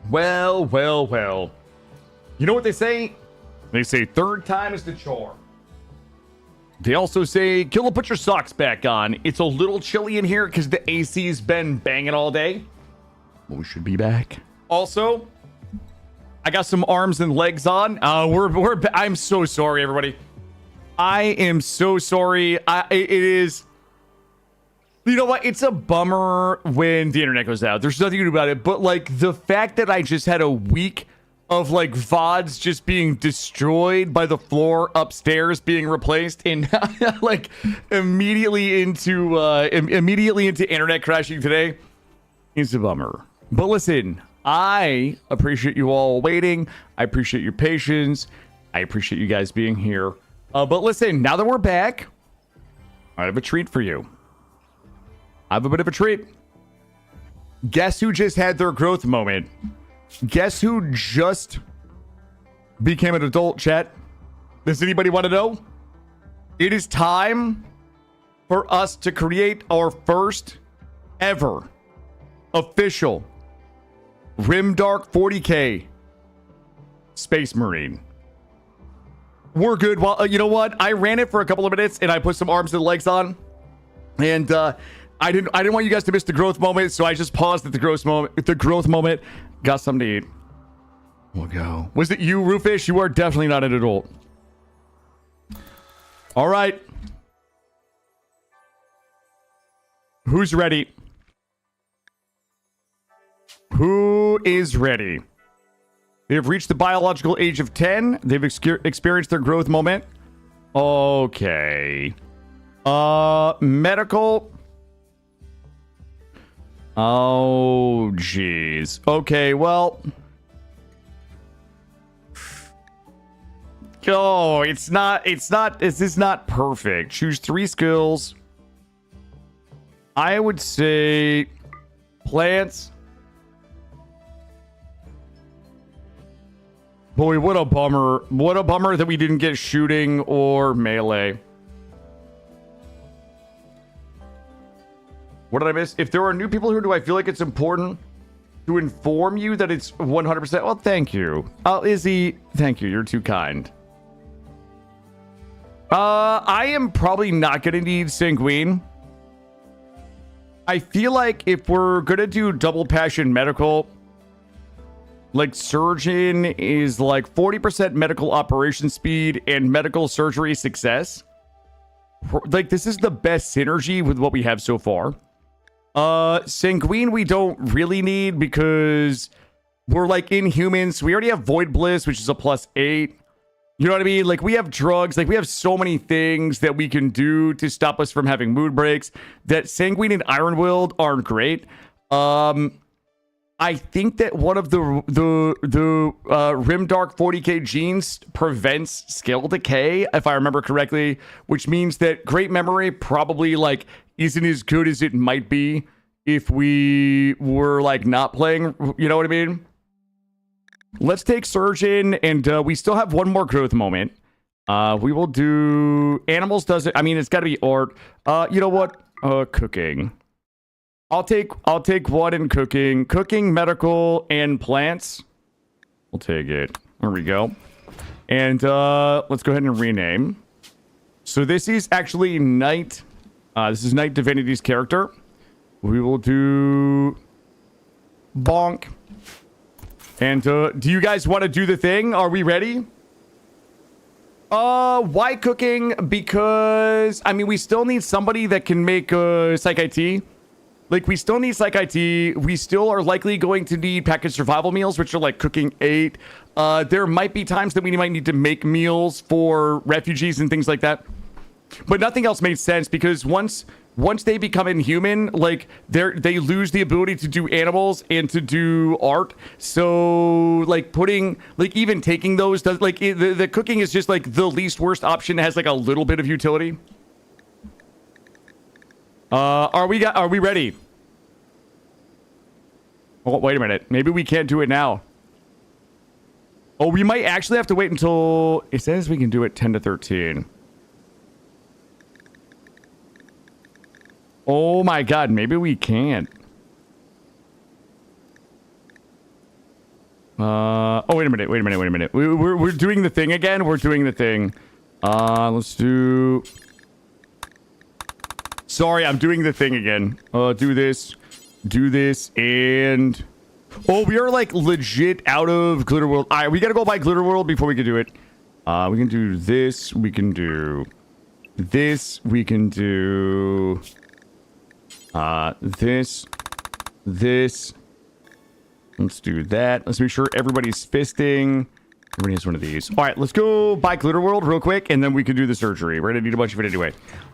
Well, well, well. You know what they say? They say third time is the charm. They also say, Killa, put your socks back on. It's a little chilly in here because the AC's been banging all day. We should be back. Also, I got some arms and legs on. I'm so sorry, everybody. I am so sorry. It is... You know what? It's a bummer when the internet goes out. There's nothing to do about it. But, like, the fact that I just had a week of, like, VODs just being destroyed by the floor upstairs being replaced and, like, immediately into internet crashing today is a bummer. But listen, I appreciate you all waiting. I appreciate your patience. I appreciate you guys being here. But listen, now that we're back, I have a treat for you. I have a bit of a treat. Guess who just had their growth moment? Guess who just became an adult, chat? Does anybody want to know? It is time for us to create our first ever official Rimdark 40k Space Marine. We're good. Well, you know what? I ran it for a couple of minutes and I put some arms and legs on, and I didn't want you guys to miss the growth moment, so I just paused at the growth moment. Got something to eat. We'll go. Was it you, Roofish? You are definitely not an adult. All right. Who's ready? Who is ready? They have reached the biological age of 10. They've experienced their growth moment. Okay. Medical. Oh, jeez. Okay, well. Oh, this is not perfect. Choose 3 skills. I would say plants. Boy, what a bummer. What a bummer that we didn't get shooting or melee. What did I miss? If there are new people here, do I feel like it's important to inform you that it's 100%? Well, thank you. Izzy, thank you. You're too kind. I am probably not going to need Sanguine. I feel like if we're going to do double passion medical, like surgeon is like 40% medical operation speed and medical surgery success. Like this is the best synergy with what we have so far. Sanguine we don't really need because we're like inhumans. We already have Void Bliss, which is a +8. You know what I mean? Like we have drugs, like we have so many things that we can do to stop us from having mood breaks that Sanguine and Iron Willed aren't great. I think that one of the Rimdark 40k genes prevents skill decay, if I remember correctly, which means that great memory probably like isn't as good as it might be if we were like not playing, you know what I mean? Let's take surgeon, and we still have one more growth moment. We will do animals. Does it? I mean, it's got to be art. You know what? Cooking. I'll take one in cooking. Cooking, medical, and plants. We'll take it. There we go. And let's go ahead and rename. So this is actually Knight. This is Knight Divinity's character. We will do bonk. And do you guys want to do the thing? Are we ready? Why cooking? Because I mean, we still need somebody that can make Psych IT. Like, we still need Psych IT. We still are likely going to need packaged survival meals, which are like cooking 8. There might be times that we might need to make meals for refugees and things like that. But nothing else made sense because once they become inhuman, like they lose the ability to do animals and to do art. So like even taking those does like the cooking is just like the least worst option. It has like a little bit of utility. Are we ready? Oh, wait a minute. Maybe we can't do it now. Oh, we might actually have to wait until it says we can do it 10 to 13. Oh my god, maybe we can't. Oh, wait a minute. We're doing the thing again. We're doing the thing. Let's do... Sorry, I'm doing the thing again. Do this, and... Oh, we are, like, legit out of Glitter World. All right, we gotta go buy Glitter World before we can do it. We can do this. We can do... This. We can do... This. Let's do that. Let's make sure everybody's fisting. Everybody has one of these. All right, let's go buy Glitter World real quick, and then we can do the surgery. We're gonna need a bunch of it anyway.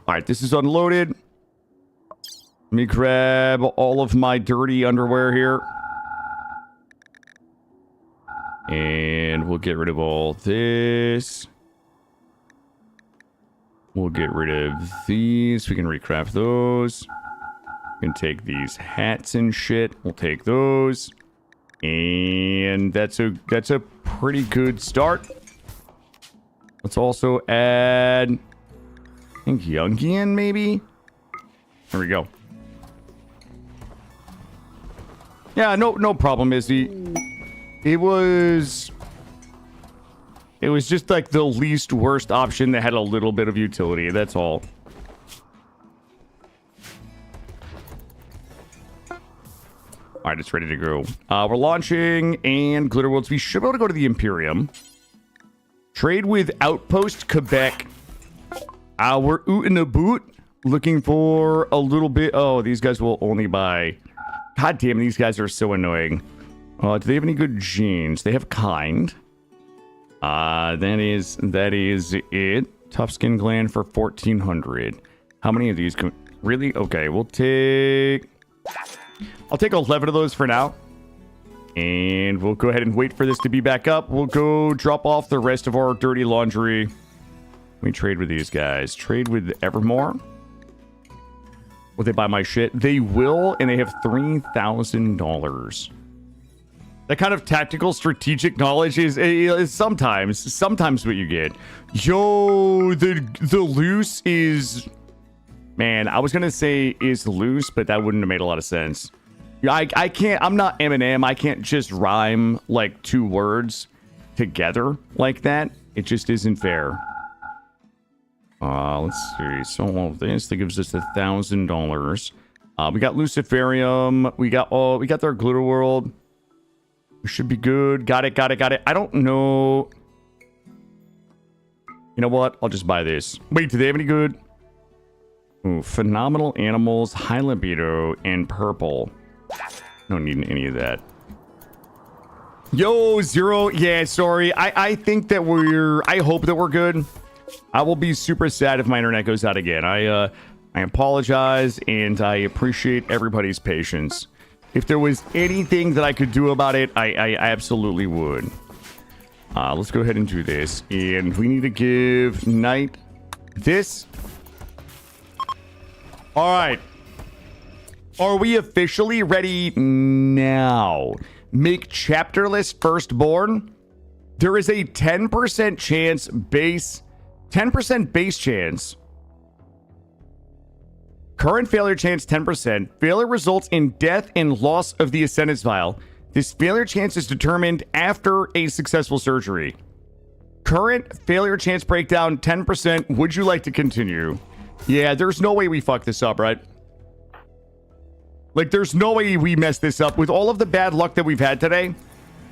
All right, this is unloaded. Let me grab all of my dirty underwear here. And we'll get rid of all this. We'll get rid of these. We can recraft those. We can take these hats and shit. We'll take those. And that's a pretty good start. Let's also add, I think, Jungian, maybe? There we go. Yeah, no problem, Izzy. It was just like the least worst option that had a little bit of utility. That's all. All right, it's ready to go. We're launching and Glitter Worlds. We should be able to go to the Imperium. Trade with Outpost, Quebec. We're oot in a boot. Looking for a little bit. Oh, these guys will only buy. God damn, these guys are so annoying. Do they have any good genes? They have kind. That is it. Tough skin gland for 1400. How many of these can... Really? Okay, we'll take... I'll take 11 of those for now. And we'll go ahead and wait for this to be back up. We'll go drop off the rest of our dirty laundry. Let me trade with these guys. Trade with Evermore. Will they buy my shit? They will, and they have $3,000. That kind of tactical strategic knowledge is sometimes what you get. Yo, the loose is... Man, I was going to say is loose, but that wouldn't have made a lot of sense. I can't... I'm not Eminem. I can't just rhyme, like, 2 words together like that. It just isn't fair. Let's see. So all of this, that gives us $1,000. We got Luciferium. We got their Glitter World. We should be good. Got it. I don't know. You know what? I'll just buy this. Wait, do they have any good? Ooh, phenomenal animals, high libido, and purple. Don't need any of that. Yo, Zero. Yeah, sorry. I think that I hope that we're good. I will be super sad if my internet goes out again. I apologize, and I appreciate everybody's patience. If there was anything that I could do about it, I absolutely would. Let's go ahead and do this. And we need to give Knight this. All right. Are we officially ready now? Make chapterless firstborn. There is a 10% chance base... 10% base chance. Current failure chance 10%. Failure results in death and loss of the Ascendance Vial. This failure chance is determined after a successful surgery. Current failure chance breakdown 10%. Would you like to continue? Yeah, there's no way we fuck this up, right? Like, there's no way we mess this up. With all of the bad luck that we've had today,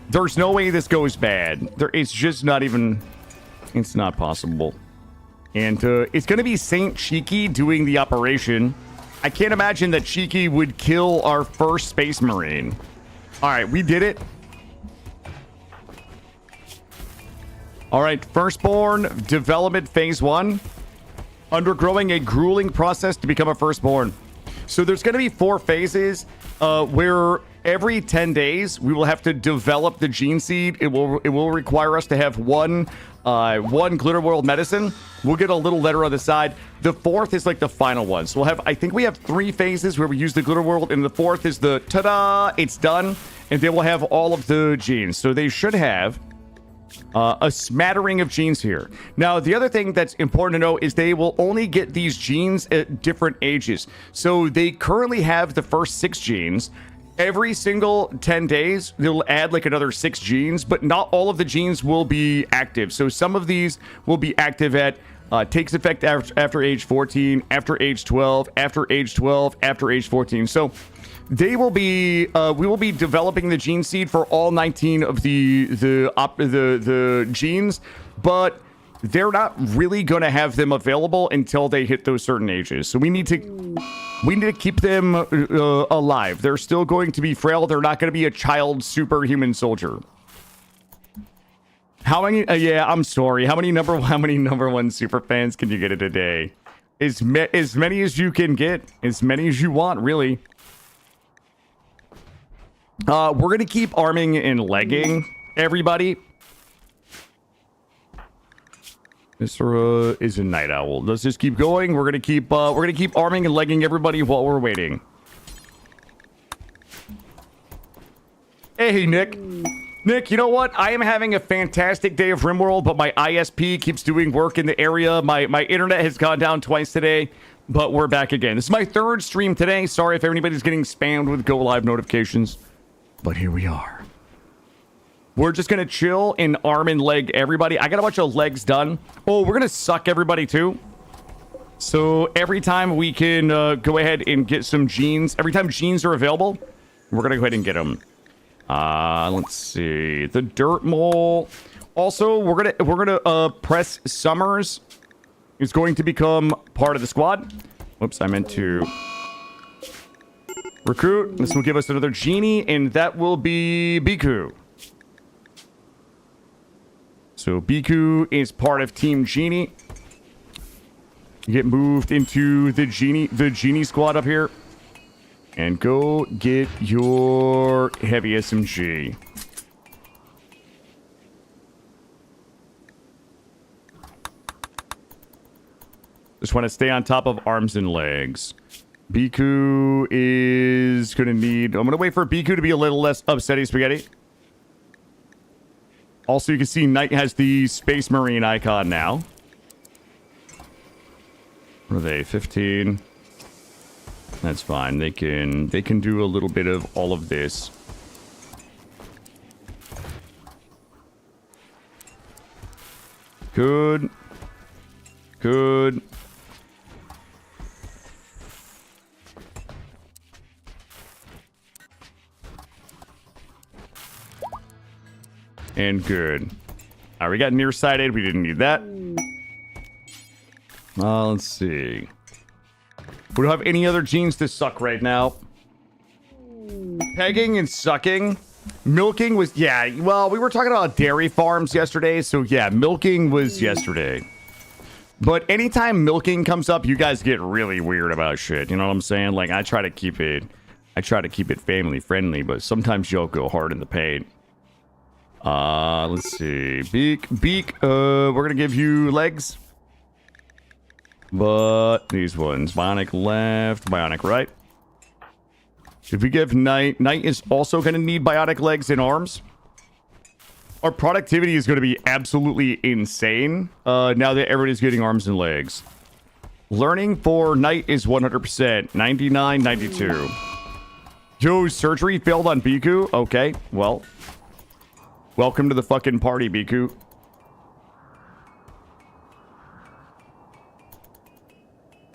there's no way this goes bad. It's just not even... It's not possible. And it's going to be Saint Cheeky doing the operation. I can't imagine that Cheeky would kill our first Space Marine. All right, we did it. All right, Firstborn Development Phase 1. Undergoing a grueling process to become a Firstborn. So there's going to be 4 phases where every 10 days we will have to develop the gene seed. It will require us to have one Glitter World medicine. We'll get a little letter on the side. The 4th is like the final one. So we'll have, I think we have 3 phases where we use the Glitter World, and the 4th is the ta-da, it's done, and then we'll have all of the genes. So they should have a smattering of genes here. Now, the other thing that's important to know is they will only get these genes at different ages. So they currently have the first 6 genes, every single 10 days, they'll add like another 6 genes, but not all of the genes will be active. So some of these will be active at takes effect after age 14, after age 12, after age 12, after age 14. So they will be we will be developing the gene seed for all 19 of the genes, but they're not really going to have them available until they hit those certain ages. So we need to keep them alive. They're still going to be frail. They're not going to be a child superhuman soldier. How many? Yeah, I'm sorry. How many number one super fans can you get in a day? As many as you can get, as many as you want, really. We're gonna keep arming and legging everybody. Mr. is a night owl. Let's just keep going. We're gonna keep arming and legging everybody while we're waiting. Hey, Nick. Nick, you know what? I am having a fantastic day of RimWorld, but my ISP keeps doing work in the area. My internet has gone down twice today, but we're back again. This is my 3rd stream today. Sorry if anybody's getting spammed with go live notifications, but here we are. We're just gonna chill and arm and leg everybody. I got a bunch of legs done. Oh, we're gonna suck everybody too. So every time we can go ahead and get some genes, every time genes are available, we're gonna go ahead and get them. Let's see. The dirt mole. Also, we're gonna press Summers is going to become part of the squad. Whoops, I meant to recruit. This will give us another genie, and that will be Biku. So Biku is part of Team Genie. You get moved into the genie squad up here. And go get your heavy SMG. Just want to stay on top of arms and legs. Biku is going to need... I'm going to wait for Biku to be a little less upsetty spaghetti. Also, you can see Knight has the Space Marine icon now. What are they? 15... That's fine. They can do a little bit of all of this. Good. Good. And good. Alright, we got nearsighted. We didn't need that. Let's see. We don't have any other genes to suck right now. Pegging and sucking. Milking was... Yeah, well, we were talking about dairy farms yesterday, so yeah, milking was yesterday. But anytime milking comes up, you guys get really weird about shit. You know what I'm saying? Like, I try to keep it family friendly, but sometimes y'all go hard in the paint. Let's see. Beak. We're gonna give you legs. But these ones, bionic left, bionic right. If we give Knight is also going to need bionic legs and arms. Our productivity is going to be absolutely insane now that everybody's getting arms and legs. Learning for Knight is 100%, 99, 92. Yo, surgery failed on Biku? Okay, well. Welcome to the fucking party, Biku.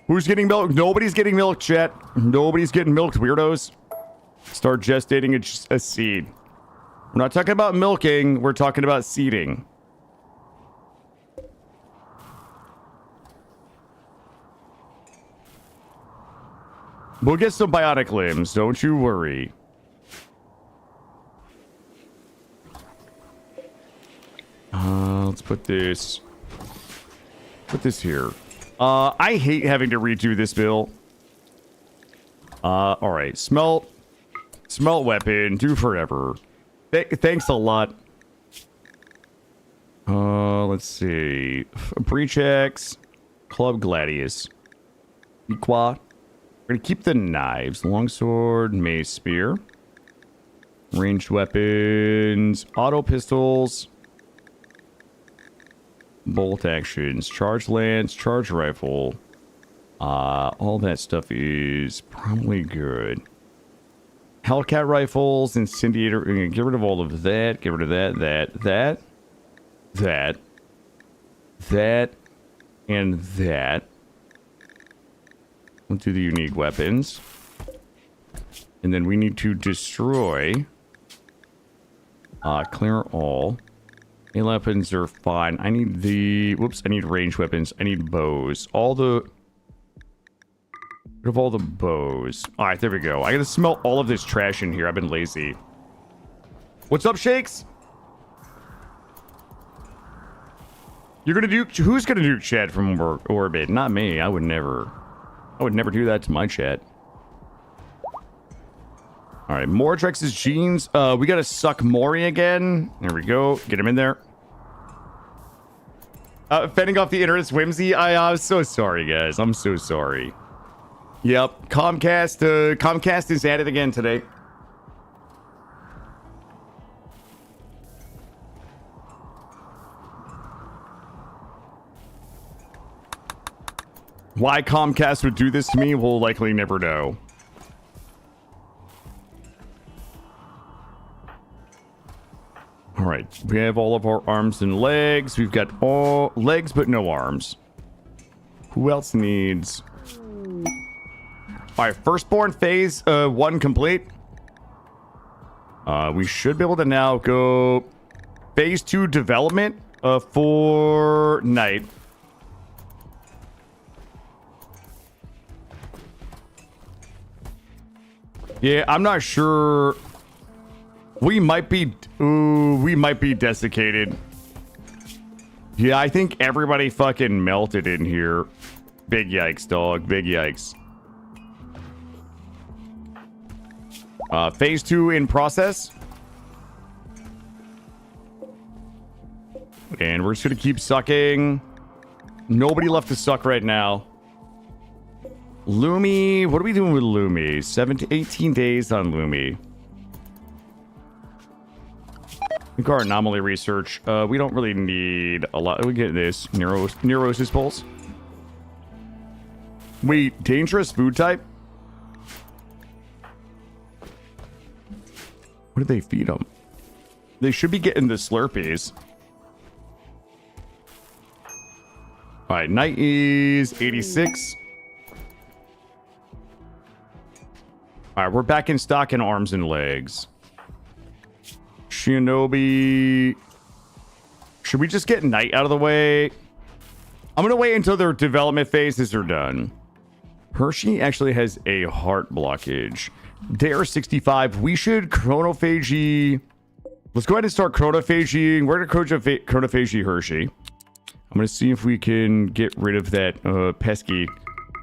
Who's getting milk? Nobody's getting milk, chat. Nobody's getting milked, weirdos. Start gestating a seed. We're not talking about milking. We're talking about seeding. We'll get some bionic limbs. Don't you worry. Let's put this here. I hate having to redo this build. All right. Smelt weapon. Do forever. Thanks a lot. Let's see. Breach X. Club Gladius. Equa. We're gonna keep the knives. Longsword, mace, spear. Ranged weapons. Auto pistols. Bolt actions, charge lance, charge rifle. All that stuff is probably good. Hellcat rifles, incendiator. Get rid of all of that. Get rid of that, that, and that. We'll do the unique weapons. And then we need to destroy. Clear all. Melee weapons are fine. I need the... Whoops, I need ranged weapons. I need bows. All the... Rid of all the bows. Alright, there we go. I gotta smell all of this trash in here. I've been lazy. What's up, Shakes? You're gonna do... Who's gonna do chat from orbit? Not me. I would never do that to my chat. Alright, Mordrex's genes. We gotta suck Mori again. There we go. Get him in there. Fending off the internet's whimsy. I'm so sorry, guys. I'm so sorry. Yep. Comcast is at it again today. Why Comcast would do this to me, we'll likely never know. Alright, we have all of our arms and legs. We've got all legs, but no arms. Who else needs... Alright, firstborn phase 1 complete. We should be able to now go phase 2 development for night. Yeah, I'm not sure. We might be desiccated. Yeah, I think everybody fucking melted in here. Big yikes, dog. Big yikes. Phase 2 in process. And we're just gonna keep sucking. Nobody left to suck right now. Lumi, what are we doing with Lumi? 18 days on Lumi. I think our anomaly research, we don't really need a lot. We get this. Neurosis pulse. Wait, dangerous food type? What do they feed them? They should be getting the Slurpees. Alright, night is 86. Alright, we're back in stock in arms and legs. Shinobi. Should we just get night out of the way? I'm going to wait until their development phases are done. Hershey actually has a heart blockage. Dare 65. We should chronophagy. Let's go ahead and start chronophagy. We're going to chronophagy Hershey. I'm going to see if we can get rid of that pesky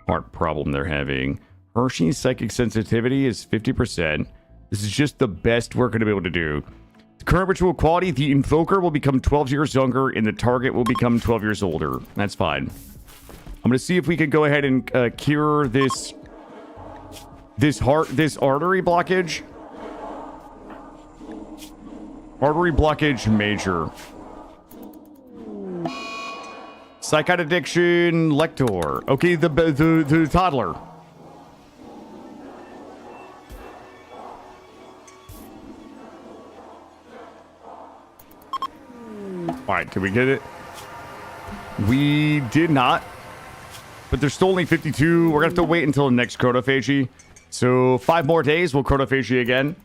heart problem they're having. Hershey's psychic sensitivity is 50%. This is just the best we're going to be able to do. The current ritual quality, the invoker will become 12 years younger and the target will become 12 years older. That's fine. I'm going to see if we can go ahead and cure this artery blockage. Artery blockage major. Psychot addiction, Lector. Okay, the toddler. Alright, did we get it? We did not. But there's still only 52. We're gonna have to wait until the next chronophagy. So 5 more days, we'll chronophagy again.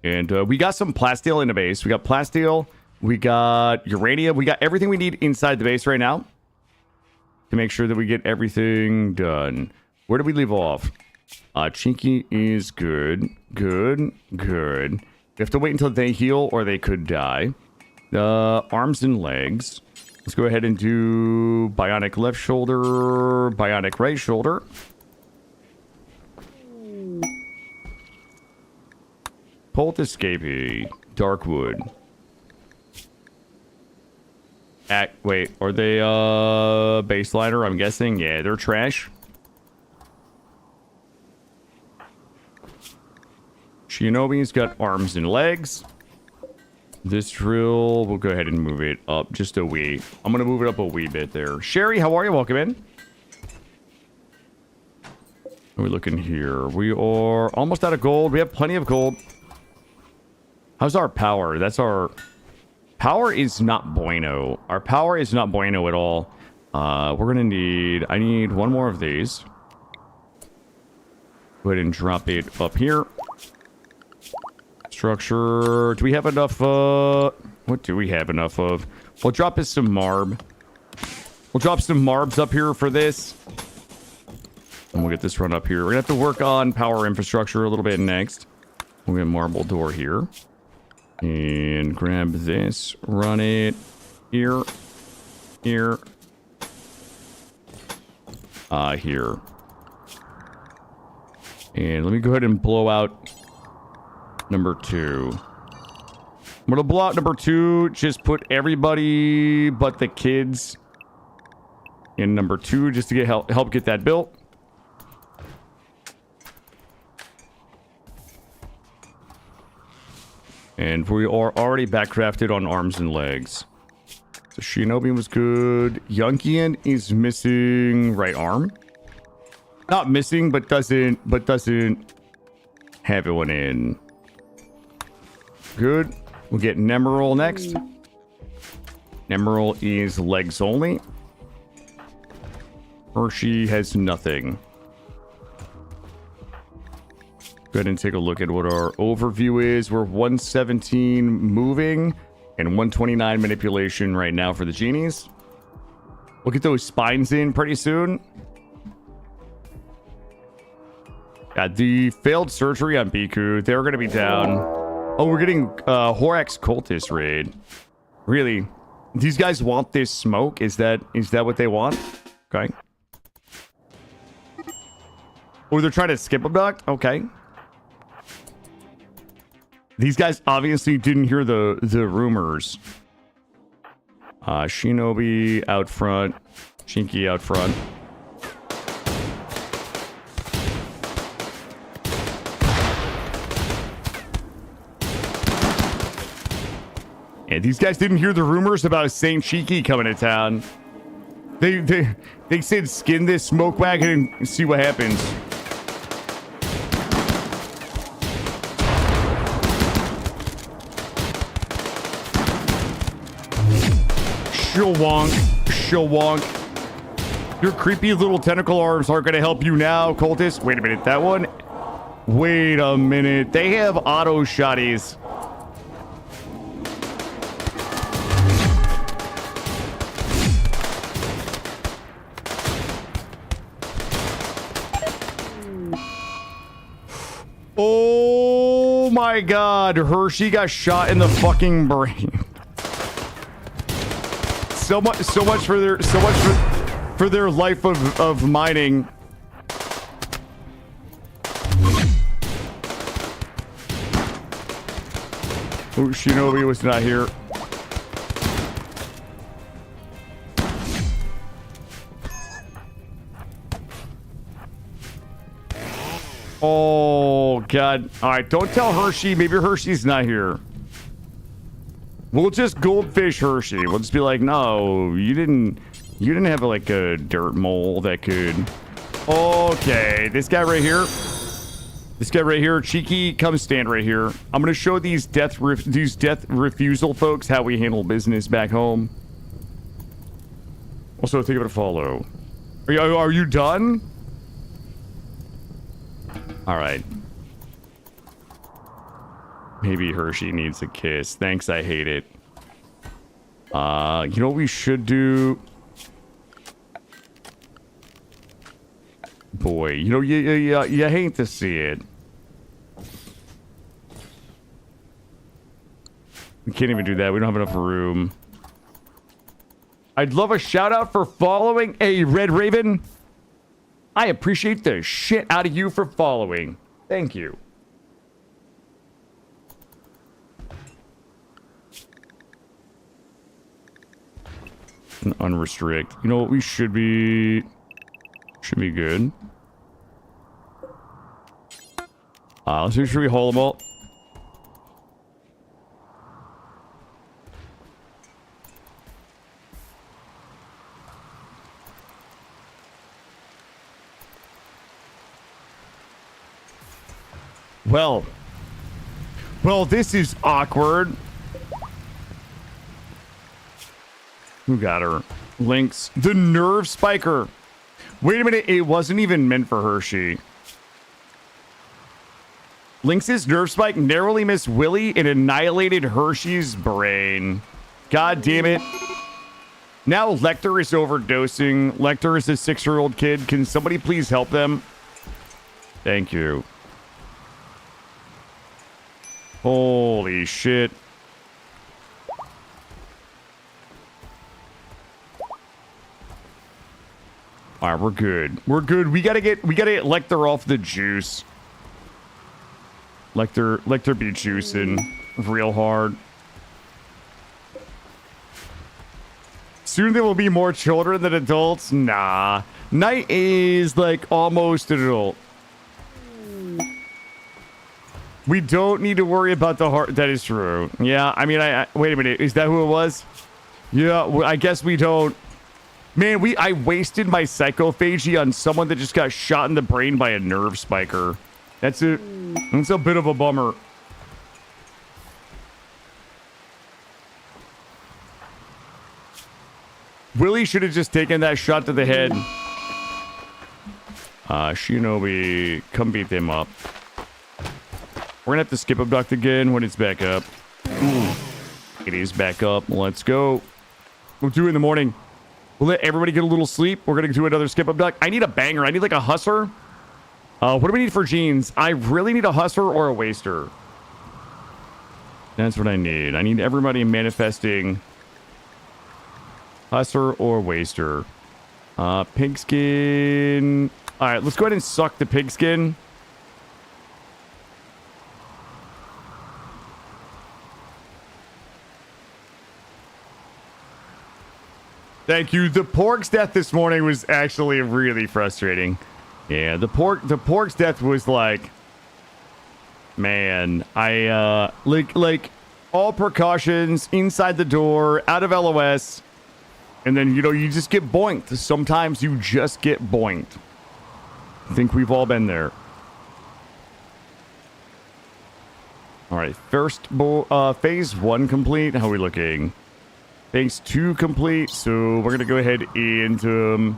And we got some plasteel in the base. We got plasteel. We got uranium. We got everything we need inside the base right now. To make sure that we get everything done. Where did we leave off? Chinky is good. Good. Good. We have to wait until they heal or they could die. Arms and legs. Let's go ahead and do bionic left shoulder, bionic right shoulder. Bolt escapee, Darkwood. Wait, are they baseliner? I'm guessing. Yeah, they're trash. Shinobi's got arms and legs. This drill, we'll go ahead and move it up just a wee. I'm going to move it up a wee bit there. Sherry, how are you? Welcome in. We're looking here? We are almost out of gold. We have plenty of gold. How's our power? That's our... Power is not bueno. Our power is not bueno at all. We're gonna need... I need one more of these. Go ahead and drop it up here. Structure. Do we have enough? What do we have enough of? We'll drop us some marb. We'll drop some marbs up here for this. And we'll get this run up here. We're gonna have to work on power infrastructure a little bit next. We'll get a marble door here. And grab this. Run it here. Here. Here. And let me go ahead and blow out number 2. I'm gonna blow out number 2. Just put everybody but the kids in number 2 just to get help get that built. And we are already backcrafted on arms and legs. So Shinobi was good. Yunkian is missing right arm. Not missing, but doesn't have one in. Good. We'll get Nemeral next. Nemeral is legs only. Hershey has nothing. Go ahead and take a look at what our overview is. We're 117 moving and 129 manipulation right now for the genies. We'll get those spines in pretty soon. Got the failed surgery on Biku. They're going to be down. Oh, we're getting Horax cultist raid. Really? These guys want this smoke? Is that what they want? Okay. Oh, they're trying to skip abduct? Okay. These guys obviously didn't hear the rumors. Shinobi out front. Shinky out front. Yeah, these guys didn't hear the rumors about Saint Cheeky coming to town. They said skin this smoke wagon and see what happens. Shawonk. Your creepy little tentacle arms aren't going to help you now, cultist. Wait a minute, that one? Wait a minute. They have auto shotties. Oh my god, Hershey got shot in the fucking brain. So much for their life of mining. Oh, Shinobi was not here. Oh god. Alright, don't tell Hershey. Maybe Hershey's not here. We'll just goldfish Hershey. We'll just be like, no, you didn't have like a dirt mole that could... Okay, this guy right here. This guy right here, Cheeky, come stand right here. I'm gonna show these death refusal folks how we handle business back home. Also, think of it a follow. Are you done? Alright. Maybe Hershey needs a kiss. Thanks, I hate it. You know what we should do? Boy, you know, you hate to see it. We can't even do that. We don't have enough room. I'd love a shout out for following a Red Raven. I appreciate the shit out of you for following. Thank you. And unrestrict. You know what? We should be good. Let's make sure we haul them all. Well, this is awkward. Who got her? Lynx. The nerve spiker. Wait a minute. It wasn't even meant for Hershey. Lynx's nerve spike narrowly missed Willie and annihilated Hershey's brain. God damn it. Now Lecter is overdosing. Lecter is a 6-year-old kid. Can somebody please help them? Thank you. Holy shit. All right, we're good. We're good. We gotta get Lecter off the juice. Lecter be juicing real hard. Soon there will be more children than adults. Nah. Knight is like almost an adult. We don't need to worry about the heart. That is true. Yeah, I mean, I wait a minute. Is that who it was? Yeah, well, I guess we don't. Man, I wasted my psychophagy on someone that just got shot in the brain by a nerve spiker. That's a bit of a bummer. Willie should have just taken that shot to the head. Shinobi, come beat them up. We're gonna have to skip abduct again when it's back up. Ooh, it is back up. Let's go. We'll do it in the morning. We'll let everybody get a little sleep. We're gonna do another skip abduct. I need a banger. I need like a hustler. What do we need for genes? I really need a hustler or a waster. That's what I need. I need everybody manifesting hustler or waster. Pigskin. All right, let's go ahead and suck the pigskin. Thank you. The pork's death this morning was actually really frustrating. Yeah, the pork's death was like, man, I like all precautions inside the door, out of LOS, and then you just get boinked. Sometimes you just get boinked. I think we've all been there. All right, first phase 1 complete. How are we looking? Phase 2 complete. So we're gonna go ahead into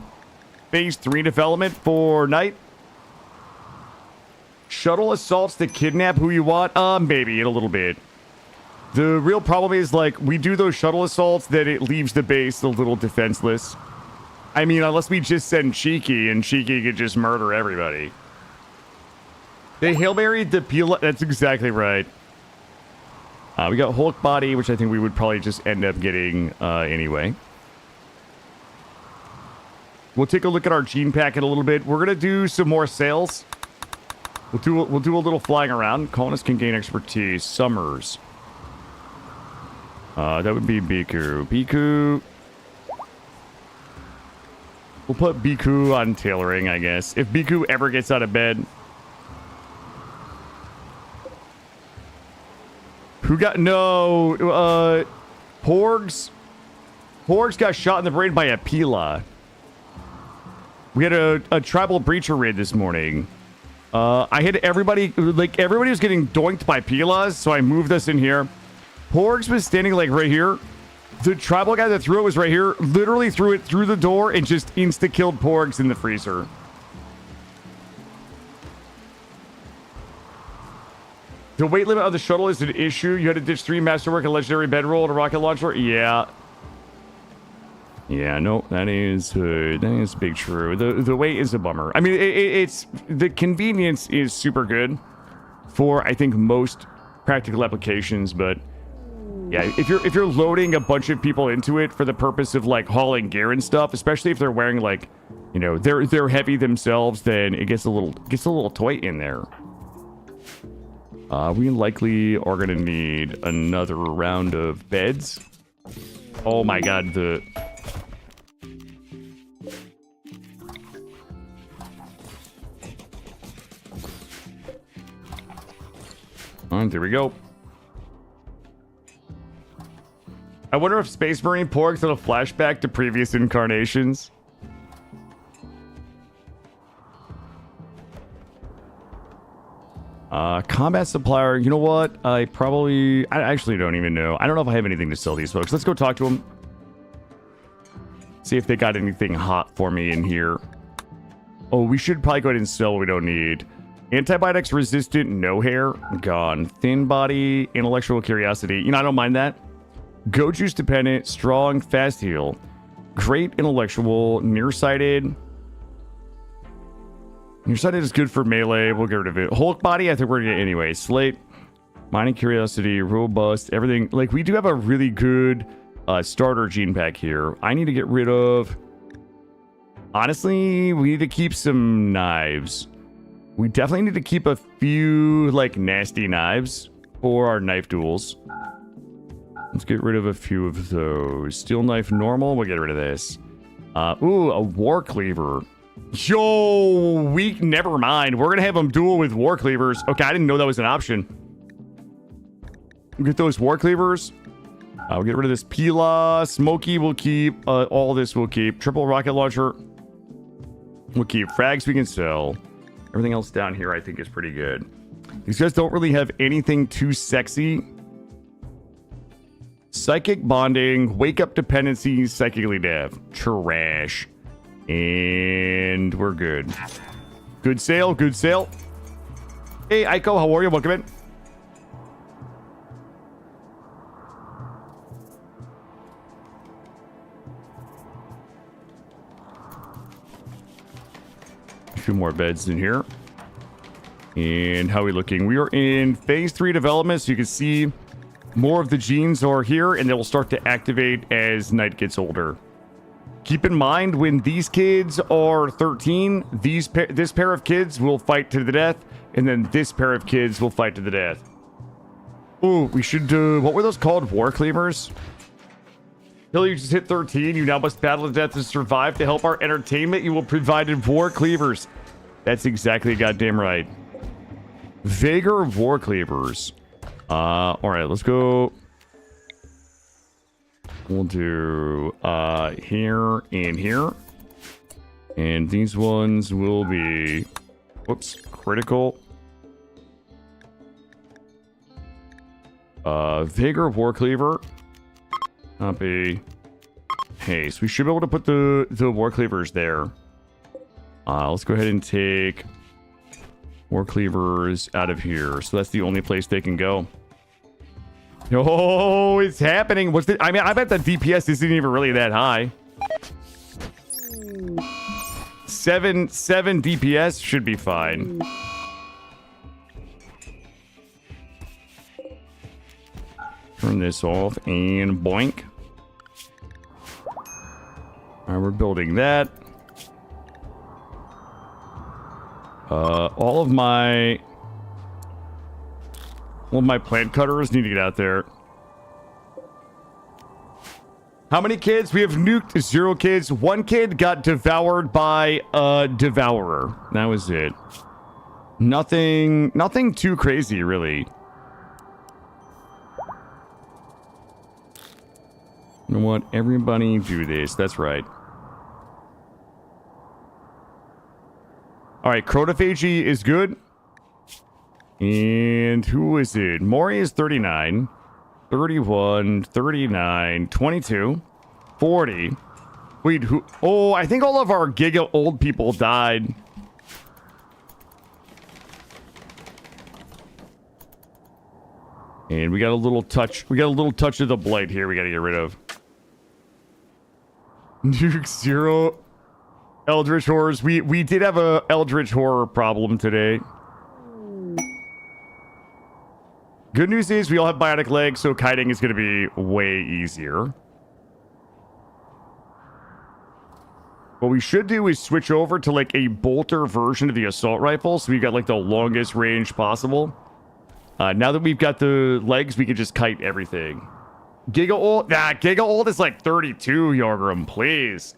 phase 3 development for Knight. Shuttle assaults to kidnap who you want. Maybe in a little bit. The real problem is, like, we do those shuttle assaults, then it leaves the base a little defenseless. I mean, unless we just send Cheeky, and Cheeky could just murder everybody. They Hail Mary the peel. That's exactly right. We got Hulk Body, which I think we would probably just end up getting anyway. We'll take a look at our gene packet a little bit. We're gonna do some more sales. We'll do a little flying around. Colonists can gain expertise. Summers. That would be Biku. Biku. We'll put Biku on tailoring, I guess. If Biku ever gets out of bed. Who got... No. Porgs. Porgs got shot in the brain by a Pila. We had a tribal breacher raid this morning. I hit everybody... Like, everybody was getting doinked by Pilas, so I moved us in here. Porgs was standing, like, right here. The tribal guy that threw it was right here. Literally threw it through the door and just insta-killed Porgs in the freezer. The weight limit of the shuttle is an issue. You had to ditch 3 masterwork, a legendary bedroll, and a rocket launcher. Yeah. Yeah, no, that is big true. The weight is a bummer. I mean, it's the convenience is super good for, I think, most practical applications, but yeah, if you're loading a bunch of people into it for the purpose of like hauling gear and stuff, especially if they're wearing like, you know, they're heavy themselves, then it gets a little tight in there. We likely are gonna need another round of beds. Oh my god, Alright, there we go. I wonder if Space Marine Porgs had a flashback to previous incarnations. Combat supplier. You know what? I actually don't even know. I don't know if I have anything to sell these folks. Let's go talk to them. See if they got anything hot for me in here. Oh, we should probably go ahead and sell what we don't need. Antibiotics resistant, no hair, gone. Thin body, intellectual curiosity. You know, I don't mind that. Go juice dependent, strong, fast heal. Great intellectual, nearsighted. Nearsighted is good for melee. We'll get rid of it. Hulk body, I think we're gonna get anyway. Slate, mining curiosity, robust, everything. Like, we do have a really good starter gene pack here. I need to get rid of... Honestly, we need to keep some knives. We definitely need to keep a few, like, nasty knives for our knife duels. Let's get rid of a few of those. Steel knife normal, we'll get rid of this. Ooh, a war cleaver. Yo, never mind. We're gonna have them duel with war cleavers. Okay, I didn't know that was an option. We'll get those war cleavers. We'll get rid of this Pila. Smoky we'll keep. All this we'll keep. Triple rocket launcher. We'll keep. Frags we can sell. Everything else down here I think is pretty good. These guys don't really have anything too sexy. Psychic bonding. Wake up dependency. Psychically deaf. Trash. And we're good. Good sale. Good sale. Hey, Aiko. How are you? Welcome in. A few more beds in here. And how are we looking? We are in phase 3 development, so you can see more of the genes are here, and they will start to activate as night gets older. Keep in mind, when these kids are 13, this pair of kids will fight to the death, and then this pair of kids will fight to the death. Ooh, we should do... What were those called? War cleavers? Till you just hit 13, you now must battle to death to survive. To help our entertainment, you will provide war cleavers. That's exactly goddamn right. Vigor war cleavers. Alright, let's go. We'll do here and here. And these ones will be, whoops, critical. Vigor war cleaver. Copy. Hey, so we should be able to put the war cleavers there. Let's go ahead and take war cleavers out of here. So that's the only place they can go. Oh, it's happening. What's the... I mean, I bet the DPS isn't even really that high. 7 DPS should be fine. Turn this off and boink. Alright, we're building that. All of my plant cutters need to get out there. How many kids? We have nuked 0 kids. 1 kid got devoured by a devourer. That was it. Nothing too crazy, really. You know what? Everybody do this. That's right. Alright, chronophagy is good. And who is it? Mori is 39, 31, 39, 22, 40. Wait, who? Oh, I think all of our giga old people died. And we got a little touch. We got a little touch of the blight here we got to get rid of. Nuke 0. Eldritch horrors. We did have a eldritch horror problem today. Good news is we all have bionic legs, so kiting is going to be way easier. What we should do is switch over to like a bolter version of the assault rifle, so we've got like the longest range possible. Now that we've got the legs, we can just kite everything. Giga ult? Nah, Giga ult is like 32, Yorgrim, please.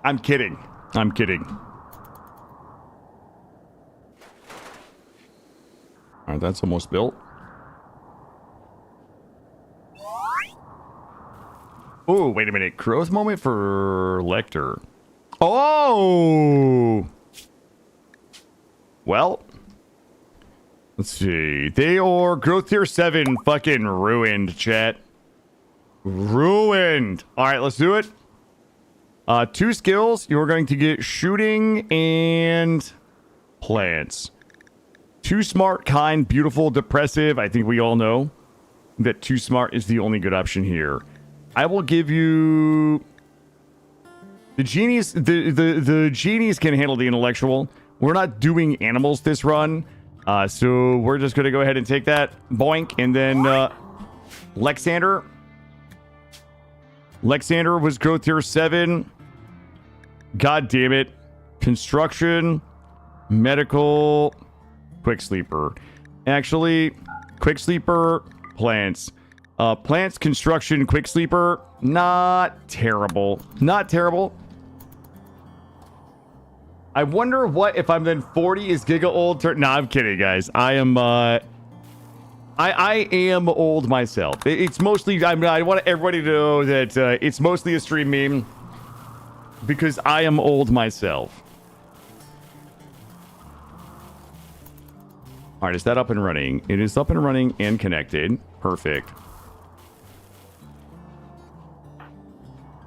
I'm kidding. I'm kidding. Alright, that's almost built. Oh, wait a minute. Growth moment for Lecter. Oh! Well, let's see. They are growth tier 7 fucking ruined, chat. Ruined. All right, let's do it. 2 skills. You're going to get shooting and plants. Too smart, kind, beautiful, depressive. I think we all know that too smart is the only good option here. I will give you the genies. The genies can handle the intellectual. We're not doing animals this run, so we're just gonna go ahead and take that boink, and then Lexander. Lexander was growth tier 7. God damn it. Construction, medical, quick sleeper. Actually, quick sleeper, plants. Plants, construction, quick sleeper. Not terrible. Not terrible. I wonder what if I'm then 40 is giga old. No, I'm kidding, guys. I am I am old myself. It's mostly, I want everybody to know that it's mostly a stream meme because I am old myself. All right, is that up and running? It is up and running and connected. Perfect.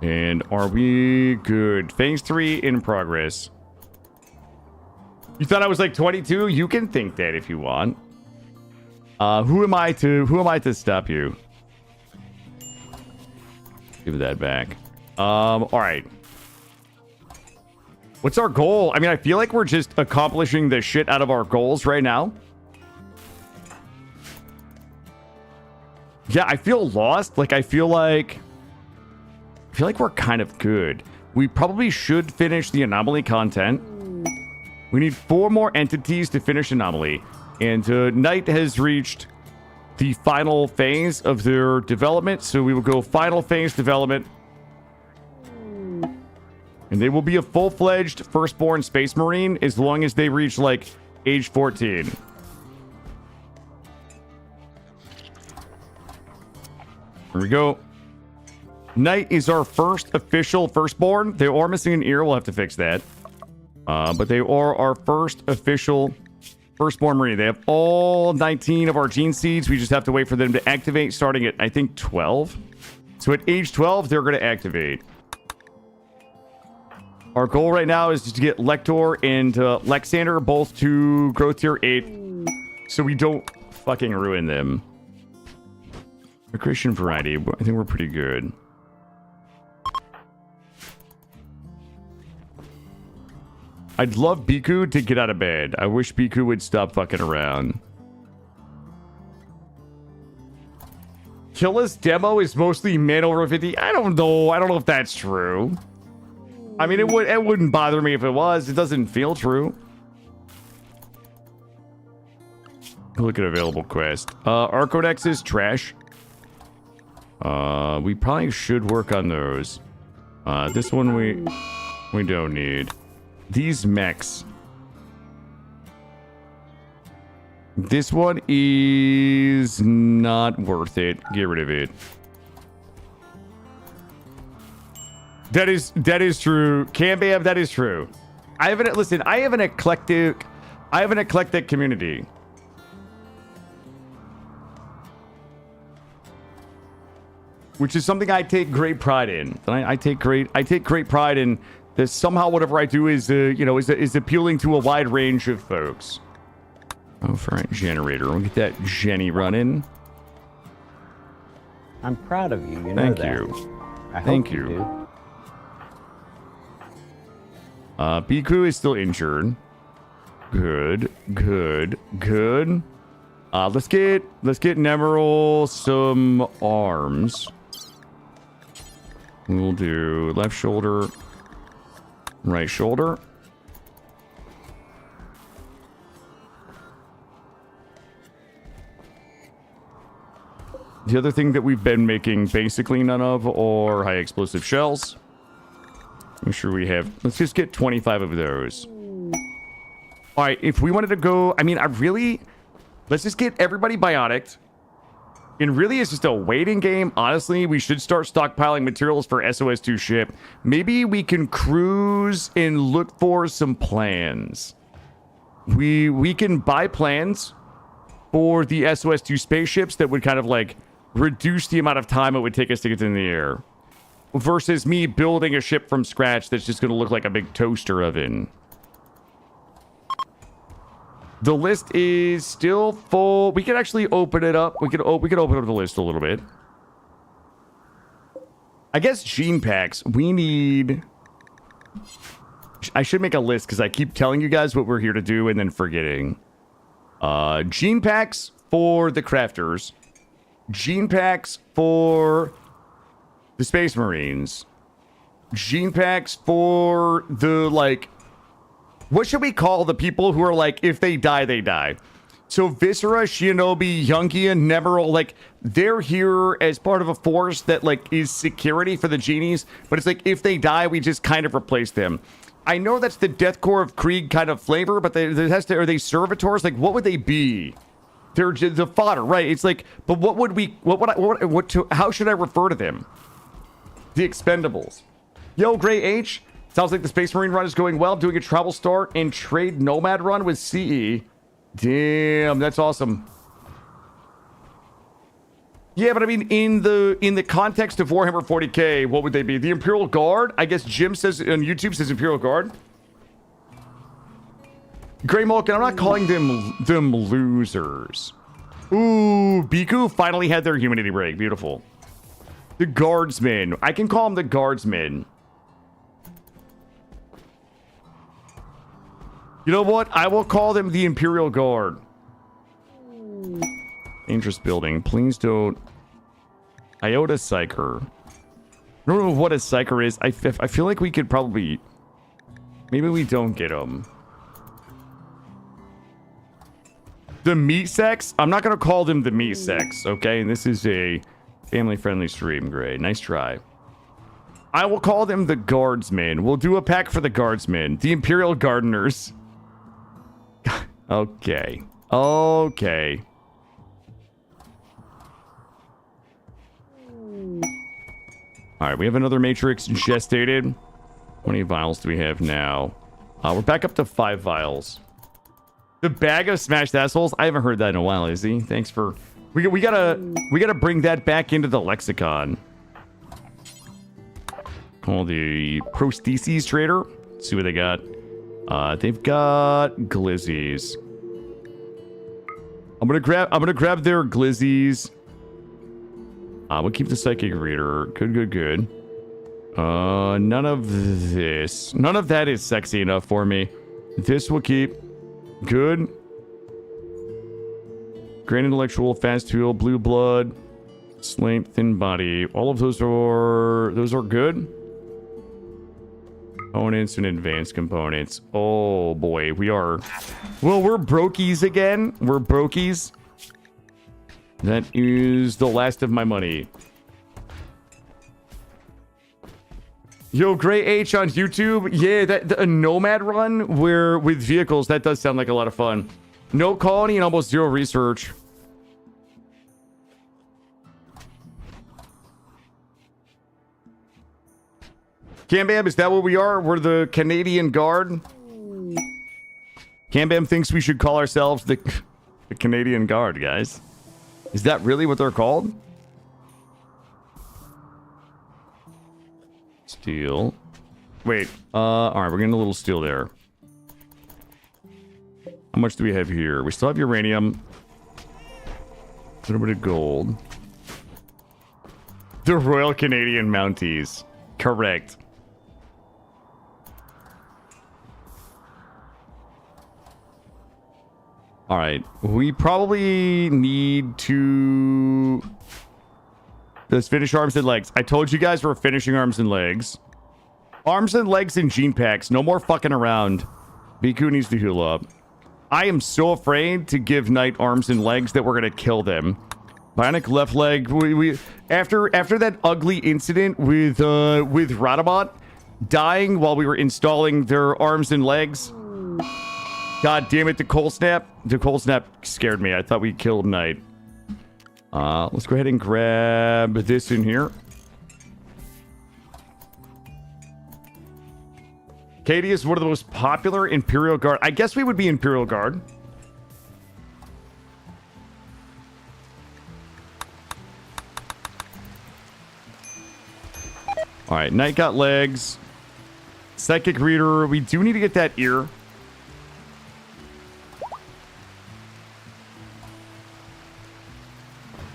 And are we good? Phase 3 in progress. You thought I was like 22? You can think that if you want. Who am I to stop you? Give that back. All right. What's our goal? I mean, I feel like we're just accomplishing the shit out of our goals right now. Yeah, I feel lost. Like, I feel like we're kind of good. We probably should finish the anomaly content. We need 4 more entities to finish anomaly. And Knight has reached the final phase of their development. So we will go final phase development. And they will be a full-fledged firstborn space marine as long as they reach, like, age 14. Here we go. Knight is our first official firstborn. They are missing an ear. We'll have to fix that. But they are our first official firstborn marine. They have all 19 of our gene seeds. We just have to wait for them to activate starting at, I think, 12. So at age 12, they're going to activate. Our goal right now is to get Lector and Lexander both to growth tier 8 so we don't fucking ruin them. Christian variety, I think we're pretty good. I'd love Biku to get out of bed. I wish Biku would stop fucking around. Killa's demo is mostly men over 50. I don't know. I don't know if that's true. I mean, it wouldn't bother me if it was. It doesn't feel true. Look at available quest. Arcodex is trash. We probably should work on those. This one we don't need. These mechs. This one is not worth it. Get rid of it. That is true. Cambam, that is true. I have an eclectic community. Which is something I take great pride in. I take great pride in that somehow whatever I do is is appealing to a wide range of folks. Oh, for a generator. We'll get that Jenny running. I'm proud of you. You know that. Thank you. I hope Thank you you. do. Biku is still injured. Good. Let's get Nemeral some arms. We'll do left shoulder, right shoulder. The other thing that we've been making basically none of are high explosive shells. I'm sure we have. Let's just get 25 of those. All right, if we wanted to go, I mean, let's just get everybody biotic. And really, it's just a waiting game. Honestly, we should start stockpiling materials for SOS2 ship. Maybe we can cruise and look for some plans. we can buy plans for the SOS-2 spaceships that would kind of like reduce the amount of time it would take us to get in the air. Versus me building a ship from scratch that's just going to look like a big toaster oven. The list is still full. We could actually open it up. We could open up the list a little bit. I guess gene packs. We need... I should make a list because I keep telling you guys what we're here to do and then forgetting. Gene packs for the crafters. Gene packs for the Space Marines. Gene packs for the, like... What should we call the people who are like, if they die, they die? So Viscera, Shinobi, Yungia, Nemeral, like, they're here as part of a force that, like, is security for the genies. But it's like, if they die, we just kind of replace them. I know that's the Deathcore of Krieg kind of flavor, but there has to, are they servitors? Like, what would they be? They're the fodder, right? It's like, but what would we, how should I refer to them? The Expendables. Yo, Gray H. Sounds like the Space Marine run is going well. Doing a travel start and trade nomad run with CE. Damn, that's awesome. Yeah, but I mean, in the context of Warhammer 40k, what would they be? The Imperial Guard? I guess Jim says on YouTube says Imperial Guard. Grey Mulkin, I'm not calling them losers. Ooh, Biku finally had their humanity break. Beautiful. The Guardsmen. I can call them the Guardsmen. You know what? I will call them the Imperial Guard. Dangerous building. Please don't. Iota Psyker. I don't know what a Psyker is. I feel like we could probably... Maybe we don't get them. The Meat Sex? I'm not going to call them the Meat Sex, okay? And this is a family-friendly stream. Great. Nice try. I will call them the Guardsmen. We'll do a pack for the Guardsmen. The Imperial Gardeners. Okay. Okay. Alright, we have another Matrix gestated. How many vials do we have now? We're back up to 5 vials. The bag of smashed assholes? I haven't heard that in a while, Izzy. Thanks for... We gotta bring that back into the lexicon. Call the prostheses trader. Let's see what they got. They've got glizzies. I'm gonna grab their glizzies. We'll keep the psychic reader. Good. None of this. None of that is sexy enough for me. This will keep. Good. Great intellectual, fast fuel, blue blood, slain, thin body. All of those are good. Components and advanced components. Oh boy, we are... Well, we're brokies again. We're brokies. That is the last of my money. Yo, Gray H on YouTube. Yeah, a nomad run where with vehicles, that does sound like a lot of fun. No colony and almost zero research. Cambam, is that what we are? We're the Canadian Guard? Cambam thinks we should call ourselves the Canadian Guard, guys. Is that really what they're called? Steel. Wait. Alright, we're getting a little steel there. How much do we have here? We still have uranium. A little bit of gold. The Royal Canadian Mounties. Correct. All right, we probably need to... Let's finish arms and legs. I told you guys we're finishing arms and legs. Arms and legs and gene packs. No more fucking around. Biku needs to heal up. I am so afraid to give Knight arms and legs that we're gonna kill them. Bionic left leg. After that ugly incident with Radabot dying while we were installing their arms and legs. God damn it, the cold snap. The cold snap scared me. I thought we killed Knight. Let's go ahead and grab this in here. Katie is one of the most popular Imperial Guard. I guess we would be Imperial Guard. All right, Knight got legs. Psychic Reader. We do need to get that ear.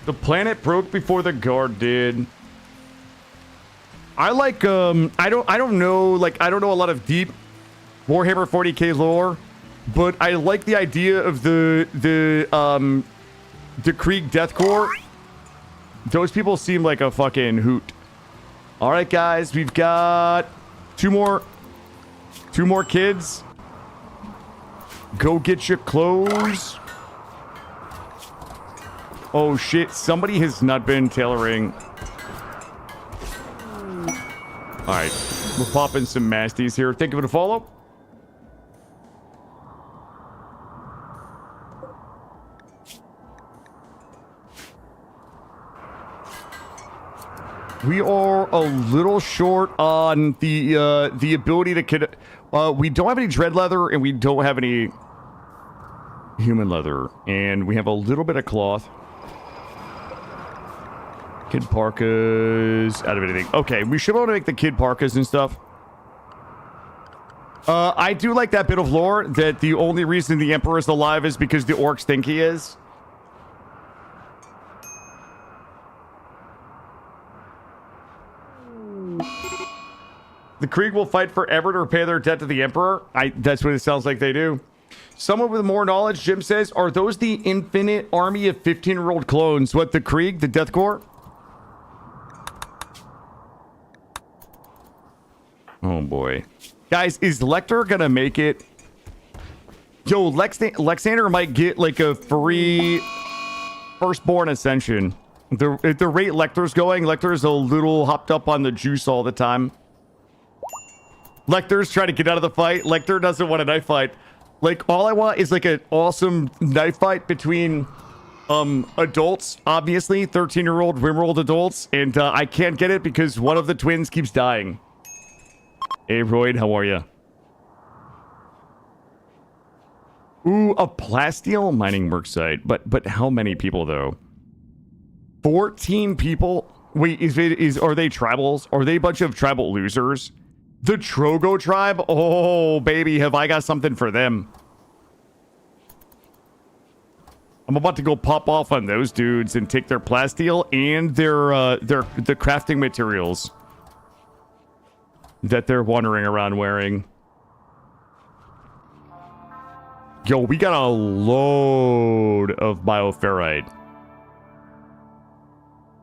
The planet broke before the guard did. I like I don't know, like I don't know a lot of deep Warhammer 40k lore, but I like the idea of the Krieg Death Corps. Those people seem like a fucking hoot. All right, guys, we've got two more kids. Go get your clothes. Oh shit, somebody has not been tailoring. All right, we're popping some masties here. Think of it a follow. We are a little short on the ability to we don't have any dread leather and we don't have any human leather, and we have a little bit of cloth. Kid parkas, out of anything. Okay, we should be able to make the kid parkas and stuff. I do like that bit of lore that the only reason the Emperor is alive is because the orcs think he is. The Krieg will fight forever to repay their debt to the Emperor. That's what it sounds like they do. Someone with more knowledge, Jim says, are those the infinite army of 15-year-old clones? What, the Krieg, the Death Corps? Oh boy. Guys, is Lecter gonna make it? Yo, Lexander might get like a free firstborn ascension. At the rate Lecter's going, Lecter's a little hopped up on the juice all the time. Lecter's trying to get out of the fight. Lecter doesn't want a knife fight. Like, all I want is like an awesome knife fight between adults, obviously 13-year-old rimworld adults, and I can't get it because one of the twins keeps dying. Hey Royd, how are you? Ooh, a plasteel mining work site, but how many people though? 14 people. Wait, are they tribals? Are they a bunch of tribal losers? The Trogo tribe? Oh baby, have I got something for them. I'm about to go pop off on those dudes and take their plasteel and the crafting materials that they're wandering around wearing. Yo, we got a load of bioferrite.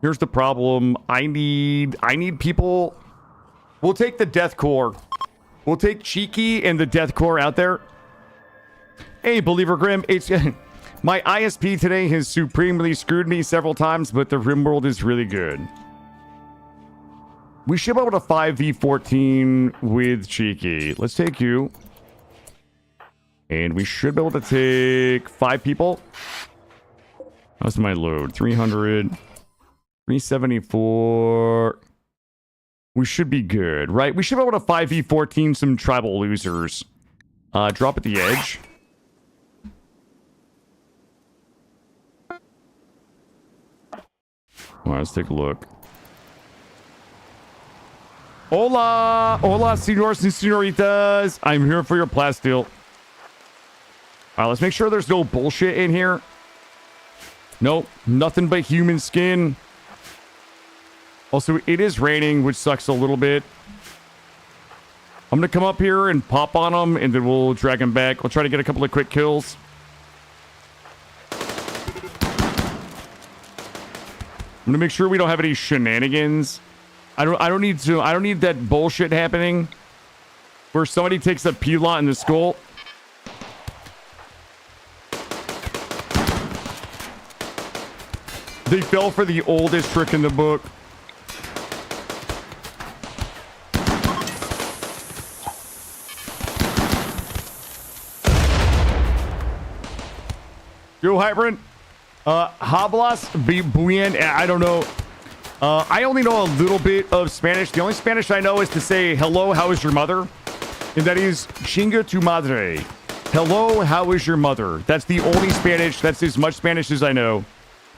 Here's the problem. I need people. We'll take the Death Corps. We'll take Cheeky and the Death Corps out there. Hey, Believer Grim. It's my ISP today has supremely screwed me several times, but the Rimworld is really good. We should be able to 5v14 with Cheeky. Let's take you. And we should be able to take 5 people. How's my load? 300. 374. We should be good, right? We should be able to 5v14 some tribal losers. Drop at the edge. All right, let's take a look. Hola! Hola, senors and senoritas! I'm here for your plasteel. Alright, let's make sure there's no bullshit in here. Nope, nothing but human skin. Also, it is raining, which sucks a little bit. I'm gonna come up here and pop on them, and then we'll drag them back. We'll try to get a couple of quick kills. I'm gonna make sure we don't have any shenanigans. I don't need that bullshit happening where somebody takes a pilot in the skull. They fell for the oldest trick in the book. Yo, Hybrid. Hablas, bien, I don't know. I only know a little bit of Spanish. The only Spanish I know is to say, hello, how is your mother? And that is Chinga tu madre. Hello, how is your mother? That's the only Spanish. That's as much Spanish as I know.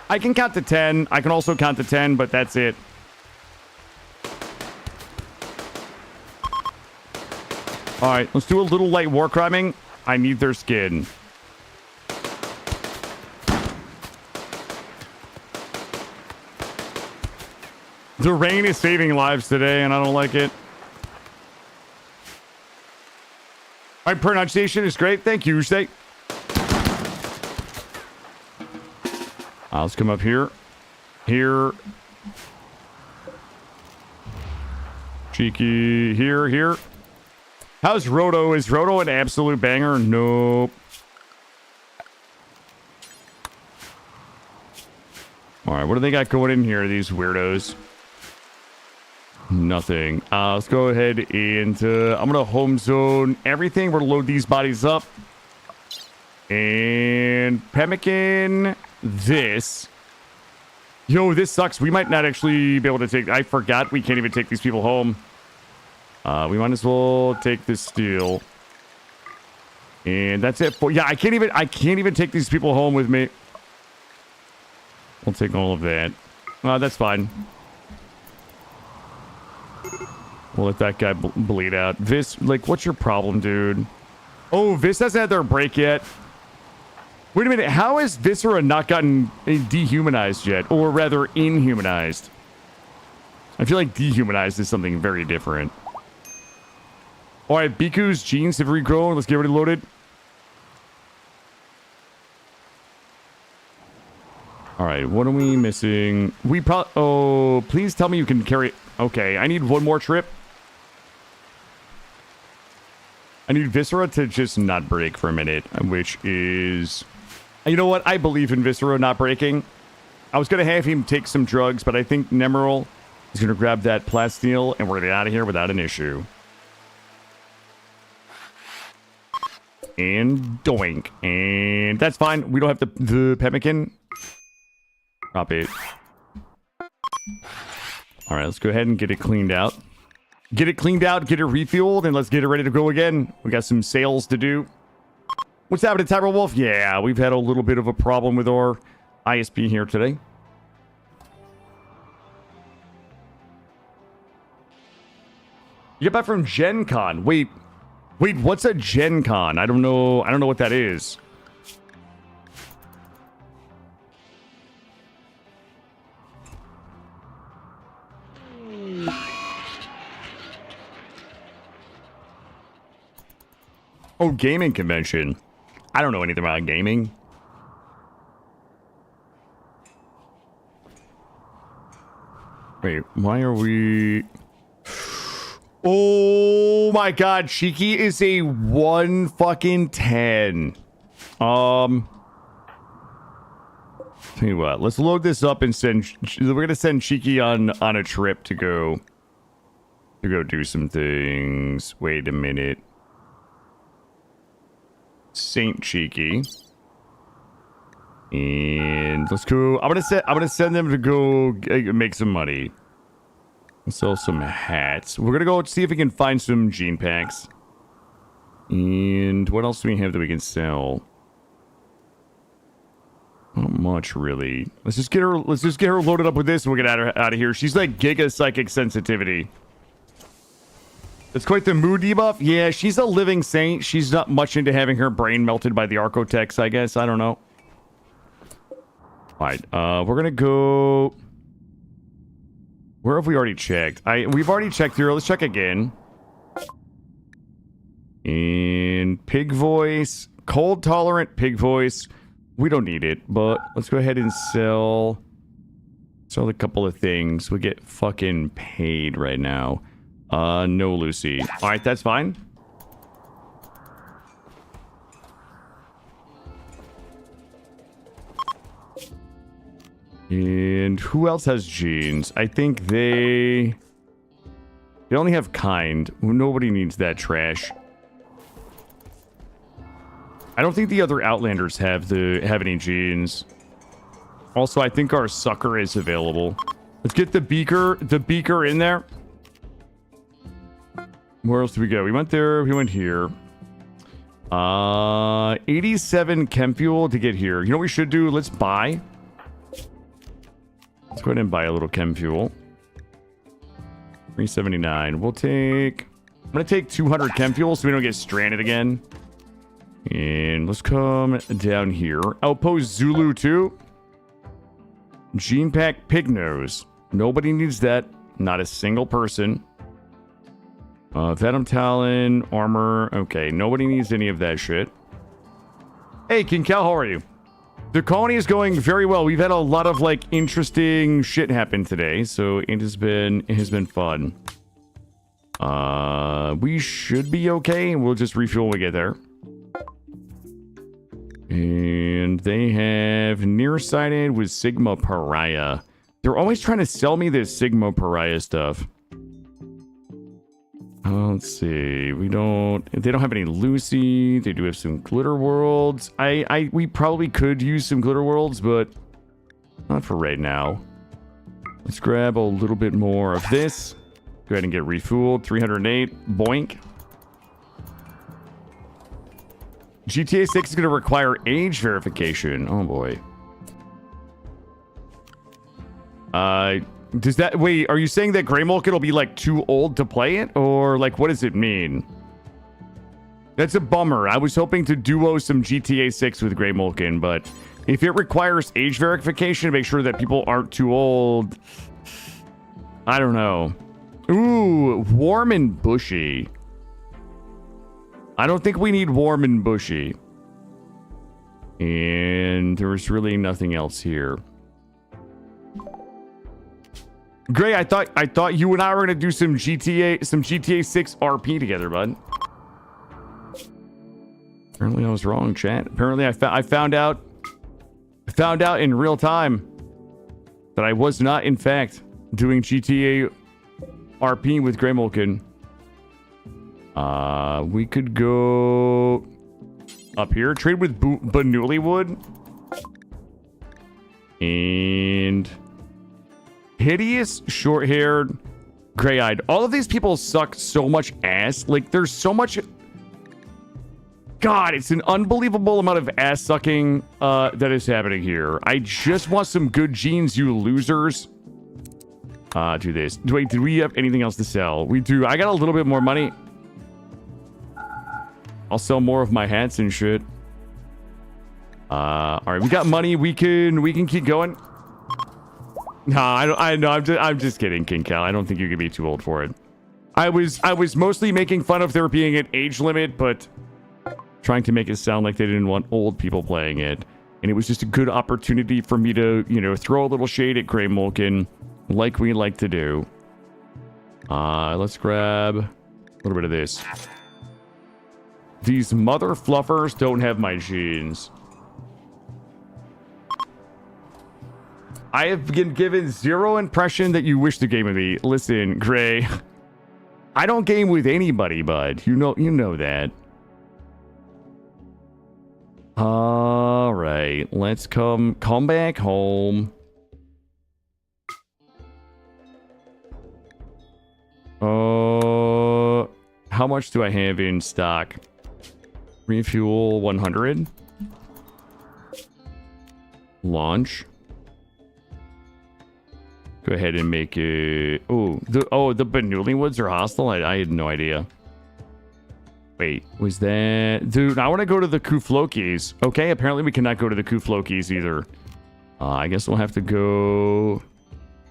I can count to 10. I can also count to 10, but that's it. All right, let's do a little light war criming. I need their skin. The rain is saving lives today, and I don't like it. My pronunciation is great. Thank you, State. Let's come up here. Here. Cheeky. Here. How's Roto? Is Roto an absolute banger? Nope. All right, what do they got going in here, these weirdos? Nothing. Let's go ahead and I'm going to home zone everything. We're going to load these bodies up. And Pemmican this. Yo, this sucks. We might not actually be able to take... I forgot we can't even take these people home. We might as well take this steel. And that's it. Yeah, I can't even take these people home with me. We'll take all of that. That's fine. We'll let that guy bleed out. Vis, like, what's your problem, dude? Oh, Vis hasn't had their break yet. Wait a minute. How has Viscera not gotten dehumanized yet? Or rather, inhumanized? I feel like dehumanized is something very different. All right, Biku's genes have regrown. Let's get ready loaded. All right, what are we missing? We probably... Oh, please tell me you can carry... Okay, I need one more trip. I need Viscera to just not break for a minute, which is... You know what? I believe in Viscera not breaking. I was going to have him take some drugs, but I think Nemeral is going to grab that plasteel, and we're going to get out of here without an issue. And doink. And that's fine. We don't have the pemmican. Drop it. All right, let's go ahead and get it cleaned out. Get it cleaned out, get it refueled, and let's get it ready to go again. We got some sales to do. What's happening, Tyrell Wolf? Yeah, we've had a little bit of a problem with our ISP here today. You get back from Gen Con. Wait, what's a Gen Con? I don't know what that is. Oh, gaming convention. I don't know anything about gaming. Wait, why are we... Oh my god, Shiki is a 1 fucking 10. Tell you what, let's load this up and send... We're gonna send Shiki on a trip to go do some things. Wait a minute. Saint Cheeky. And let's go. I'm gonna send them to go make some money. Sell some hats. We're gonna go see if we can find some gene packs. And what else do we have that we can sell? Not much, really. Let's just get her loaded up with this and we'll get out of here. She's like Giga Psychic Sensitivity. It's quite the mood debuff. Yeah, she's a living saint. She's not much into having her brain melted by the Archotechs, I guess. I don't know. All right, we're gonna go... Where have we already checked? We've already checked through. Let's check again. And pig voice. Cold tolerant pig voice. We don't need it, but let's go ahead and sell a couple of things. We get fucking paid right now. No, Lucy. All right, that's fine. And who else has genes? I think they only have kind. Nobody needs that trash. I don't think the other Outlanders have any genes. Also, I think our sucker is available. Let's get the beaker in there. Where else did we go? We went there. We went here. 87 chem fuel to get here. You know what we should do? Let's buy. Let's go ahead and buy a little chem fuel. 379. We'll take... I'm going to take 200 chem fuel so we don't get stranded again. And let's come down here. Outpost Zulu 2. Gene Pack Pig Nose. Nobody needs that. Not a single person. Venom Talon, armor. Okay, nobody needs any of that shit. Hey, King Cal, how are you? The colony is going very well. We've had a lot of like interesting shit happen today, so it has been fun. We should be okay. We'll just refuel when we get there. And they have nearsighted with Sigma Pariah. They're always trying to sell me this Sigma Pariah stuff. Let's see. They don't have any Lucy. They do have some glitter worlds. We probably could use some glitter worlds, but not for right now. Let's grab a little bit more of this. Go ahead and get refueled. 308. Boink. GTA 6 is going to require age verification. Oh boy. Does that... Wait, are you saying that Grey Mulkin will be, like, too old to play it? Or, like, what does it mean? That's a bummer. I was hoping to duo some GTA 6 with Grey Mulkin, but if it requires age verification to make sure that people aren't too old... I don't know. Ooh, warm and bushy. I don't think we need warm and bushy. And there's really nothing else here. Gray, I thought you and I were gonna do some GTA 6 RP together, bud. Apparently I was wrong, chat. Apparently I found out in real time that I was not in fact doing GTA RP with Grey Mulkin. We could go up here, trade with Banullywood and hideous, short-haired, gray-eyed. All of these people suck so much ass. Like, there's so much... God, it's an unbelievable amount of ass-sucking that is happening here. I just want some good genes, you losers. Do this. Wait, did we have anything else to sell? We do. I got a little bit more money. I'll sell more of my hats and shit. All right, we got money. We can keep going. Nah, I'm just kidding, King Cal. I don't think you can be too old for it. I was mostly making fun of there being an age limit, but trying to make it sound like they didn't want old people playing it. And it was just a good opportunity for me to, you know, throw a little shade at Grey Mulkin, like we like to do. Let's grab a little bit of this. These mother fluffers don't have my genes. I have been given zero impression that you wish to game with me. Listen, Gray, I don't game with anybody, bud. You know that. All right, let's come back home. How much do I have in stock? Refuel 100. Launch. Go ahead and make it... the Banullywood are hostile? I had no idea. Wait, was that... Dude, I want to go to the Kuflokis. Okay, apparently we cannot go to the Kuflokis either. I guess we'll have to go...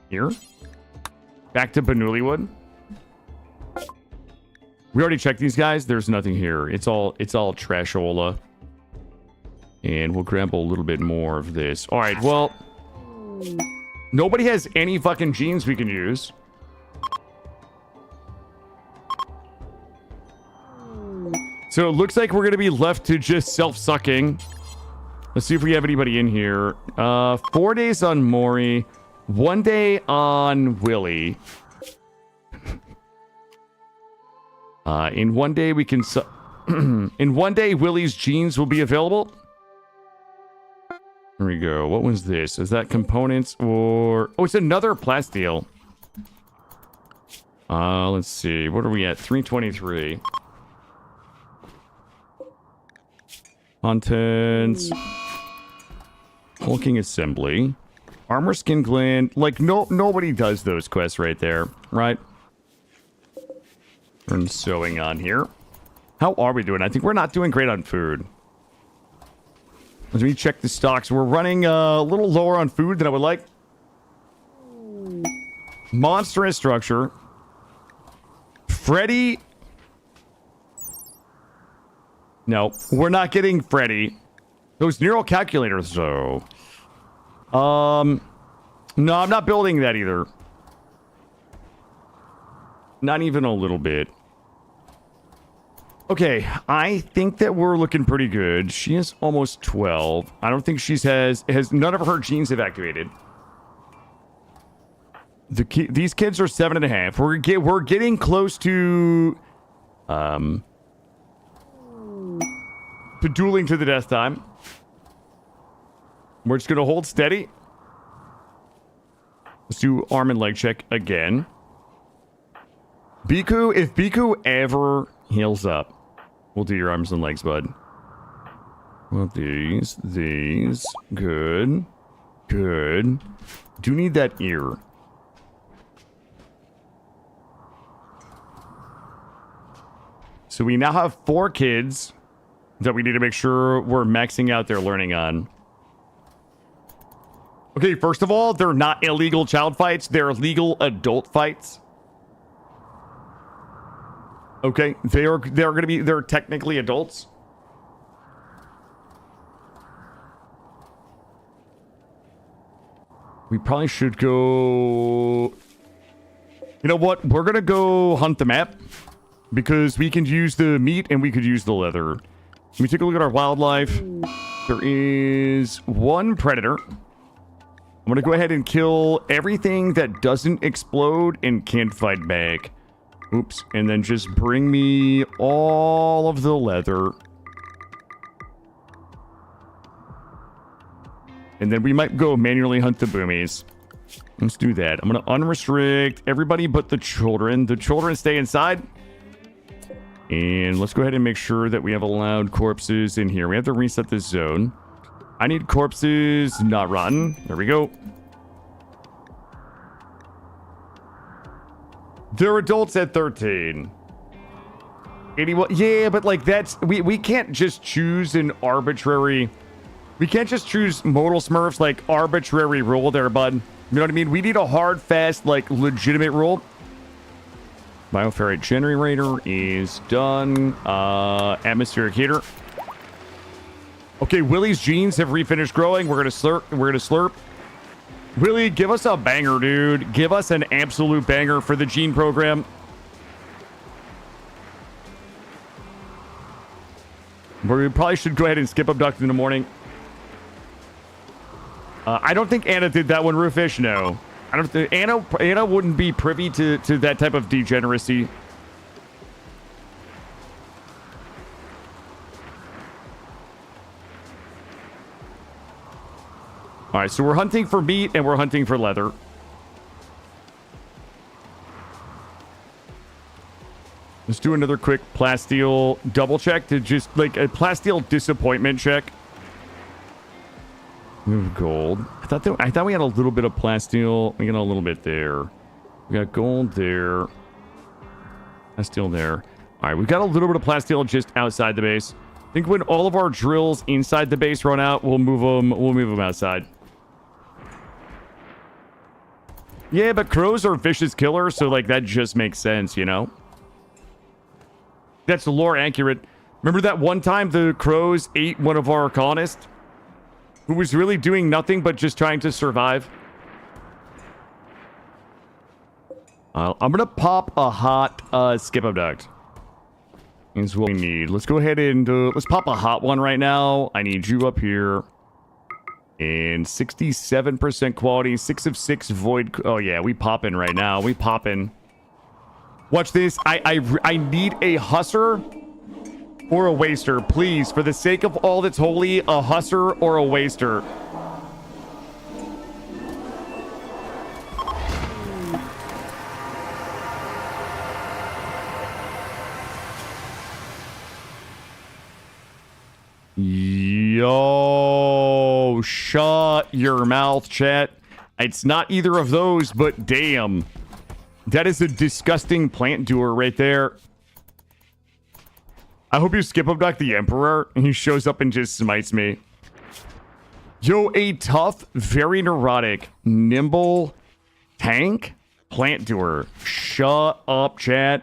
here? Back to Banullywood? We already checked these guys. There's nothing here. It's all trashola. And we'll grab a little bit more of this. All right, well... Nobody has any fucking genes we can use. So it looks like we're going to be left to just self-sucking. Let's see if we have anybody in here. 4 days on Maury. 1 day on Willy. In 1 day we can... in 1 day, Willy's genes will be available. There we go. What was this? Is that components or... Oh, it's another plasteel. Let's see. What are we at? 323. Contents. Hulking assembly. Armor skin gland. Like, nobody does those quests right there, right? Turn sewing on here. How are we doing? I think we're not doing great on food. Let me check the stocks. We're running a little lower on food than I would like. Monstrous structure. Freddy. No, we're not getting Freddy. Those neural calculators, though. No, I'm not building that either. Not even a little bit. Okay, I think that we're looking pretty good. She is almost 12. I don't think she has none of her genes have activated. These kids are 7.5. We're getting close to dueling to the death time. We're just gonna hold steady. Let's do arm and leg check again. Biku, if Biku ever heals up, we'll do your arms and legs, bud. Well, these, good. Do need that ear. So we now have 4 kids that we need to make sure we're maxing out their learning on. Okay, first of all, they're not illegal child fights. They're legal adult fights. Okay, they're technically adults. We probably should go... You know what? We're gonna go hunt the map. Because we can use the meat and we could use the leather. Let me take a look at our wildlife. There is 1 predator. I'm gonna go ahead and kill everything that doesn't explode and can't fight back. Oops. And then just bring me all of the leather. And then we might go manually hunt the boomies. Let's do that. I'm gonna unrestrict everybody but the children. The children stay inside. And let's go ahead and make sure that we have allowed corpses in here. We have to reset this zone. I need corpses not rotten. There we go. They're adults at 13. 81. Yeah, but like that's... We can't just choose an arbitrary... We can't just choose modal smurfs like arbitrary rule there, bud. You know what I mean? We need a hard, fast, like legitimate rule. Bioferrite generator is done. Atmospheric heater. Okay, Willie's genes have refinished growing. We're gonna slurp. Willie, give us a banger, dude. Give us an absolute banger for the gene program. We probably should go ahead and skip abduct in the morning. I don't think Anna did that one, Roofish. No. I don't think Anna wouldn't be privy to that type of degeneracy. All right, so we're hunting for meat and we're hunting for leather. Let's do another quick plasteel double check to just like a plasteel disappointment check. Move gold. I thought we had a little bit of plasteel. We got a little bit there. We got gold there. Plasteel there. All right, we've got a little bit of plasteel just outside the base. I think when all of our drills inside the base run out, we'll move them. We'll move them outside. Yeah, but crows are vicious killers, so like that just makes sense, you know. That's lore accurate. Remember that one time the crows ate one of our colonists? Who was really doing nothing but just trying to survive. I'm gonna pop a hot skip abduct. Is what we need. Let's go ahead and let's pop a hot one right now. I need you up here. And 67% quality, 6 of 6 void. Oh yeah, we popping right now. We popping. Watch this. I need a husser or a waster, please, for the sake of all that's holy, a husser or a waster. Yo, shut your mouth, chat. It's not either of those, but damn. That is a disgusting plant doer right there. I hope you skip abduct the Emperor and he shows up and just smites me. Yo, a tough, very neurotic, nimble tank plant doer. Shut up, chat.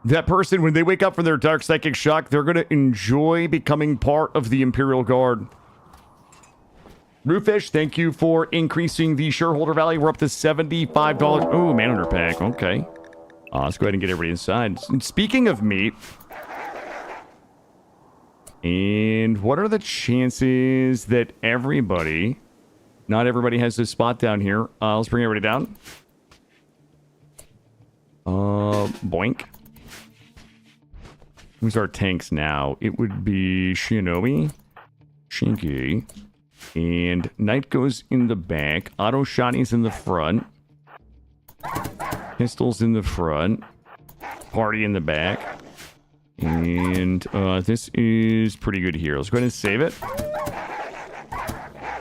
That person, when they wake up from their dark psychic shock, they're going to enjoy becoming part of the Imperial Guard. Roofish, thank you for increasing the shareholder value. We're up to $75. Oh, man under pack. Okay. Let's go ahead and get everybody inside. And speaking of meat, and what are the chances that everybody, not everybody has this spot down here. Let's bring everybody down. Boink. Who's our tanks now? It would be Shinobi, Shinky, and Knight goes in the back. Auto Shotty's in the front. Pistols in the front. Party in the back. And this is pretty good here. Let's go ahead and save it.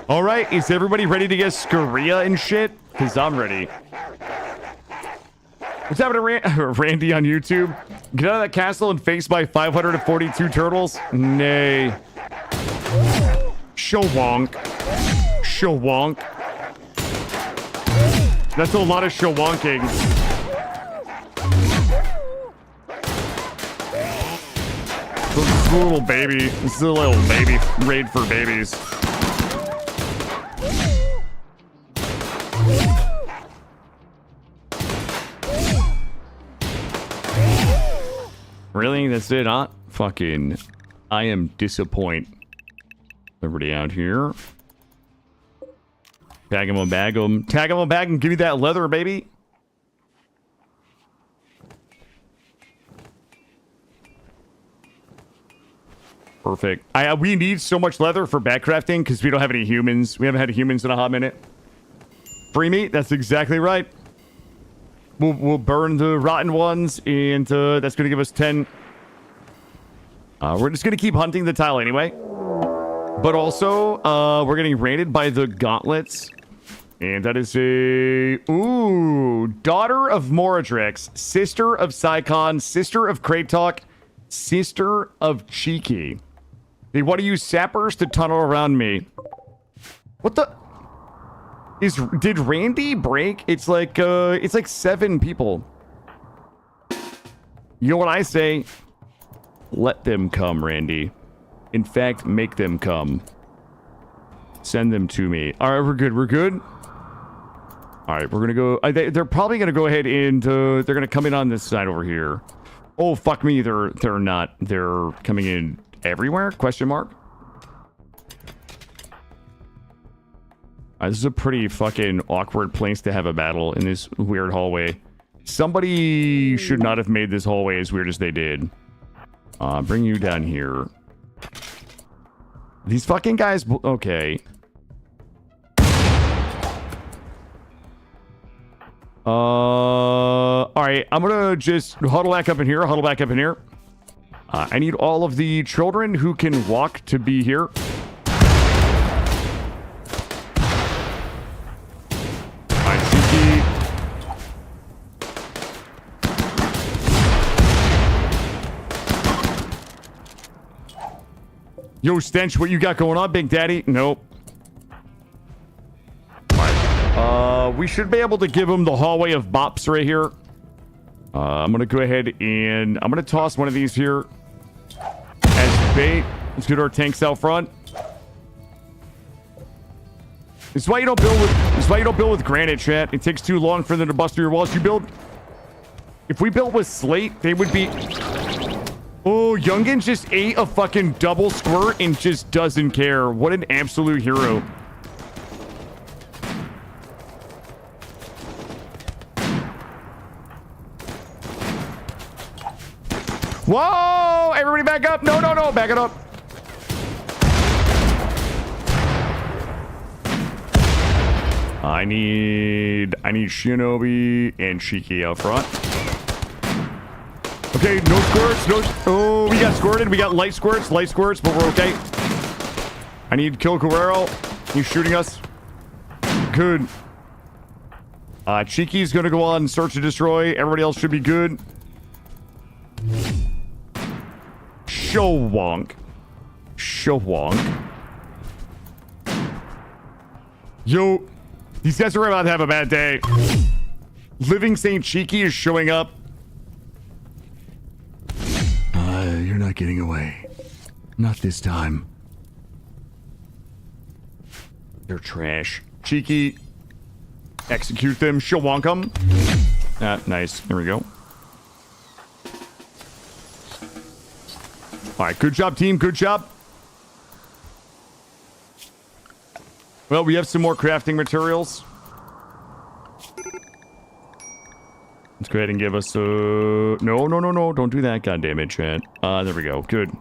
All right, is everybody ready to get Scaria and shit? Because I'm ready. What's happening to Randy on YouTube? Get out of that castle and face my 542 turtles? Nay. Showonk. Showonk. That's a lot of showonking. This is a little baby. This is a little baby raid for babies. Really? That's it, huh? Fucking... I am disappointed. Everybody out here. Tag him on bag him. Tag him on bag and give me that leather, baby. Perfect. We need so much leather for backcrafting because we don't have any humans. We haven't had humans in a hot minute. Free meat? That's exactly right. We'll burn the rotten ones, and that's going to give us 10. We're just going to keep hunting the tile anyway. But also, we're getting raided by the gauntlets. And that is a... Ooh, daughter of Moradrix, sister of Psychon, sister of Kratok, sister of Cheeky. They want to use sappers to tunnel around me. What the... Did Randy break? It's like 7 people. You know what I say? Let them come, Randy. In fact, make them come. Send them to me. All right, we're good. We're good. All right, we're gonna go. They're probably gonna go ahead and they're gonna come in on this side over here. Oh fuck me! They're not. They're coming in everywhere? Question mark. This is a pretty fucking awkward place to have a battle in this weird hallway. Somebody should not have made this hallway as weird as they did. Bring you down here. These fucking guys... Okay. Alright, I'm gonna just huddle back up in here. Huddle back up in here. I need all of the children who can walk to be here. Yo, Stench, what you got going on, Big Daddy? Nope. Alright. We should be able to give him the hallway of bops right here. I'm gonna go ahead and I'm gonna toss one of these here as bait. Let's get our tanks out front. This is why you don't build with granite, chat. It takes too long for them to bust through your walls. If we built with slate, they would be... Oh, Youngin just ate a fucking double squirt and just doesn't care. What an absolute hero. Whoa! Everybody back up. No, no, no. Back it up. I need Shinobi and Shiki out front. Okay, no squirts. No. Oh, we got squirted. We got light squirts, but we're okay. I need kill Guerrero. He's shooting us. Good. Cheeky's gonna go on search and destroy. Everybody else should be good. Showonk. Yo, these guys are about to have a bad day. Living Saint Cheeky is showing up. You're not getting away. Not this time. They're trash. Cheeky. Execute them. Showonk them. Nice. There we go. All right. Good job, team. Good job. Well, we have some more crafting materials. Let's go ahead and give us a... No. Don't do that. God damn it, chat. There we go. Good.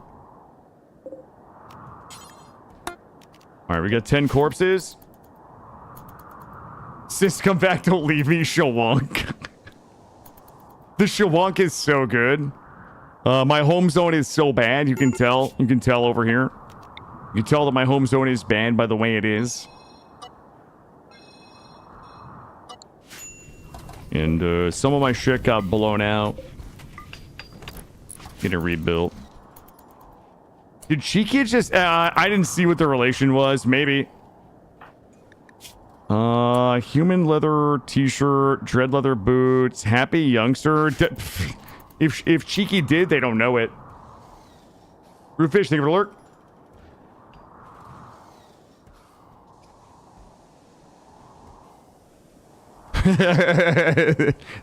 All right, we got 10 corpses. Sis, come back. Don't leave me, Shawonk. The Shawonk is so good. My home zone is so bad. You can tell. You can tell over here. You can tell that my home zone is bad by the way it is. And some of my shit got blown out. Get it rebuilt. Did Cheeky just... I didn't see what the relation was. Maybe. Human leather t-shirt, dread leather boots, happy youngster. If Cheeky did, they don't know it. Rootfish, thank you for the alert.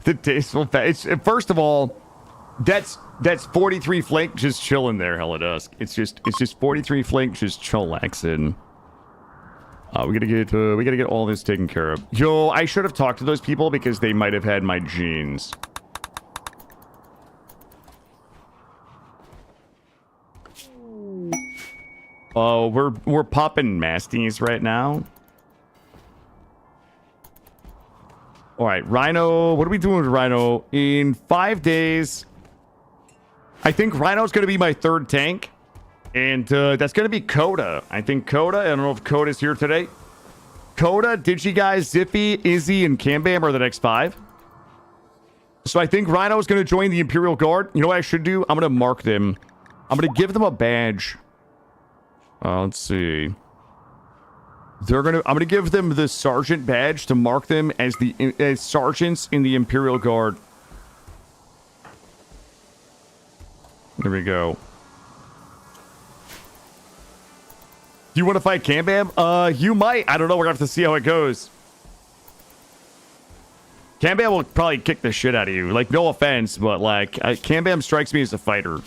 The tasteful face. First of all, that's 43 flake just chilling there, Hella Dusk. It's just 43 flake just chillaxing. We gotta get all this taken care of. Yo, I should have talked to those people because they might have had my genes. Oh, we're popping masties right now. All right, Rhino. What are we doing with Rhino? In 5 days, I think Rhino's going to be my third tank. And that's going to be Coda. I think Coda. I don't know if Coda's here today. Coda, Digiguys, Zippy, Izzy, and Cambam are the next 5. So I think Rhino's going to join the Imperial Guard. You know what I should do? I'm going to mark them. I'm going to give them a badge. Let's see. I'm gonna give them the sergeant badge to mark them as as sergeants in the Imperial Guard. There we go. Do you want to fight Cambam? You might. I don't know. We're gonna have to see how it goes. Cambam will probably kick the shit out of you. Like, no offense, but like, Cambam strikes me as a fighter.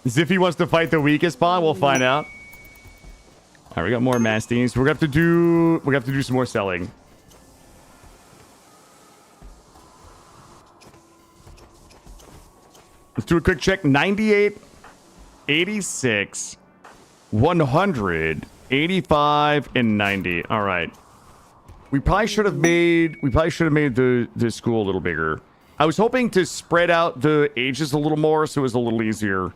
Ziffy wants to fight the weakest spawn. We'll find out. All right, we got more mastings. We're gonna have to do some more selling. Let's do a quick check. 98, 86, 100, 85, and 90. All right. We probably should have made the school a little bigger. I was hoping to spread out the ages a little more so it was a little easier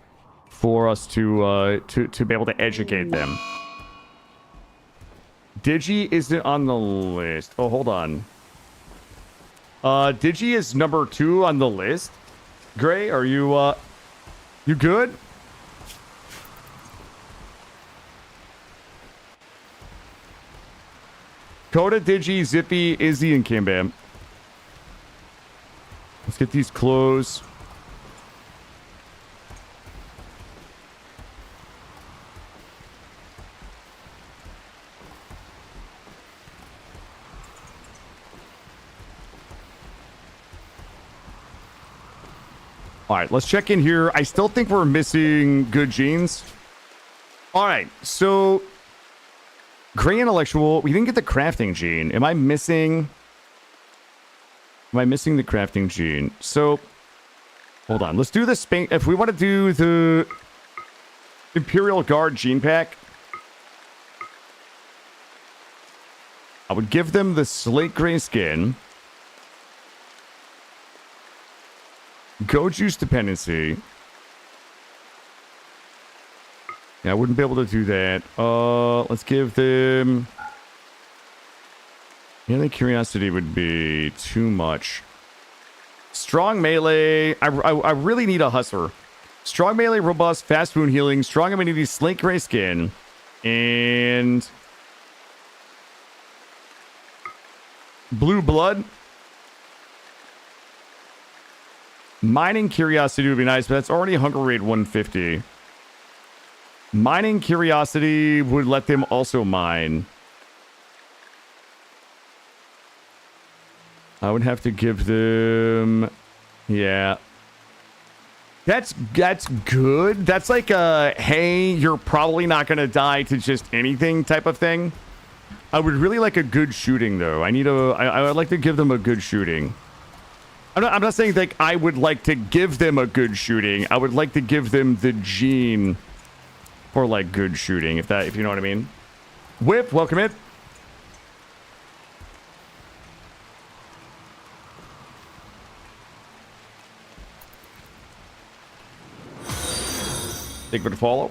for us to be able to educate them. Digi isn't on the list. Oh, hold on. Digi is number 2 on the list. Gray, are you you good? Coda, Digi, Zippy, Izzy, and Kimbam. Let's get these clothes. All right, let's check in here. I still think we're missing good genes. All right, so Gray Intellectual, we didn't get the crafting gene. Am I missing the crafting gene? So, hold on. Let's do the Spain. If we want to do the Imperial Guard gene pack, I would give them the slate gray skin. Goat juice dependency. Yeah, I wouldn't be able to do that. Let's give them... Healing curiosity would be too much. Strong melee. I really need a hustler. Strong melee, robust, fast wound healing, strong immunity, slate gray skin, and blue blood. Mining curiosity would be nice, but that's already hunger rate 150. Mining curiosity would let them also mine. I would have to give them... Yeah. That's good. That's like a, hey, you're probably not going to die to just anything type of thing. I would really like a good shooting, though. I would like to give them a good shooting. I'm not saying that I would like to give them a good shooting. I would like to give them the gene for, like, good shooting, if you know what I mean. Whip, welcome in. Thank you for the follow.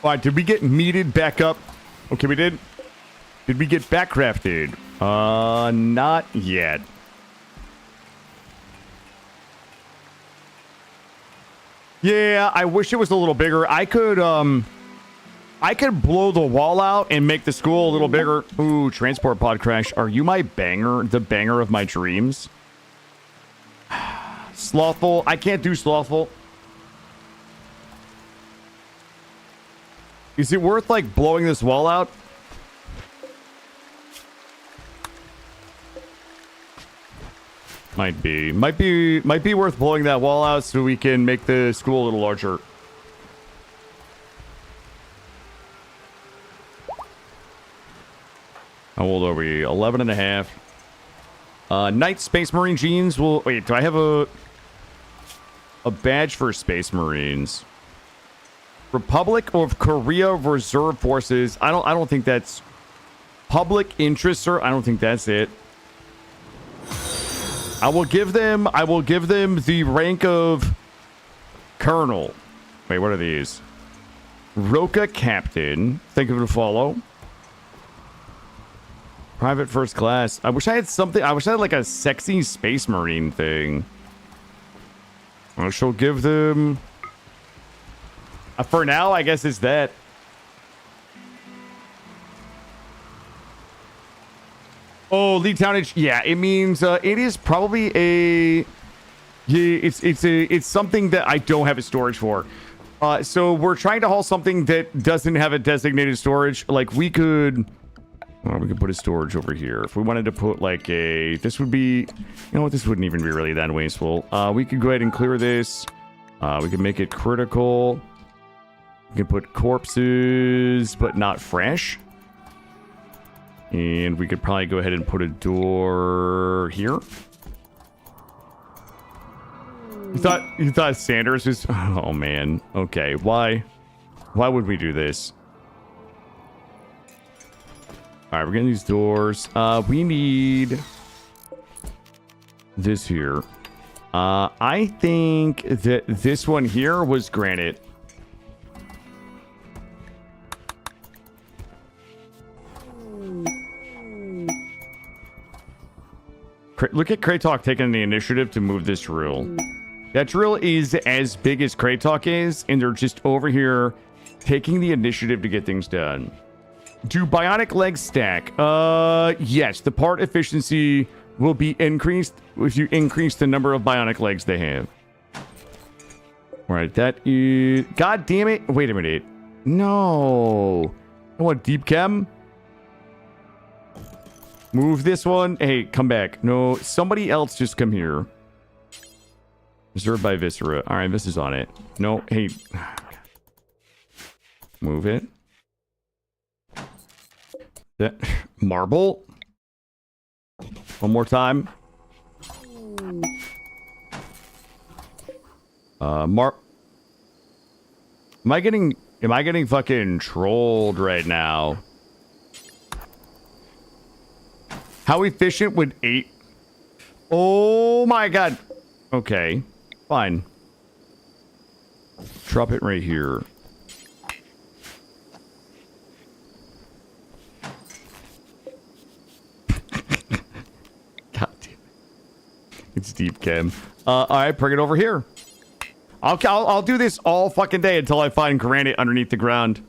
All right, did we get meated back up? Okay, we did. Did we get back crafted? Not yet. Yeah, I wish it was a little bigger. I could blow the wall out and make the school a little bigger. Ooh, transport pod crash. Are you my banger? The banger of my dreams? Slothful. I can't do slothful. Is it worth, like, blowing this wall out? Might be worth blowing that wall out so we can make the school a little larger. How old are we? 11 and a half. Knight Space Marine jeans will... Wait, do I have a badge for Space Marines? Republic of Korea Reserve Forces. I don't think that's public interest, sir. I don't think that's it. I will give them the rank of Colonel. Wait, what are these? Roca Captain. Thank you for the follow. Private First Class. I wish I had something. I wish I had like a sexy Space Marine thing. I shall give them... for now, I guess it's that. Oh, Lead Townage. Yeah, it means it is probably a... Yeah, it's something that I don't have a storage for. So we're trying to haul something that doesn't have a designated storage. Like we could put a storage over here. If we wanted to put like a... This would be... You know what? This wouldn't even be really that wasteful. We could go ahead and clear this. We can make it critical. We can put corpses, but not fresh. And we could probably go ahead and put a door here. You thought Sanders was... Oh, man. Okay, why? Why would we do this? All right, we're getting these doors. We need this here. I think that this one here was granite. Look at Kratok taking the initiative to move this drill. That drill is as big as Kratok is, and they're just over here taking the initiative to get things done. Do bionic legs stack? Yes. The part efficiency will be increased if you increase the number of bionic legs they have. All right, that is... God damn it. Wait a minute. No. I want deep chem. Move this one. Hey, come back. No, somebody else just come here. Reserved by Viscera. All right, this is on it. No, hey. Move it. That marble. One more time. Am I getting fucking trolled right now? How efficient would 8? Oh my god. Okay, fine. Drop it right here. God damn it. It's deep, Kim. All right, bring it over here. I'll do this all fucking day until I find granite underneath the ground.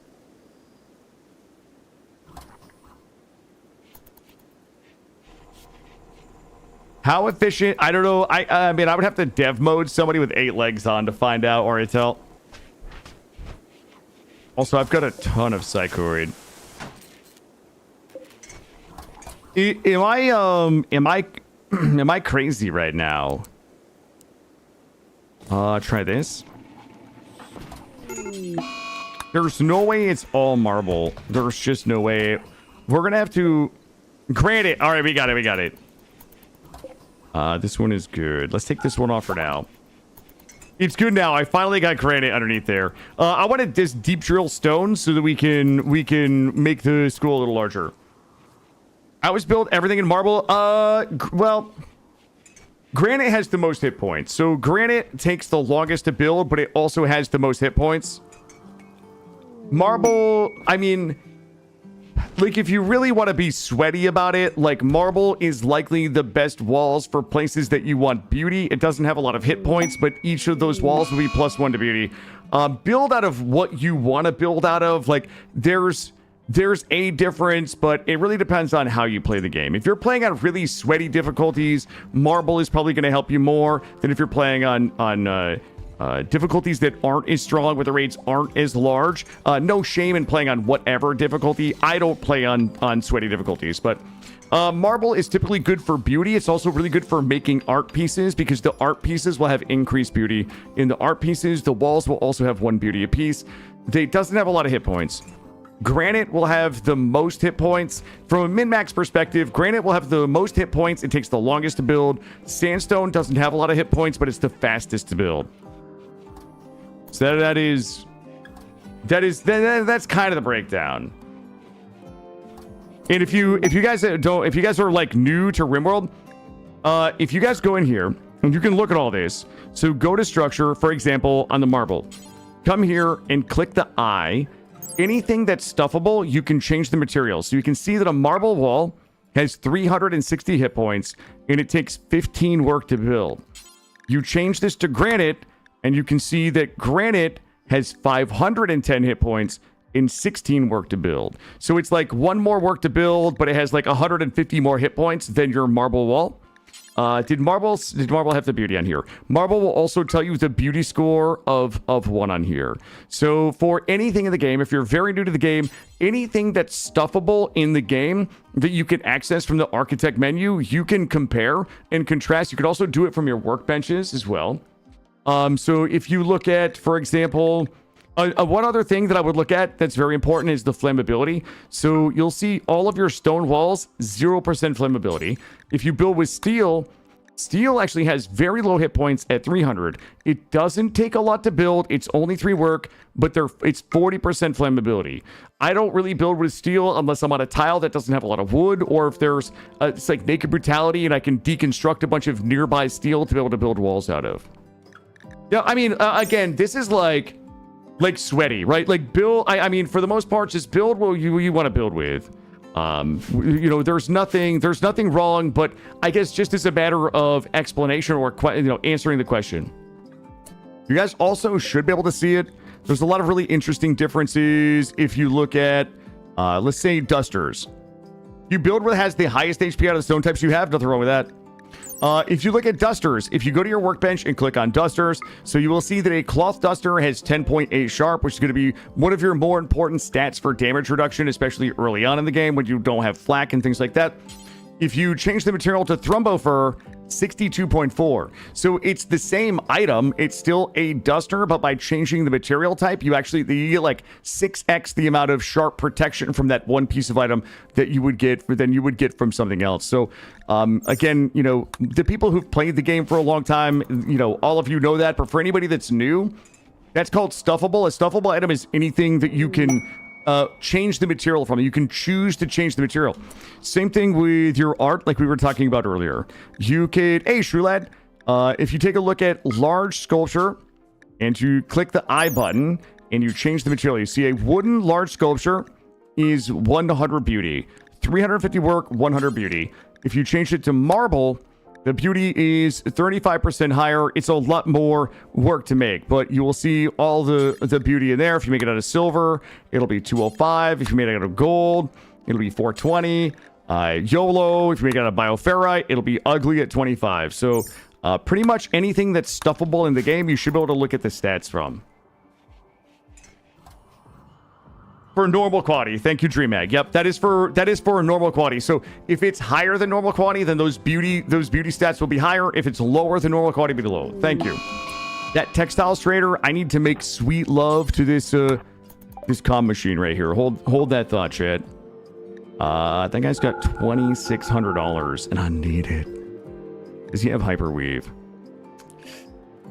How efficient? I don't know. I mean, I would have to dev mode somebody with 8 legs on to find out, or I tell. Also, I've got a ton of psychoid. Am I crazy right now? Try this. There's no way it's all marble. There's just no way. We're gonna have to grant it. All right, we got it. This one is good. Let's take this one off for now. It's good now. I finally got granite underneath there. I wanted this deep drill stone so that we can make the school a little larger. I was built everything in marble. Well, granite has the most hit points. So granite takes the longest to build, but it also has the most hit points. Marble, I mean, like, if you really want to be sweaty about it, like, marble is likely the best walls for places that you want beauty. It doesn't have a lot of hit points, but each of those walls will be +1 to beauty. Build out of what you want to build out of. Like, there's a difference, but it really depends on how you play the game. If you're playing on really sweaty difficulties, marble is probably going to help you more than if you're playing on difficulties that aren't as strong, where the rates aren't as large. No shame in playing on whatever difficulty. I don't play on sweaty difficulties, but marble is typically good for beauty. It's also really good for making art pieces, because the art pieces will have increased beauty. In the art pieces, the walls will also have 1 beauty apiece. It doesn't have a lot of hit points. Granite will have the most hit points. From a min-max perspective, granite will have the most hit points. It takes the longest to build. Sandstone doesn't have a lot of hit points, but it's the fastest to build. So that's kind of the breakdown. And if you guys are like new to RimWorld, if you guys go in here and you can look at all this. So go to structure, for example, on the marble. Come here and click the eye. Anything that's stuffable, you can change the material. So you can see that a marble wall has 360 hit points and it takes 15 work to build. You change this to granite, and you can see that granite has 510 hit points and 16 work to build. So it's like 1 more work to build, but it has like 150 more hit points than your marble wall. Did marble have the beauty on here? Marble will also tell you the beauty score of 1 on here. So for anything in the game, if you're very new to the game, anything that's stuffable in the game that you can access from the architect menu, you can compare and contrast. You could also do it from your workbenches as well. So if you look at, for example, one other thing that I would look at that's very important is the flammability. So you'll see all of your stone walls, 0% flammability. If you build with steel, steel actually has very low hit points at 300. It doesn't take a lot to build. It's only 3 work, but it's 40% flammability. I don't really build with steel unless I'm on a tile that doesn't have a lot of wood, or if there's it's like naked brutality and I can deconstruct a bunch of nearby steel to be able to build walls out of. Yeah, I mean, again, this is like sweaty, right? Like build, I mean, for the most part, just build what you want to build with. You know, there's nothing wrong, but I guess just as a matter of explanation or, answering the question. You guys also should be able to see it. There's a lot of really interesting differences if you look at, let's say, dusters. You build what has the highest HP out of the stone types you have, nothing wrong with that. If you look at dusters, if you go to your workbench and click on dusters, so you will see that a cloth duster has 10.8 sharp, which is going to be one of your more important stats for damage reduction, especially early on in the game when you don't have flak and things like that. If you change the material to thrumbo fur, 62.4. So it's the same item. It's still a duster, but by changing the material type, you get like 6x the amount of sharp protection from that one piece of item that you would get from something else. So again, the people who've played the game for a long time, all of you know that. But for anybody that's new, that's called stuffable. A stuffable item is anything that you can change the material from it. You can choose to change the material. Same thing with your art, like we were talking about earlier. You could, hey, Shrulad, if you take a look at large sculpture and you click the I button and you change the material, you see a wooden large sculpture is 100 beauty, 350 work, 100 beauty. If you change it to marble, the beauty is 35% higher. It's a lot more work to make, but you will see all the beauty in there. If you make it out of silver, it'll be 205. If you make it out of gold, it'll be 420. YOLO, if you make it out of bioferrite, it'll be ugly at 25. So pretty much anything that's stuffable in the game, you should be able to look at the stats from. For normal quality. Thank you, DreamMag. Yep, that is for normal quality. So if it's higher than normal quality, then those beauty stats will be higher. If it's lower than normal quality, it'll be low. Thank you. That textiles trader, I need to make sweet love to this this comm machine right here. Hold that thought, chat. That guy's got $2,600 and I need it. Does he have hyperweave?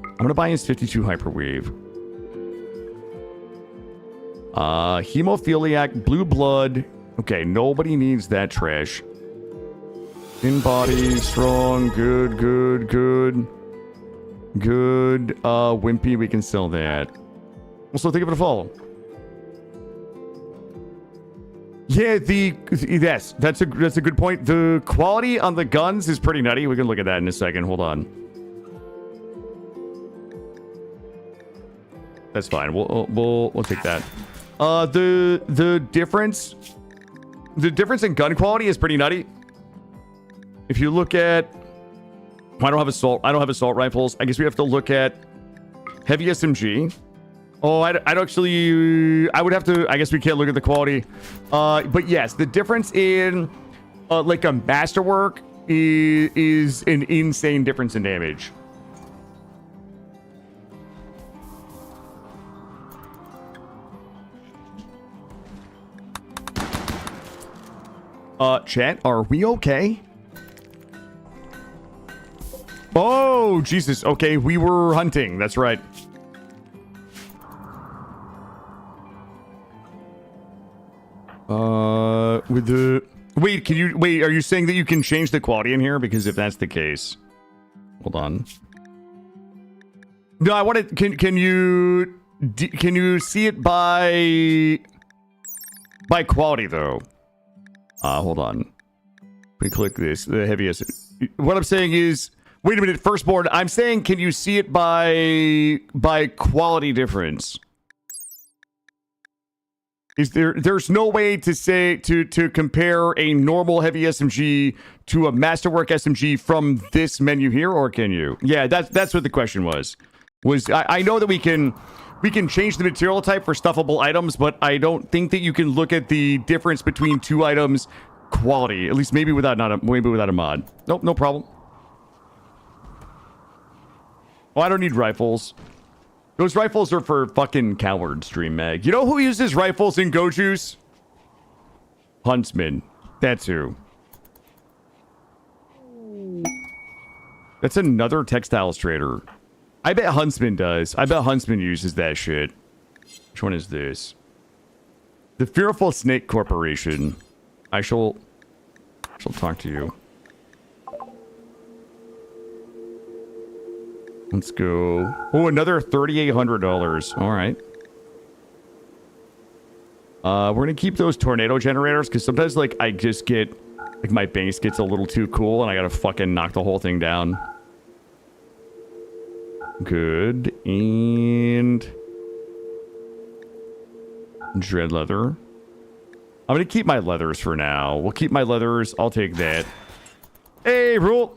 I'm gonna buy his 52 hyperweave. Hemophiliac, blue blood. Okay, nobody needs that trash. Thin body, strong, good. Wimpy, we can sell that. Also, think of it a follow. Yeah, yes, that's a good point. The quality on the guns is pretty nutty. We can look at that in a second. Hold on. That's fine. We'll take that. The difference in gun quality is pretty nutty. If you look at, I don't have assault rifles. I guess we have to look at heavy SMG. Oh, I would have to. I guess we can't look at the quality. But yes, the difference in like a masterwork is an insane difference in damage. Chat, are we okay? Oh, Jesus. Okay, we were hunting. That's right. With the... Wait, are you saying that you can change the quality in here? Because if that's the case... Hold on. No, I want to... Can you see it by quality, though? Hold on. We click this, the heaviest. What I'm saying is, wait a minute, Firstborn. I'm saying, can you see it by quality difference? Is there's no way to say to compare a normal heavy SMG to a masterwork SMG from this menu here, or can you? Yeah, that's what the question was. I know that we can change the material type for stuffable items, but I don't think that you can look at the difference between two items quality. At least maybe without a mod. Nope, no problem. Oh, I don't need rifles. Those rifles are for fucking cowards, DreamMag. You know who uses rifles in Go Juice? Huntsman. That's who. That's another textiles trader. I bet Huntsman does. I bet Huntsman uses that shit. Which one is this? The Fearful Snake Corporation. I shall talk to you. Let's go. Oh, another $3,800. All right. We're gonna keep those tornado generators because sometimes, like, I just get, like, my base gets a little too cool and I gotta fucking knock the whole thing down. Good. And dread leather. I'm gonna keep my leathers for now. We'll keep my leathers. I'll take that. Hey, Rule.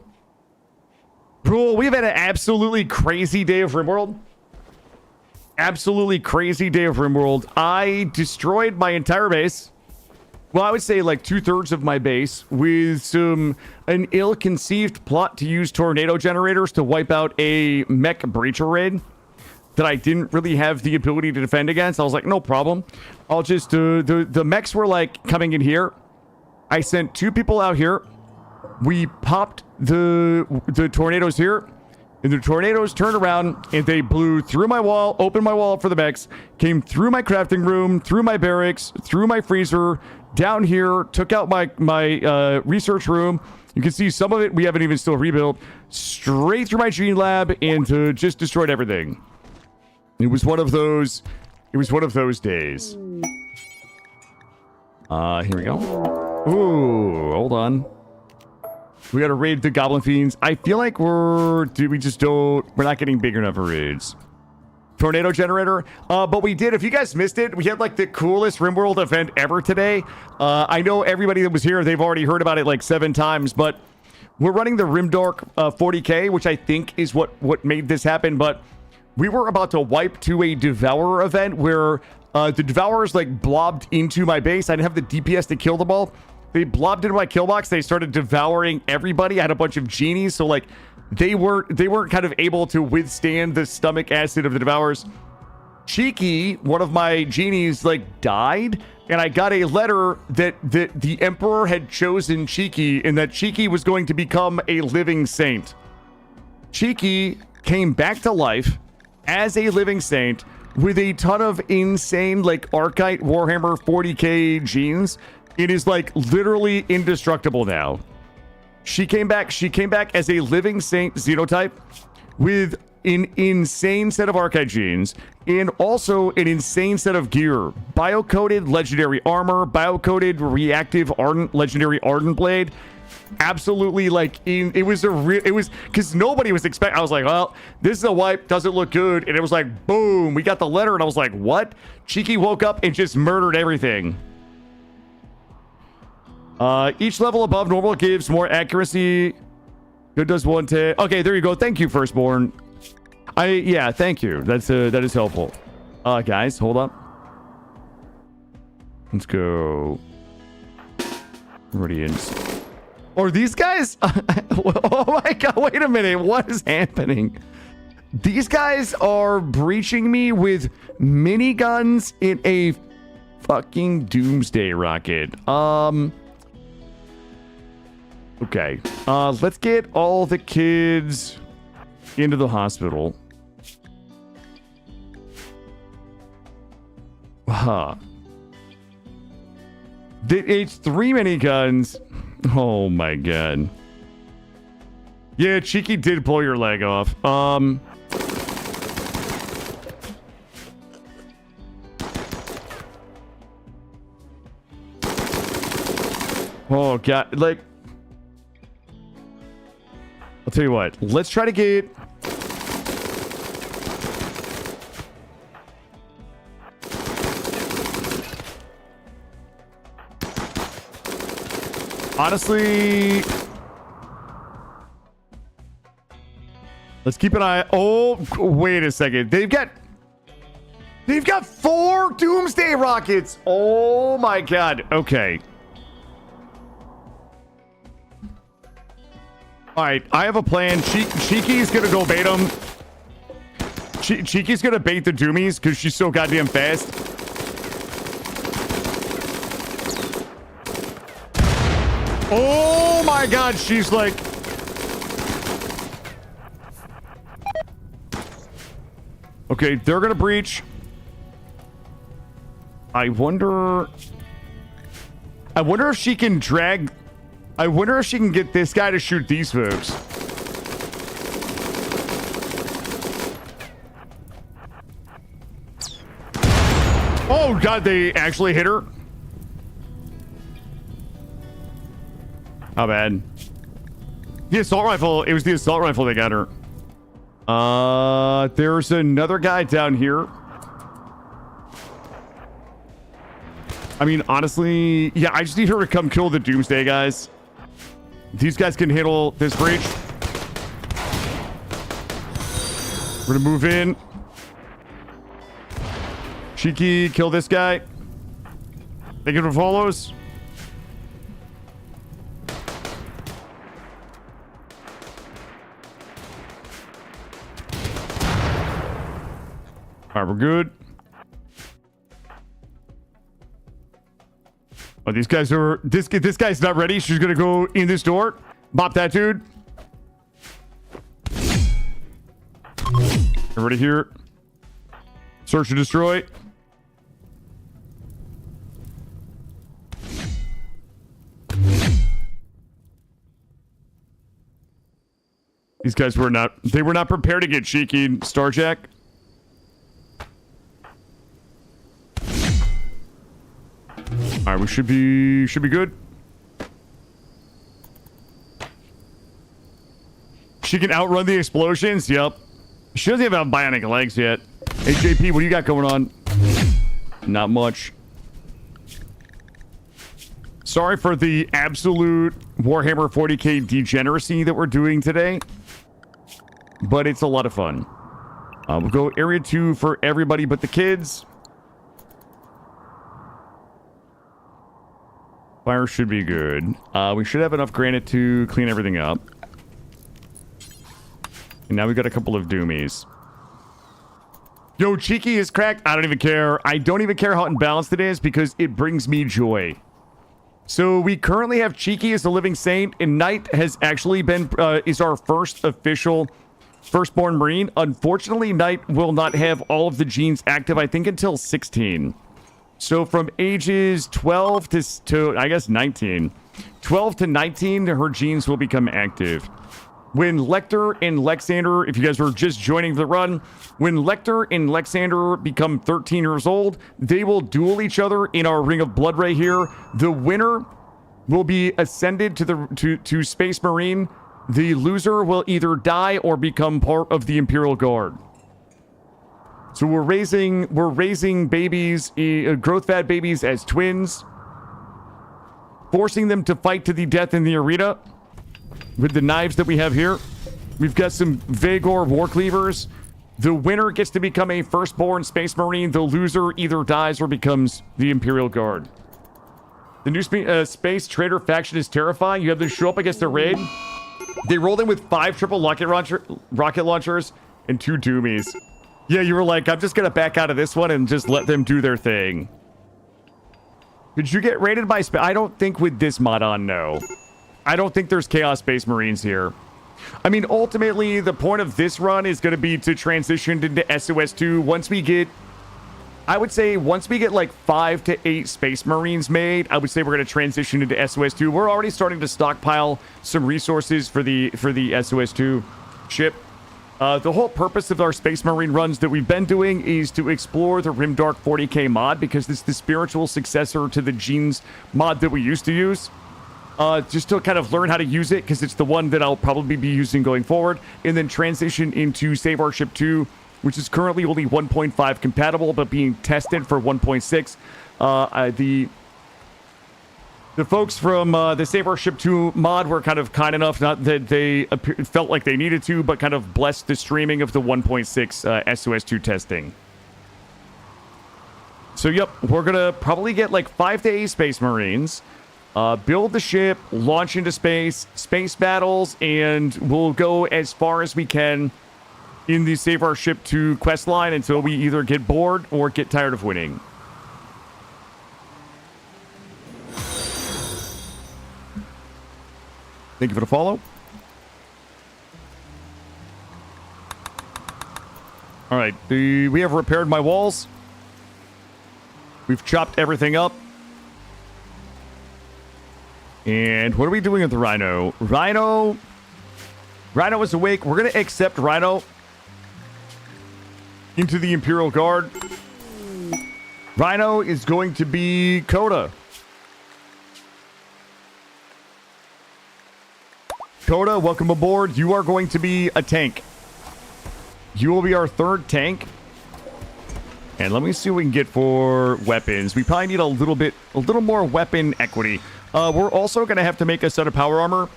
Rule, we've had an absolutely crazy day of RimWorld. Absolutely crazy day of RimWorld. I destroyed my entire base. Well, I would say like 2/3 of my base with an ill-conceived plot to use tornado generators to wipe out a mech breacher raid that I didn't really have the ability to defend against. I was like, no problem. I'll just the mechs were like coming in here. I sent 2 people out here. We popped the tornadoes here. And the tornadoes turned around and they blew through my wall, opened my wall up for the mechs, came through my crafting room, through my barracks, through my freezer, down here, took out my research room. You can see some of it we haven't even still rebuilt. Straight through my gene lab and just destroyed everything. It was one of those days. Here we go. Ooh, hold on. We gotta raid the Goblin Fiends. I feel like we're not getting big enough for raids. Tornado generator. But we did, if you guys missed it, we had like the coolest RimWorld event ever today. I know everybody that was here, they've already heard about it like 7 times, but we're running the Rimdark 40K, which I think is what made this happen. But we were about to wipe to a Devourer event where the Devourers like blobbed into my base. I didn't have the DPS to kill them all. They blobbed into my kill box. They started devouring everybody. I had a bunch of genies, so like they weren't kind of able to withstand the stomach acid of the Devourers. Cheeky, one of my genies, like died, and I got a letter that the Emperor had chosen Cheeky, and that Cheeky was going to become a living saint. Cheeky came back to life as a living saint with a ton of insane like Archite Warhammer 40k genes. It is like literally indestructible now. She came back as a living saint xenotype with an insane set of Archite genes and also an insane set of gear. Bio-coated legendary armor, bio-coated reactive ardent legendary ardent blade. Absolutely, like it was because nobody was expecting. I was like, well, this is a wipe, doesn't look good, and it was like boom, we got the letter, and I was like, what? Cheeky woke up and just murdered everything. Each level above normal gives more accuracy. Good does 110. Okay, there you go. Thank you, Firstborn. Yeah, thank you. That is helpful. Guys, hold up. Let's go. Radiance. Are these guys? Oh my god! Wait a minute. What is happening? These guys are breaching me with miniguns in a fucking doomsday rocket. Okay, let's get all the kids into the hospital. It's 3 miniguns. Oh my god. Yeah, Cheeky did blow your leg off. Oh god, like I'll tell you what, let's try to get honestly, let's keep an eye. Oh, wait a second. They've got 4 doomsday rockets. Oh my god. Okay. All right, I have a plan. Cheeky's gonna go bait them. Cheeky's gonna bait the doomies because she's so goddamn fast. Oh my god, she's like... Okay, they're gonna breach. I wonder if she can drag... I wonder if she can get this guy to shoot these folks. Oh god, they actually hit her. How bad? The assault rifle. It was the assault rifle that got her. There's another guy down here. I mean, honestly, yeah, I just need her to come kill the doomsday guys. These guys can handle this breach. We're gonna move in. Cheeky, kill this guy. Thank you for follows. All right, we're good. Oh, these guys are... This guy's not ready. She's gonna go in this door. Bop that dude. Everybody here. Search and destroy. These guys were not prepared to get cheeky, Starjack. All right, we should be good. She can outrun the explosions. Yep. She doesn't even have bionic legs yet. Hey, JP, what do you got going on? Not much. Sorry for the absolute Warhammer 40k degeneracy that we're doing today, but it's a lot of fun. We'll go area 2 for everybody but the kids. Fire should be good. We should have enough granite to clean everything up. And now we got a couple of doomies. Yo, Cheeky is cracked. I don't even care. I don't even care how imbalanced it is because it brings me joy. So we currently have Cheeky as the living saint, and Knight has actually been is our first official firstborn Marine. Unfortunately, Knight will not have all of the genes active, I think, until 16. So from ages 12 to I guess 19. 12 to 19, her genes will become active. When Lecter and Lexander, if you guys were just joining the run, when Lecter and Lexander become 13 years old, they will duel each other in our Ring of Blood right here. The winner will be ascended to Space Marine. The loser will either die or become part of the Imperial Guard. So we're raising babies, growth fat babies as twins, forcing them to fight to the death in the arena. With the knives that we have here, we've got some Vagor war cleavers. The winner gets to become a firstborn Space Marine. The loser either dies or becomes the Imperial Guard. The new Space Trader faction is terrifying. You have them show up against the raid. They rolled in with 5 triple rocket launchers and 2 doomies. Yeah, you were like, I'm just going to back out of this one and just let them do their thing. Did you get raided by I don't think with this mod on, no. I don't think there's Chaos Space Marines here. I mean, ultimately, the point of this run is going to be to transition into SOS2 once we get... I would say once we get like 5 to 8 Space Marines made, I would say we're going to transition into SOS2. We're already starting to stockpile some resources for the SOS2 ship. The whole purpose of our Space Marine runs that we've been doing is to explore the Rimdark 40k mod, because it's the spiritual successor to the Genes mod that we used to use. Just to kind of learn how to use it, because it's the one that I'll probably be using going forward, and then transition into Save Our Ship 2, which is currently only 1.5 compatible, but being tested for 1.6. The folks from the Save Our Ship 2 mod were kind enough, not that they felt like they needed to, but kind of blessed the streaming of the 1.6 SOS2 testing. So, yep, we're going to probably get like 5 to 8 Space Marines. Build the ship, launch into space battles, and we'll go as far as we can in the Save Our Ship 2 quest line until we either get bored or get tired of winning. Thank you for the follow. All right, we have repaired my walls. We've chopped everything up. And what are we doing with the Rhino? Rhino is awake. We're going to accept Rhino into the Imperial Guard. Rhino is going to be Coda. Coda, welcome aboard. You are going to be a tank. You will be our 3rd tank. And let me see what we can get for weapons. We probably need a little more weapon equity. We're also going to have to make a set of power armor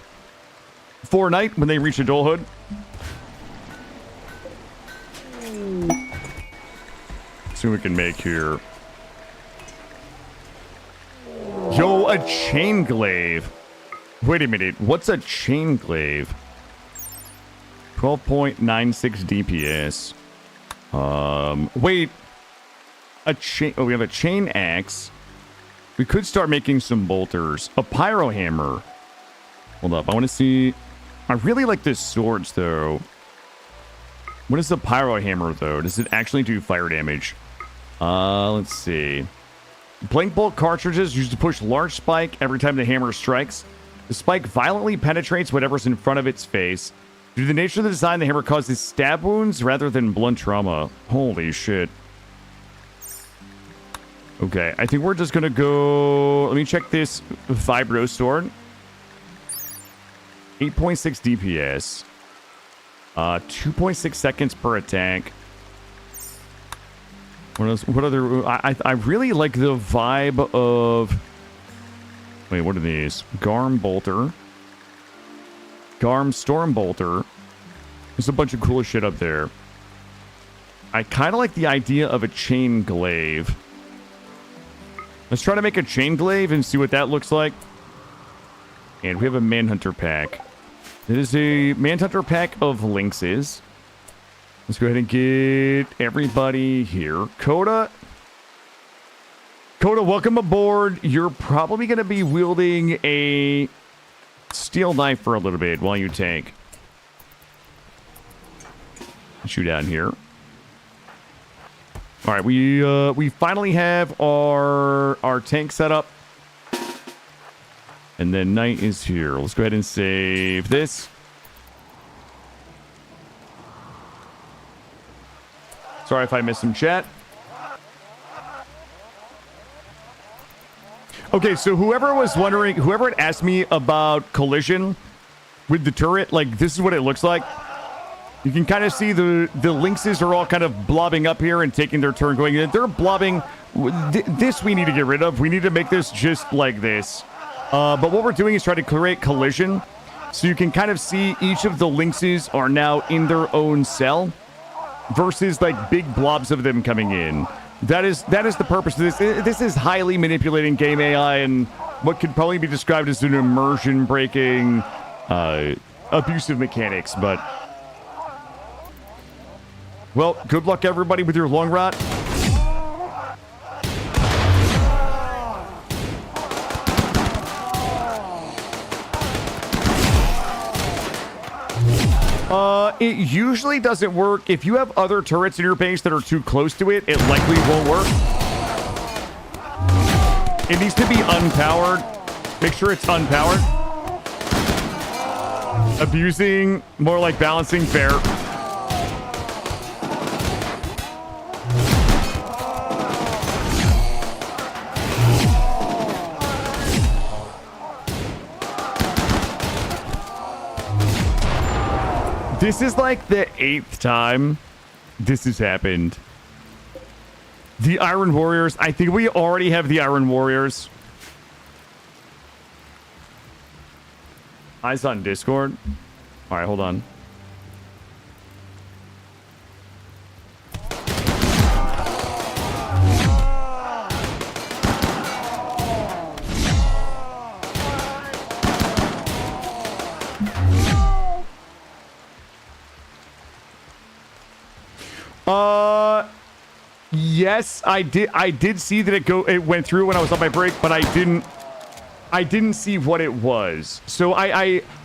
for Knight when they reach adulthood. See what we can make here. Yo, a chain glaive. Wait a minute. What's a chain glaive? 12.96 DPS. Wait. A chain. Oh, we have a chain axe. We could start making some bolters. A pyro hammer. Hold up. I want to see. I really like this swords, though. What is the pyro hammer, though? Does it actually do fire damage? Let's see. Blank bolt cartridges used to push large spike every time the hammer strikes. The spike violently penetrates whatever's in front of its face. Due to the nature of the design, the hammer causes stab wounds rather than blunt trauma. Holy shit. Okay, I think we're just gonna go... Let me check this Vibro Sword. 8.6 DPS. 2.6 seconds per attack. What else? What other... I really like the vibe of... Wait, what are these? Garm Bolter. Garm Storm Bolter. There's a bunch of cool shit up there. I kind of like the idea of a Chain Glaive. Let's try to make a Chain Glaive and see what that looks like. And we have a Manhunter pack. It is a Manhunter pack of Lynxes. Let's go ahead and get everybody here. Coda, welcome aboard. You're probably going to be wielding a steel knife for a little bit while you tank. Shoot down here. All right, we finally have our tank set up. And then night is here. Let's go ahead and save this. Sorry if I missed some chat. Okay, so whoever was wondering, whoever had asked me about collision with the turret, like this is what it looks like. You can kind of see the lynxes are all kind of blobbing up here and taking their turn going in. They're blobbing. This we need to get rid of. We need to make this just like this. But what we're doing is trying to create collision. So you can kind of see each of the lynxes are now in their own cell versus like big blobs of them coming in. That is the purpose of this. This is highly manipulating game AI and what could probably be described as an immersion breaking abusive mechanics, but well, good luck everybody with your long rot. It usually doesn't work. If you have other turrets in your base that are too close to it, it likely won't work. It needs to be unpowered. Make sure it's unpowered. Abusing, more like balancing, fair. This is like the 8th time this has happened. The Iron Warriors. I think we already have the Iron Warriors. Eyes on Discord. All right, hold on. Yes, I did see that it went through when I was on my break, but I didn't see what it was. So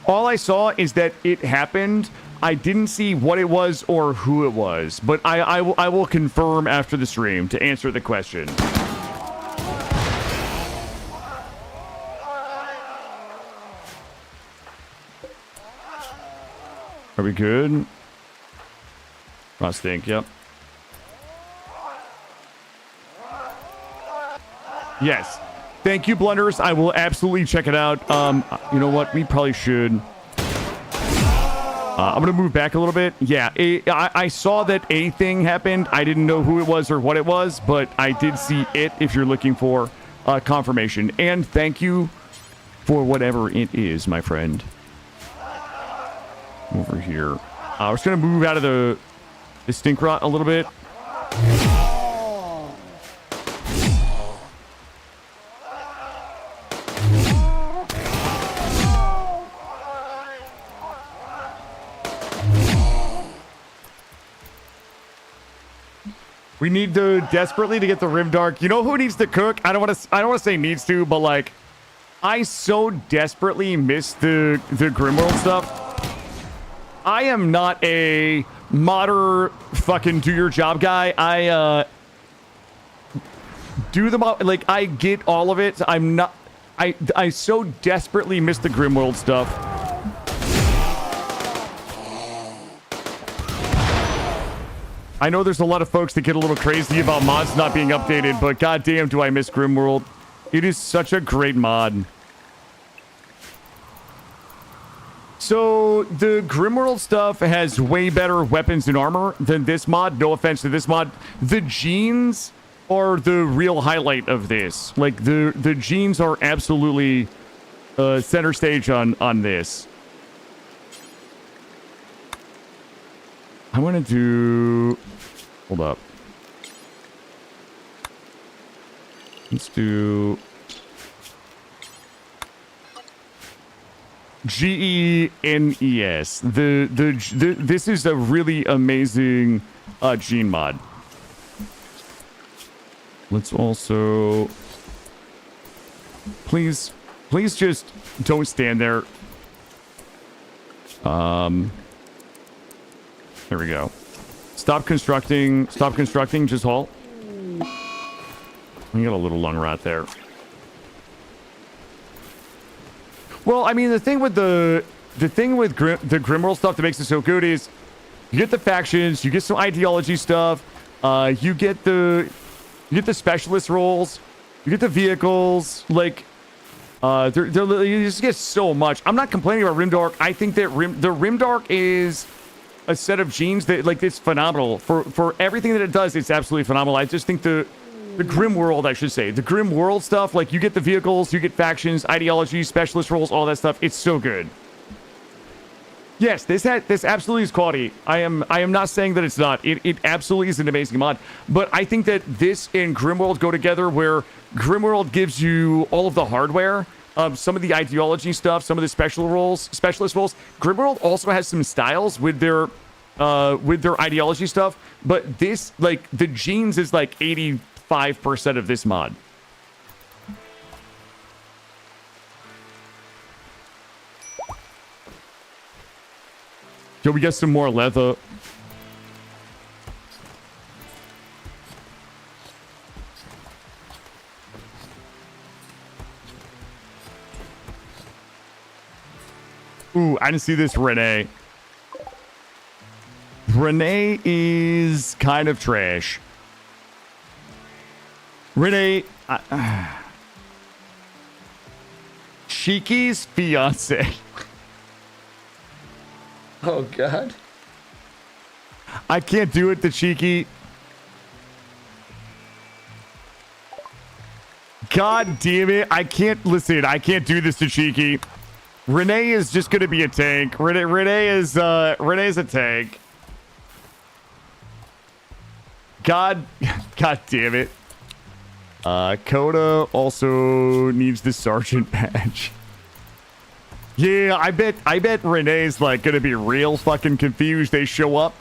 all I saw is that it happened. I didn't see what it was or who it was, but I will confirm after the stream to answer the question. Are we good? I think, yep. Yes. Thank you, Blunders. I will absolutely check it out. You know what? We probably should. I'm going to move back a little bit. Yeah, I saw that a thing happened. I didn't know who it was or what it was, but I did see it if you're looking for confirmation. And thank you for whatever it is, my friend. Over here. I was going to move out of the stink rot a little bit. We need to desperately to get the Rimdark. You know who needs to cook? I don't want to say needs to, but like I so desperately miss the Grimworld stuff. I am not a modder fucking do your job guy. I do the mod, like I get all of it. I'm not. I so desperately miss the Grimworld stuff. I know there's a lot of folks that get a little crazy about mods not being updated, but goddamn, do I miss Grimworld? It is such a great mod. So the Grimworld stuff has way better weapons and armor than this mod. No offense to this mod. The jeans are the real highlight of this. Like the jeans are absolutely center stage on this. I want to do. Hold up. Let's do GENES. This is a really amazing gene mod. Let's also please just don't stand there. There we go. Stop constructing, just halt. You got a little lung rot there. Well, I mean, the thing with the Grimworld stuff that makes it so good is you get the factions, you get some ideology stuff, you get the specialist roles, you get the vehicles, like you just get so much. I'm not complaining about Rimdark. I think that the Rimdark is a set of genes that, like, it's phenomenal for everything that it does. It's absolutely phenomenal. I just think the Grimworld, I should say, the Grimworld stuff, like, you get the vehicles, you get factions, ideology, specialist roles, all that stuff. It's so good. Yes, this absolutely is quality. I am not saying that it's not. It absolutely is an amazing mod. But I think that this and Grimworld go together, where Grimworld gives you all of the hardware, some of the ideology stuff, some of the specialist roles. Grimworld also has some styles with their ideology stuff, but this, like, the genes is like 85% of this mod. Yo, we get some more leather. Ooh, I didn't see this Renee. Renee is kind of trash. Renee... Cheeky's fiance. Oh, God. I can't do it to Cheeky. God damn it. I can't... Listen, I can't do this to Cheeky. Renee is just going to be a tank. Renee is a tank. God damn it. Coda also needs the sergeant badge. Yeah, I bet Renee's like going to be real fucking confused. They show up.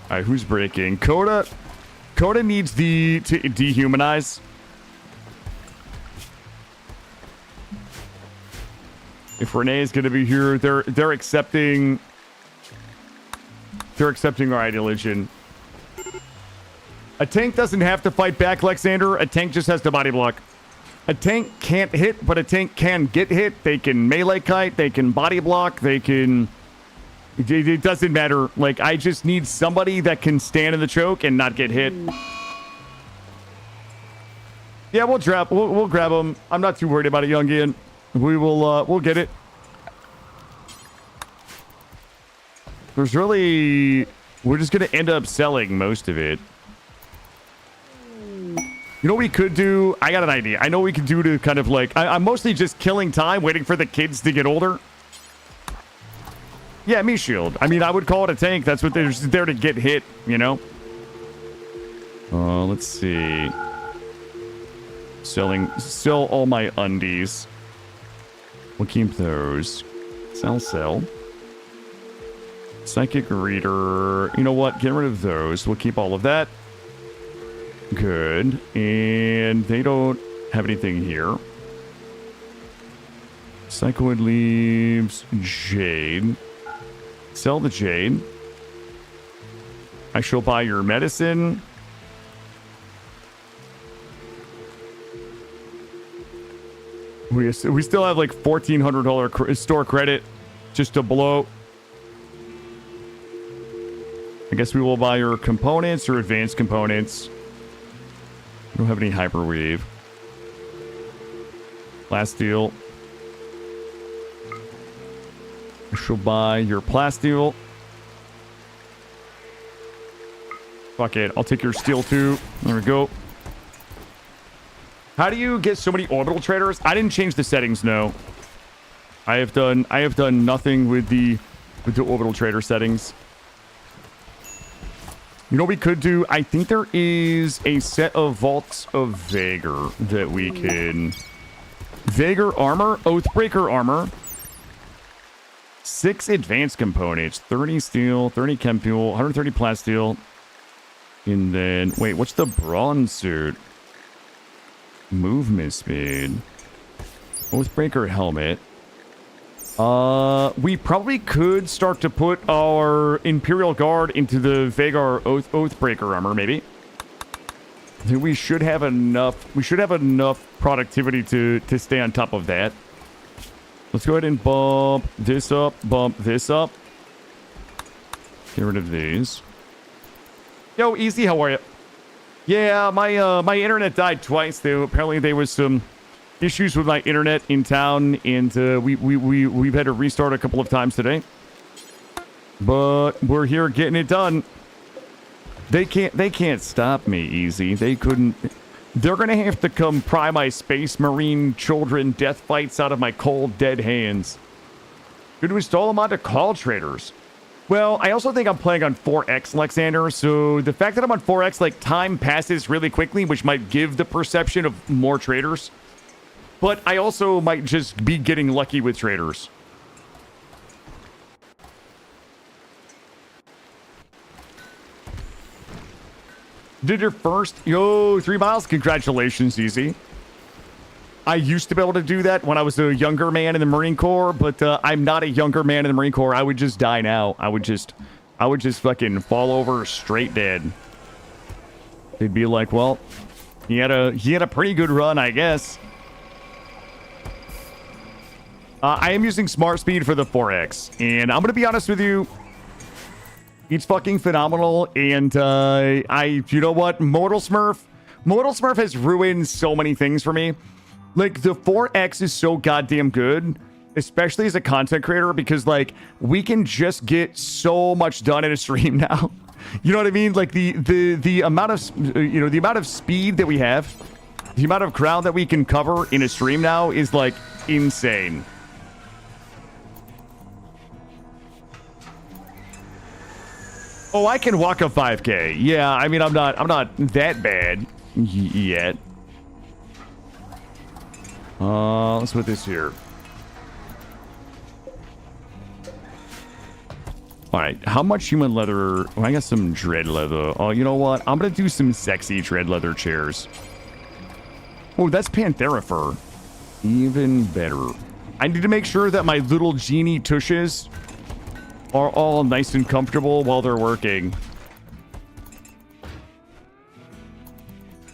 All right, who's breaking? Coda needs to dehumanize. If Renee is going to be here, they're accepting our ideology. A tank doesn't have to fight back, Lexander. A tank just has to body block. A tank can't hit, but a tank can get hit. They can melee kite. They can body block. They can... It doesn't matter. Like, I just need somebody that can stand in the choke and not get hit. Yeah, we'll grab him. I'm not too worried about it, Youngian. We'll get it. There's really... We're just going to end up selling most of it. You know what we could do? I got an idea. I know what we could do to kind of like... I'm mostly just killing time, waiting for the kids to get older. Yeah, me shield. I mean, I would call it a tank. That's what they're just there to get hit, you know? Let's see. Sell all my undies. We'll keep those. Sell. Psychic reader. You know what? Get rid of those. We'll keep all of that. Good. And they don't have anything here. Psychoid leaves jade. Sell the jade. I shall buy your medicine. We still have like $1,400 store credit just to blow. I guess we will buy your components or advanced components. We don't have any hyperweave. Plasteel. I shall buy your plasteel. Fuck it. I'll take your steel too. There we go. How do you get so many orbital traders? I didn't change the settings, no. I have done nothing with the orbital trader settings. You know what we could do? I think there is a set of vaults of Vaegr that we can... Vaegr armor, Oathbreaker armor. 6 advanced components, 30 steel, 30 chem fuel, 130 plasteel. And then, wait, what's the bronze suit? Movement speed. Oathbreaker helmet. We probably could start to put our Imperial Guard into the Vaegr Oathbreaker armor, maybe. I think we should have enough. We should have enough productivity to stay on top of that. Let's go ahead and bump this up, bump this up. Get rid of these. Yo, Easy, how are you? Yeah, my internet died twice. Apparently there was some issues with my internet in town, and we've had to restart a couple of times today. But we're here getting it done. They can't stop me, Easy. They couldn't. They're gonna have to come pry my Space Marine children death fights out of my cold dead hands. Good to install them onto call traders. Well, I also think I'm playing on 4X, Lexander, so the fact that I'm on 4X, like, time passes really quickly, which might give the perception of more traders. But I also might just be getting lucky with traders. Did your first... Yo, 3 miles? Congratulations, Easy. I used to be able to do that when I was a younger man in the Marine Corps, but I'm not a younger man in the Marine Corps. I would just die now. I would just fucking fall over straight dead. They'd be like, well, he had a pretty good run, I guess. I am using Smart Speed for the 4X, and I'm gonna be honest with you. It's fucking phenomenal, and you know what? Mortal Smurf has ruined so many things for me. Like, the 4X is so goddamn good, especially as a content creator, because, like, we can just get so much done in a stream now. You know what I mean? Like, the amount of, you know, the amount of speed that we have, the amount of ground that we can cover in a stream now is, like, insane. Oh, I can walk a 5K. Yeah, I mean, I'm not that bad yet. Let's put this here. All right, how much human leather? Oh, I got some dread leather. Oh, you know what? I'm gonna do some sexy dread leather chairs. Oh, that's Panthera fur. Even better. I need to make sure that my little genie tushes are all nice and comfortable while they're working.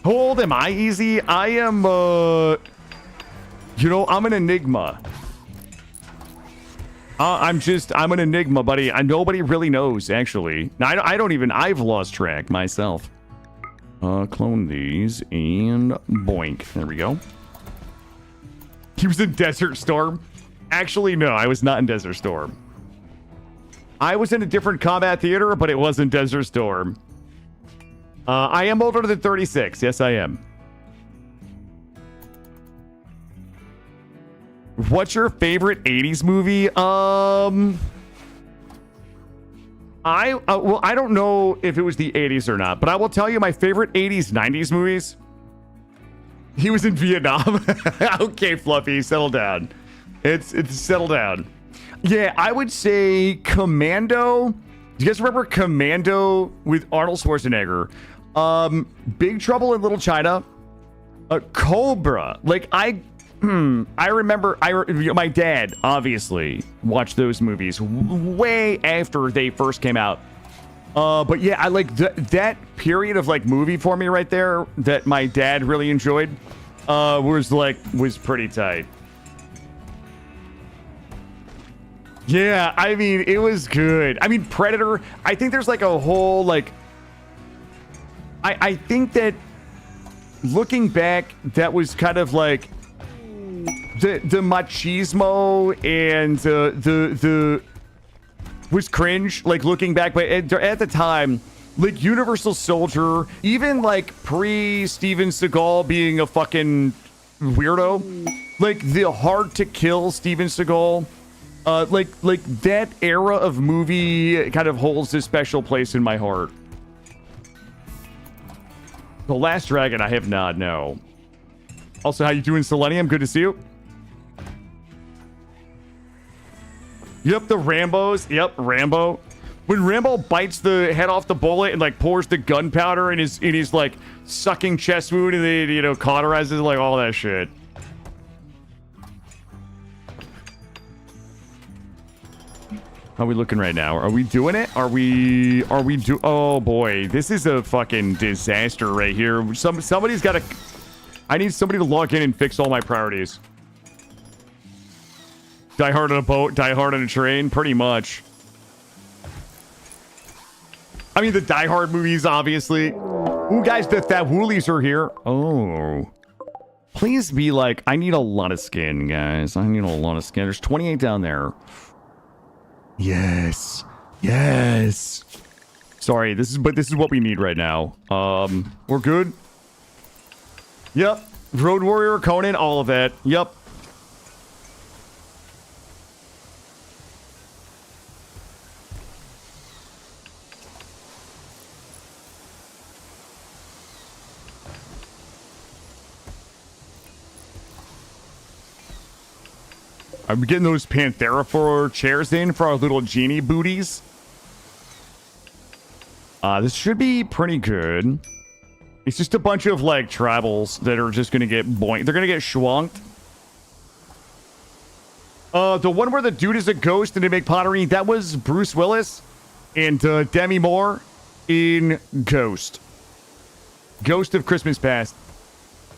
How old am I, Easy? I am, you know, I'm an enigma. I'm an enigma, buddy. Nobody really knows, actually. I've lost track myself. Clone these and boink. There we go. He was in Desert Storm. Actually, no, I was not in Desert Storm. I was in a different combat theater, but it wasn't Desert Storm. I am older than 36. Yes, I am. What's your favorite 80s movie? Well, I don't know if it was the 80s or not, but I will tell you my favorite 80s, 90s movies. He was in Vietnam. Okay, Fluffy, settle down. It's settle down. Yeah, I would say Commando. Do you guys remember Commando with Arnold Schwarzenegger? Big Trouble in Little China. Cobra. Like, I remember my dad obviously watched those movies way after they first came out. But yeah, I like that period of like movie for me right there that my dad really enjoyed. Was pretty tight. Yeah, I mean, it was good. I mean, Predator, I think there's like a whole like I think that looking back, that was kind of like the machismo and the was cringe, like looking back, but at the time, like Universal Soldier, even like pre-Steven Seagal being a fucking weirdo, like the hard to kill Steven Seagal, like that era of movie kind of holds a special place in my heart. The Last Dragon, I have not, no. Also, how you doing, Selenium? Good to see you. Yep, the Rambos. Yep, Rambo. When Rambo bites the head off the bullet and like pours the gunpowder in his like sucking chest wound and they, you know, cauterizes, like all that shit. How are we looking right now? Are we doing it? Oh boy, this is a fucking disaster right here. Somebody's got to. I need somebody to log in and fix all my priorities. Die Hard on a boat, Die Hard on a train, pretty much. I mean, the Die Hard movies, obviously. Ooh, guys, the Thawulis are here. Oh. Please be like, I need a lot of skin, guys. I need a lot of skin. There's 28 down there. Yes. Yes. Sorry, this is what we need right now. We're good. Yep. Road Warrior, Conan, all of that. Yep. I'm getting those Panthera chairs in for our little genie booties. This should be pretty good. It's just a bunch of, like, tribals that are just gonna get boinked. They're gonna get schwonked. The one where the dude is a ghost and they make pottery, that was Bruce Willis and Demi Moore in Ghost. Ghost of Christmas Past.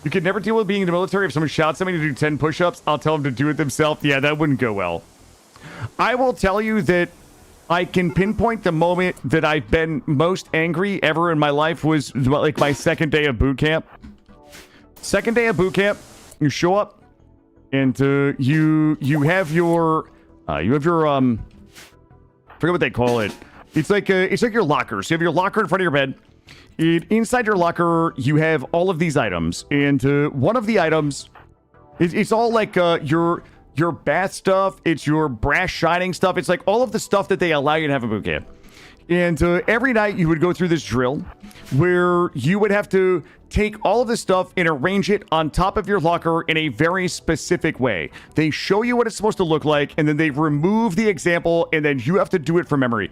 You could never deal with being in the military. If someone shouts somebody to do 10 push-ups, I'll tell them to do it themselves. Yeah, that wouldn't go well. I will tell you that I can pinpoint the moment that I've been most angry ever in my life was like my second day of boot camp. Second day of boot camp, you show up and you have your forget what they call it. It's like your locker. So you have your locker in front of your bed. Inside your locker, you have all of these items, and one of the items, it's all like your bath stuff, it's your brass shining stuff, it's like all of the stuff that they allow you to have in boot camp. And every night you would go through this drill where you would have to take all of this stuff and arrange it on top of your locker in a very specific way. They show you what it's supposed to look like, and then they remove the example, and then you have to do it from memory.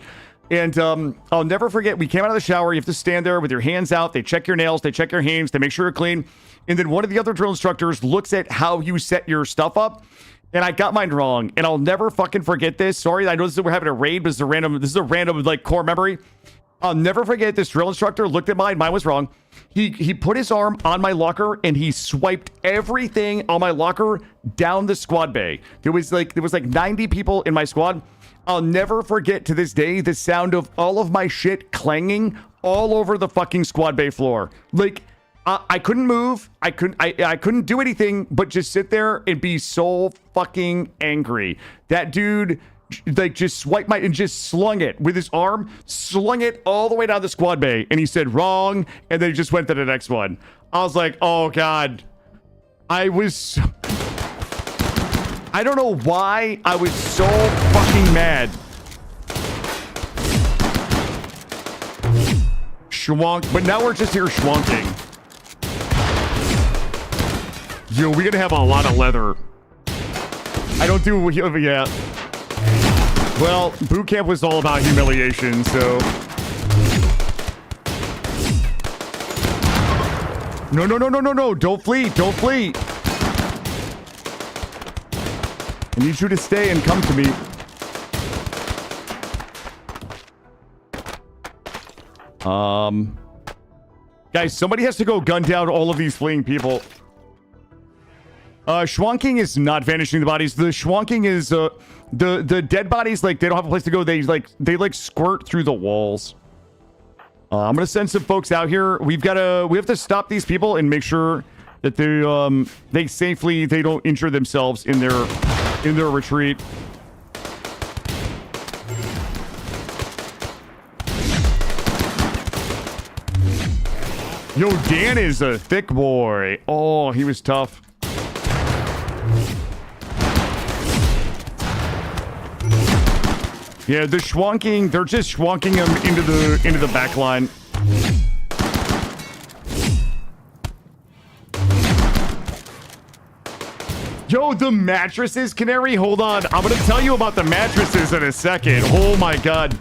And I'll never forget, we came out of the shower, you have to stand there with your hands out, they check your nails, they check your hands, they make sure you're clean, and then one of the other drill instructors looks at how you set your stuff up, and I got mine wrong, and I'll never fucking forget this. Sorry, I know we're having a raid, but this is a random like core memory. I'll never forget, this drill instructor looked at mine was wrong. He put his arm on my locker and he swiped everything on my locker down the squad bay. There was like 90 people in my squad. I'll never forget to this day the sound of all of my shit clanging all over the fucking squad bay floor. Like, I couldn't move. I couldn't do anything but just sit there and be so fucking angry. That dude, like, just swiped and just slung it with his arm, slung it all the way down the squad bay. And he said, wrong. And then he just went to the next one. I was like, oh, God. I don't know why I was so fucking mad. Schwonk, but now we're just here schwonking. Yo, we're gonna have a lot of leather. I don't do, yeah. Well, boot camp was all about humiliation, so. No, don't flee, don't flee. I need you to stay and come to me. Guys, somebody has to go gun down all of these fleeing people. Schwanking is not vanishing the bodies. The schwanking is the dead bodies, like, they don't have a place to go. They squirt through the walls. I'm gonna send some folks out here. We have to stop these people and make sure that they don't injure themselves in their retreat. Yo, Dan is a thick boy. Oh, he was tough. Yeah, the schwanking, they're just schwanking him into the back line. Yo, the mattresses, Canary, hold on. I'm gonna tell you about the mattresses in a second. Oh my god.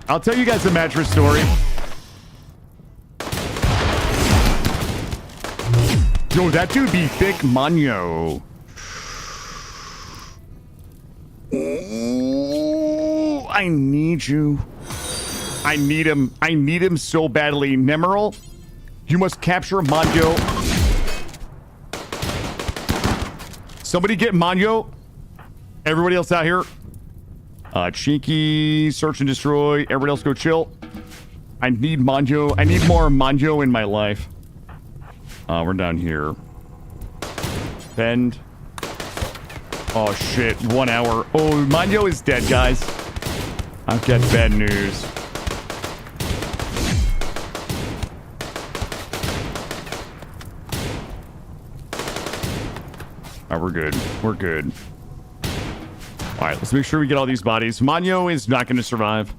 I'll tell you guys a mattress story. Yo, that dude be thick manyo. Ooh, I need you. I need him. I need him so badly. Nemeral, you must capture Manjo. Somebody get Manjo. Everybody else out here. Cheeky, search and destroy. Everybody else go chill. I need Manjo. I need more Manjo in my life. We're down here. Bend. Oh shit, 1 hour. Oh, Manjo is dead, guys. I've got bad news. Alright, we're good. We're good. Alright, let's make sure we get all these bodies. Manjo is not going to survive.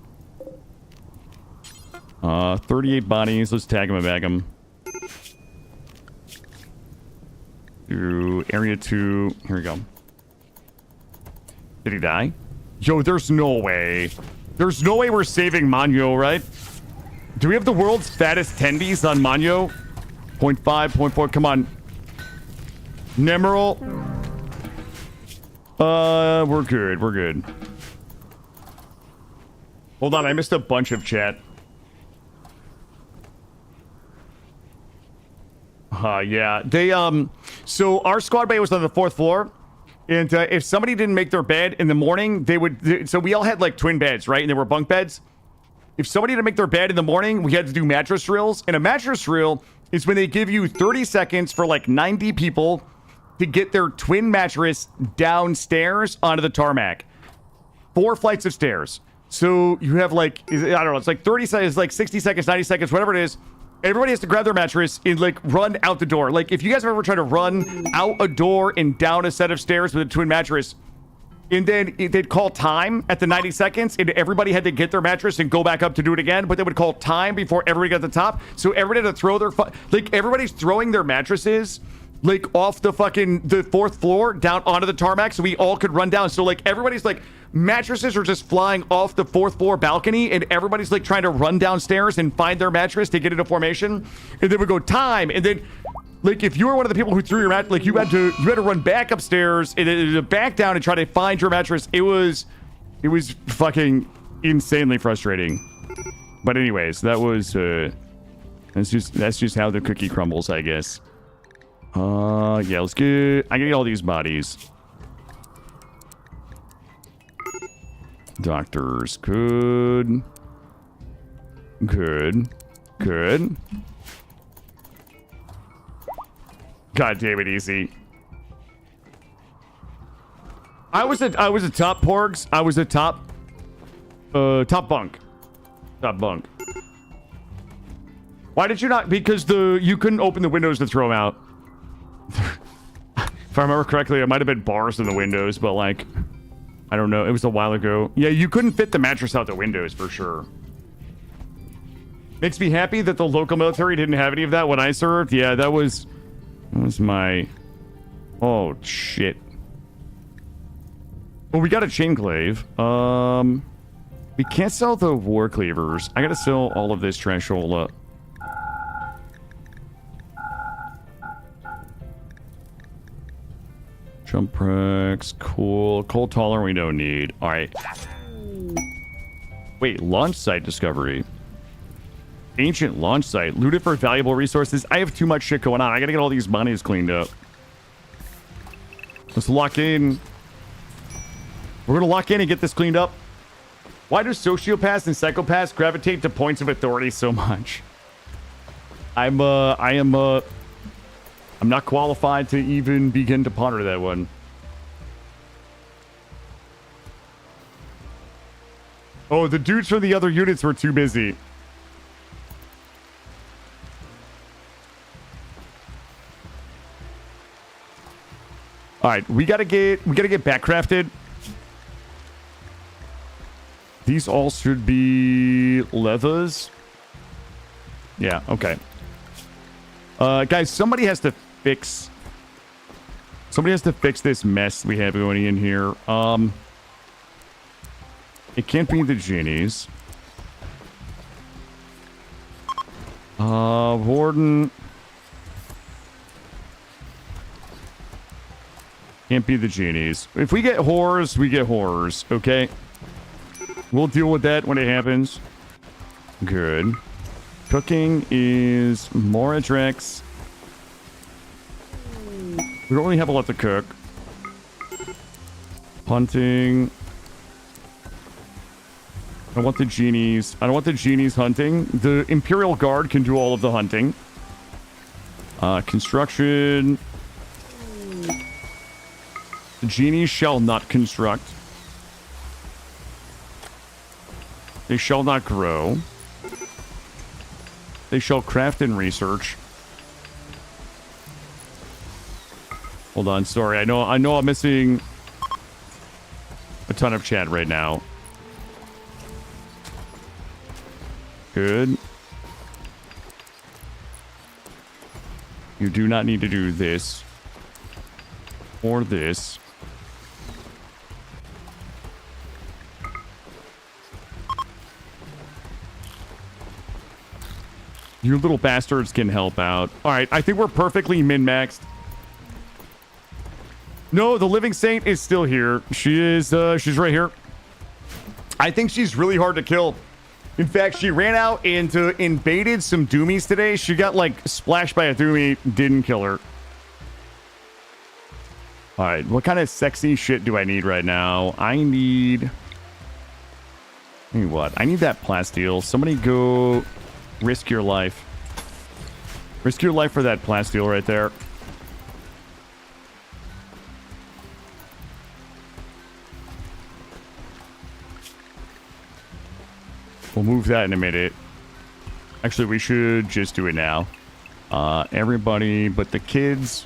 38 bodies. Let's tag him and bag him. To area 2. Here we go. Did he die? Yo, there's no way. There's no way we're saving Manjo, right? Do we have the world's fattest tendies on Manjo? 0.5, 0.4, come on. Nemeral. We're good, we're good. Hold on, I missed a bunch of chat. Yeah. They, so our squad bay was on the 4th floor. And if somebody didn't make their bed in the morning, they would... So we all had, like, twin beds, right? And they were bunk beds. If somebody didn't make their bed in the morning, we had to do mattress drills. And a mattress drill is when they give you 30 seconds for, like, 90 people to get their twin mattress downstairs onto the tarmac. 4 flights of stairs. So you have, like... I don't know. It's like 30 seconds, like 60 seconds, 90 seconds, whatever it is. Everybody has to grab their mattress and, like, run out the door. Like, if you guys have ever tried to run out a door and down a set of stairs with a twin mattress, and then they'd call time at the 90 seconds, and everybody had to get their mattress and go back up to do it again, but they would call time before everybody got to the top. So everybody had to throw their... like, everybody's throwing their mattresses, like, off the 4th floor down onto the tarmac so we all could run down. So, like, everybody's, like... mattresses are just flying off the 4th floor balcony, and everybody's like trying to run downstairs and find their mattress to get into formation. And then we go time, and then like if you were one of the people who threw your mattress, like you had to run back upstairs and then back down and try to find your mattress. It was fucking insanely frustrating. But anyways, that was that's just how the cookie crumbles, I guess. Yeah, let's get... I get all these bodies. Doctors, good. God damn it, easy. I was a top porgs. I was a top bunk. Top bunk. Why did you not? Because you couldn't open the windows to throw them out. If I remember correctly, it might have been bars in the windows, but like, I don't know. It was a while ago. Yeah, you couldn't fit the mattress out the windows for sure. Makes me happy that the local military didn't have any of that when I served. Yeah, that was my... Oh, shit. Well, we got a chain clave. We can't sell the war cleavers. I gotta sell all of this trashola. Jump packs, cool. Cold tolerant we don't need. All right. Wait, launch site discovery. Ancient launch site. Looted for valuable resources. I have too much shit going on. I gotta get all these monies cleaned up. Let's lock in. We're gonna lock in and get this cleaned up. Why do sociopaths and psychopaths gravitate to points of authority so much? I'm not qualified to even begin to ponder that one. Oh, the dudes from the other units were too busy. All right, we gotta get backcrafted. These all should be levers. Yeah, okay. Guys, somebody has to fix this mess we have going in here. It can't be the genies. Warden. Can't be the genies. If we get horrors, we get horrors, okay? We'll deal with that when it happens. Good. Cooking is Moradrex. We don't really have a lot to cook. Hunting. I want the genies. I don't want the genies hunting. The Imperial Guard can do all of the hunting. Construction. The genies shall not construct. They shall not grow. They shall craft and research. Hold on, sorry. I know I'm missing a ton of chat right now. Good. You do not need to do this. Or this. You little bastards can help out. All right, I think we're perfectly min-maxed. No, the Living Saint is still here. She's right here. I think she's really hard to kill. In fact, she ran out and invaded some Doomies today. She got, like, splashed by a Doomie. Didn't kill her. All right, what kind of sexy shit do I need right now? I need what? I need that plasteel. Somebody go risk your life. Risk your life for that plasteel right there. We'll move that in a minute. Actually, we should just do it now. Everybody but the kids.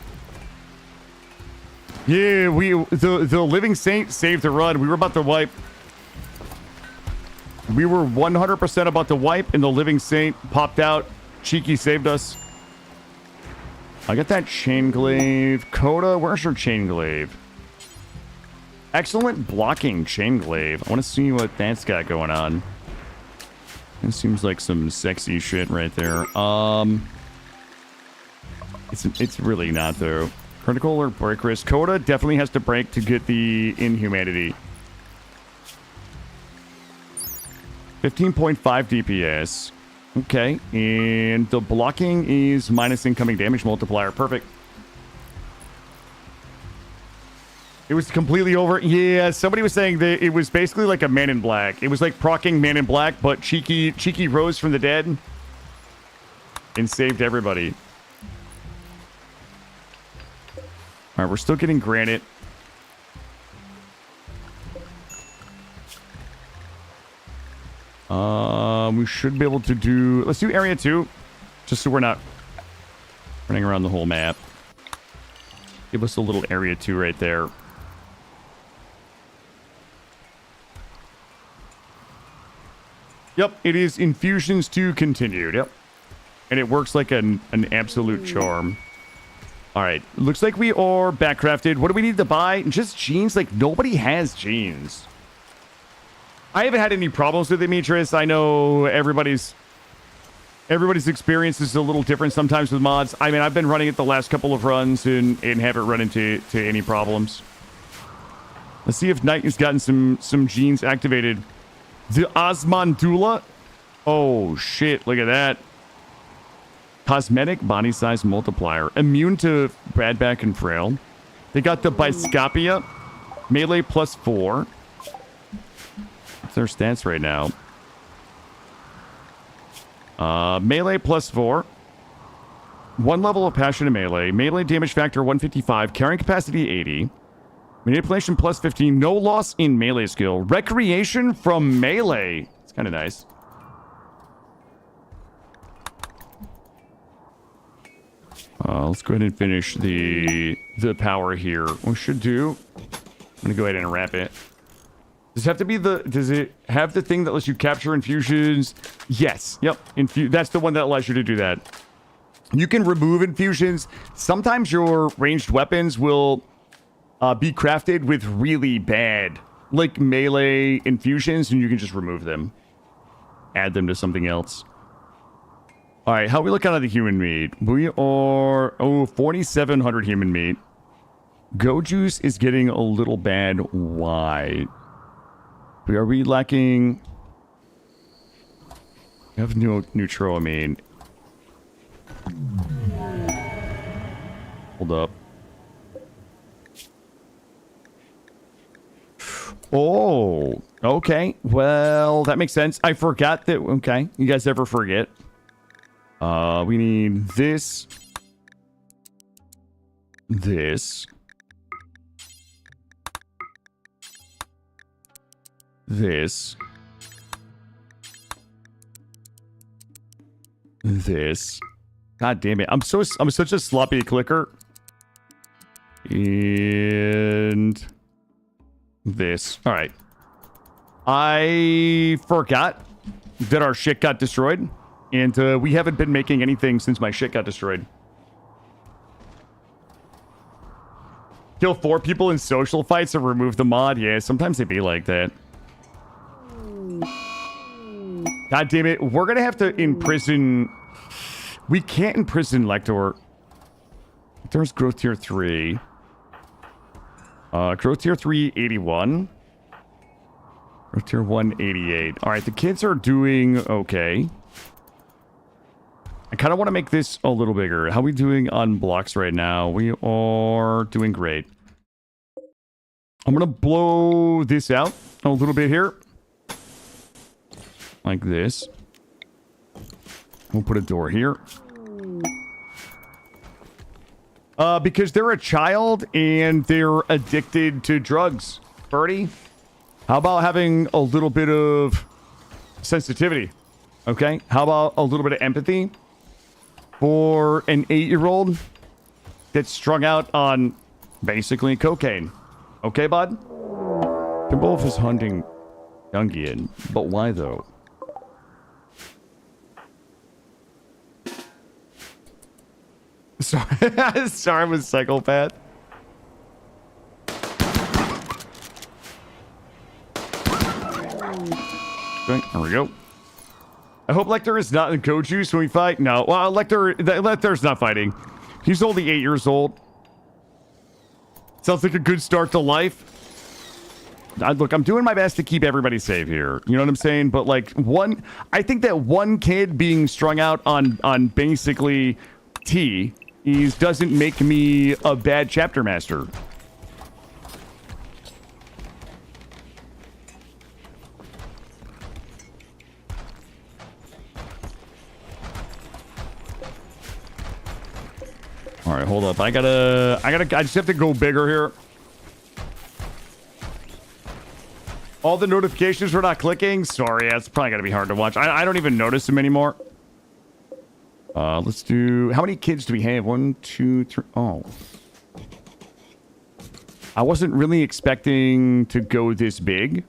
Yeah, the Living Saint saved the run. We were about to wipe. We were 100% about to wipe, and the Living Saint popped out. Cheeky saved us. I got that chain glaive. Coda, where's your chain glaive? Excellent blocking chain glaive. I want to see what that's got going on. It seems like some sexy shit right there. It's really not though. Critical or break risk. Coda definitely has to break to get the inhumanity. 15.5 DPS. Okay, and the blocking is minus incoming damage multiplier. Perfect. It was completely over. Yeah, somebody was saying that it was basically like a Man in Black. It was like proccing Man in Black, but Cheeky rose from the dead and saved everybody. All right, we're still getting granite. We should be able to do... Let's do area 2, just so we're not running around the whole map. Give us a little area 2 right there. Yep, it is infusions to continued. Yep. And it works like an absolute charm. All right, looks like we are backcrafted. What do we need to buy? Just jeans? Like, nobody has jeans. I haven't had any problems with Demetrius. I know everybody's Everybody's experience is a little different sometimes with mods. I mean, I've been running it the last couple of runs and haven't run into any problems. Let's see if Knight has gotten some genes activated. The Osmandula. Oh, shit. Look at that. Cosmetic body size multiplier. Immune to Bradback and Frail. They got the Biscopia. Melee +4. What's their stats right now? Melee +4. 1 level of passion in melee. Melee damage factor 155. Carrying capacity 80. Manipulation +15. No loss in melee skill. Recreation from melee. It's kind of nice. Let's go ahead and finish the power here. We should do. I'm gonna go ahead and wrap it. Does it have to be does it have the thing that lets you capture infusions? Yes. Yep. That's the one that allows you to do that. You can remove infusions. Sometimes your ranged weapons will be crafted with really bad, like melee infusions, and you can just remove them. Add them to something else. All right, how are we looking at the human meat? We are, 4,700 human meat. Go juice is getting a little bad. Why? Are we lacking? We have neutroamine. Hold up. Oh, okay. Well, that makes sense. I forgot that. Okay, you guys ever forget? We need this. This. This. This. God damn it. I'm such a sloppy clicker. And this. All right. I forgot that our shit got destroyed. And we haven't been making anything since my shit got destroyed. Kill 4 people in social fights and remove the mod. Yeah, sometimes they be like that. God damn it. We're going to have to imprison... We can't imprison Lector. There's growth tier 3. Growth tier 3, 81. Growth tier 1, 88. All right, the kids are doing okay. I kind of want to make this a little bigger. How are we doing on blocks right now? We are doing great. I'm going to blow this out a little bit here. Like this. We'll put a door here. Because they're a child and they're addicted to drugs. Birdie, how about having a little bit of sensitivity? Okay? How about a little bit of empathy? For an 8-year-old that's strung out on basically cocaine. Okay, bud? Timbolf is hunting Dungian, but why though? Sorry, sorry, I'm a psychopath. Okay, there we go. I hope Lecter is not in code juice when we fight. No, well, Lecter's not fighting. He's only 8 years old. Sounds like a good start to life. Look, I'm doing my best to keep everybody safe here. You know what I'm saying? But like I think that one kid being strung out on basically tea doesn't make me a bad chapter master. All right, hold up. I just have to go bigger here. All the notifications were not clicking. Sorry, that's probably gonna be hard to watch. I don't even notice them anymore. Let's do. How many kids do we have? 1, 2, 3. Oh, I wasn't really expecting to go this big.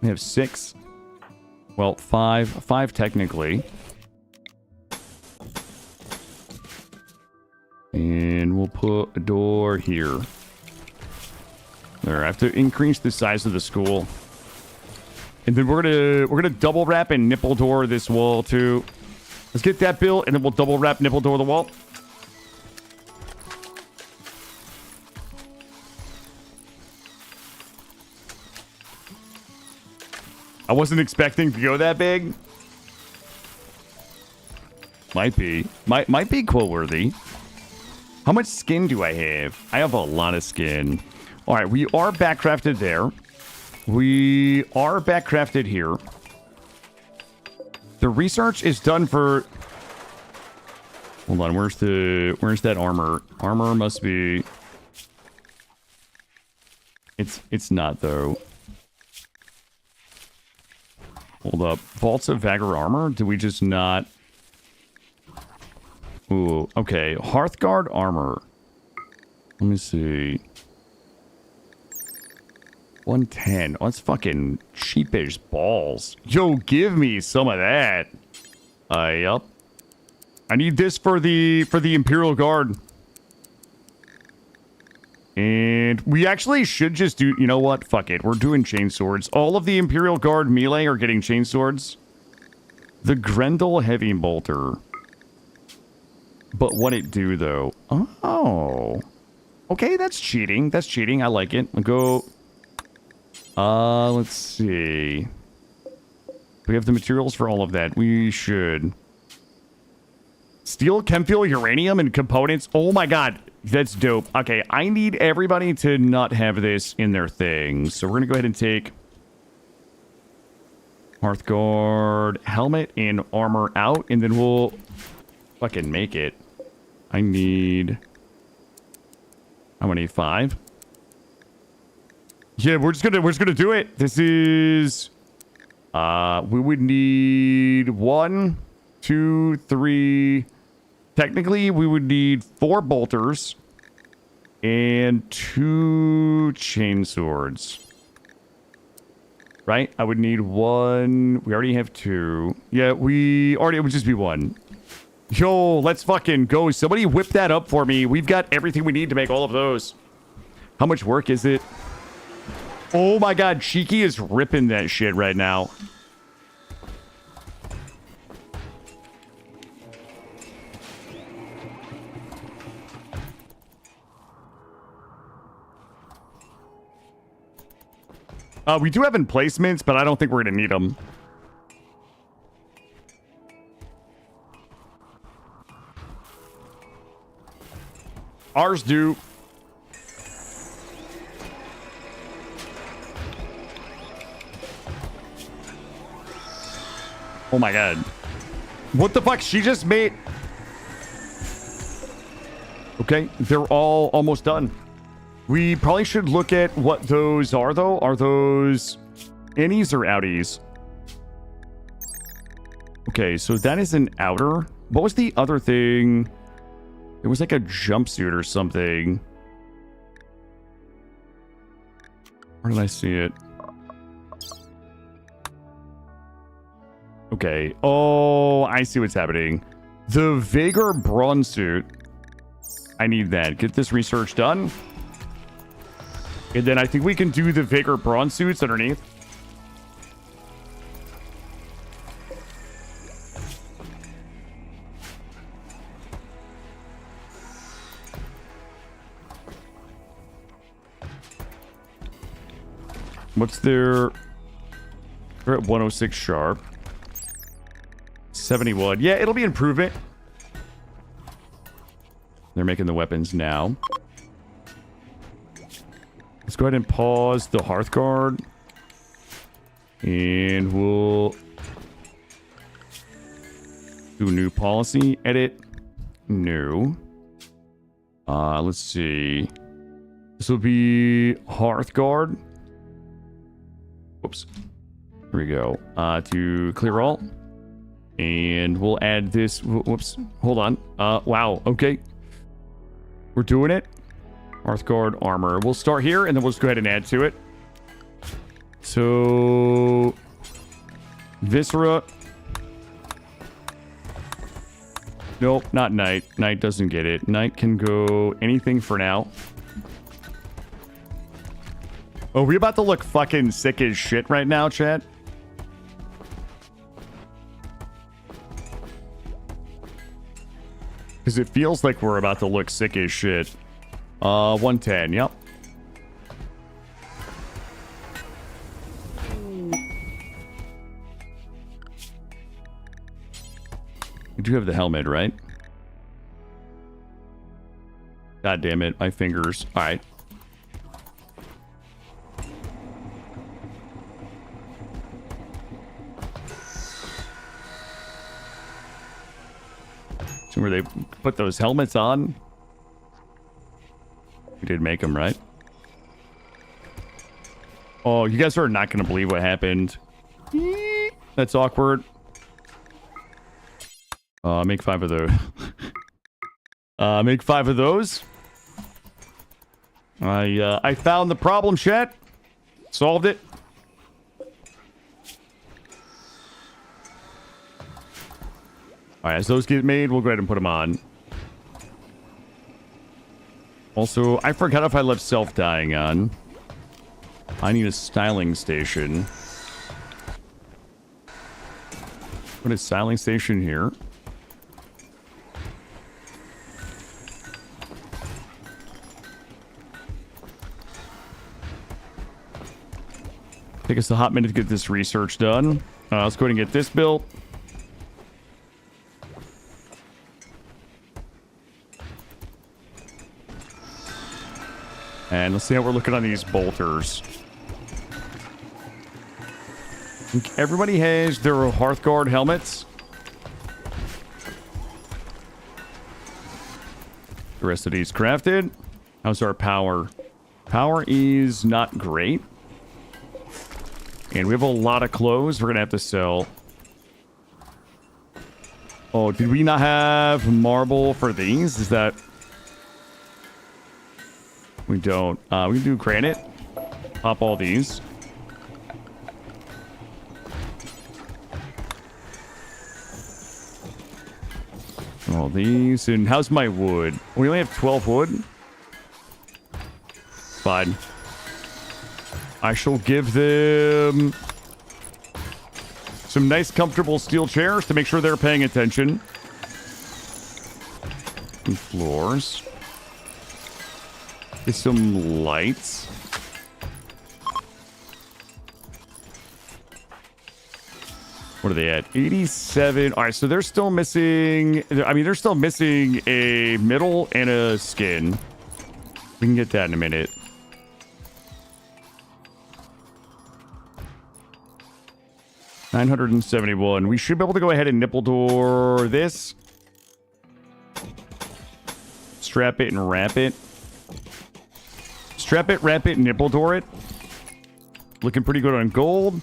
We have 6. Well, 5. 5 technically. And we'll put a door here. There, I have to increase the size of the school. And then we're gonna double wrap and nipple door this wall too. Let's get that built, and then we'll double wrap nipple door the wall. I wasn't expecting to go that big. Might be quote worthy. How much skin do I have? I have a lot of skin. All right, we are backcrafted there. We are backcrafted here. The research is done for... Hold on, where's that armor? Armor must be... It's not, though. Hold up. Vaults of Vagor armor? Do we just not... Ooh, okay. Hearthguard armor. Let me see. 110. Oh, that's fucking cheapish balls. Yo, give me some of that. Yup. I need this for the Imperial Guard. And we actually should just do... You know what? Fuck it. We're doing chain swords. All of the Imperial Guard melee are getting chain swords. The Grendel Heavy Bolter. But what it do, though? Oh. Okay, that's cheating. That's cheating. I like it. I'll go... let's see. We have the materials for all of that. We should. Steel, chemfuel, uranium, and components. Oh my god. That's dope. Okay, I need everybody to not have this in their things. So we're going to go ahead and take... Hearthguard, helmet, and armor out. And then we'll fucking make it. I need... How many? 5? Yeah, we're just gonna do it. This is... we would need 1, 2, 3... Technically, we would need 4 bolters and 2 chain swords. Right? I would need 1. We already have 2. Yeah, it would just be 1. Yo, let's fucking go. Somebody whip that up for me. We've got everything we need to make all of those. How much work is it? Oh my god, Cheeky is ripping that shit right now. We do have emplacements, but I don't think we're going to need them. Ours do. Oh my god. What the fuck? She just made... Okay, they're all almost done. We probably should look at what those are, though. Are those innies or outies? Okay, so that is an outer. What was the other thing? It was like a jumpsuit or something. Where did I see it? Okay. Oh, I see what's happening. The Vigor bronze suit. I need that. Get this research done. And then I think we can do the Vigor bronze suits underneath. What's their... They're at 106 sharp. 71. Yeah, it'll be improvement. They're making the weapons now. Let's go ahead and pause the Hearthguard. And we'll do new policy. Edit. New. Let's see. This will be Hearthguard. Whoops. Here we go. To clear all. And we'll add this. Whoops. Hold on. Wow. Okay. We're doing it. Hearthguard armor. We'll start here, and then we'll just go ahead and add to it. So... Viscera. Nope, not Knight. Knight doesn't get it. Knight can go anything for now. Oh, we about to look fucking sick as shit right now, chat. Because it feels like we're about to look sick as shit. 110, yep. You do have the helmet, right? God damn it, my fingers. All right. So where they put those helmets on? We did make them, right? Oh, you guys are not going to believe what happened. That's awkward. Make 5 of those. Make 5 of those. I found the problem, chat. Solved it. Alright, as those get made, we'll go ahead and put them on. Also, I forgot if I left self-dying on. I need a styling station. Put a styling station here. Take us a hot minute to get this research done. Let's go ahead and get this built. And let's see how we're looking on these bolters. I think everybody has their Hearthguard helmets. The rest of these crafted. How's our power? Power is not great. And we have a lot of clothes we're going to have to sell. Oh, did we not have marble for these? Is that... We don't. We can do granite. Pop all these. All these. And how's my wood? We only have 12 wood. Fine. I shall give them some nice, comfortable steel chairs to make sure they're paying attention. And floors. Get some lights. What are they at? 87. All right, so they're still missing... I mean, they're still missing a middle and a skin. We can get that in a minute. $971. We should be able to go ahead and nipple door this. Strap it and wrap it. Strap it, wrap it, nipple door it. Looking pretty good on gold.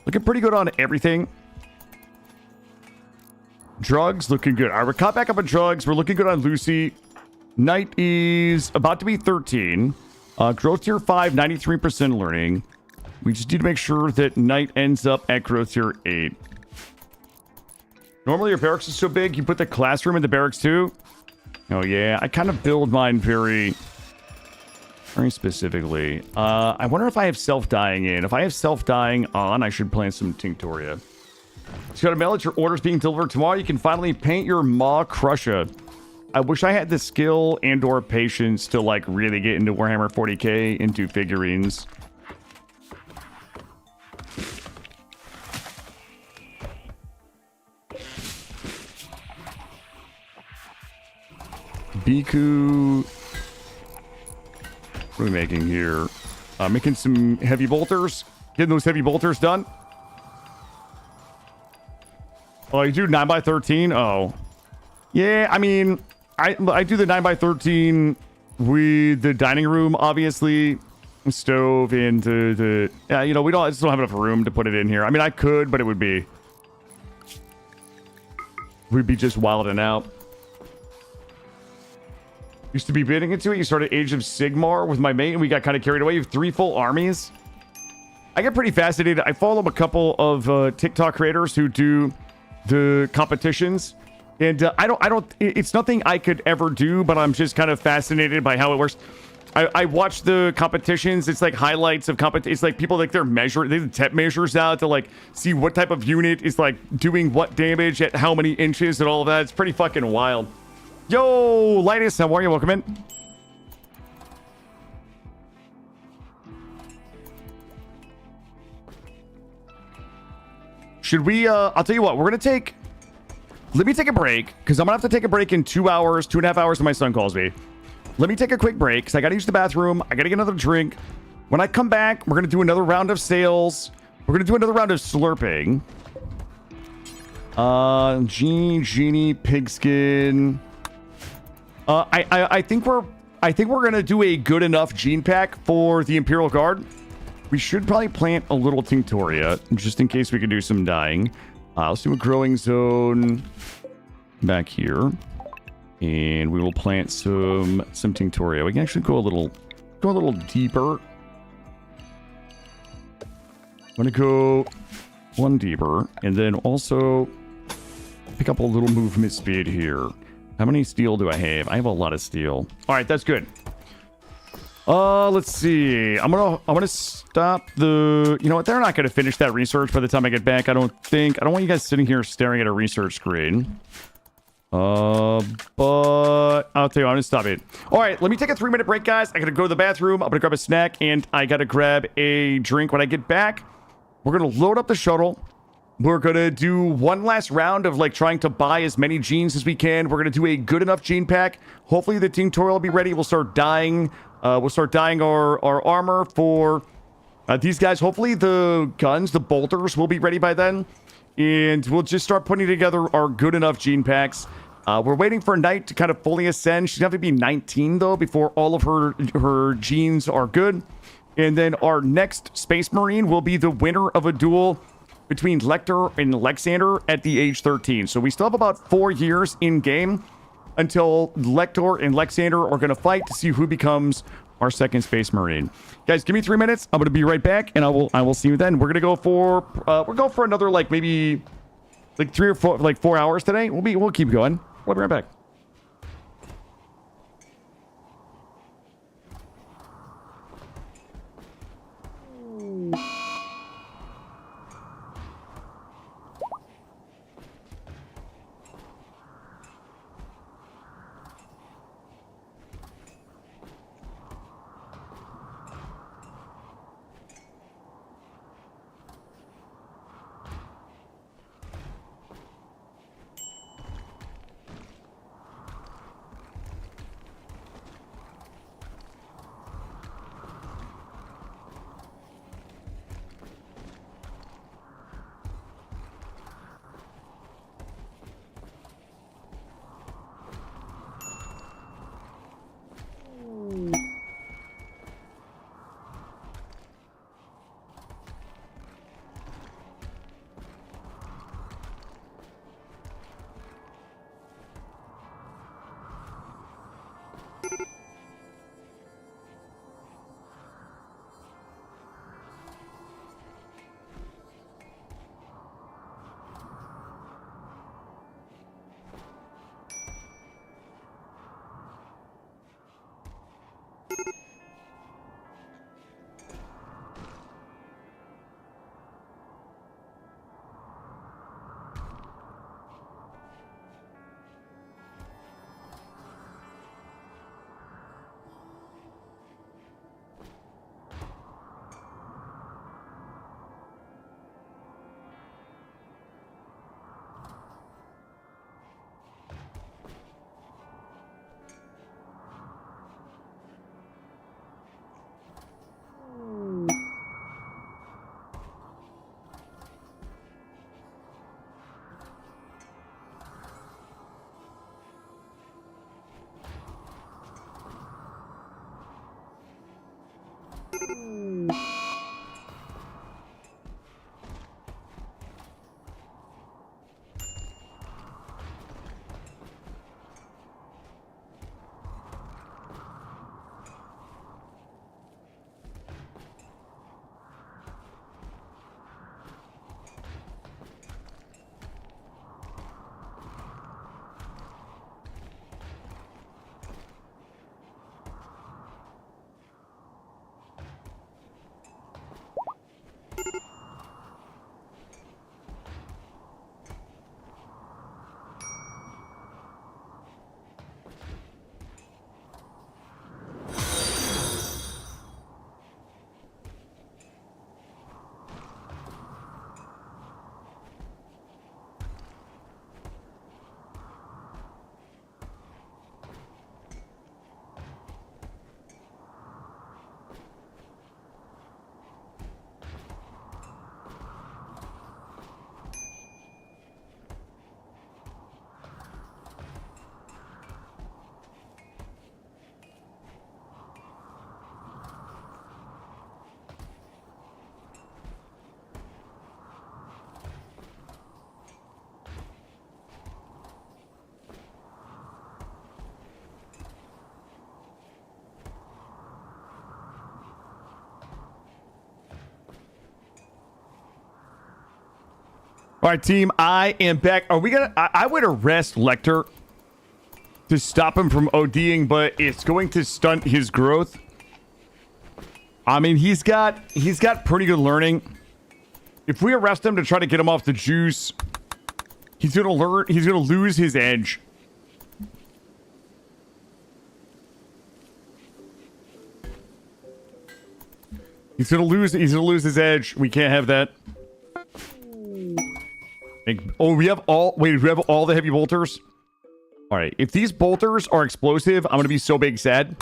Looking pretty good on everything. Drugs, looking good. All right, we're caught back up on drugs. We're looking good on Lucy. Knight is about to be 13. Growth tier 5, 93% learning. We just need to make sure that Knight ends up at growth tier 8. Normally your barracks is so big, you put the classroom in the barracks too. Oh yeah, I kind of build mine very specifically. I wonder if I have self-dying in. If I have self-dying on, I should plant some Tinctoria. Just got a mail that your order's being delivered tomorrow. You can finally paint your Maw Crusher. I wish I had the skill and or patience to like really get into Warhammer 40k into figurines. Biku. What are we making here? Making some heavy bolters. Getting those heavy bolters done. Oh, you do 9x13? Oh. Yeah, I mean, I do the 9x13 with the dining room, obviously. Stove and the... Yeah, you know, I just don't have enough room to put it in here. I mean, I could, but it would be... We'd be just wilding out. Used to be bidding into it. You started Age of Sigmar with my mate, and we got kind of carried away. You have 3 full armies. I get pretty fascinated. I follow a couple of TikTok creators who do the competitions, and I don't. It's nothing I could ever do, but I'm just kind of fascinated by how it works. I watch the competitions. It's like highlights of It's like people like they're measuring. They have temp measures out to like see what type of unit is like doing what damage at how many inches and all of that. It's pretty fucking wild. Yo, Linus, how are you? Welcome in. Should we, I'll tell you what, let me take a break, because I'm gonna have to take a break in 2 hours, 2.5 hours when my son calls me. Let me take a quick break, because I gotta use the bathroom, I gotta get another drink. When I come back, we're gonna do another round of sales. We're gonna do another round of slurping. Genie, pigskin. I think we're gonna do a good enough gene pack for the Imperial Guard. We should probably plant a little Tinctoria, just in case we can do some dyeing. Let's do a growing zone back here. And we will plant some Tinctoria. We can actually go a little deeper. I'm gonna go one deeper, and then also pick up a little movement speed here. How many steel do I have? I have a lot of steel. All right, that's good. Let's see. I'm gonna stop the. You know what? They're not gonna finish that research by the time I get back. I don't want you guys sitting here staring at a research screen. But I'll tell you, I'm gonna stop it. All right, let me take a 3-minute break, guys. I gotta go to the bathroom. I'm gonna grab a snack, and I gotta grab a drink when I get back. We're gonna load up the shuttle. We're gonna do one last round of like trying to buy as many genes as we can. We're gonna do a good enough gene pack. Hopefully the Tinctoria will be ready. We'll start dyeing. We'll start dyeing our armor for these guys. Hopefully the guns, the bolters, will be ready by then. And we'll just start putting together our good enough gene packs. We're waiting for Knight to kind of fully ascend. She's going to have to be 19, though, before all of her genes are good. And then our next Space Marine will be the winner of a duel between Lecter and Lexander at the age 13. So we still have about 4 years in-game until Lecter and Lexander are going to fight to see who becomes our second Space Marine. Guys, give me 3 minutes. I'm going to be right back, and I will see you then. We're going to go for another like maybe like 3 or 4 like 4 hours today. We'll keep going. We'll be right back. All right, team, I am back. Are we gonna? I would arrest Lecter to stop him from ODing, but it's going to stunt his growth. I mean, he's got pretty good learning. If we arrest him to try to get him off the juice, he's gonna learn. He's gonna lose his edge. He's gonna lose his edge. We can't have that. Oh, we have all. Wait, we have all the heavy bolters. All right, if these bolters are explosive, I'm gonna be so big sad.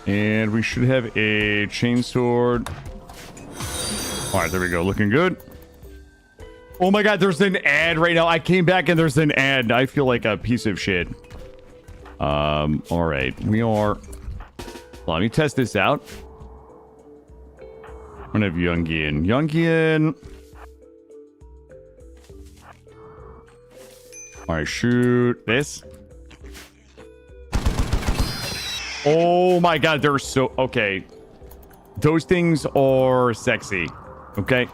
And we should have a chainsword. All right, there we go. Looking good. Oh my god, there's an ad right now. I came back and there's an ad. I feel like a piece of shit. All right. We are... Let me test this out. I'm gonna have Youngian. Youngian. All right, shoot this. Oh my god, they're so... Okay. Those things are sexy. Okay.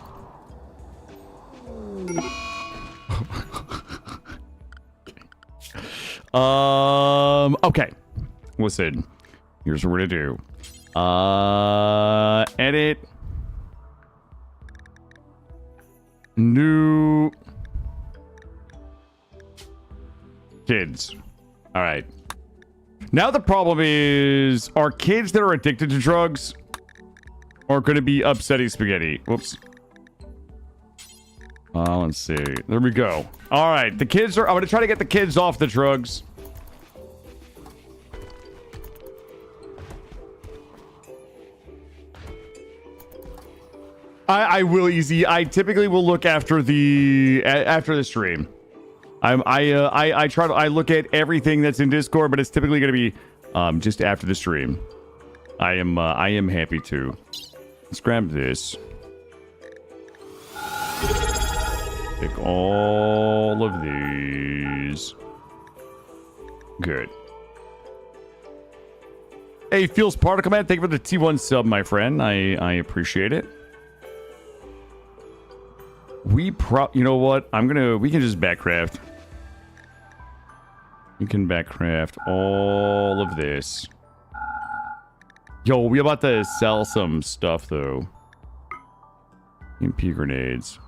Okay. Listen. Here's what we're gonna do. Edit. New. Kids. All right. Now the problem is, our kids that are addicted to drugs are going to be upsetting spaghetti. Whoops. Let's see. There we go. All right. The kids are... I'm going to try to get the kids off the drugs. I will easy. I typically will look after the stream. I look at everything that's in Discord, but it's typically going to be just after the stream. I am happy to. Let's grab this. Pick all of these. Good. Hey, Feels Particle Man, thank you for the T1 sub, my friend. I appreciate it. You know what? We can just backcraft. You can backcraft all of this. Yo, we about to sell some stuff, though. EMP grenades.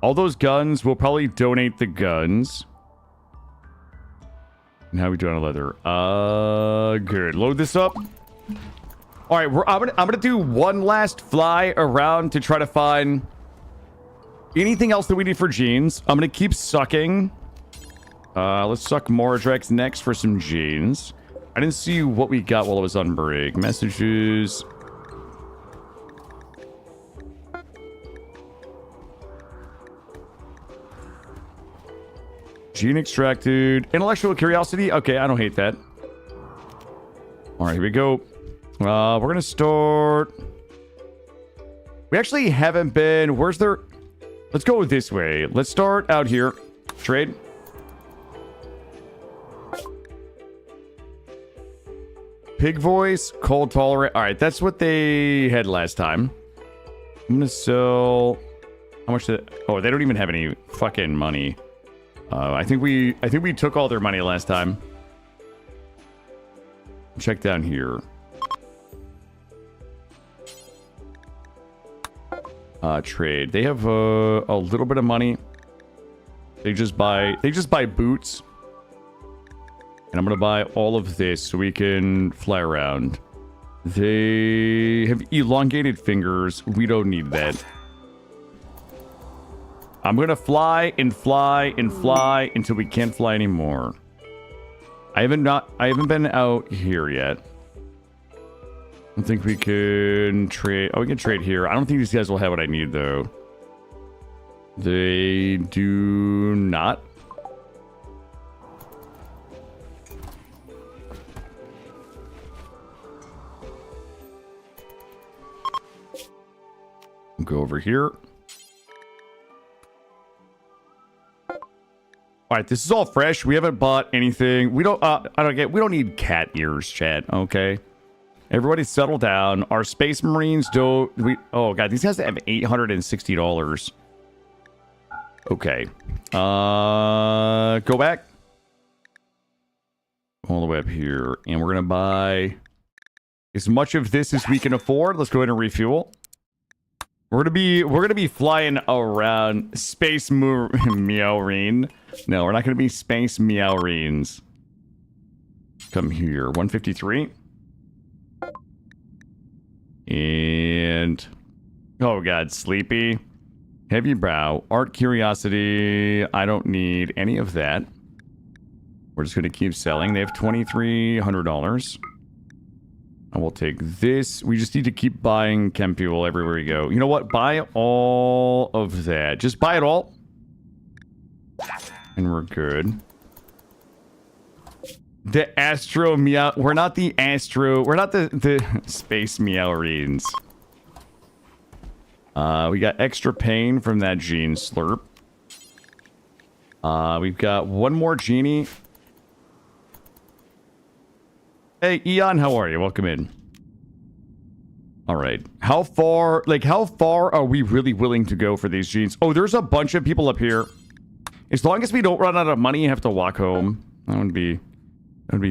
All those guns, we'll probably donate the guns. And how we doing on leather? Good. Load this up. All right, I'm gonna do one last fly around to try to find anything else that we need for genes. I'm gonna keep sucking. Let's suck Mordrex next for some genes. I didn't see what we got while I was on break. Messages. Gene extracted. Intellectual curiosity. Okay, I don't hate that. All right, here we go. We're gonna start. We actually haven't been. Where's there? Let's go this way. Let's start out here. Trade. Pig voice, cold tolerant. All right, that's what they had last time. I'm gonna sell. How much did? Oh, they don't even have any fucking money. I think we took all their money last time. Check down here. Trade. They have a little bit of money. They just buy boots. And I'm gonna buy all of this so we can fly around. They have elongated fingers. We don't need that. I'm gonna fly and fly and fly until we can't fly anymore. I haven't been out here yet. I don't think we can trade. Oh, we can trade here. I don't think these guys will have what I need though. They do not. Go over here. All right, this is all fresh. We haven't bought anything. We don't we don't need cat ears, chat, okay? Everybody settle down. Our space marines don't oh god, these guys have $860. Okay. Go back. All the way up here. And we're gonna buy as much of this as we can afford. Let's go ahead and refuel. We're gonna be flying around space meowrine. No, we're not gonna be space meowrines. Come here, 153. And oh god, sleepy. Heavy brow, art curiosity. I don't need any of that. We're just gonna keep selling. They have $2,300. I will take this. We just need to keep buying chem fuel everywhere we go. You know what? Buy all of that. Just buy it all. And we're good. The Astro Meow... We're not the Astro... We're not the Space Meowrines. We got extra pain from that gene slurp. We've got one more genie. Hey, Eon, how are you? Welcome in. All right. How far are we really willing to go for these genes? Oh, there's a bunch of people up here. As long as we don't run out of money and have to walk home, that would be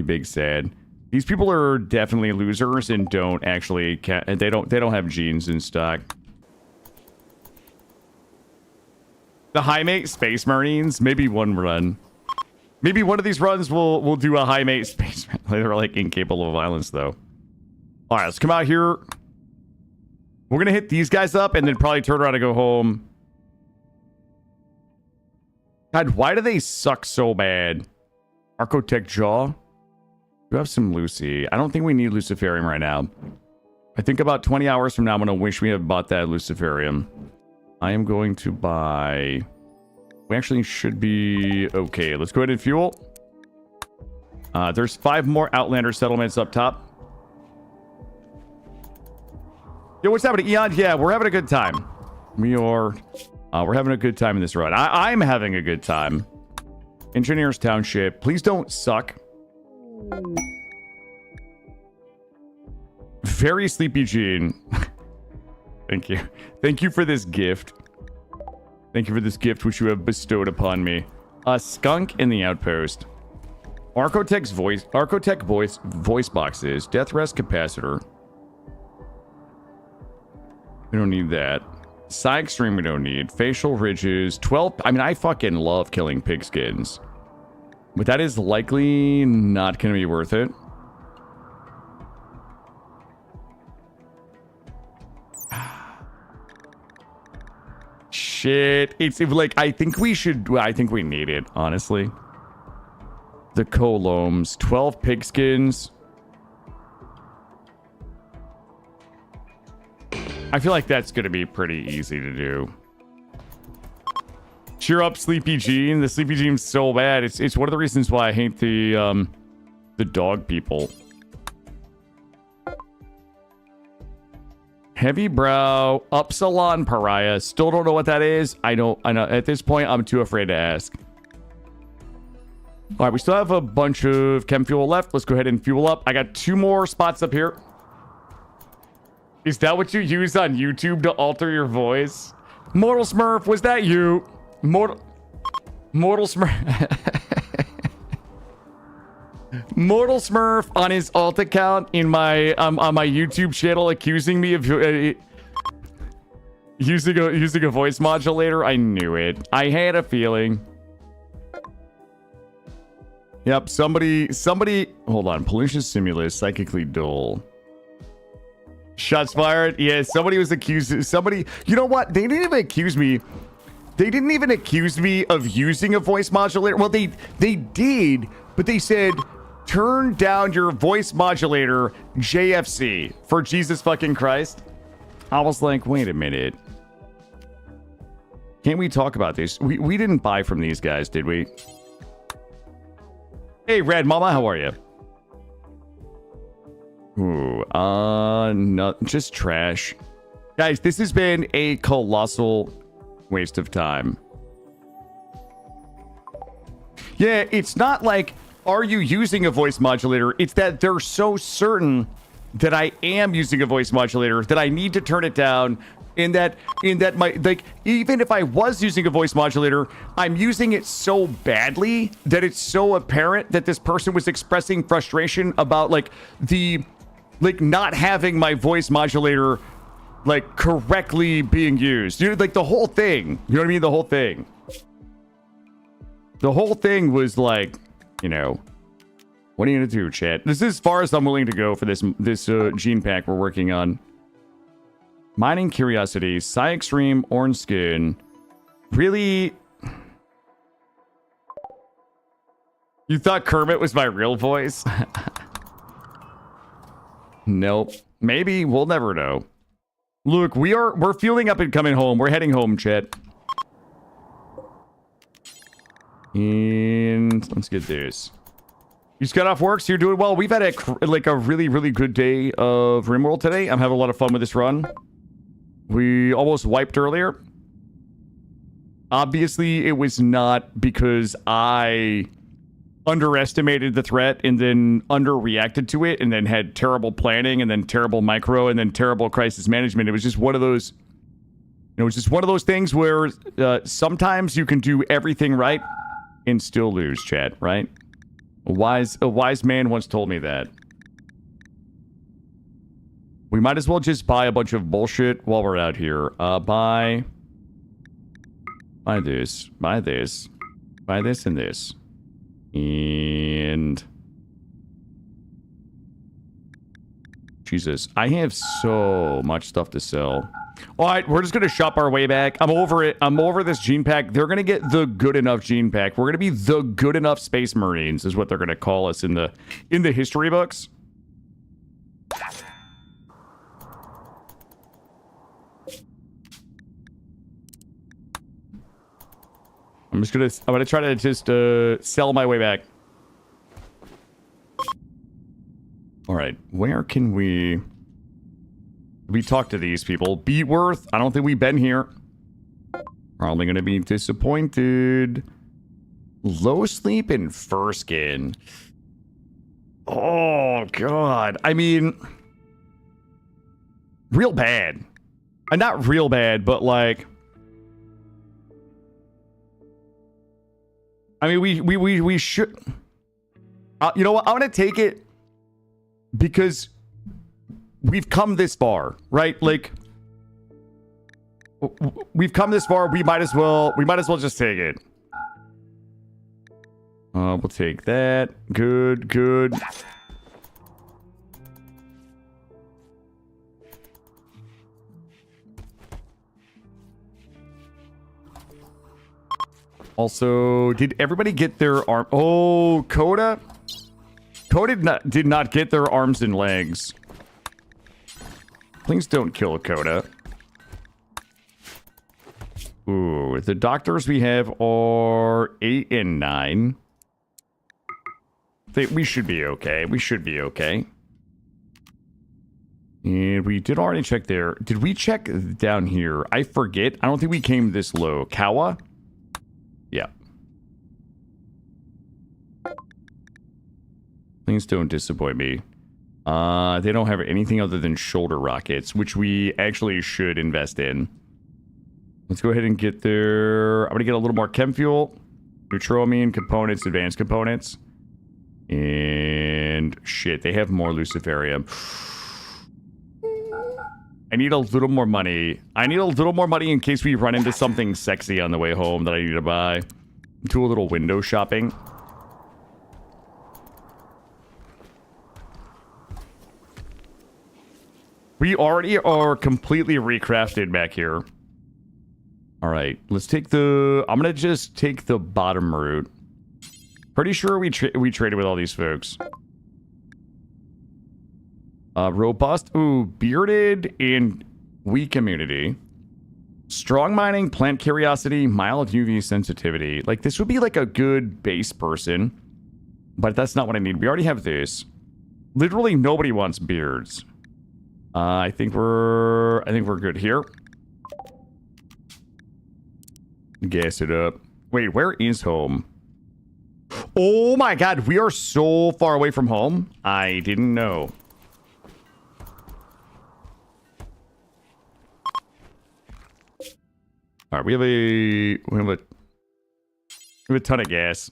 big sad. These people are definitely losers and don't actually they don't have genes in stock. The high mate space marines, maybe one run. Maybe one of these runs will do a high mate space. They're like incapable of violence though. All right, let's come out here. We're gonna hit these guys up and then probably turn around and go home. God, why do they suck so bad? Archotech Jaw. We have some Lucy. I don't think we need Luciferium right now. I think about 20 hours from now, I'm gonna wish we had bought that Luciferium. I am going to buy... We actually should be okay. Let's go ahead and fuel. There's 5 more Outlander settlements up top. Yo, what's happening, Eon? Yeah, we're having a good time. We're having a good time in this run. I'm having a good time. Engineers Township. Please don't suck. Very sleepy Gene. Thank you. Thank you for this gift. Thank you for this gift which you have bestowed upon me. A skunk in the outpost. Archotech voice boxes. Death rest capacitor. We don't need that. Psi extreme we don't need. Facial ridges. 12. I mean, I fucking love killing pigskins. But that is likely not going to be worth it. Shit. It's like, I think we need it, honestly. The colomes. 12 pigskins. I feel like that's going to be pretty easy to do. Cheer up, Sleepy Gene. The Sleepy Gene's so bad. It's one of the reasons why I hate the dog people. Heavy brow, Upsilon Pariah. Still don't know what that is. I know. At this point, I'm too afraid to ask. All right, we still have a bunch of chem fuel left. Let's go ahead and fuel up. I got 2 more spots up here. Is that what you use on YouTube to alter your voice? Mortal Smurf, was that you? Mortal Smurf. Mortal Smurf on his alt account in my on my YouTube channel accusing me of using a voice modulator. I knew it. I had a feeling. Yep, somebody hold on. Pollution Simulus, psychically dull. Shots fired. Yeah, somebody was accused. Somebody, you know what? They didn't even accuse me. They didn't even accuse me of using a voice modulator. Well, they did, but they said, turn down your voice modulator, JFC, for Jesus fucking Christ. I was like, wait a minute. Can't we talk about this? We didn't buy from these guys, did we? Hey, Red Mama, how are you? Ooh, no, just trash. Guys, this has been a colossal waste of time. Yeah, it's not like, are you using a voice modulator? It's that they're so certain that I am using a voice modulator that I need to turn it down. In that my, like, even if I was using a voice modulator, I'm using it so badly that it's so apparent that this person was expressing frustration about, like, not having my voice modulator, like, correctly being used. You know, like, the whole thing. You know what I mean? The whole thing. The whole thing was, like, you know, what are you gonna do, chat? This is as far as I'm willing to go for this gene pack we're working on. Mining Curiosity, Psy Extreme, Orange Skin. Really? You thought Kermit was my real voice? Nope. Maybe. We'll never know. Look, we're fueling up and coming home. We're heading home, chat. And let's get this. You just got off work, so you're doing well. We've had a really, really good day of RimWorld today. I'm having a lot of fun with this run. We almost wiped earlier. Obviously, it was not because I underestimated the threat and then underreacted to it and then had terrible planning and then terrible micro and then terrible crisis management. It was just one of those, you know, it's just one of those things where sometimes you can do everything right and still lose, chat, right? A wise man once told me that. We might as well just buy a bunch of bullshit while we're out here. Buy this, buy this, buy this and this. And... Jesus, I have so much stuff to sell. Alright, we're just gonna shop our way back. I'm over it. I'm over this gene pack. They're gonna get the good enough gene pack. We're gonna be the good enough Space Marines, is what they're gonna call us in the history books. I'm gonna try to just sell my way back. All right, where can we talk to these people? Beatworth, I don't think we've been here. Probably gonna be disappointed. Low sleep and fur skin. Oh god, I mean, real bad. Not real bad, but like. I mean, we should... you know what? I'm going to take it because we've come this far, right? Like, we've come this far. We might as well just take it. We'll take that. Good, good. Also, did everybody get their arm? Oh, Coda? Coda did not get their arms and legs. Please don't kill Coda. Ooh, the doctors we have are 8 and 9. We should be okay. We should be okay. And we did already check there. Did we check down here? I forget. I don't think we came this low. Kawa? Yeah. Please don't disappoint me. They don't have anything other than shoulder rockets, which we actually should invest in. Let's go ahead and get there. I'm going to get a little more chem fuel, neutroamine components, advanced components. And shit, they have more luciferium. I need a little more money. I need a little more money in case we run into something sexy on the way home that I need to buy. Do a little window shopping. We already are completely recrafted back here. All right, let's take the... I'm going to just take the bottom route. Pretty sure we traded with all these folks. Robust. Ooh, bearded and weak immunity. Strong mining, plant curiosity, mild UV sensitivity. Like, this would be like a good base person. But that's not what I need. We already have this. Literally nobody wants beards. I think we're good here. Gas it up. Wait, where is home? Oh my god, we are so far away from home. I didn't know. All right, we have a ton of gas.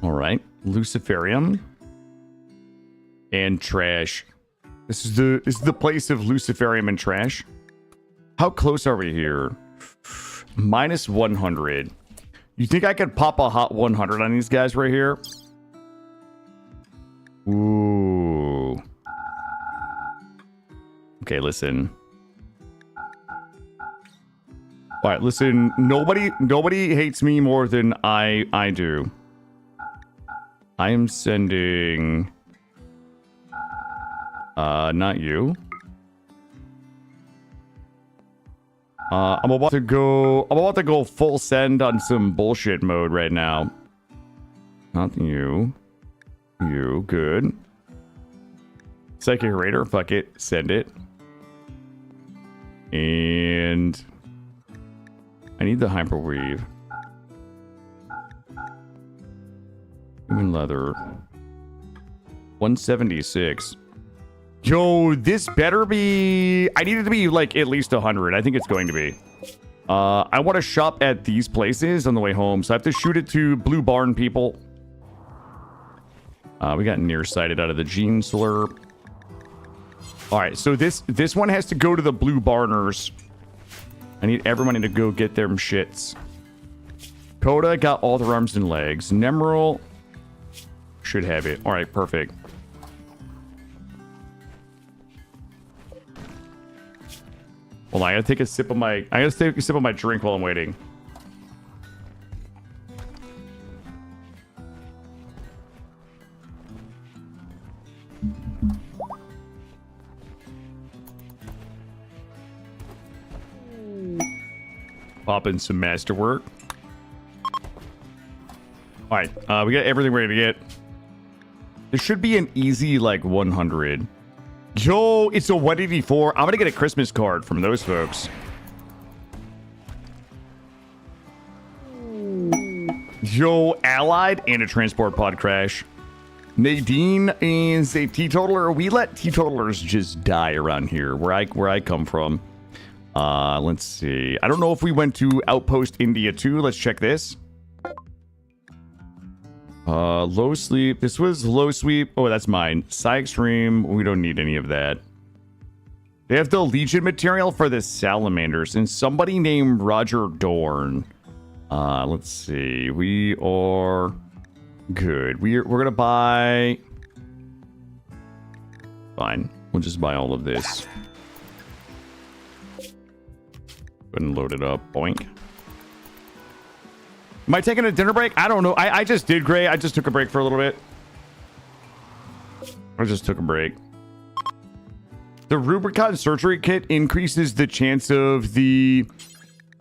All right, Luciferium and trash. This is the place of Luciferium and trash. How close are we here? Minus 100. You think I could pop a hot 100 on these guys right here? Ooh. Okay, listen. All right, listen. Nobody hates me more than I do. I am sending. Not you. I'm about to go full send on some bullshit mode right now. Not you. You, good. Psychic Raider, fuck it. Send it. And I need the hyperweave. Human leather. 176. Yo, this better be... I need it to be, like, at least 100. I think it's going to be. I want to shop at these places on the way home, so I have to shoot it to Blue Barn people. We got nearsighted out of the Gene Slurp. Alright, so this one has to go to the Blue Barners. I need everybody to go get them shits. Coda got all their arms and legs. Nemeral should have it. Alright, perfect. Hold on, I gotta take a sip of my drink while I'm waiting. Pop in some masterwork. Alright, we got everything ready to get. There should be an easy, like, 100. Yo, it's a 184. I'm gonna get a Christmas card from those folks. Yo, allied and a transport pod crash. Nadine is a teetotaler. We let teetotalers just die around here, where I come from. Let's see. I don't know if we went to Outpost India too. Let's check this. Low sleep. This was low sweep. Oh, that's mine. Psy extreme. We don't need any of that. They have the Legion material for the salamanders and somebody named Roger Dorn. Let's see. We are good. We're gonna buy. Fine. We'll just buy all of this. Go ahead and load it up. Boink. Am I taking a dinner break? I don't know. I just did, Gray. I just took a break for a little bit. I just took a break. The Rubicon surgery kit increases the chance of the...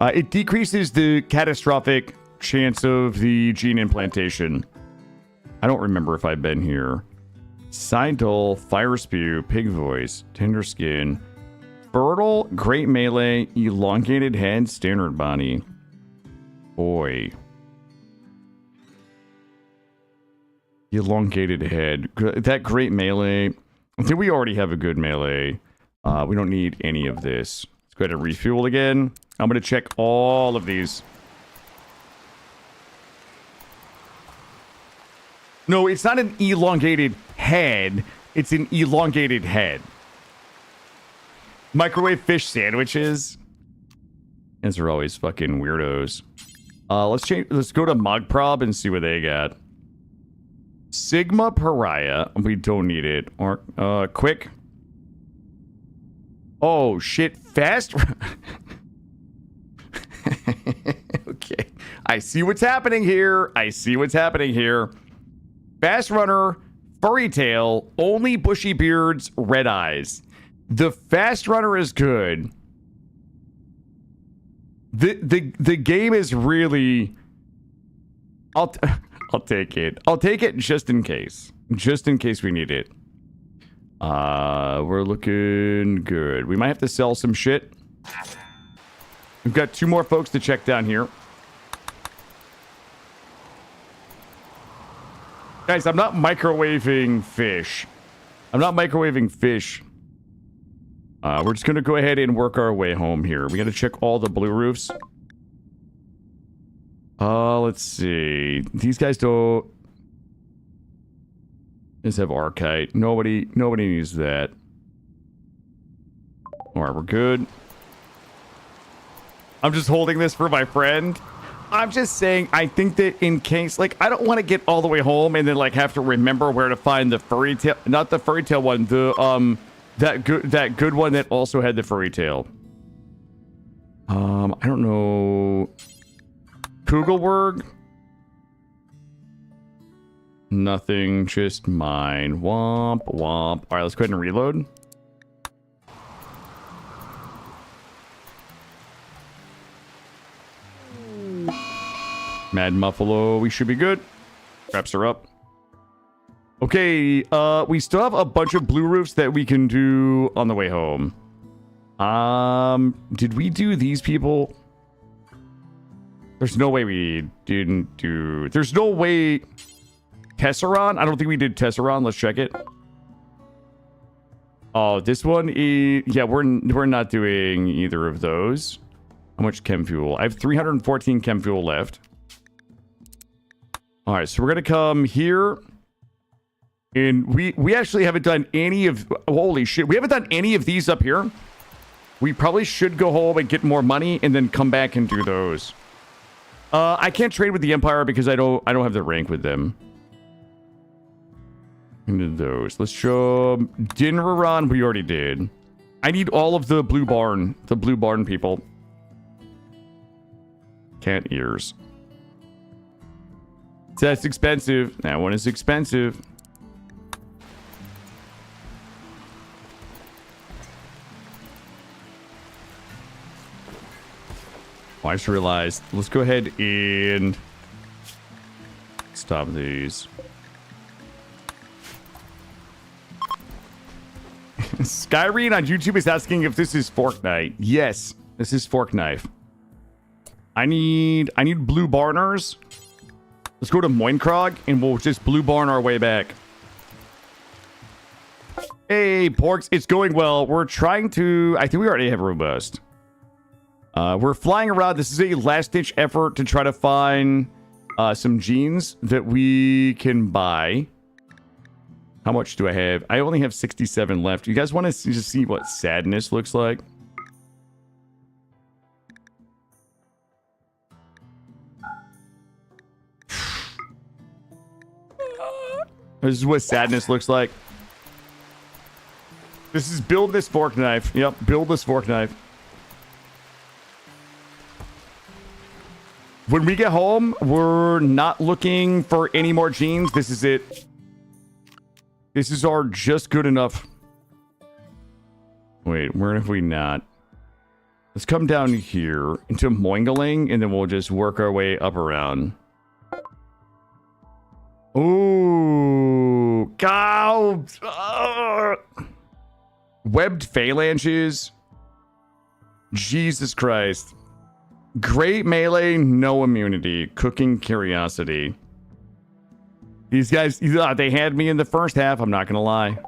it decreases the catastrophic chance of the gene implantation. I don't remember if I've been here. Sidle, Fire Spew, Pig Voice, Tender Skin, Fertile, Great Melee, Elongated Head, Standard Body. Boy. Elongated Head. That Great Melee. I think we already have a good melee. We don't need any of this. Let's go ahead and refuel again. I'm going to check all of these. No, it's not an elongated head. It's an elongated head. Microwave fish sandwiches. These are always fucking weirdos. Let's go to Mogprob and see what they got. Sigma Pariah. We don't need it. Or quick. Oh shit! Fast. Okay, I see what's happening here. Fast runner, furry tail, only bushy beards, red eyes. The fast runner is good. The game is really. I'll take it. I'll take it just in case. Just in case we need it. We're looking good. We might have to sell some shit. We've got 2 more folks to check down here. Guys, I'm not microwaving fish. I'm not microwaving fish. We're just going to go ahead and work our way home here. We got to check all the blue roofs. Let's see. These guys don't... Just have Archite. Nobody needs that. Alright, we're good. I'm just holding this for my friend. I'm just saying, I think that in case, like, I don't want to get all the way home and then, like, have to remember where to find the furry tail. Not the furry tail one, the, that good one that also had the furry tail. I don't know. Kugelberg? Nothing, just mine. Womp, womp. Alright, let's go ahead and reload. Mad Muffalo, we should be good. Traps are up. Okay, we still have a bunch of blue roofs that we can do on the way home. Did we do these people? There's no way we didn't do... There's no way... Tesseron? I don't think we did Tesseron. Let's check it. Oh, this one is... Yeah, we're not doing either of those. How much chem fuel? I have 314 chem fuel left. All right, so we're going to come here. And we actually haven't done any of... Holy shit. We haven't done any of these up here. We probably should go home and get more money and then come back and do those. I can't trade with the Empire because I don't have the rank with them. Into those. Let's show Dinraron. We already did. I need all of the blue barn people. Cat ears. That's expensive. That one is expensive. Oh, I just realized. Let's go ahead and stop these. Skyreen on YouTube is asking if this is Fork Knife. Yes, this is Fork Knife. I need blue barners. Let's go to Moinkrog and we'll just blue barn our way back. Hey, Porks, it's going well. We're trying to... I think we already have Robust. We're flying around. This is a last-ditch effort to try to find some genes that we can buy. How much do I have? I only have 67 left. You guys want to just see what sadness looks like? This is what sadness looks like. This is build this fork knife. Yep, build this fork knife. When we get home, we're not looking for any more genes. This is it. This is our just good enough. Wait, where have we not? Let's come down here into Moingaling, and then we'll just work our way up around. Ooh, God. Webbed phalanges. Jesus Christ. Great melee, no immunity. Cooking curiosity. These guys, they had me in the first half, I'm not gonna lie.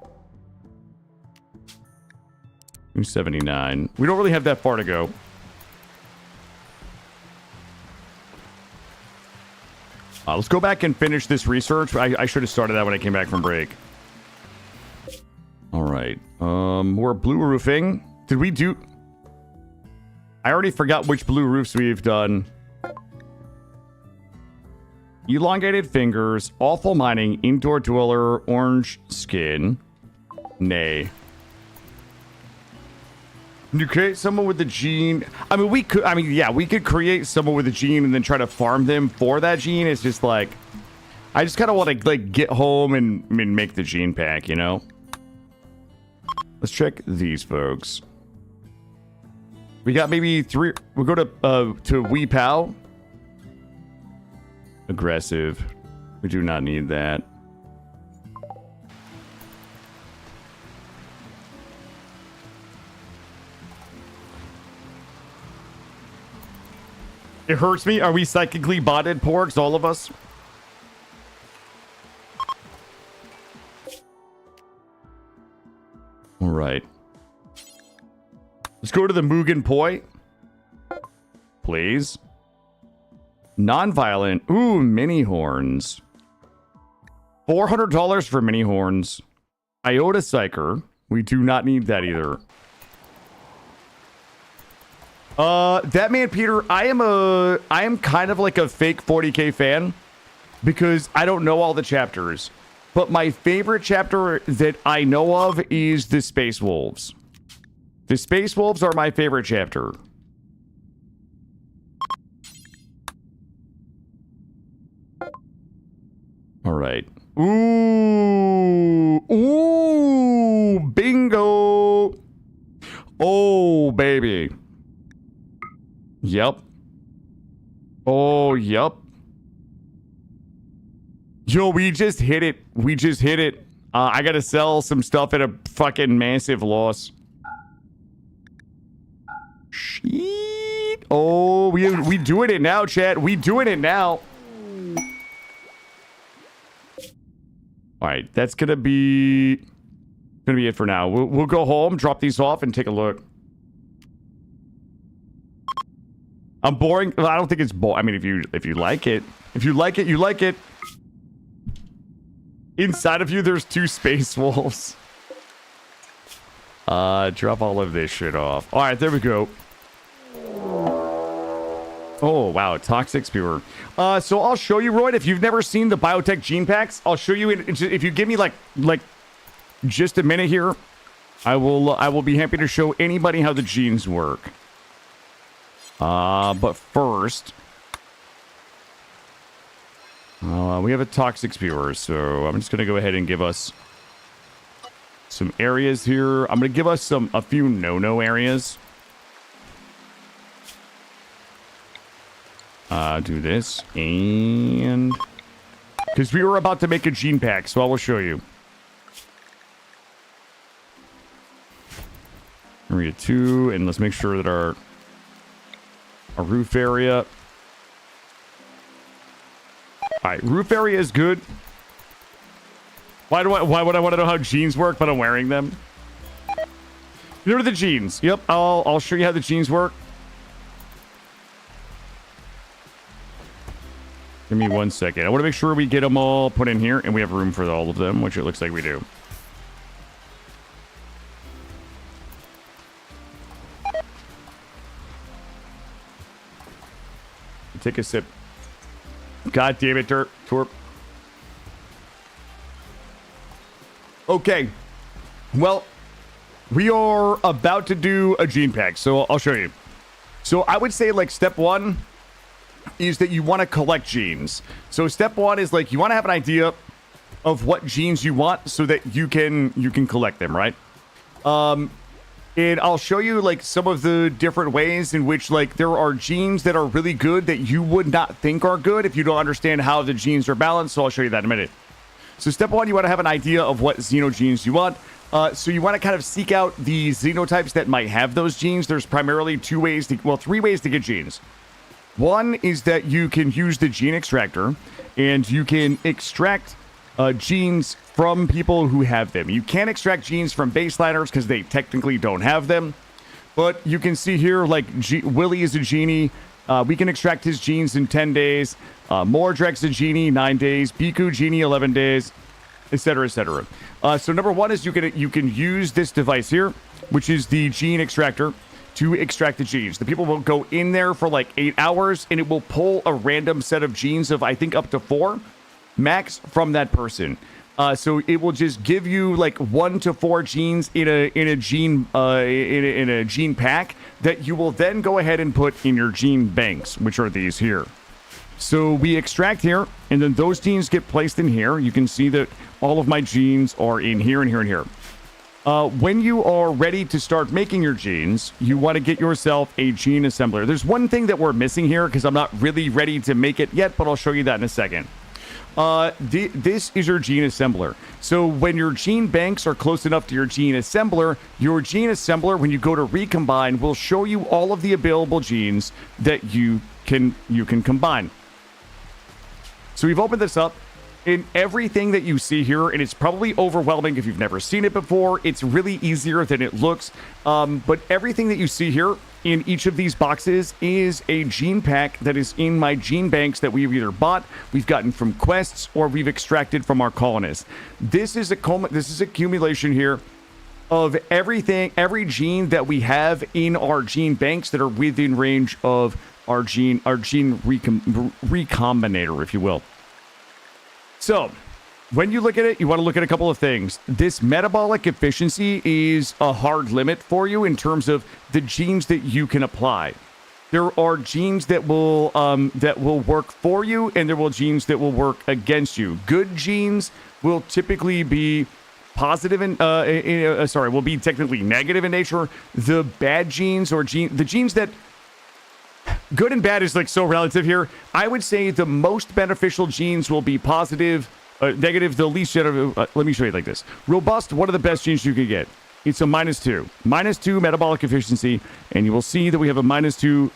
279. We don't really have that far to go. Let's go back and finish this research. I should have started that when I came back from break. All right. More blue roofing. Did we do... I already forgot which blue roofs we've done. Elongated fingers, awful mining, indoor dweller, orange skin. Nay. You create someone with the gene. I mean, we could. I mean, yeah, we could create someone with a gene and then try to farm them for that gene. It's just like, I just kind of want to like get home and make the gene pack, you know. Let's check these folks. We got maybe 3. We'll go to Wee Pow. Aggressive. We do not need that. It hurts me. Are we psychically botted, Porks? All of us? right. Let's go to the Mugen Poi. Please. Non-violent. Ooh, mini horns. $400 for mini horns. Iota Psyker. We do not need that either. That man, Peter, I am kind of like a fake 40k fan because I don't know all the chapters. But my favorite chapter that I know of is the Space Wolves. The Space Wolves are my favorite chapter. All right. Ooh. Ooh. Bingo. Oh, baby. Yep. Oh, yep. Yo, we just hit it. We just hit it. I gotta sell some stuff at a fucking massive loss. Shit. Oh, we doing it now, chat. We doing it now. All right, that's gonna be it for now. We'll go home, drop these off, and take a look. I'm boring. Well, I don't think it's boring. I mean, if you like it, you like it. Inside of you, there's 2 space wolves. Drop all of this shit off. All right, there we go. Oh, wow. Toxic Spewer. So I'll show you, Royd, if you've never seen the biotech gene packs, I'll show you. If you give me like just a minute here, I will be happy to show anybody how the genes work. But first, we have a Toxic Spewer, so I'm just going to go ahead and give us some areas here. I'm going to give us a few no-no areas. Do this, and because we were about to make a gene pack, so I will show you. Area 2, and let's make sure that our roof area. All right, roof area is good. Why would I want to know how genes work, but I'm wearing them? Here are the genes. Yep, I'll show you how the genes work. Give me 1 second. I want to make sure we get them all put in here, and we have room for all of them, which it looks like we do. Take a sip. God damn it, Torp. Okay. Well, we are about to do a gene pack, so I'll show you. So I would say, like, step 1 is that you want to collect genes. So step 1 is, like, you want to have an idea of what genes you want so that you can collect them, right? And I'll show you, like, some of the different ways in which, like, there are genes that are really good that you would not think are good if you don't understand how the genes are balanced. So I'll show you that in a minute. So step 1, you want to have an idea of what xenogenes you want. So you want to kind of seek out the xenotypes that might have those genes. There's primarily 3 ways to get genes. One is that you can use the gene extractor, and you can extract genes from people who have them. You can't extract genes from baseliners because they technically don't have them. But you can see here, like, Willie is a genie. We can extract his genes in 10 days. Mordrek's a genie, 9 days. Biku genie, 11 days, etc., etc. So number 1 is you can use this device here, which is the gene extractor, to extract the genes. The people will go in there for like 8 hours, and it will pull a random set of genes of, I think, up to 4 max from that person. So it will just give you like 1 to 4 genes in a gene pack that you will then go ahead and put in your gene banks, which are these here. So we extract here, and then those genes get placed in here. You can see that all of my genes are in here and here and here. When you are ready to start making your genes, you want to get yourself a gene assembler. There's one thing that we're missing here because I'm not really ready to make it yet, but I'll show you that in a second. This is your gene assembler. So when your gene banks are close enough to your gene assembler, when you go to recombine, will show you all of the available genes that you can combine. So we've opened this up. in everything that you see here, and it's probably overwhelming if you've never seen it before. It's really easier than it looks, but everything that you see here in each of these boxes is a gene pack that is in my gene banks that we've either bought, we've gotten from quests, or we've extracted from our colonists. This is accumulation here of everything, every gene that we have in our gene banks that are within range of our gene recombinator, if you will. So, when you look at it, you want to look at a couple of things. This metabolic efficiency is a hard limit for you in terms of the genes that you can apply. There are genes that will work for you, and there will genes that will work against you. Good genes will typically be positive and will be technically negative in nature. The bad genes or the genes that good and bad is like so relative here. I would say the most beneficial genes will be positive, negative, the least let me show you like this. Robust, one of the best genes you can get. It's a -2. -2 metabolic efficiency, and you will see that we have a -2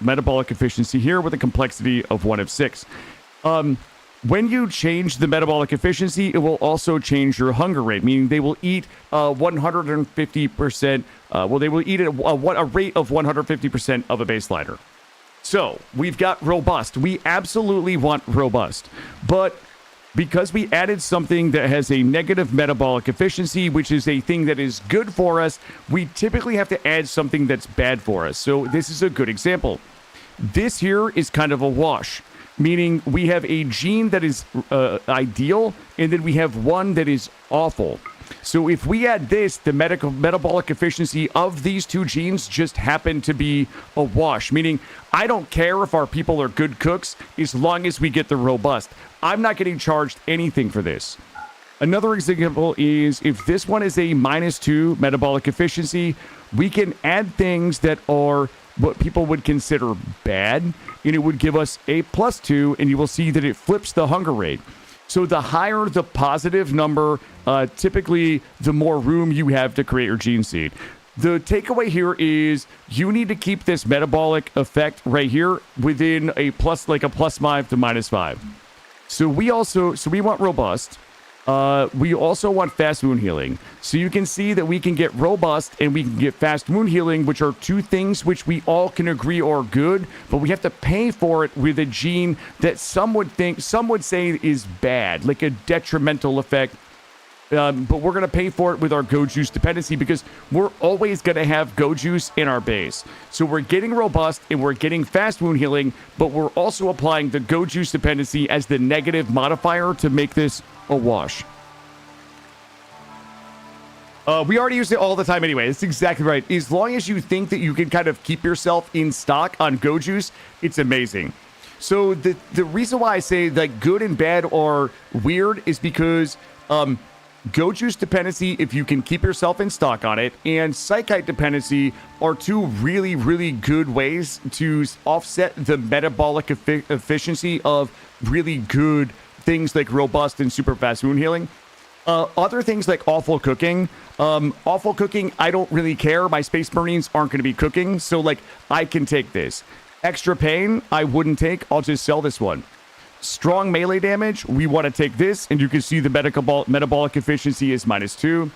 metabolic efficiency here with a complexity of 1 of 6. When you change the metabolic efficiency, it will also change your hunger rate, meaning they will eat 150%. They will eat at a rate of 150% of a baseliner. So we've got robust. We absolutely want robust, but because we added something that has a negative metabolic efficiency, which is a thing that is good for us, we typically have to add something that's bad for us. So this is a good example. This here is kind of a wash, meaning we have a gene that is ideal, and then we have one that is awful. So if we add this, the metabolic efficiency of these two genes just happen to be a wash, meaning I don't care if our people are good cooks as long as we get the robust. I'm not getting charged anything for this. Another example is if this one is a -2 metabolic efficiency, we can add things that are what people would consider bad, and it would give us a +2, and you will see that it flips the hunger rate. So the higher the positive number, typically the more room you have to create your gene seed. The takeaway here is you need to keep this metabolic effect right here within a +5 to -5. So we want robust. We also want fast wound healing. So you can see that we can get robust and we can get fast wound healing, which are two things which we all can agree are good, but we have to pay for it with a gene that some would say is bad, like a detrimental effect. But we're going to pay for it with our Go Juice dependency because we're always going to have Go Juice in our base. So we're getting robust and we're getting fast wound healing, but we're also applying the Go Juice dependency as the negative modifier to make this a wash. We already use it all the time anyway. That's exactly right. As long as you think that you can kind of keep yourself in stock on Go Juice, it's amazing. So the reason why I say that good and bad are weird is because Go Juice dependency, if you can keep yourself in stock on it, and Psychite dependency are two really, really good ways to offset the metabolic efficiency of really good things like robust and super fast wound healing. Other things like awful cooking. I don't really care. My Space Marines aren't going to be cooking, so like I can take this. Extra pain, I wouldn't take. I'll just sell this one. Strong melee damage, we want to take this, and you can see the metabolic efficiency is -2.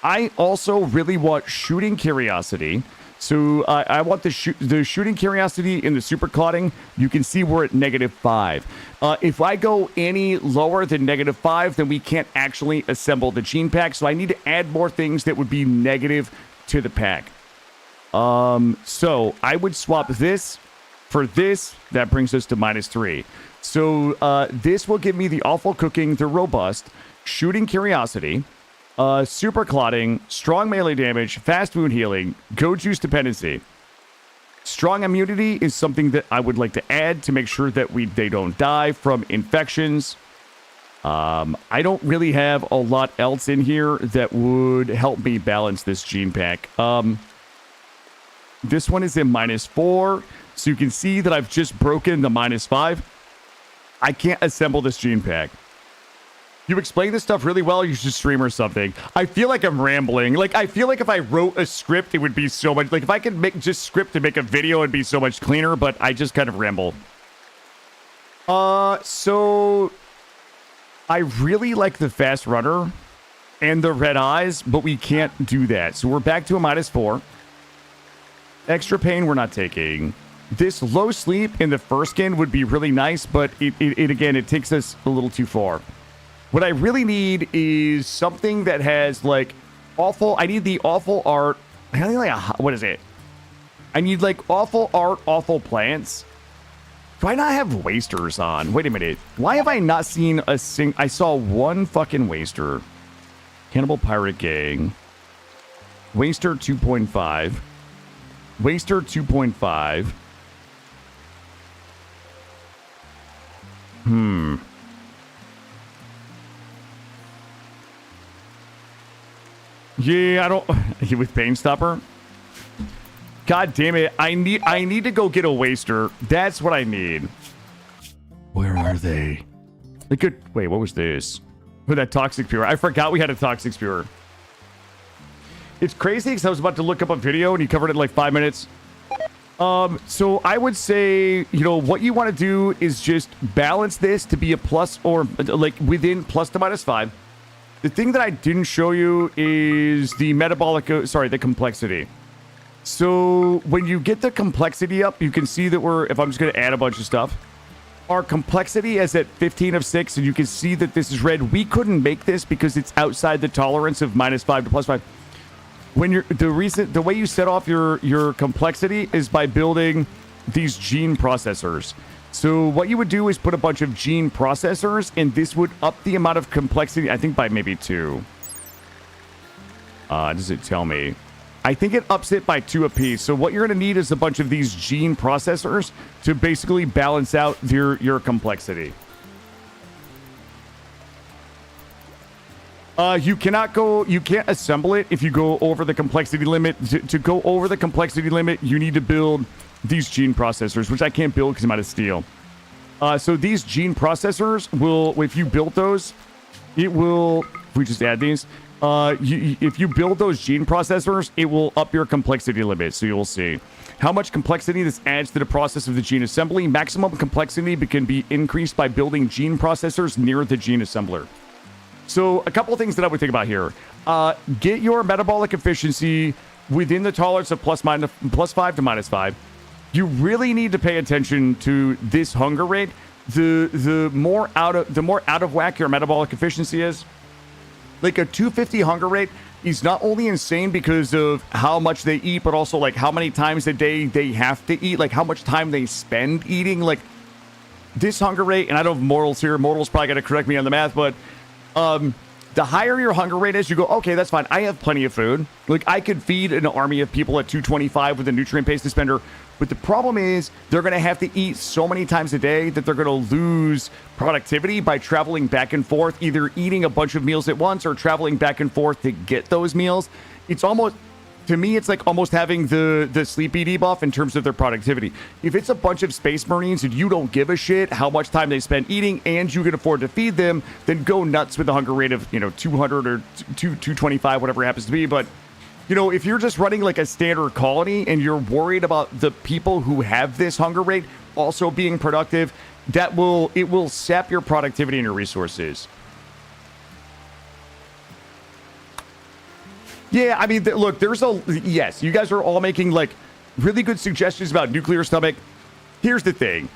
I also really want shooting curiosity. So I want the shooting curiosity in the super clotting. You can see we're at -5. If I go any lower than -5, then we can't actually assemble the gene pack. So I need to add more things that would be negative to the pack. So I would swap this for this. That brings us to -3. So this will give me the awful cooking, the robust, shooting curiosity, super clotting, strong melee damage, fast wound healing, Go Juice dependency. Strong immunity is something that I would like to add to make sure that they don't die from infections. I don't really have a lot else in here that would help me balance this gene pack. This one is in -4, so you can see that I've just broken the -5. I can't assemble this gene pack. You explain this stuff really well. You should stream or something. I feel like I'm rambling. Like, I feel like if I wrote a script, it would be so much... Like, if I could make just script and make a video, it'd be so much cleaner, but I just kind of ramble. So... I really like the fast runner and the red eyes, but we can't do that. So we're back to a -4. Extra pain we're not taking. This low sleep in the first skin would be really nice, but it takes us a little too far. What I really need is something that has like awful. I need the awful art. I need like what is it? I need like awful art, awful plants. Do I not have wasters on? Wait a minute. Why have I not seen a I saw one fucking waster. Cannibal Pirate Gang. Waster 2.5. Waster 2.5. Yeah, I don't. With Pain Stopper. God damn it! I need to go get a waster. That's what I need. Where are they? They could wait. What was this? Oh, that toxic spewer. I forgot we had a toxic spewer. It's crazy because I was about to look up a video and he covered it in like 5 minutes. So I would say, you know, what you want to do is just balance this to be a plus or like within plus to -5. The thing that I didn't show you is the the complexity. So when you get the complexity up, you can see that if I'm just going to add a bunch of stuff, our complexity is at 15 of 6, and you can see that this is red. We couldn't make this because it's outside the tolerance of -5 to +5. When the way you set off your complexity is by building these gene processors. So what you would do is put a bunch of gene processors, and this would up the amount of complexity, I think by maybe 2. Does it tell me? I think it ups it by 2 apiece. So what you're going to need is a bunch of these gene processors to basically balance out your complexity. You can't assemble it if you go over the complexity limit. To go over the complexity limit, you need to build these gene processors, which I can't build because I'm out of steel. So these gene processors will, if you build those, it will, if we just add these, if you build those gene processors, it will up your complexity limit. So you'll see how much complexity this adds to the process of the gene assembly. Maximum complexity can be increased by building gene processors near the gene assembler. So a couple of things that I would think about here. Get your metabolic efficiency within the tolerance of +5 to -5. You really need to pay attention to this hunger rate. The more out of whack your metabolic efficiency is, like a 250 hunger rate is not only insane because of how much they eat, but also like how many times a day they have to eat, like how much time they spend eating. Like this hunger rate, and I don't have Mortals here. Mortals probably got to correct me on the math, but the higher your hunger rate is, you go, okay, that's fine. I have plenty of food. Like I could feed an army of people at 225 with a nutrient-based dispenser. But the problem is they're going to have to eat so many times a day that they're going to lose productivity by traveling back and forth, either eating a bunch of meals at once or traveling back and forth to get those meals. It's almost, to me, it's like almost having the sleepy debuff in terms of their productivity. If it's a bunch of Space Marines and you don't give a shit how much time they spend eating and you can afford to feed them, then go nuts with a hunger rate of, 200 or 225, whatever it happens to be. But if you're just running like a standard colony and you're worried about the people who have this hunger rate also being productive, it will sap your productivity and your resources. Yeah, I mean, look, yes, you guys are all making like really good suggestions about nuclear stomach. Here's the thing.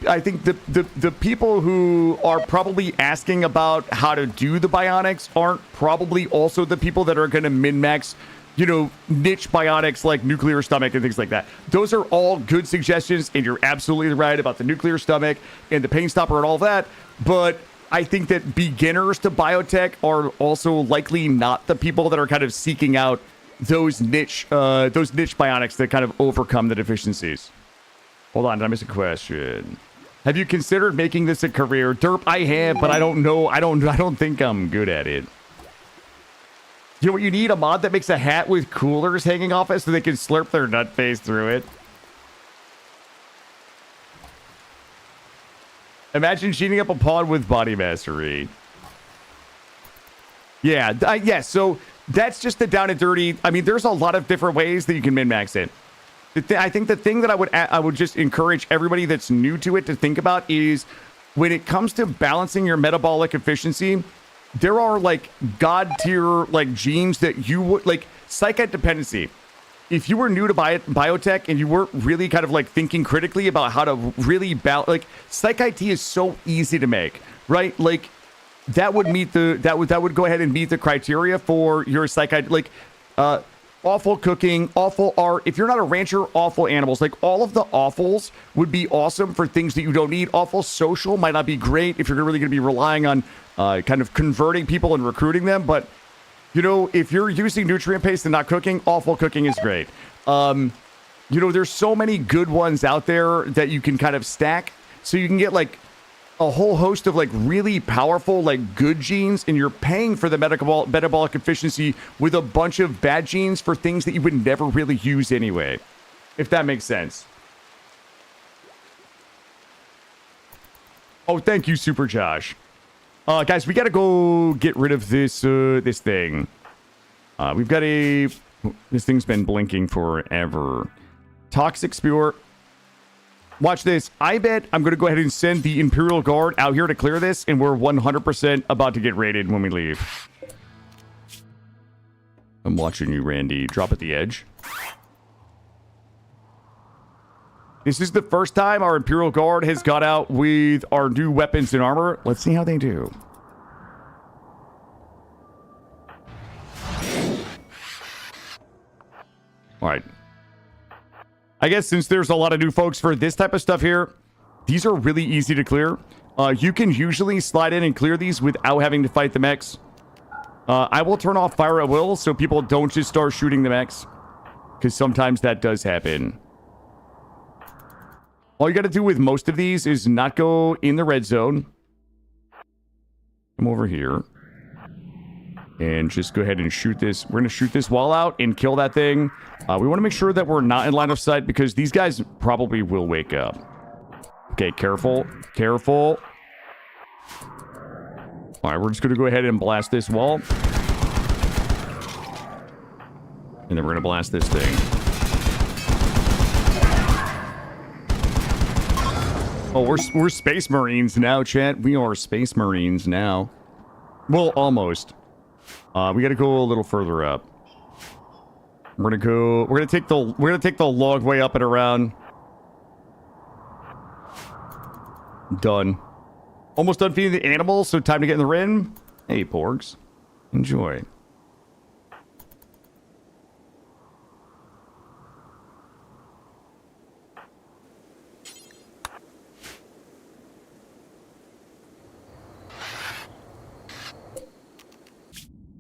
I think the people who are probably asking about how to do the bionics aren't probably also the people that are going to min-max niche bionics like nuclear stomach and things like that. Those are all good suggestions, and you're absolutely right about the nuclear stomach and the pain stopper and all that. But I think that beginners to biotech are also likely not the people that are kind of seeking out those niche bionics that kind of overcome the deficiencies. Hold on, did I miss a question? Have you considered making this a career? Derp, I have, but I don't know. I don't think I'm good at it. You know what you need? A mod that makes a hat with coolers hanging off it so they can slurp their nut face through it. Imagine cheating up a pawn with body mastery. Yeah, so that's just the down and dirty. I mean, there's a lot of different ways that you can min-max it. I think the thing that I would just encourage everybody that's new to it to think about is when it comes to balancing your metabolic efficiency, there are like god tier like genes that you would like psychite dependency. If you were new to biotech and you weren't really kind of like thinking critically about how to really balance, like psychite is so easy to make, right? Like that would meet the that would go ahead and meet the criteria for your psychite, like awful cooking, awful art. If you're not a rancher, awful animals. Like all of the awfuls would be awesome for things that you don't need. Awful social might not be great if you're really going to be relying on kind of converting people and recruiting them. But, you know, if you're using nutrient paste and not cooking, awful cooking is great. You know, there's so many good ones out there that you can kind of stack. So you can get like a whole host of like really powerful, like good genes, and you're paying for the metabolic efficiency with a bunch of bad genes for things that you would never really use anyway, if that makes sense. Oh, thank you, Super Josh. Guys, we got to go get rid of this this thing. We've got this thing's been blinking forever. Toxic Spear. Watch this. I bet I'm going to go ahead and send the Imperial Guard out here to clear this, and we're 100% about to get raided when we leave. I'm watching you, Randy. Drop at the edge. This is the first time our Imperial Guard has got out with our new weapons and armor. Let's see how they do. All right. I guess since there's a lot of new folks for this type of stuff here, these are really easy to clear. You can usually slide in and clear these without having to fight the mechs. I will turn off fire at will so people don't just start shooting the mechs, because sometimes that does happen. All you got to do with most of these is not go in the red zone. Come over here. And just go ahead and shoot this. We're going to shoot this wall out and kill that thing. We want to make sure that we're not in line of sight because these guys probably will wake up. Okay, careful. Careful. All right, we're just going to go ahead and blast this wall. And then we're going to blast this thing. Oh, we're Space Marines now, chat. We are Space Marines now. Well, almost. We got to go a little further up. We're gonna take the log way up and around. Done. Almost done feeding the animals, so time to get in the ring. Hey, porgs. Enjoy.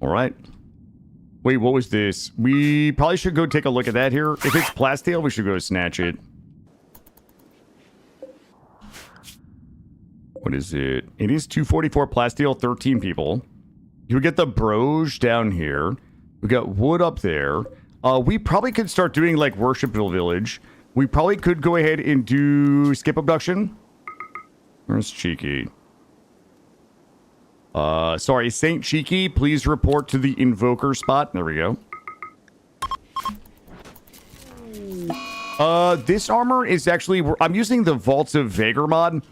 All right. Wait, what was this? We probably should go take a look at that here. If it's plasteel, we should go snatch it. What is it? It is 244 plasteel, 13 people. You would get the broge down here. We got wood up there. We probably could start doing like Worshipful Village. We probably could go ahead and do skip abduction. Where's Cheeky? Sorry, Saint Cheeky, please report to the invoker spot. There we go. This armor is actually, I'm using the Vaults of Vaegir mod.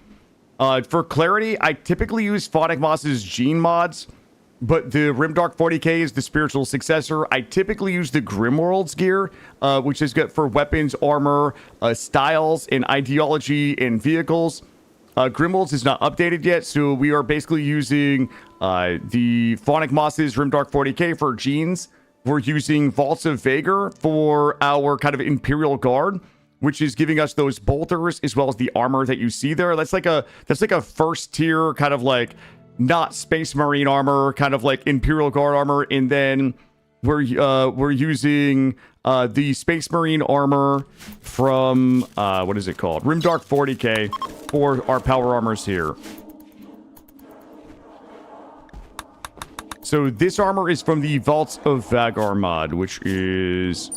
For clarity, I typically use Phonic Moss's gene mods, but the Rimdark 40k is the spiritual successor. I typically use the Grimworld's gear, which is good for weapons, armor, styles, and ideology, and vehicles. Grimwolds is not updated yet, so we are basically using the Phonic Moss's Rimdark 40k for genes. We're using Vaults of Vaegir for our kind of Imperial Guard, which is giving us those bolters as well as the armor that you see there. That's like a first tier kind of like not Space Marine armor, kind of like Imperial Guard armor, and then we're using the Space Marine armor from what is it called? Rimdark 40k for our power armors here. So this armor is from the Vaults of Vagar mod, which is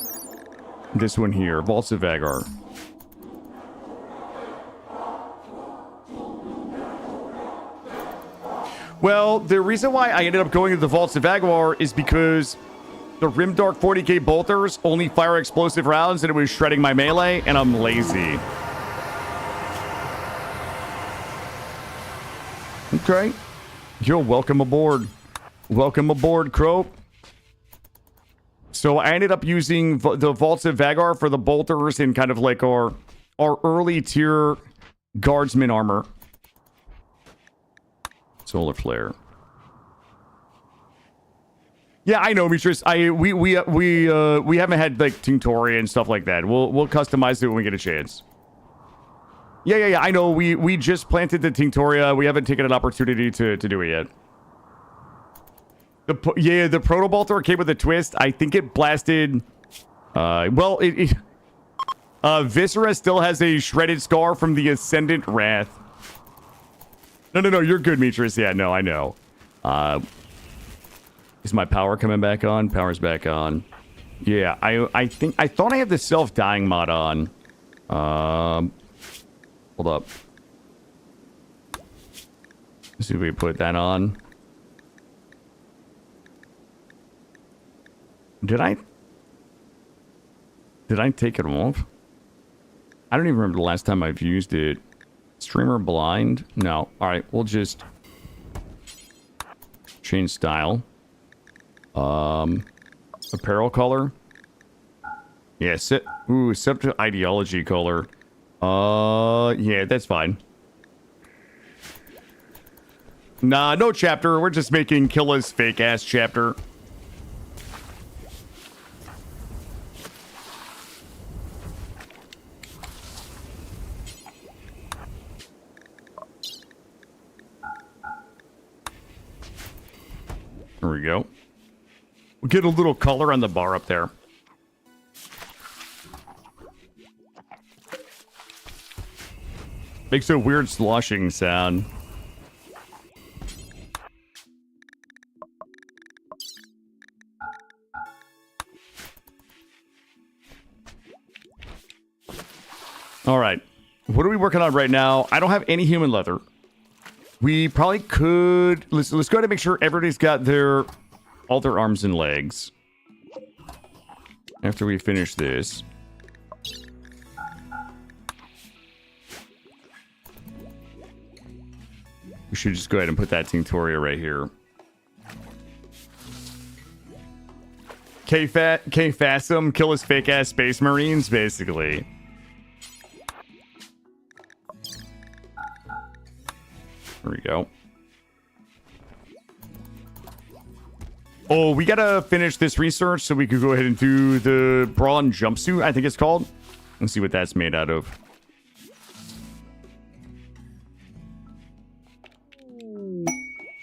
this one here, Vaults of Vagar. Well, the reason why I ended up going to the Vaults of Vagar is because the Rimdark 40k bolters only fire explosive rounds and it was shredding my melee, and I'm lazy. Okay. Yo, welcome aboard. Welcome aboard, Crow. So I ended up using the Vaults of Vagar for the bolters and kind of like our early tier guardsman armor. Solar flare. Yeah, I know, Mistress. We haven't had like Tinctoria and stuff like that. We'll customize it when we get a chance. Yeah. I know. We just planted the Tinctoria. We haven't taken an opportunity to do it yet. The Proto Bolter came with a twist. I think it blasted. Viscera still has a shredded scar from the Ascendant Wrath. No. You're good, Mistress. Yeah, no, I know. Is my power coming back on? Power's back on. Yeah, I thought I had the self-dying mod on. Hold up. Let's see if we can put that on. Did I take it off? I don't even remember the last time I've used it. Streamer blind? No. Alright, we'll just change style. Apparel color. Yeah, set to ideology color. Yeah, that's fine. Nah, no chapter. We're just making Killa's fake ass chapter. There we go. We'll get a little color on the bar up there. Makes a weird sloshing sound. All right. What are we working on right now? I don't have any human leather. We probably could... Let's go ahead and make sure everybody's got all their arms and legs. After we finish this. We should just go ahead and put that Tinctoria right here. K-Fasm, kill his fake-ass space marines, basically. There we go. Oh, we gotta finish this research so we could go ahead and do the Brawn jumpsuit, I think it's called. Let's see what that's made out of.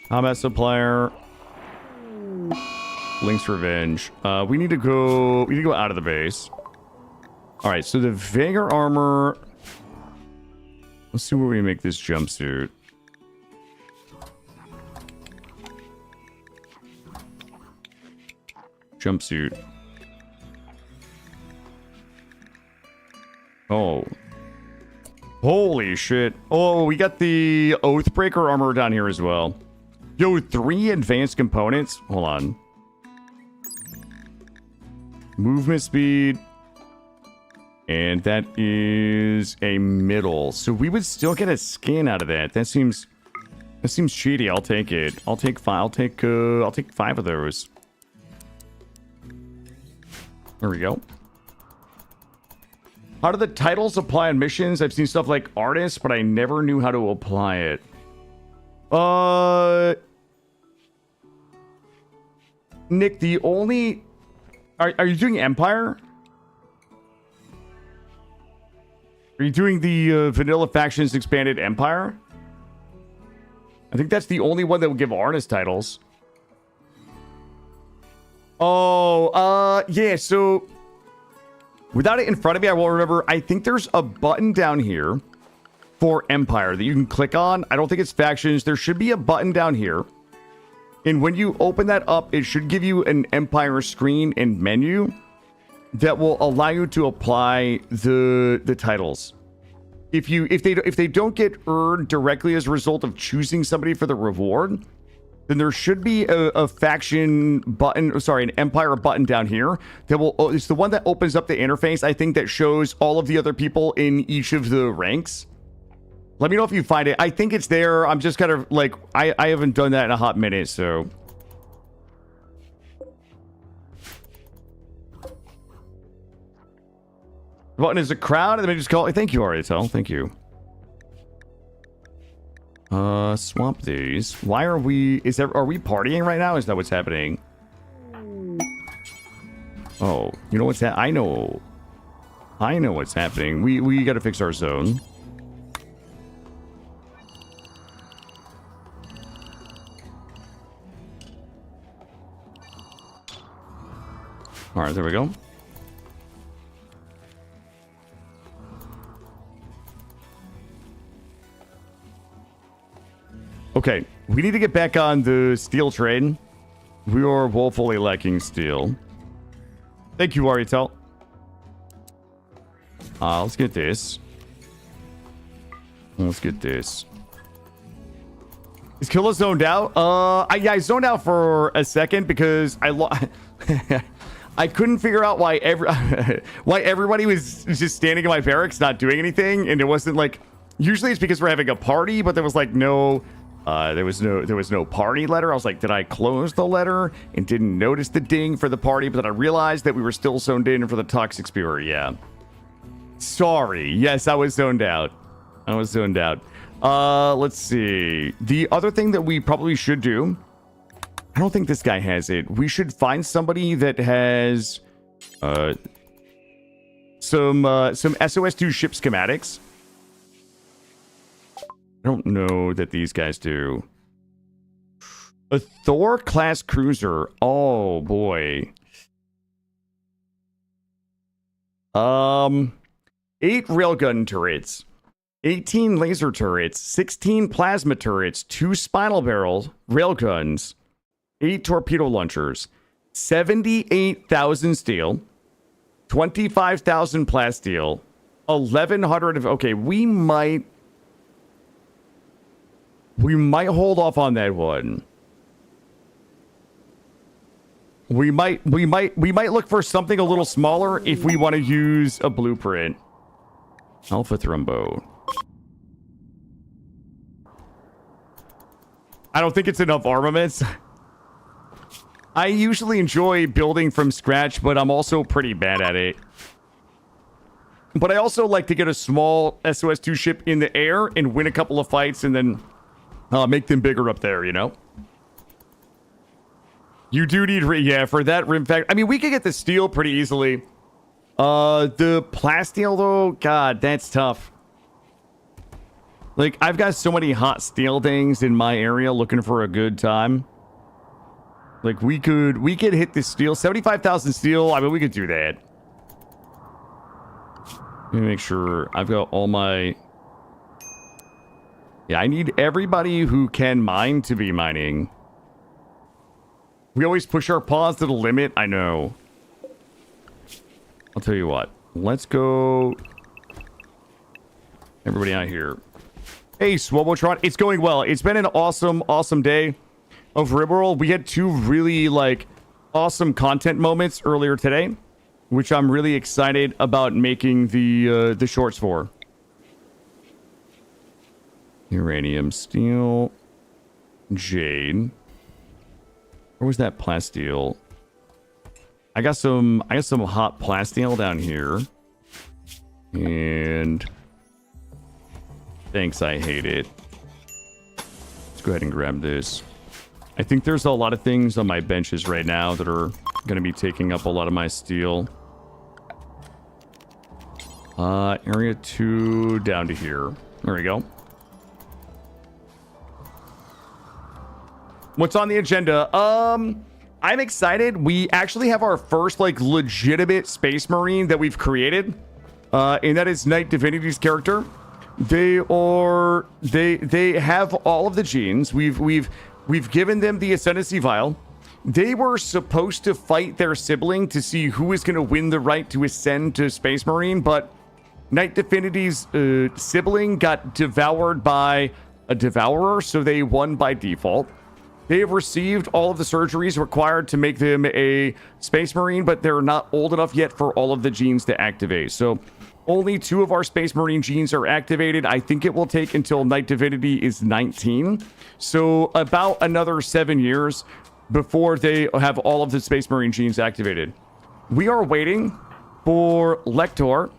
Combat supplier. Link's Revenge. We need to go out of the base. Alright, so the Vagar armor. Let's see where we make this jumpsuit. Jumpsuit. Oh. Holy shit. Oh, we got the Oathbreaker armor down here as well. Yo, 3 advanced components. Hold on. Movement speed. And that is a middle. So we would still get a skin out of that. That seems cheaty. I'll take it. I'll take 5 of those. There we go. How do the titles apply on missions? I've seen stuff like artist, but I never knew how to apply it. Nick, the only... Are you doing Empire? Are you doing the Vanilla Factions Expanded Empire? I think that's the only one that will give artist titles. Oh, yeah, so... Without it in front of me, I will remember, I think there's a button down here for Empire that you can click on. I don't think it's Factions. There should be a button down here. And when you open that up, it should give you an Empire screen and menu that will allow you to apply the titles. If they don't get earned directly as a result of choosing somebody for the reward, then there should be a faction button, sorry, an Empire button down here that will, it's the one that opens up the interface, I think, that shows all of the other people in each of the ranks. Let me know if you find it. I think it's there. I'm just kind of like, I haven't done that in a hot minute, so. The button is a crowd, and then we just call it. Thank you, Ariatel. Thank you. Swamp these. Why are we, are we partying right now? Is that what's happening? Oh, you know what's that? I know what's happening. We got to fix our zone. All right, there we go. Okay, we need to get back on the steel trade. We are woefully lacking steel. Thank you, Ariatel. Let's get this. Let's get this. Is Killa zoned out? Yeah, I zoned out for a second because I couldn't figure out why everybody was just standing in my barracks not doing anything, and it wasn't like, usually it's because we're having a party, but there was like no there was no party letter. I was like, did I close the letter and didn't notice the ding for the party? But then I realized that we were still zoned in for the toxic spewer. Yeah. Sorry. Yes, I was zoned out. Let's see. The other thing that we probably should do, I don't think this guy has it. We should find somebody that has some SOS2 ship schematics. I don't know that these guys do. A Thor class cruiser. Oh boy. 8 railgun turrets, 18 laser turrets, 16 plasma turrets, 2 spinal barrel railguns, 8 torpedo launchers, 78,000 steel, 25,000 plasteel, 1,100 of. Okay, we might hold off on that one. We might look for something a little smaller if we want to use a blueprint. Alpha Thrumbo. I don't think it's enough armaments. I usually enjoy building from scratch, but I'm also pretty bad at it. But I also like to get a small SOS2 ship in the air and win a couple of fights and then make them bigger up there, you know? You do need, yeah, for that rim fact. I mean, we could get the steel pretty easily. The plasteel, though, God, that's tough. Like, I've got so many hot steel things in my area looking for a good time. Like, we could hit the steel. 75,000 steel, I mean, we could do that. Let me make sure I've got all my... Yeah, I need everybody who can mine to be mining. We always push our paws to the limit. I know. I'll tell you what. Let's go. Everybody out here. Hey, Swobotron. It's going well. It's been an awesome, awesome day of Rimworld. We had 2 really, like, awesome content moments earlier today, which I'm really excited about making the shorts for. Uranium, steel, jade. Where was that plasteel? I got some hot plasteel down here. And thanks, I hate it. Let's go ahead and grab this. I think there's a lot of things on my benches right now that are going to be taking up a lot of my steel. Area 2 down to here. There we go. What's on the agenda? I'm excited. We actually have our first, like, legitimate Space Marine that we've created. And that is Knight Divinity's character. They have all of the genes. We've given them the Ascendancy Vial. They were supposed to fight their sibling to see who is going to win the right to ascend to Space Marine, but Knight Divinity's sibling got devoured by a devourer, so they won by default. They have received all of the surgeries required to make them a Space Marine, but they're not old enough yet for all of the genes to activate. So Only 2 of our Space Marine genes are activated. I think it will take until Night Divinity is 19. So about another 7 years before they have all of the Space Marine genes activated. We are waiting for Lector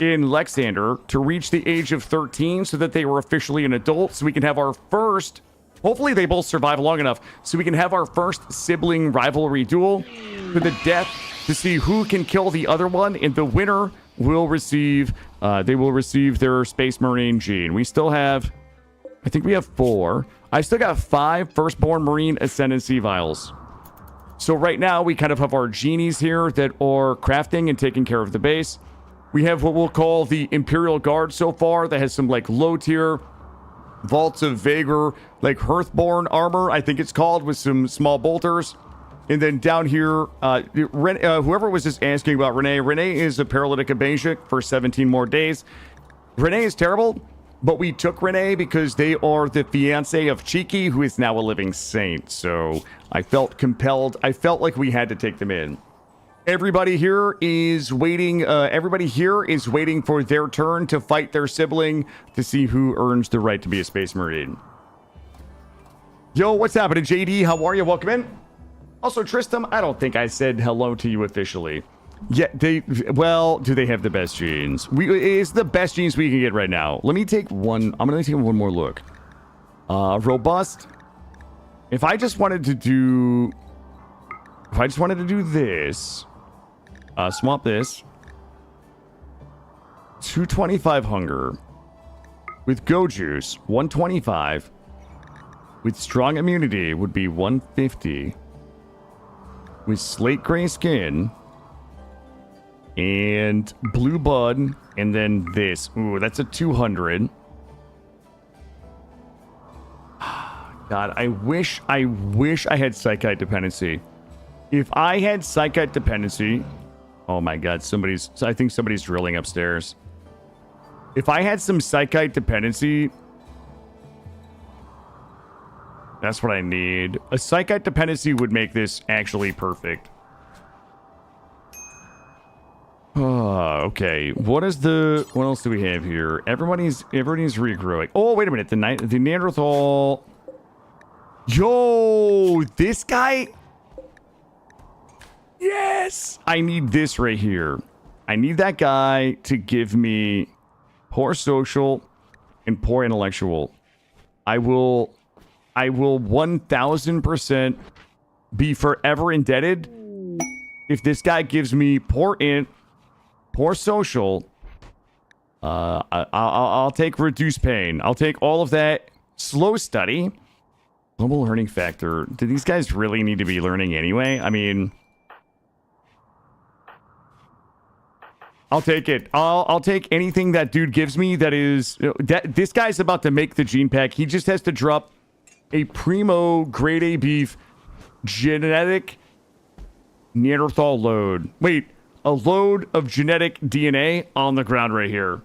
in Lexander to reach the age of 13 so that they were officially an adult, so we can have our first, hopefully they both survive long enough, so we can have our first sibling rivalry duel to the death to see who can kill the other one, and the winner will receive, they will receive their Space Marine gene. We still have, I think we have 4. I still got 5 Firstborn Marine Ascendancy vials. So right now, we kind of have our genies here that are crafting and taking care of the base. We have what we'll call the Imperial Guard so far that has some like low tier Vaults of Vaegir, like Hearthborn armor, I think it's called, with some small bolters. And then down here, whoever was just asking about Renee is a paralytic Abasic for 17 more days. Renee is terrible, but we took Renee because they are the fiance of Cheeky, who is now a living saint. So I felt compelled. I felt like we had to take them in. Everybody here is waiting. Everybody here is waiting for their turn to fight their sibling to see who earns the right to be a Space Marine. Yo, what's happening, JD? How are you? Welcome in. Also, Tristram, I don't think I said hello to you officially. Yeah, well, do they have the best genes? It's the best genes we can get right now. Let me take one. I'm going to take one more look. Robust. If I just wanted to do this, swap this. 225 hunger. With Go Juice, 125. With strong immunity would be 150. With slate gray skin. And blue bud. And then this. Ooh, that's a 200. God, I wish I had Psychite dependency. If I had Psychite dependency... Oh my god, I think somebody's drilling upstairs. If I had some Psychite dependency... That's what I need. A Psychite dependency would make this actually perfect. Oh, okay. What else do we have here? Everybody's regrowing. Oh, wait a minute. The Neanderthal... Yo, this guy... Yes! I need this right here. I need that guy to give me poor social and poor intellectual. I will 1000% be forever indebted if this guy gives me poor int, poor social. I'll take reduced pain. I'll take all of that. Slow study. Global learning factor. Do these guys really need to be learning anyway? I mean... I'll take it. I'll take anything that dude gives me that is... This guy's about to make the gene pack. He just has to drop a primo grade A beef genetic Neanderthal load. Wait, a load of genetic DNA on the ground right here.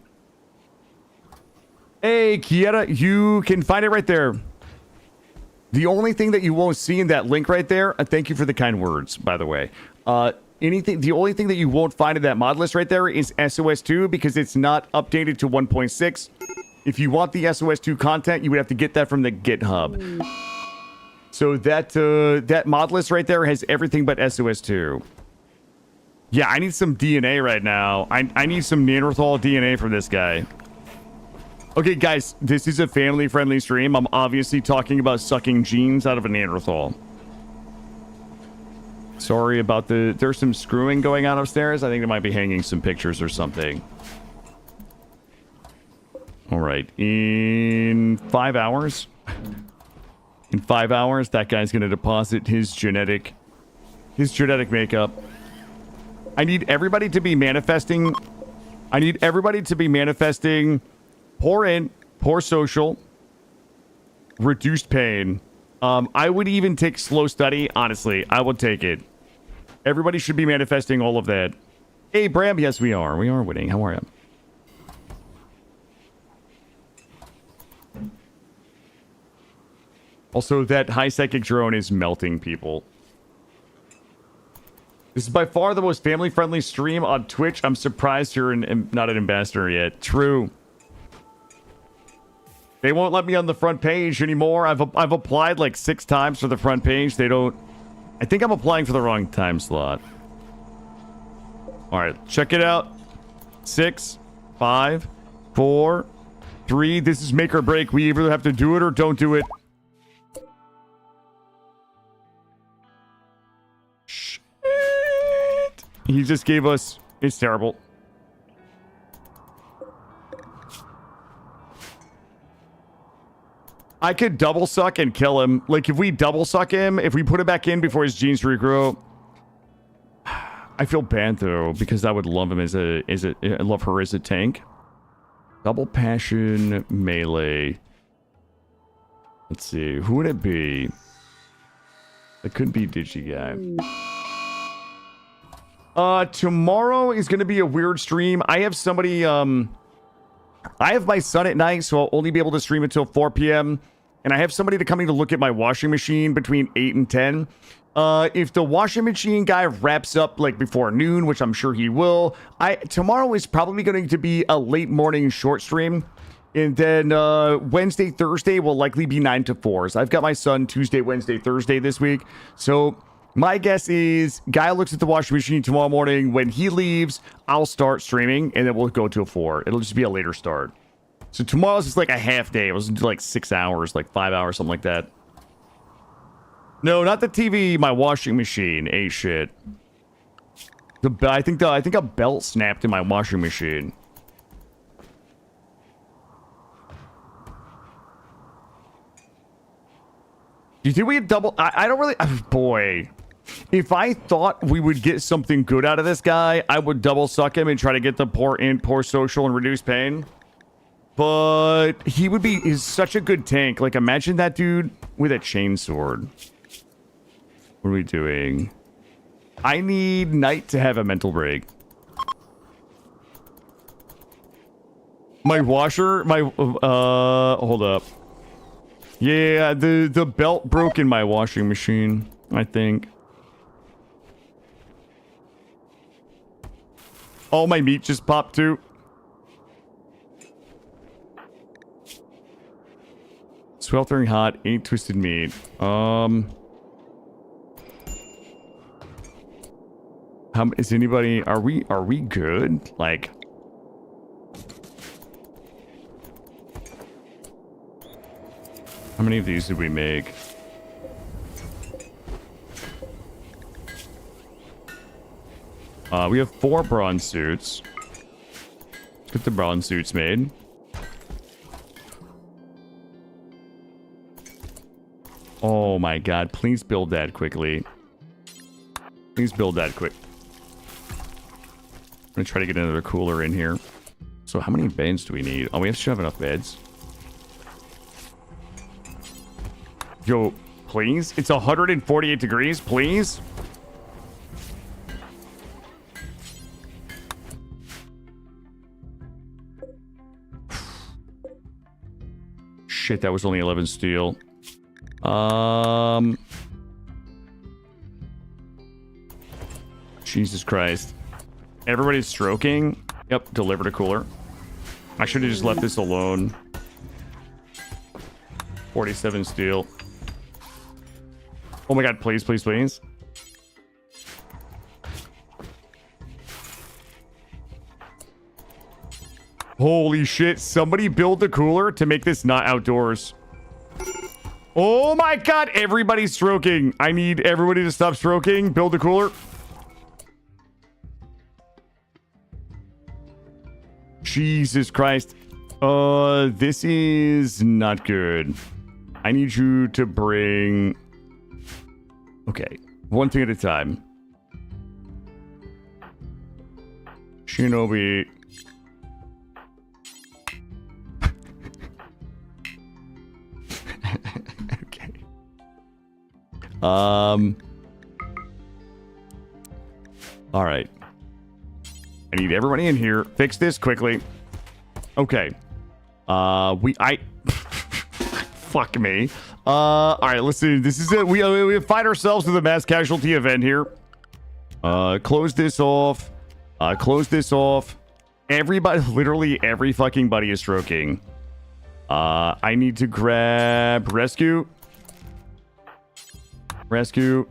Hey, Kieta, you can find it right there. The only thing that you won't see in that link right there... thank you for the kind words, by the way. The only thing that you won't find in that mod list right there is SOS2 because it's not updated to 1.6. If you want the SOS2 content, you would have to get that from the GitHub. So that mod list right there has everything but SOS2. Yeah, I need some DNA right now. I need some Neanderthal DNA from this guy. Okay, guys, this is a family-friendly stream. I'm obviously talking about sucking genes out of a Neanderthal. Sorry about there's some screwing going on upstairs. I think they might be hanging some pictures or something. All right. In 5 hours. In 5 hours, that guy's going to deposit his genetic makeup. I need everybody to be manifesting. Poor int, poor social, reduced pain. I would even take slow study. Honestly, I would take it. Everybody should be manifesting all of that. Hey, Bram. Yes, we are. We are winning. How are you? Also, that high psychic drone is melting people. This is by far the most family-friendly stream on Twitch. I'm surprised you're not an ambassador yet. True. They won't let me on the front page anymore. I've applied like 6 times for the front page. They don't... I think I'm applying for the wrong time slot. All right, check it out. 6, 5, 4, 3. This is make or break. We either have to do it or don't do it. Shit. He just gave us... It's terrible. I could double suck and kill him. Like, if we double suck him, if we put it back in before his genes regrow... I feel bad, though, because I would love him as a... I love her as a tank. Double passion, melee. Let's see. Who would it be? It could be Digi Guy. Tomorrow is going to be a weird stream. I have somebody... I have my son at night, so I'll only be able to stream until 4 p.m. And I have somebody coming to look at my washing machine between 8 and 10. If the washing machine guy wraps up like before noon, which I'm sure he will, tomorrow is probably going to be a late morning short stream. And then Wednesday, Thursday will likely be 9 to 4. So I've got my son Tuesday, Wednesday, Thursday this week. So my guess is guy looks at the washing machine tomorrow morning. When he leaves, I'll start streaming and then we'll go to a 4. It'll just be a later start. So tomorrow's just like a half day. It was like 6 hours, like 5 hours, something like that. No, not the TV, my washing machine. Shit. I think a belt snapped in my washing machine. Do you think we had double... I don't really... boy. If I thought we would get something good out of this guy, I would double suck him and try to get the poor social and reduce pain. But he would be... He's such a good tank. Like, imagine that dude with a chainsword. What are we doing? I need Knight to have a mental break. My washer... hold up. Yeah, the belt broke in my washing machine, I think. All my meat just popped too. Sweltering hot, 8 twisted meat. Is anybody... Are we good? Like... How many of these did we make? We have 4 bronze suits. Let's get the bronze suits made. Oh my god, please build that quickly. Please build that quick. I'm gonna try to get another cooler in here. So how many beds do we need? Oh, we should have enough beds. Yo, please? It's 148 degrees, please? Shit, that was only 11 steel. Jesus Christ. Everybody's stroking. Yep, delivered a cooler. I should have just left this alone. 47 steel. Oh my god, please, please, please. Holy shit, somebody build the cooler to make this not outdoors. Oh my god, everybody's stroking. I need everybody to stop stroking. Build the cooler. Jesus Christ. This is not good. I need you to bring... Okay, one thing at a time. Shinobi. Okay. All right. I need everybody in here. Fix this quickly. Okay. Fuck me. All right, listen. This is it. We find ourselves with a mass casualty event here. Close this off. Close this off. Everybody, literally every fucking buddy is stroking. I need to grab rescue. Rescue.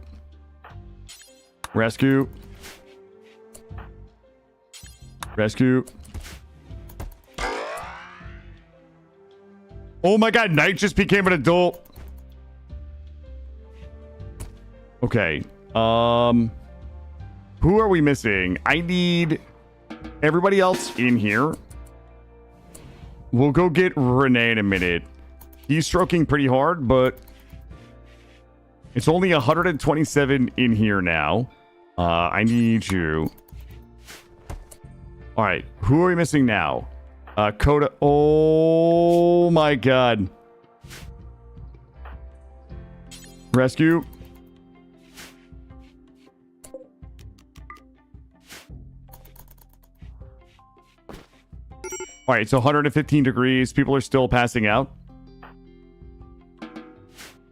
Rescue. Rescue. Oh my god, Knight just became an adult. Okay. Who are we missing? I need everybody else in here. We'll go get Renee in a minute. He's stroking pretty hard, but it's only 127 in here now. I need you. All right, who are we missing now? Coda. Oh my god. Rescue. All right, so 115 degrees. People are still passing out.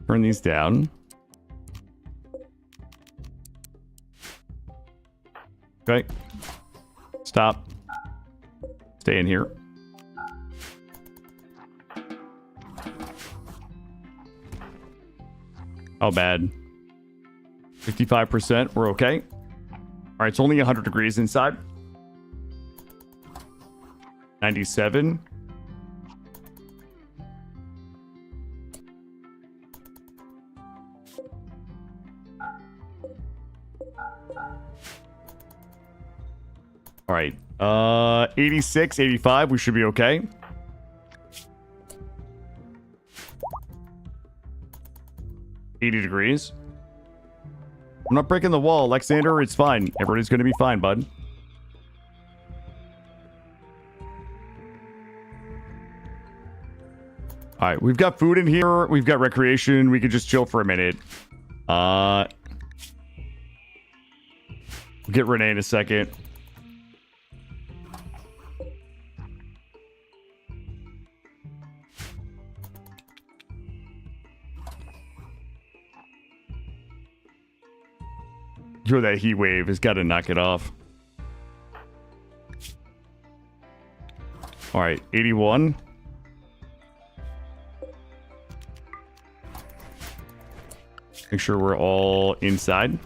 Turn these down. Okay. Stop. Stay in here. How bad? 55%. We're okay. All right, it's only 100 degrees inside. 97. All right. 86, 85. We should be okay. $80. I'm not breaking the wall, Alexander. It's fine. Everybody's going to be fine, bud. All right, we've got food in here. We've got recreation. We could just chill for a minute. We'll get Renee in a second. Yo, that heat wave has got to knock it off. All right, 81. Make sure we're all inside.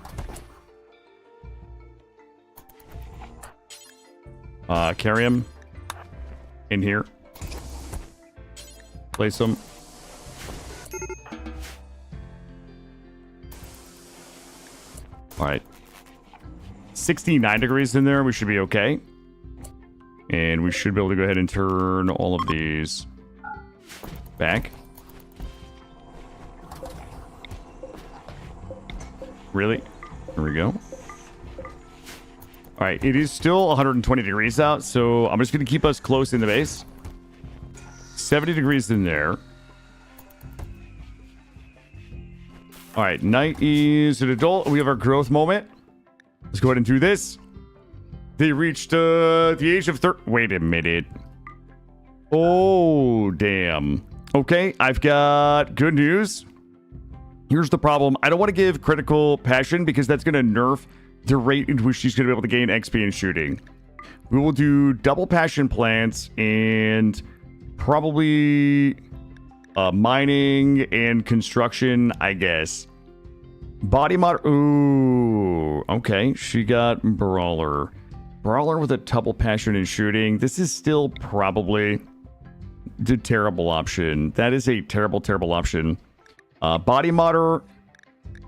Carry him in here. Place him. All right. 69 degrees in there. We should be okay. And we should be able to go ahead and turn all of these back. Really? There we go. All right, it is still 120 degrees out, so I'm just going to keep us close in the base. 70 degrees in there. All right, Knight is an adult. We have our growth moment. Let's go ahead and do this. They reached the age of 30. Wait a minute. Oh, damn. Okay, I've got good news. Here's the problem. I don't want to give critical passion because that's going to nerf the rate in which she's going to be able to gain XP in shooting. We will do double passion plants and probably mining and construction, I guess. Body mod. Ooh, okay. She got brawler. Brawler with a double passion in shooting. This is still probably the terrible option. That is a terrible, terrible option. Body modder,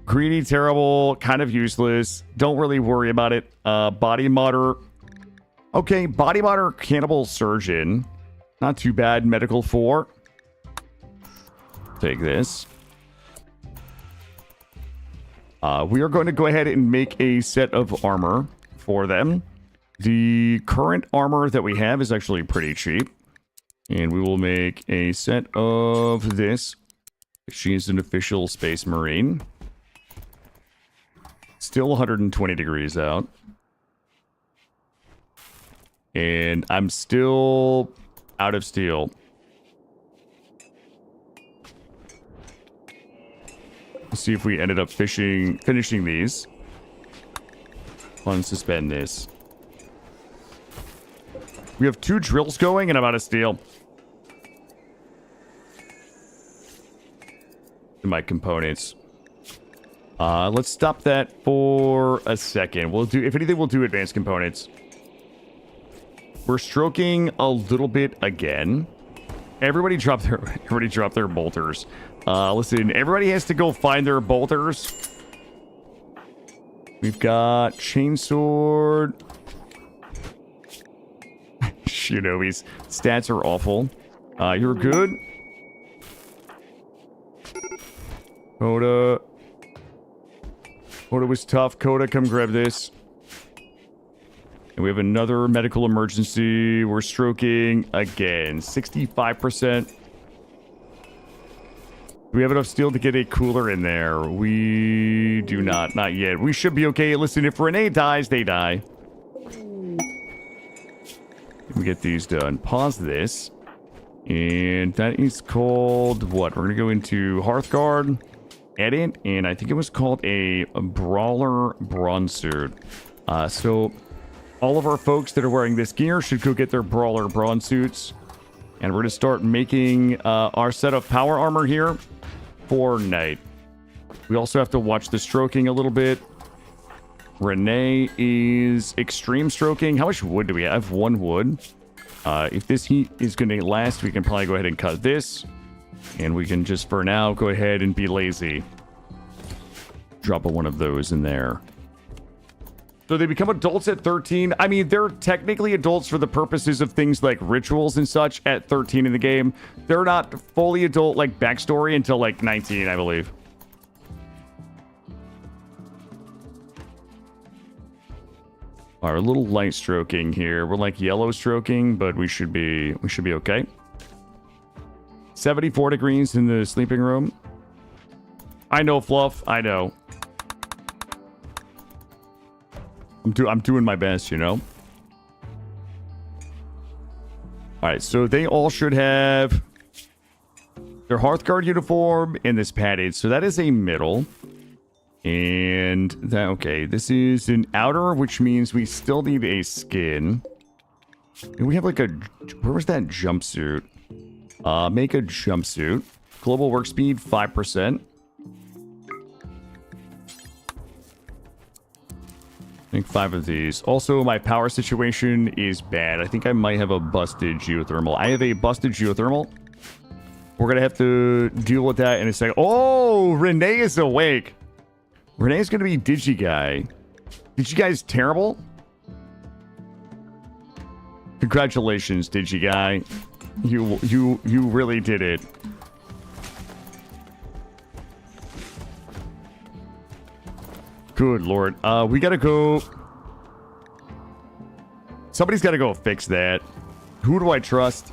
greedy, terrible, kind of useless. Don't really worry about it. Body modder. Okay, body modder, cannibal surgeon. Not too bad. Medical 4. Take this. We are going to go ahead and make a set of armor for them. The current armor that we have is actually pretty cheap. And we will make a set of this. She's an official Space Marine. Still 120 degrees out. And I'm still out of steel. Let's see if we ended up finishing these. Unsuspend this. We have 2 drills going, and I'm out of steel. My components. Let's stop that for a second. We'll do, if anything, we'll do advanced components. We're stroking a little bit again. Everybody drop their bolters. Listen, everybody has to go find their bolters. We've got chainsword. Shinobi's stats are awful. You're good. Coda was tough. Coda, come grab this. And we have another medical emergency. We're stroking again. 65%. Do we have enough steel to get a cooler in there? We do not. Not yet. We should be okay. Listen, if Renee dies, they die. Let me get these done. Pause this. And that is called what? We're going to go into Hearthguard. Edit. And I think it was called a Brawler Bronze Suit. So all of our folks that are wearing this gear should go get their Brawler Bronze Suits. And we're going to start making our set of power armor here for night. We also have to watch the stroking a little bit. Renee is extreme stroking. How much wood do we have? I have 1 wood. If this heat is going to last, we can probably go ahead and cut this. And we can just, for now, go ahead and be lazy. Drop one of those in there. So they become adults at 13. I mean, they're technically adults for the purposes of things like rituals and such at 13 in the game. They're not fully adult, like, backstory until, like, 19, I believe. All right, a little light stroking here. We're like yellow stroking, but we should be okay. 74 degrees in the sleeping room. I know, Fluff. I know. I'm doing my best, you know. All right, so they all should have their Hearthguard uniform and this padded. So that is a middle. And that, okay, this is an outer, which means we still need a skin. And we have like a, where was that jumpsuit? Make a jumpsuit. Global work speed, 5%. I think 5 of these. Also, my power situation is bad. I think I might have a busted geothermal. I have a busted geothermal. We're going to have to deal with that in a second. Oh, Renee is awake. Renee's going to be Digi-Guy. Digi-Guy is terrible. Congratulations, Digi-Guy. You really did it. Good Lord. We gotta go. Somebody's gotta go fix that. Who do I trust?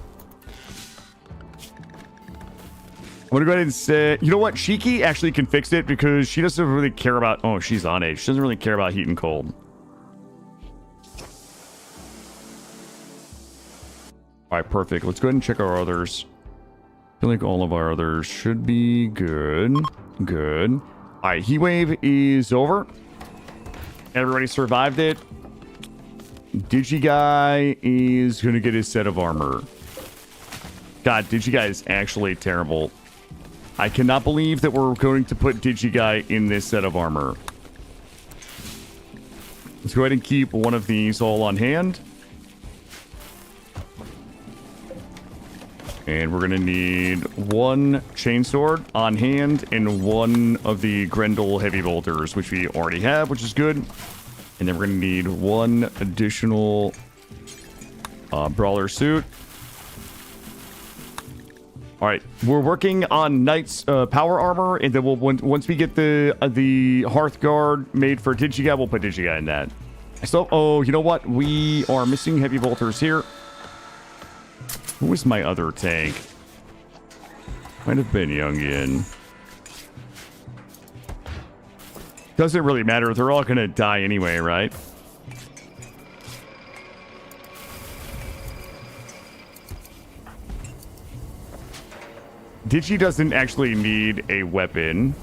I'm gonna go ahead and say, you know what? Shiki actually can fix it because she doesn't really care about. Oh, she's on age. She doesn't really care about heat and cold. All right, perfect. Let's go ahead and check our others. I feel like all of our others should be good. Good. All right, heat wave is over. Everybody survived it. Digi-Guy is going to get his set of armor. God, Digi-Guy is actually terrible. I cannot believe that we're going to put Digi-Guy in this set of armor. Let's go ahead and keep one of these all on hand. And we're going to need 1 chainsword on hand and 1 of the Grendel heavy bolters, which we already have, which is good. And then we're going to need 1 additional brawler suit. All right, we're working on Knight's power armor, and then we'll once we get the Hearthguard made for Digi-Guy, we'll put Digi-Guy in that. So, oh, you know what? We are missing heavy bolters here. Who was my other tank? Might have been Youngin. Doesn't really matter. They're all gonna die anyway, right? Digi doesn't actually need a weapon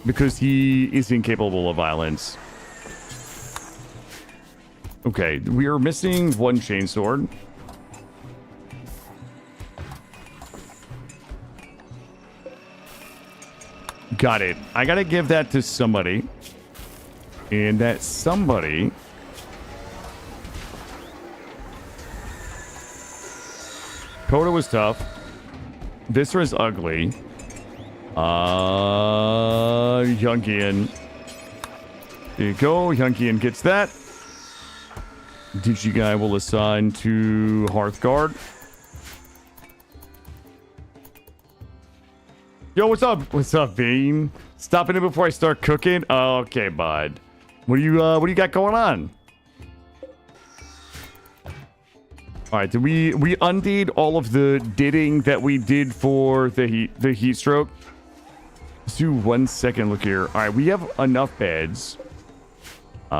because he is incapable of violence. Okay, we are missing one chainsword. Got it. I gotta give that to somebody. And that somebody... Coda was tough. Viscera's ugly. Yunkian. There you go. Yunkian gets that. Digi will assign to Hearthguard. Yo, what's up? What's up, Vane? Stopping in before I start cooking? Okay, bud. What do you got going on? All right, did we undid all of the didding that we did for the heat stroke? Let's do 1 second look here. All right, we have enough beds.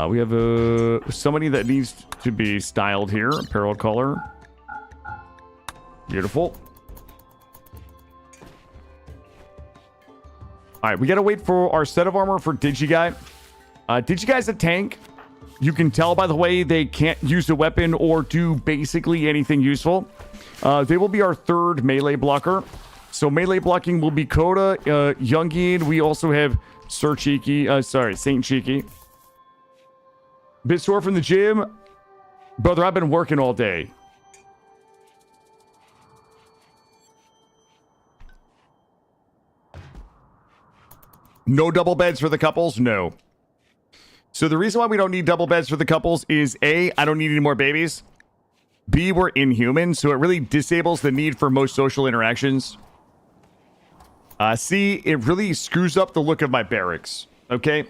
We have somebody that needs to be styled here. Apparel color. Beautiful. All right, we got to wait for our set of armor for Digi. Digiguy's a tank. You can tell by the way they can't use a weapon or do basically anything useful. They will be our third melee blocker. So melee blocking will be Coda, Yungian. We also have Saint Cheeky. Bit sore from the gym. Brother, I've been working all day. No double beds for the couples? No. So the reason why we don't need double beds for the couples is A, I don't need any more babies. B, we're inhuman, so it really disables the need for most social interactions. C, it really screws up the look of my barracks. Okay?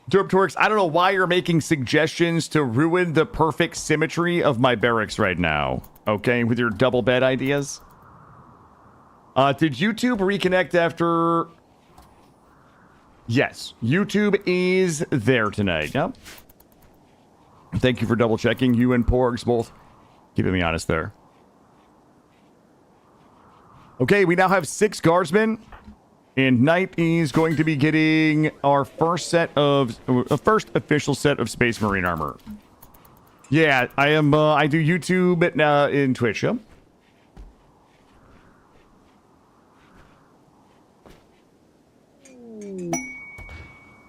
Derptorix, I don't know why you're making suggestions to ruin the perfect symmetry of my barracks right now. Okay? With your double bed ideas. Did YouTube reconnect after... Yes, YouTube is there tonight. Yep. Thank you for double checking. You and Porgs both keeping me honest there. Okay, we now have 6 guardsmen. And Knight is going to be getting our first official set of Space Marine armor. Yeah, I do YouTube in Twitch, yep.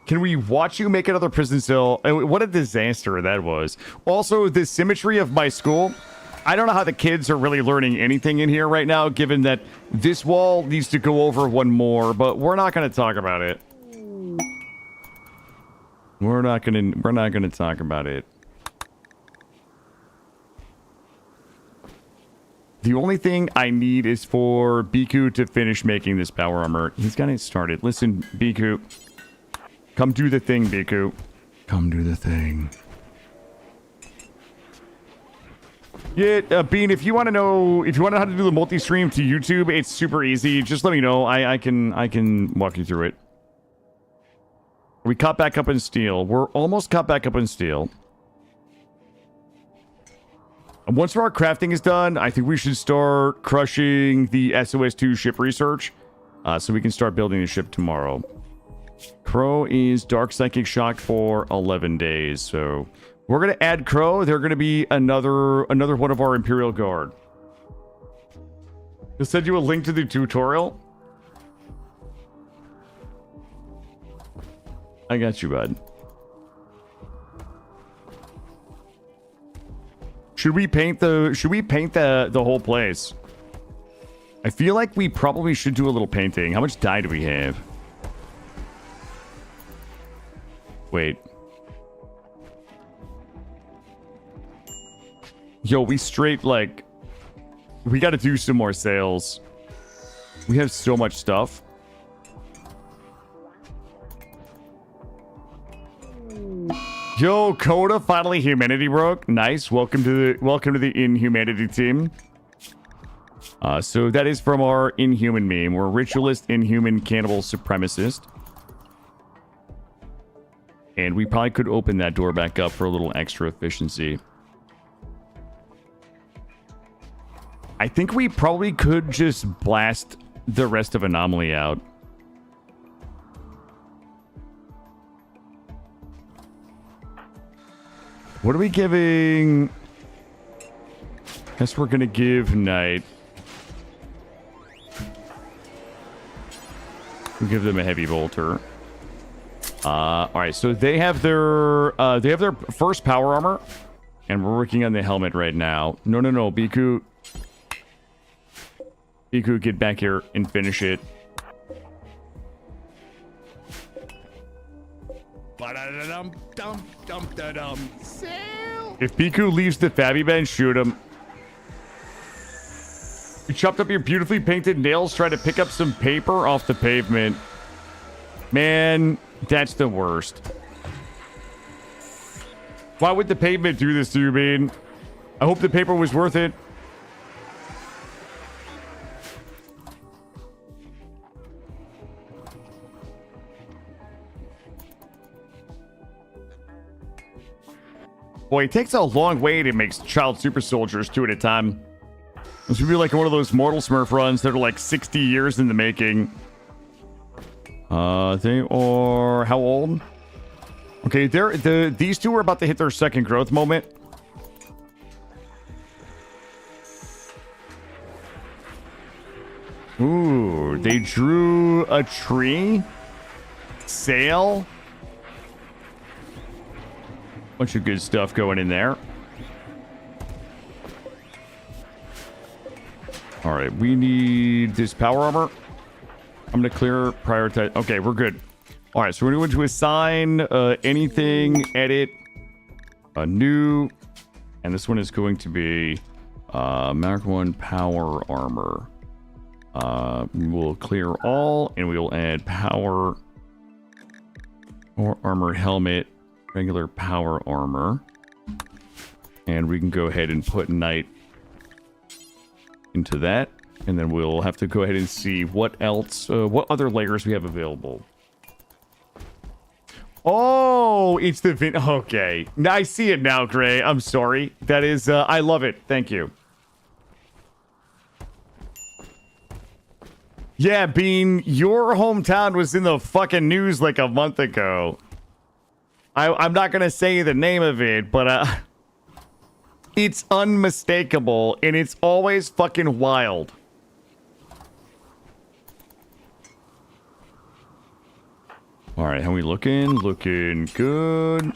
Can we watch you make another prison cell? What a disaster that was. Also, the symmetry of my school. I don't know how the kids are really learning anything in here right now, given that this wall needs to go over one more, but we're not going to talk about it. We're not going to talk about it. The only thing I need is for Biku to finish making this power armor. He's got it started. Listen, Biku. Come do the thing, Biku. Come do the thing. Yeah, Bean, if you want to know how to do the multi-stream to YouTube, it's super easy. Just let me know. I can walk you through it. We caught back up in steel. We're almost caught back up in steel. And once our crafting is done, I think we should start crushing the SOS-2 ship research, so we can start building the ship tomorrow. Crow is Dark Psychic Shock for 11 days, so we're going to add Crow. They're going to be another one of our Imperial Guard. I'll send you a link to the tutorial. I got you, bud. Should we paint the whole place? I feel like we probably should do a little painting. How much dye do we have? Wait. Yo, we straight, like... We gotta do some more sales. We have so much stuff. Yo, Coda, finally humanity broke. Nice. Welcome to the Inhumanity team. So that is from our Inhuman meme. We're Ritualist, Inhuman, Cannibal, Supremacist. And we probably could open that door back up for a little extra efficiency. I think we probably could just blast the rest of Anomaly out. What are we giving? Guess we're gonna give Knight. We'll give them a heavy bolter. All right, so they have their first power armor, and we're working on the helmet right now. No, Biku, get back here and finish it. If Biku leaves the Fabby bench, shoot him. You chopped up your beautifully painted nails trying to pick up some paper off the pavement. Man, that's the worst. Why would the pavement do this to you, man? I hope the paper was worth it. Boy, it takes a long way to make child super soldiers two at a time. This would be like one of those Mortal Smurf runs that are like 60 years in the making. They are how old? Okay, these two are about to hit their second growth moment. Ooh, they drew a tree. Sail. Bunch of good stuff going in there. All right, we need this power armor. I'm going to clear, prioritize. Okay, we're good. All right, so we're going to assign anything, edit, a new, and this one is going to be Mark 1 power armor. We will clear all, and we will add power or armor helmet, regular power armor, and we can go ahead and put Knight into that, and then we'll have to go ahead and see what else, what other layers we have available. Oh, it's the okay. Now I see it now, Gray. I'm sorry. That is, I love it. Thank you. Yeah, Bean, your hometown was in the fucking news like a month ago. I'm not gonna say the name of it, but it's unmistakable, and it's always fucking wild. All right, how we looking? Looking good.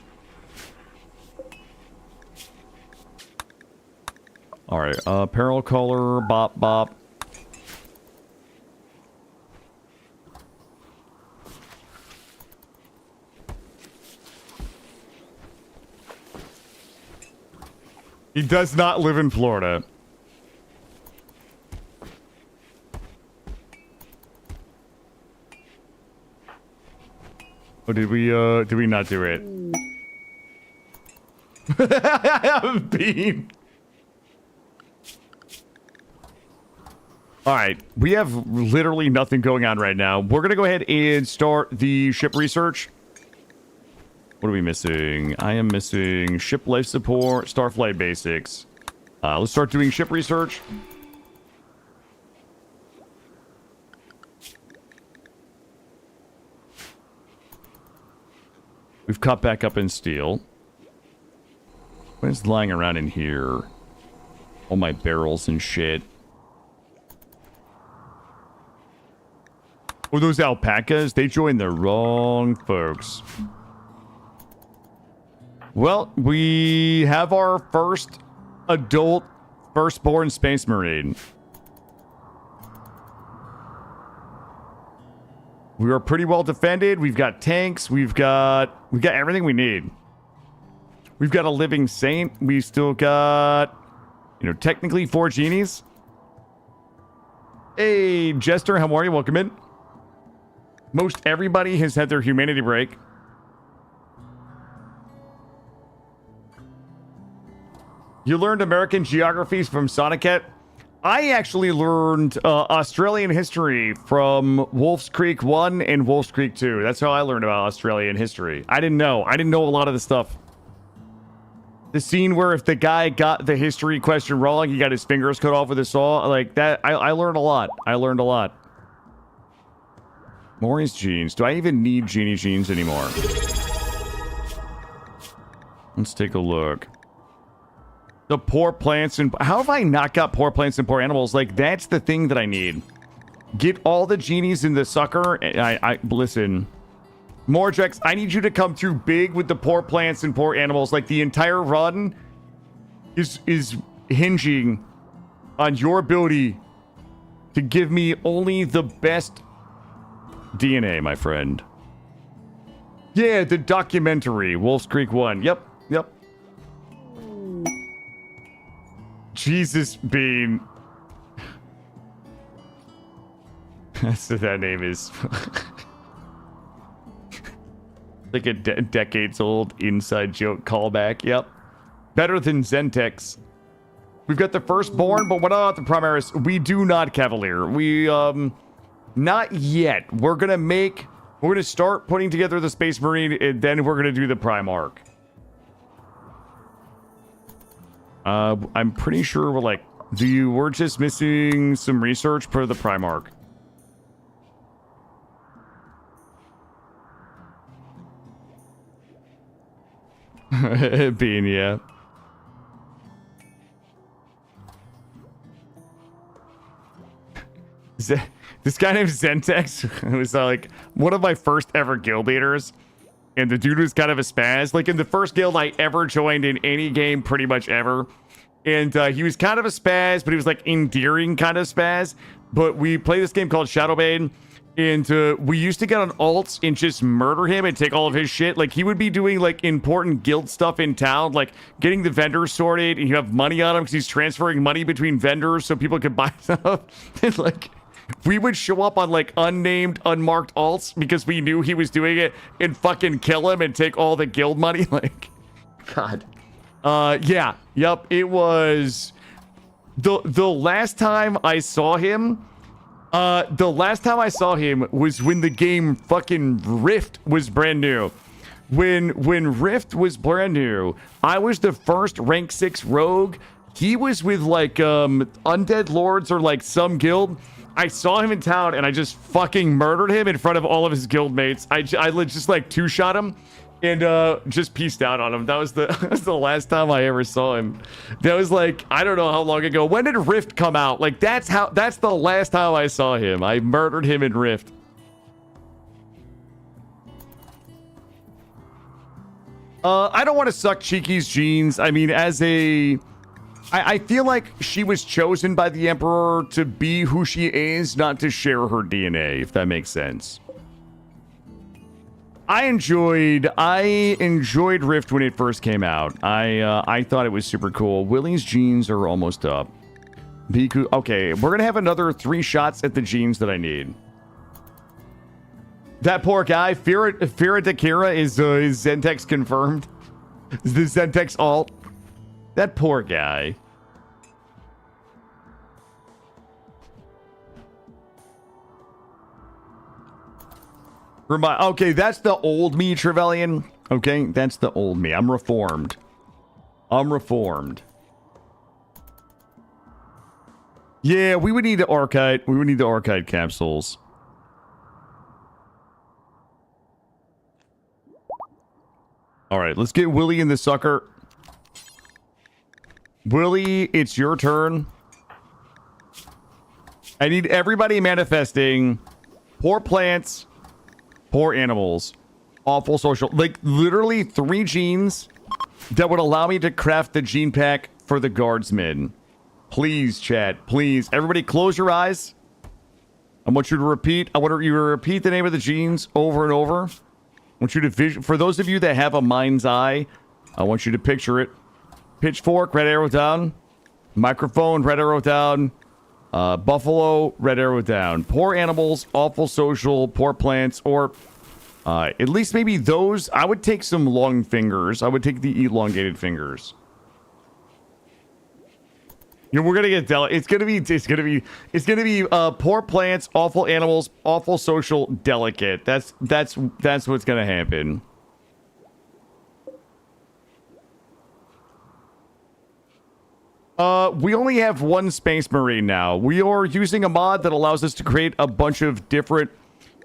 All right, apparel color, bop bop. He does not live in Florida. Oh, did we not do it? Bean. All right, we have literally nothing going on right now. We're gonna go ahead and start the ship research. What are we missing? I am missing ship life support, starflight basics. Let's start doing ship research. We've caught back up in steel. What is lying around in here? All my barrels and shit. Oh, those alpacas? They joined the wrong folks. Well, we have our first adult firstborn space marine. We are pretty well defended. We've got tanks. We've got everything we need. We've got a living saint. We still got, technically 4 genies. Hey, Jester, how are you? Welcome in. Most everybody has had their humanity break. You learned American geographies from Sonicat? I actually learned Australian history from Wolf's Creek 1 and Wolf's Creek 2. That's how I learned about Australian history. I didn't know a lot of the stuff. The scene where if the guy got the history question wrong, he got his fingers cut off with a saw. Like that, I learned a lot. Maury's genes. Do I even need Genie genes anymore? Let's take a look. The poor plants and... How have I not got poor plants and poor animals? Like, that's the thing that I need. Get all the genies in the sucker. Listen. Mordrex, I need you to come through big with the poor plants and poor animals. Like, the entire run is hinging on your ability to give me only the best DNA, my friend. Yeah, the documentary. Wolf's Creek 1. Yep. Jesus Bean. That's what that name is. Like a decades old inside joke callback. Yep. Better than Zentex. We've got the firstborn, but what about the Primaris? We do not Cavalier. We, not yet. We're gonna start putting together the Space Marine, and then we're gonna do the Primarch. I'm pretty sure we're like, we're just missing some research for the Primarch. Bean, yeah. This guy named Zentex was like one of my first ever guild leaders, and the dude was kind of a spaz. Like in the first guild I ever joined in any game, pretty much ever, and he was kind of a spaz, but he was like endearing kind of spaz. But we played this game called Shadowbane, and we used to get on alts and just murder him and take all of his shit. Like he would be doing like important guild stuff in town, like getting the vendors sorted, and you have money on him because he's transferring money between vendors so people could buy stuff. And like we would show up on like unnamed, unmarked alts because we knew he was doing it and fucking kill him and take all the guild money. Like, God. Yeah. Yep. It was the last time I saw him. The last time I saw him was when the game fucking Rift was brand new. When Rift was brand new, I was the first rank 6 rogue. He was with like undead lords or like some guild. I saw him in town and I just fucking murdered him in front of all of his guild mates. I just like two-shot him and just pieced out on him. That was the last time I ever saw him. That was like, I don't know how long ago. When did Rift come out? Like that's the last time I saw him. I murdered him in Rift. I don't want to suck Cheeky's genes. I mean, I feel like she was chosen by the Emperor to be who she is, not to share her DNA, if that makes sense. I enjoyed Rift when it first came out. I thought it was super cool. Willie's genes are almost up. Biku, okay, we're gonna have another 3 shots at the genes that I need. That poor guy, Fira Dakira is Zentex confirmed. Is the Zentex alt? That poor guy. Okay, that's the old me, Trevelyan. Okay, that's the old me. I'm reformed. Yeah, we would need the Archite. We would need the Archite capsules. All right, let's get Willie in the sucker. Willie, it's your turn. I need everybody manifesting. Poor plants, poor animals, awful social. Like, literally 3 genes that would allow me to craft the gene pack for the guardsmen. Please, chat. Please. Everybody close your eyes. I want you to repeat. I want you to repeat the name of the genes over and over. I want you to vision. For those of you that have a mind's eye, I want you to picture it. Pitchfork, red arrow down. Microphone, red arrow down. Buffalo, red arrow down. Poor animals, awful social, poor plants, or at least maybe those. I would take some long fingers. I would take the elongated fingers. You know, we're gonna get it's gonna be poor plants, awful animals, awful social, delicate. That's what's gonna happen. We only have 1 Space Marine now. We are using a mod that allows us to create a bunch of different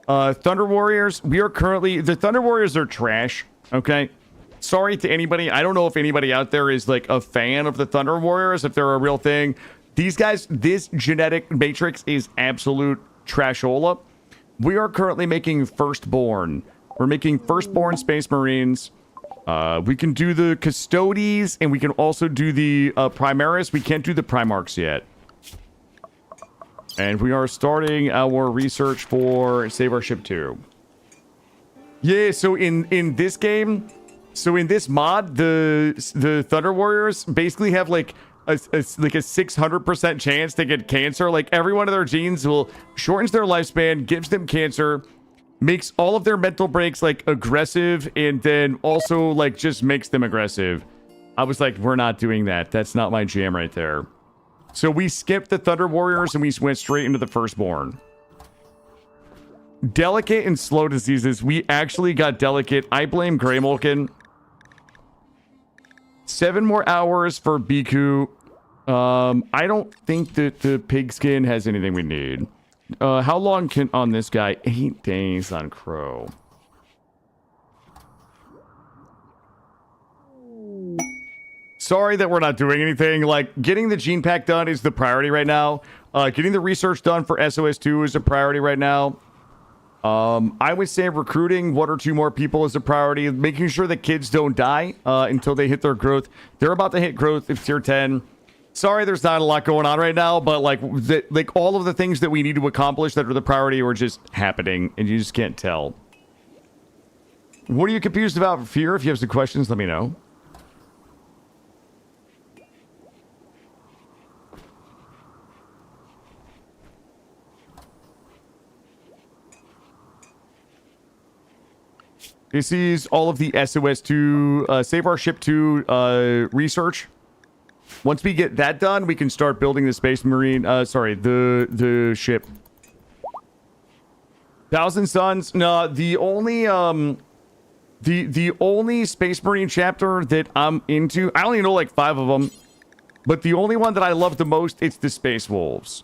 Thunder Warriors. We are currently... The Thunder Warriors are trash, okay? Sorry to anybody. I don't know if anybody out there is like a fan of the Thunder Warriors, if they're a real thing. These guys, this genetic matrix is absolute trashola. We are currently making Firstborn. We're making Firstborn Space Marines. We can do the Custodes, and we can also do the Primaris. We can't do the Primarchs yet. And we are starting our research for Save Our Ship 2. Yeah, so in this game, so in this mod, the Thunder Warriors basically have like a 600% chance to get cancer. Like every one of their genes will shortens their lifespan, gives them cancer, makes all of their mental breaks like aggressive, and then also like just makes them aggressive. I was like, we're not doing that. That's not my jam right there. So we skipped the Thunder Warriors and we went straight into the Firstborn. Delicate and slow diseases. We actually got delicate. I blame Greymolken. 7 more hours for Biku. I don't think that the pigskin has anything we need. How long can on this guy? 8 days on Crow. Sorry that we're not doing anything. Like, getting the gene pack done is the priority right now. Getting the research done for SOS2 is a priority right now. I would say recruiting 1 or 2 more people is a priority. Making sure that kids don't die until they hit their growth. They're about to hit growth of tier 10. Sorry, there's not a lot going on right now, but like all of the things that we need to accomplish that are the priority are just happening, and you just can't tell. What are you confused about, Fear? If you have some questions, let me know. This is all of the SOS2, Save Our Ship 2 research. Once we get that done, we can start building the Space Marine, the ship. Thousand Suns. No, the only Space Marine chapter that I'm into, I only know like 5 of them, but the only one that I love the most, it's the Space Wolves.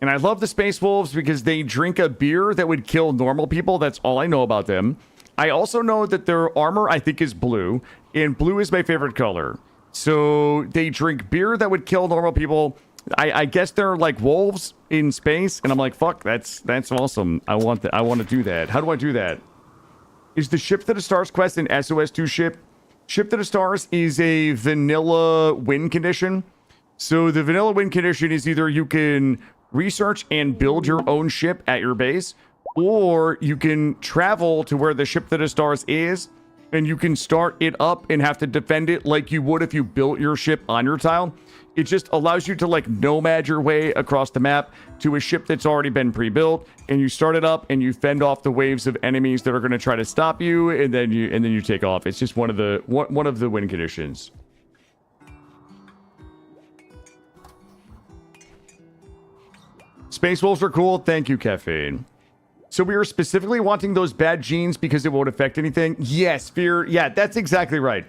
And I love the Space Wolves because they drink a beer that would kill normal people. That's all I know about them. I also know that their armor, I think, is blue, and blue is my favorite color. So they drink beer that would kill normal people. I guess they're like wolves in space, and I'm like, fuck, that's awesome. I want to do that. How do I do that? Is the Ship to the Stars quest an SOS2 ship? Ship to the Stars is a vanilla win condition. So the vanilla win condition is either you can research and build your own ship at your base, or you can travel to where the Ship to the Stars is, and you can start it up and have to defend it like you would if you built your ship on your tile. It just allows you to like nomad your way across the map to a ship that's already been pre-built, and you start it up and you fend off the waves of enemies that are going to try to stop you, and then you take off. It's just one of the win conditions. Space Wolves are cool. Thank you, Caffeine. So we are specifically wanting those bad genes because it won't affect anything? Yes, Fear. Yeah, that's exactly right.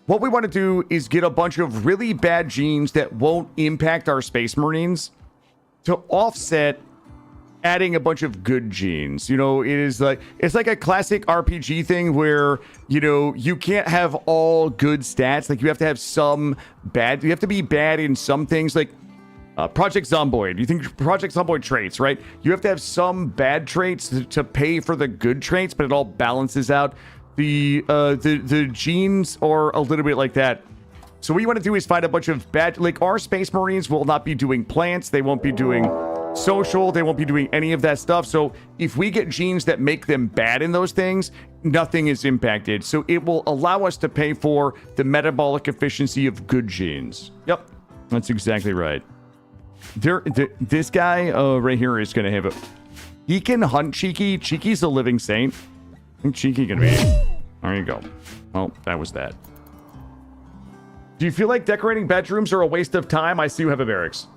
What we want to do is get a bunch of really bad genes that won't impact our Space Marines to offset adding a bunch of good genes. You know, it's like a classic RPG thing where, you know, you can't have all good stats. Like, you have to have some bad. You have to be bad in some things. Like, Project Zomboid. You think Project Zomboid traits, right? You have to have some bad traits to pay for the good traits, but it all balances out. The genes are a little bit like that. So what you want to do is find a bunch of bad, like our Space Marines will not be doing plants. They won't be doing social. They won't be doing any of that stuff. So if we get genes that make them bad in those things, nothing is impacted. So it will allow us to pay for the metabolic efficiency of good genes. Yep, that's exactly right. This guy right here is going to have a... He can hunt Cheeky. Cheeky's a living saint. I think Cheeky can be... There you go. Well, that was that. Do you feel like decorating bedrooms are a waste of time? I see you have a barracks.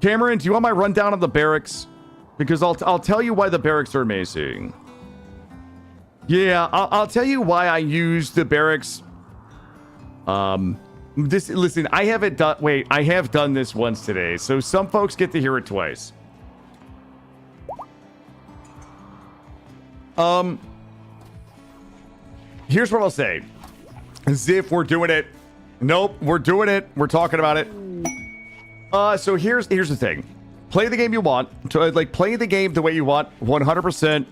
Cameron, do you want my rundown of the barracks? Because I'll tell you why the barracks are amazing. Yeah, I'll tell you why I use the barracks. Listen, I haven't done... Wait, I have done this once today, so some folks get to hear it twice. Here's what I'll say. As if we're doing it. Nope, we're doing it. We're talking about it. So here's the thing. Play the game you want. Play the game the way you want. 100%.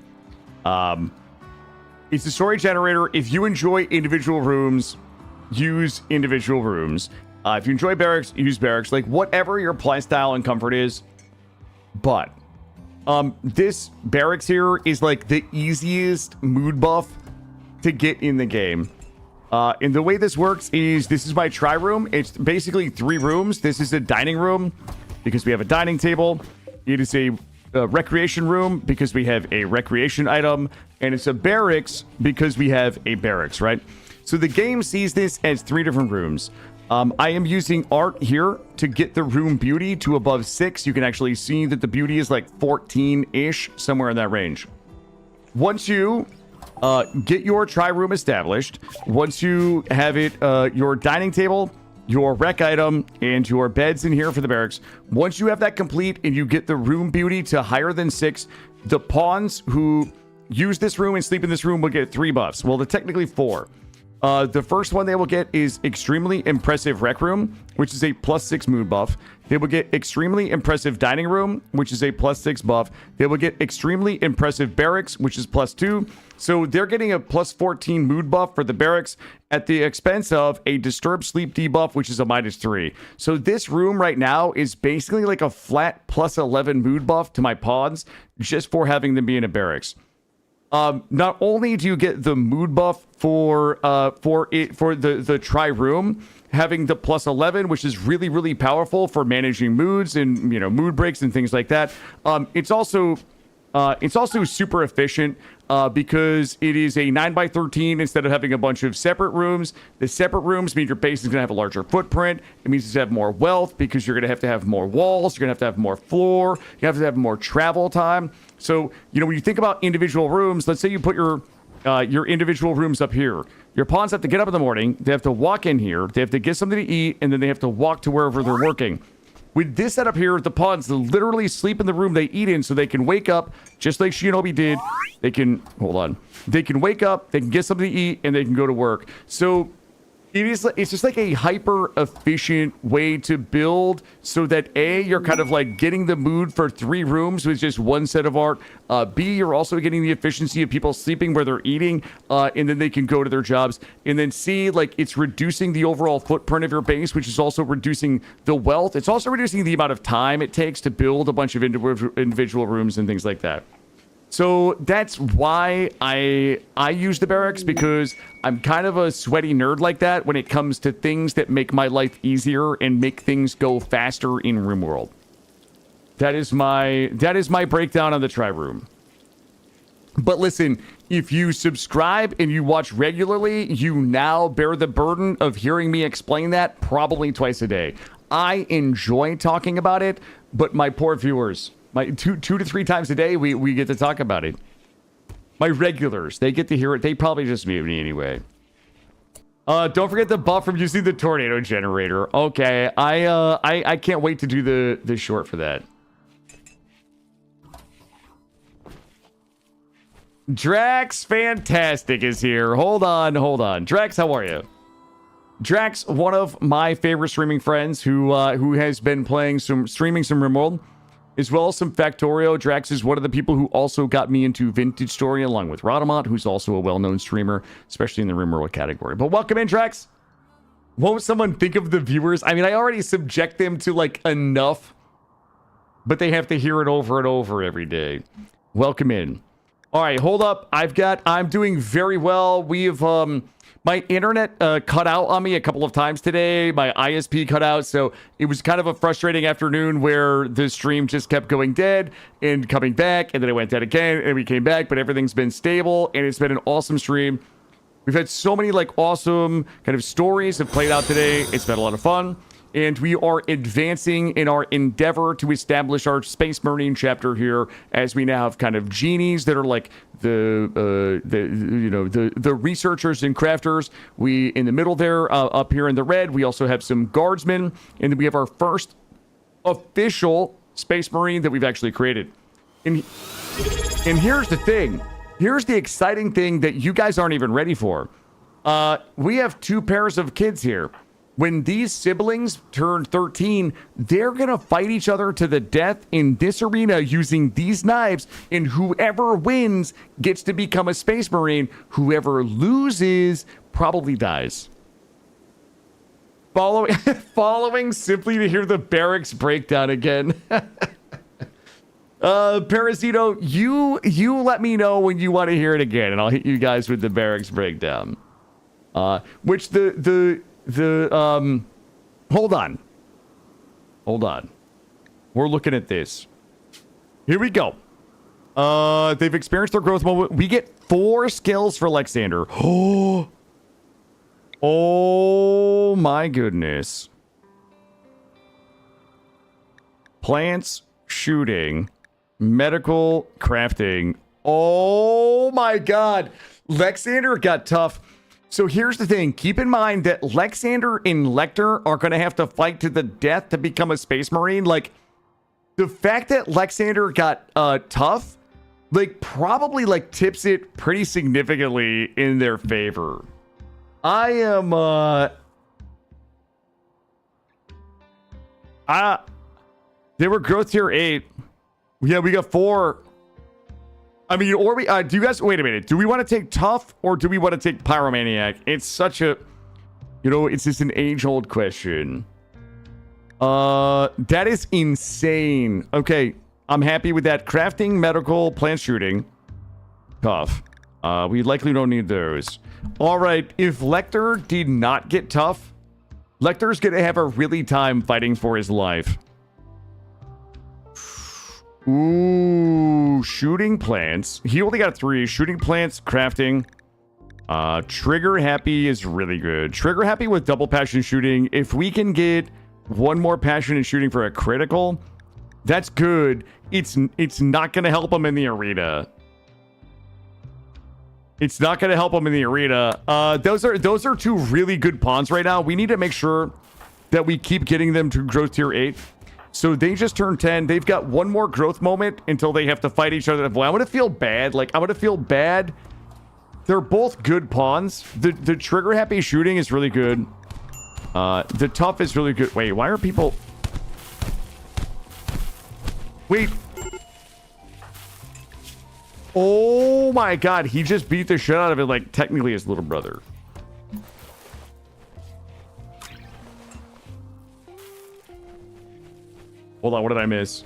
It's a story generator. If you enjoy individual rooms, use individual rooms. If you enjoy barracks, use barracks. Like, whatever your playstyle and comfort is. But this barracks here is like the easiest mood buff to get in the game. And the way this works is, this is my tri-room. It's basically 3 rooms. This is a dining room because we have a dining table. It is a recreation room because we have a recreation item. And it's a barracks because we have a barracks, right? So the game sees this as 3 different rooms. I am using art here to get the room beauty to above 6. You can actually see that the beauty is like 14-ish, somewhere in that range. Once you get your tri-room established, once you have it, your dining table, your rec item, and your beds in here for the barracks, once you have that complete and you get the room beauty to higher than 6, the pawns who use this room and sleep in this room will get 3 buffs. Well, they're technically 4. The first one they will get is Extremely Impressive Rec Room, which is a +6 mood buff. They will get Extremely Impressive Dining Room, which is a +6 buff. They will get Extremely Impressive Barracks, which is +2. So they're getting a +14 mood buff for the barracks at the expense of a Disturbed Sleep debuff, which is a -3. So this room right now is basically like a flat +11 mood buff to my pawns just for having them be in a barracks. Not only do you get the mood buff for the tri-room, having the +11, which is really, really powerful for managing moods and, you know, mood breaks and things like that. It's also super efficient because it is a 9x13 instead of having a bunch of separate rooms. The separate rooms mean your base is going to have a larger footprint. It means you have more wealth because you're going to have more walls. You're going to have more floor. You have to have more travel time. So, you know, when you think about individual rooms, let's say you put your individual rooms up here. Your pawns have to get up in the morning. They have to walk in here. They have to get something to eat, and then they have to walk to wherever they're working. With this setup here, the pawns literally sleep in the room they eat in so they can wake up, just like Shinobi did. They can, hold on. They can wake up, they can get something to eat, and they can go to work. So it's just like a hyper efficient way to build so that A, you're kind of like getting the mood for 3 rooms with just 1 set of art. B, you're also getting the efficiency of people sleeping where they're eating, and then they can go to their jobs. And then C, like, it's reducing the overall footprint of your base, which is also reducing the wealth. It's also reducing the amount of time it takes to build a bunch of individual rooms and things like that. So that's why I use the barracks, because I'm kind of a sweaty nerd like that when it comes to things that make my life easier and make things go faster in RimWorld. That is my breakdown on the tri-room. But listen, if you subscribe and you watch regularly, you now bear the burden of hearing me explain that probably twice a day. I enjoy talking about it, but my poor viewers, my two to 3 times a day, we get to talk about it. My regulars, they get to hear it. They probably just mute me anyway. Don't forget the buff from using the tornado generator. Okay, I can't wait to do the short for that. Drax Fantastic is here. Hold on. Drax, how are you? Drax, one of my favorite streaming friends who has been streaming some RimWorld, as well as some Factorio. Drax is one of the people who also got me into Vintage Story, along with Rodamont, who's also a well-known streamer, especially in the RimWorld category. But welcome in, Drax. Won't someone think of the viewers? I mean, I already subject them to, like, enough, but they have to hear it over and over every day. Welcome in. All right, hold up. I'm doing very well. We've, my internet cut out on me a couple of times today. My ISP cut out, so it was kind of a frustrating afternoon where the stream just kept going dead and coming back, and then it went dead again, and we came back, but everything's been stable, and it's been an awesome stream. We've had so many, like, awesome kind of stories have played out today. It's been a lot of fun. And we are advancing in our endeavor to establish our Space Marine chapter here, as we now have kind of genies that are like the researchers and crafters. We in the middle there, up here in the red, we also have some guardsmen, and then we have our first official Space Marine that we've actually created. And here's the thing. Here's the exciting thing that you guys aren't even ready for. We have 2 pairs of kids here. When these siblings turn 13, they're going to fight each other to the death in this arena using these knives, and whoever wins gets to become a Space Marine. Whoever loses probably dies. Following simply to hear the barracks breakdown again. Parasito, you let me know when you want to hear it again, and I'll hit you guys with the barracks breakdown. Which hold on. We're looking at this. Here we go. They've experienced their growth moment. We get 4 skills for Alexander. Oh my goodness. Plants, shooting, medical, crafting. Oh my god. Lexander got tough. So here's the thing. Keep in mind that Lexander and Lecter are going to have to fight to the death to become a Space Marine. Like, the fact that Lexander got tough, like, probably, like, tips it pretty significantly in their favor. I am, they were growth tier 8. Yeah, we got 4. I mean, or we, do you guys, wait a minute. Do we want to take tough or do we want to take pyromaniac? It's such a, it's just an age-old question. That is insane. Okay, I'm happy with that. Crafting, medical, plant shooting. Tough. We likely don't need those. All right, if Lecter did not get tough, Lecter's going to have a really time fighting for his life. Ooh, shooting plants. He only got 3. Shooting plants, crafting. Trigger happy is really good. Trigger happy with double passion shooting. If we can get 1 more passion in shooting for a critical, that's good. It's not going to help him in the arena. It's not going to help him in the arena. Those are 2 really good pawns right now. We need to make sure that we keep getting them to growth tier 8. So they just turned 10. They've got 1 more growth moment until they have to fight each other. Boy, I'm going to feel bad. Like, I'm going to feel bad. They're both good pawns. The trigger happy shooting is really good. The tough is really good. Wait, why are people... Wait. Oh my god, he just beat the shit out of it like technically his little brother. Hold on, what did I miss?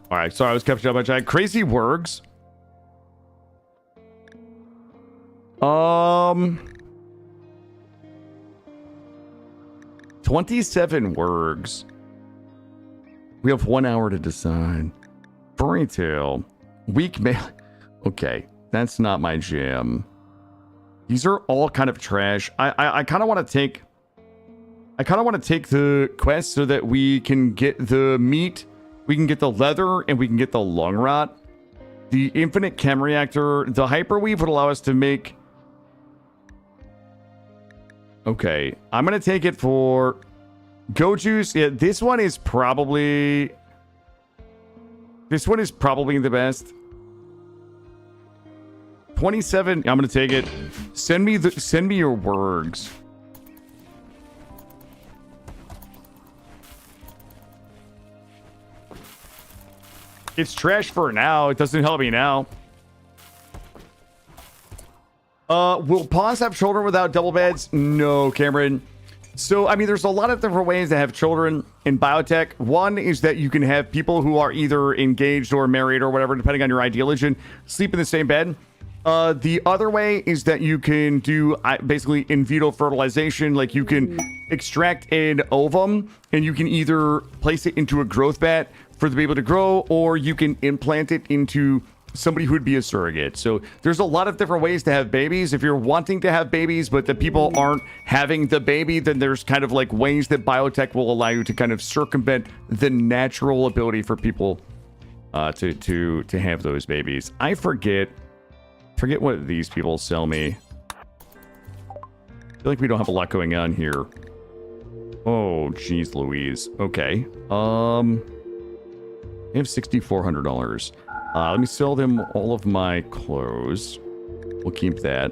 Alright, sorry, I was catching up on chat. Crazy Worgs. 27 Worgs. We have 1 hour to decide. Furry Tail. Weak mail. Okay, that's not my jam. These are all kind of trash. I kind of want to take... I kind of want to take the quest so that we can get the meat, we can get the leather, and we can get the long rot. The infinite chem reactor, the hyperweave would allow us to make... Okay, I'm going to take it for Go Juice. Yeah, this one is probably the best. 27. I'm going to take it. Send me your worgs. It's trash for now. It doesn't help me now. Will pawns have children without double beds? No, Cameron. So, I mean, there's a lot of different ways to have children in biotech. One is that you can have people who are either engaged or married or whatever, depending on your ideology, sleep in the same bed. The other way is that you can do basically in vitro fertilization. Like you can extract an ovum and you can either place it into a growth vat for the baby to grow, or you can implant it into somebody who would be a surrogate. So there's a lot of different ways to have babies. If you're wanting to have babies, but the people aren't having the baby, then there's kind of like ways that biotech will allow you to kind of circumvent the natural ability for people to have those babies. I forget what these people sell me. I feel like we don't have a lot going on here. Oh, jeez Louise. Okay. I have $6,400. Let me sell them all of my clothes. We'll keep that.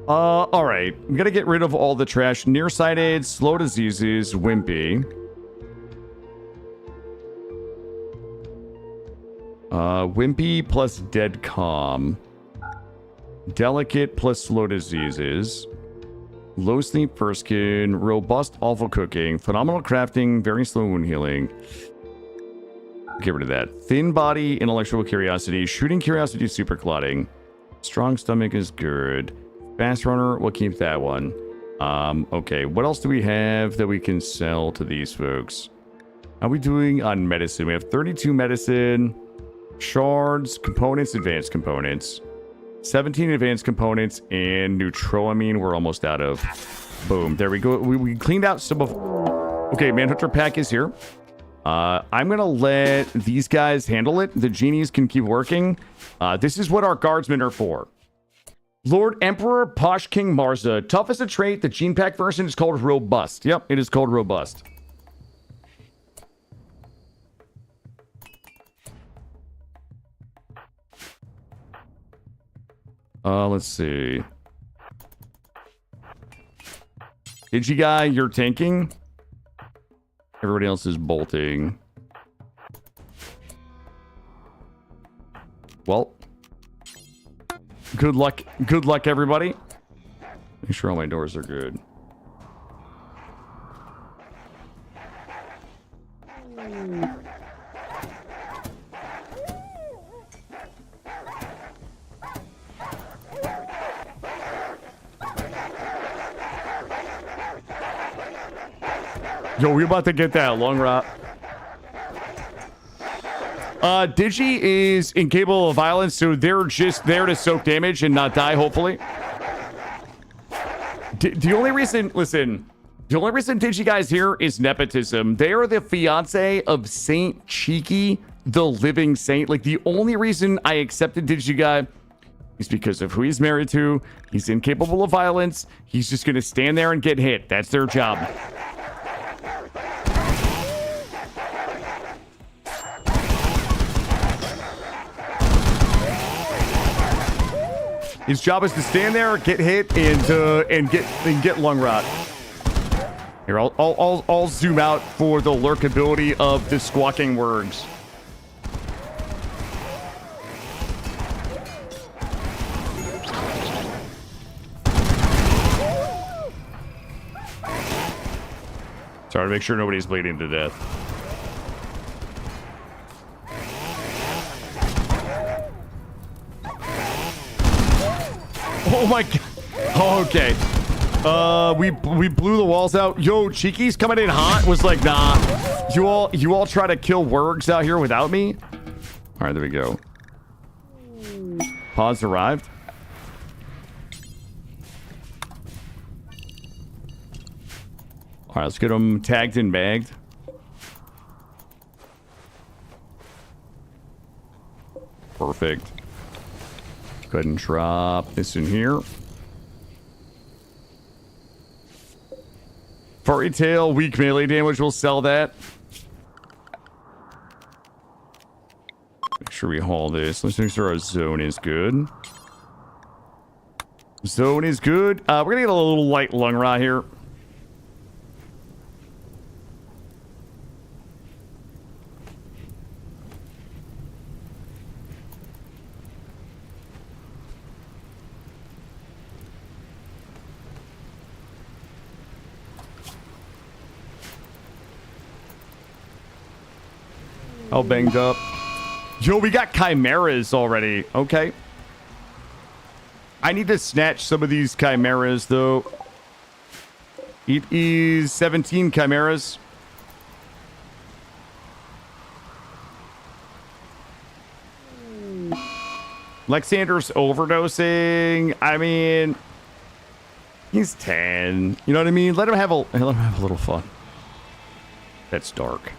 All right. We gotta get rid of all the trash. Nearsighted, slow diseases, wimpy. Wimpy plus dead calm. Delicate plus slow diseases. Low sleep, first skin, robust, awful cooking, phenomenal crafting, very slow wound healing. Get rid of that. Thin body, intellectual curiosity, shooting curiosity, super clotting. Strong stomach is good. Fast runner, we'll keep that one. Okay, what else do we have that we can sell to these folks? How are we doing on medicine? We have 32 medicine, shards, components, advanced components. 17 advanced components and neutroamine we're almost out of. Boom. There we go. We cleaned out some of... Okay, Manhunter pack is here. I'm going to let these guys handle it. The genies can keep working. This is what our guardsmen are for. Lord Emperor Posh King Marza. Tough as a trait. The gene pack version is called robust. Yep, it is called robust. Let's see. Digi guy, you're tanking. Everybody else is bolting. Well, good luck. Good luck, everybody. Make sure all my doors are good. Yo, we're about to get that long rot. Digi is incapable of violence, so they're just there to soak damage and not die, hopefully. The only reason, listen, the only reason Digi guy's here is nepotism. They are the fiance of Saint Cheeky, the living saint. Like, the only reason I accepted Digi guy is because of who he's married to. He's incapable of violence. He's just gonna stand there and get hit. That's their job. His job is to stand there, get hit, and get lung rot. Here, I'll zoom out for the lurkability of the squawking words. Sorry to make sure nobody's bleeding to death. Oh my god. Oh, okay. We blew the walls out. Yo, Cheeky's coming in hot. Was like, nah. You all try to kill Wurgs out here without me? All right, there we go. Pods arrived. All right, let's get them tagged and bagged. Perfect. Go ahead and drop this in here. Furry tail, weak melee damage, we'll sell that. Make sure we haul this. Let's make sure our zone is good. Zone is good. We're gonna get a little light lung rot here. All banged up. Yo, we got chimeras already. Okay. I need to snatch some of these chimeras, though. It is 17 chimeras. Lexander's overdosing. I mean, he's 10. You know what I mean? Let him have a little fun. That's dark.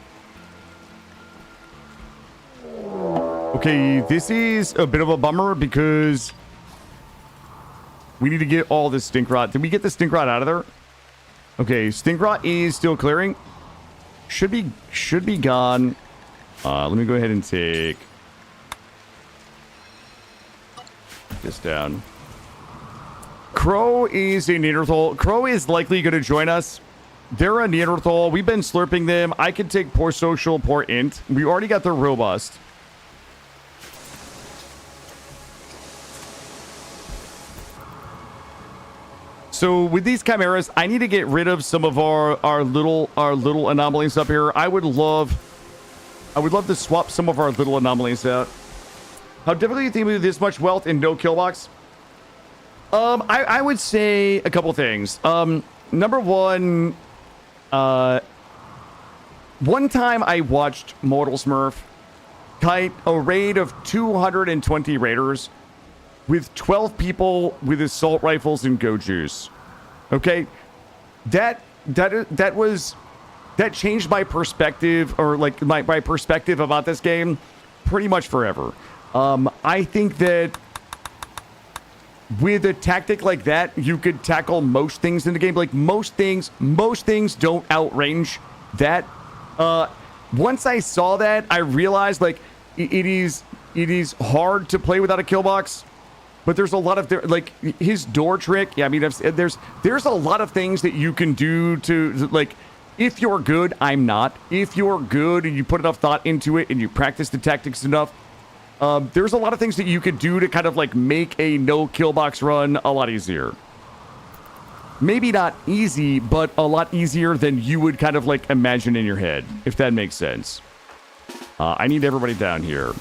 Okay, this is a bit of a bummer because we need to get all this stink rot. Did we get the stink rot out of there? Okay, Stinkrot is still clearing. Should be gone. Let me go ahead and take this down. Crow is a Neanderthal. Crow is likely going to join us. They're a Neanderthal. We've been slurping them. I could take poor social, poor int. We already got their robust. So with these chimeras, I need to get rid of some of our little anomalies up here. I would love to swap some of our little anomalies out. How difficult do you think with this much wealth and no kill box? I would say a couple things. Number one, one time I watched Mortal Smurf kite a raid of 220 raiders with 12 people with assault rifles and go juice. Okay, that changed my perspective, or like my perspective about this game pretty much forever. I think that with a tactic like that, you could tackle most things in the game. Like most things don't outrange that. Once I saw that, I realized like it is hard to play without a kill box. But there's a lot of like his door trick. Yeah, I mean, there's a lot of things that you can do to, like, if you're good. I'm not. If you're good and you put enough thought into it and you practice the tactics enough, there's a lot of things that you could do to kind of like make a no kill box run a lot easier. Maybe not easy, but a lot easier than you would kind of like imagine in your head, if that makes sense. I need everybody down here.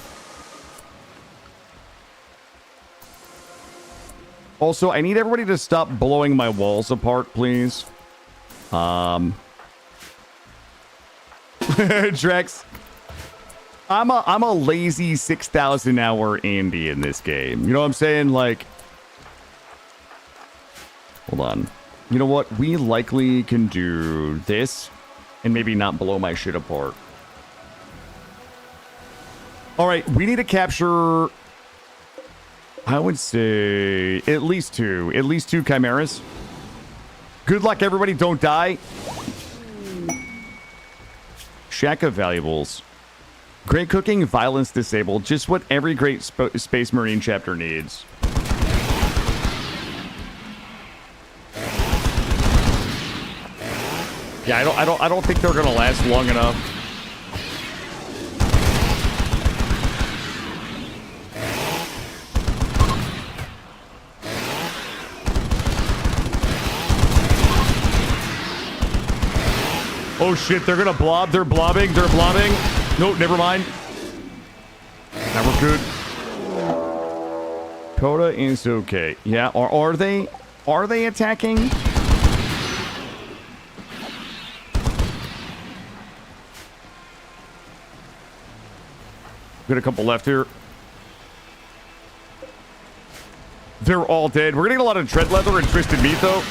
Also, I need everybody to stop blowing my walls apart, please. Drex, I'm a lazy 6,000 hour Andy in this game. You know what I'm saying? Like, hold on. You know what? We likely can do this and maybe not blow my shit apart. All right, we need to capture, I would say at least two chimeras. Good luck, everybody. Don't die. Shack of valuables. Great cooking, violence disabled. Just what every great Space Marine chapter needs. Yeah, I don't think they're gonna last long enough. Oh shit, they're gonna blob. They're blobbing. They're blobbing. Nope, never mind. Now we're good. Coda is okay. Yeah, are they attacking? Got a couple left here. They're all dead. We're getting a lot of tread leather and twisted meat though.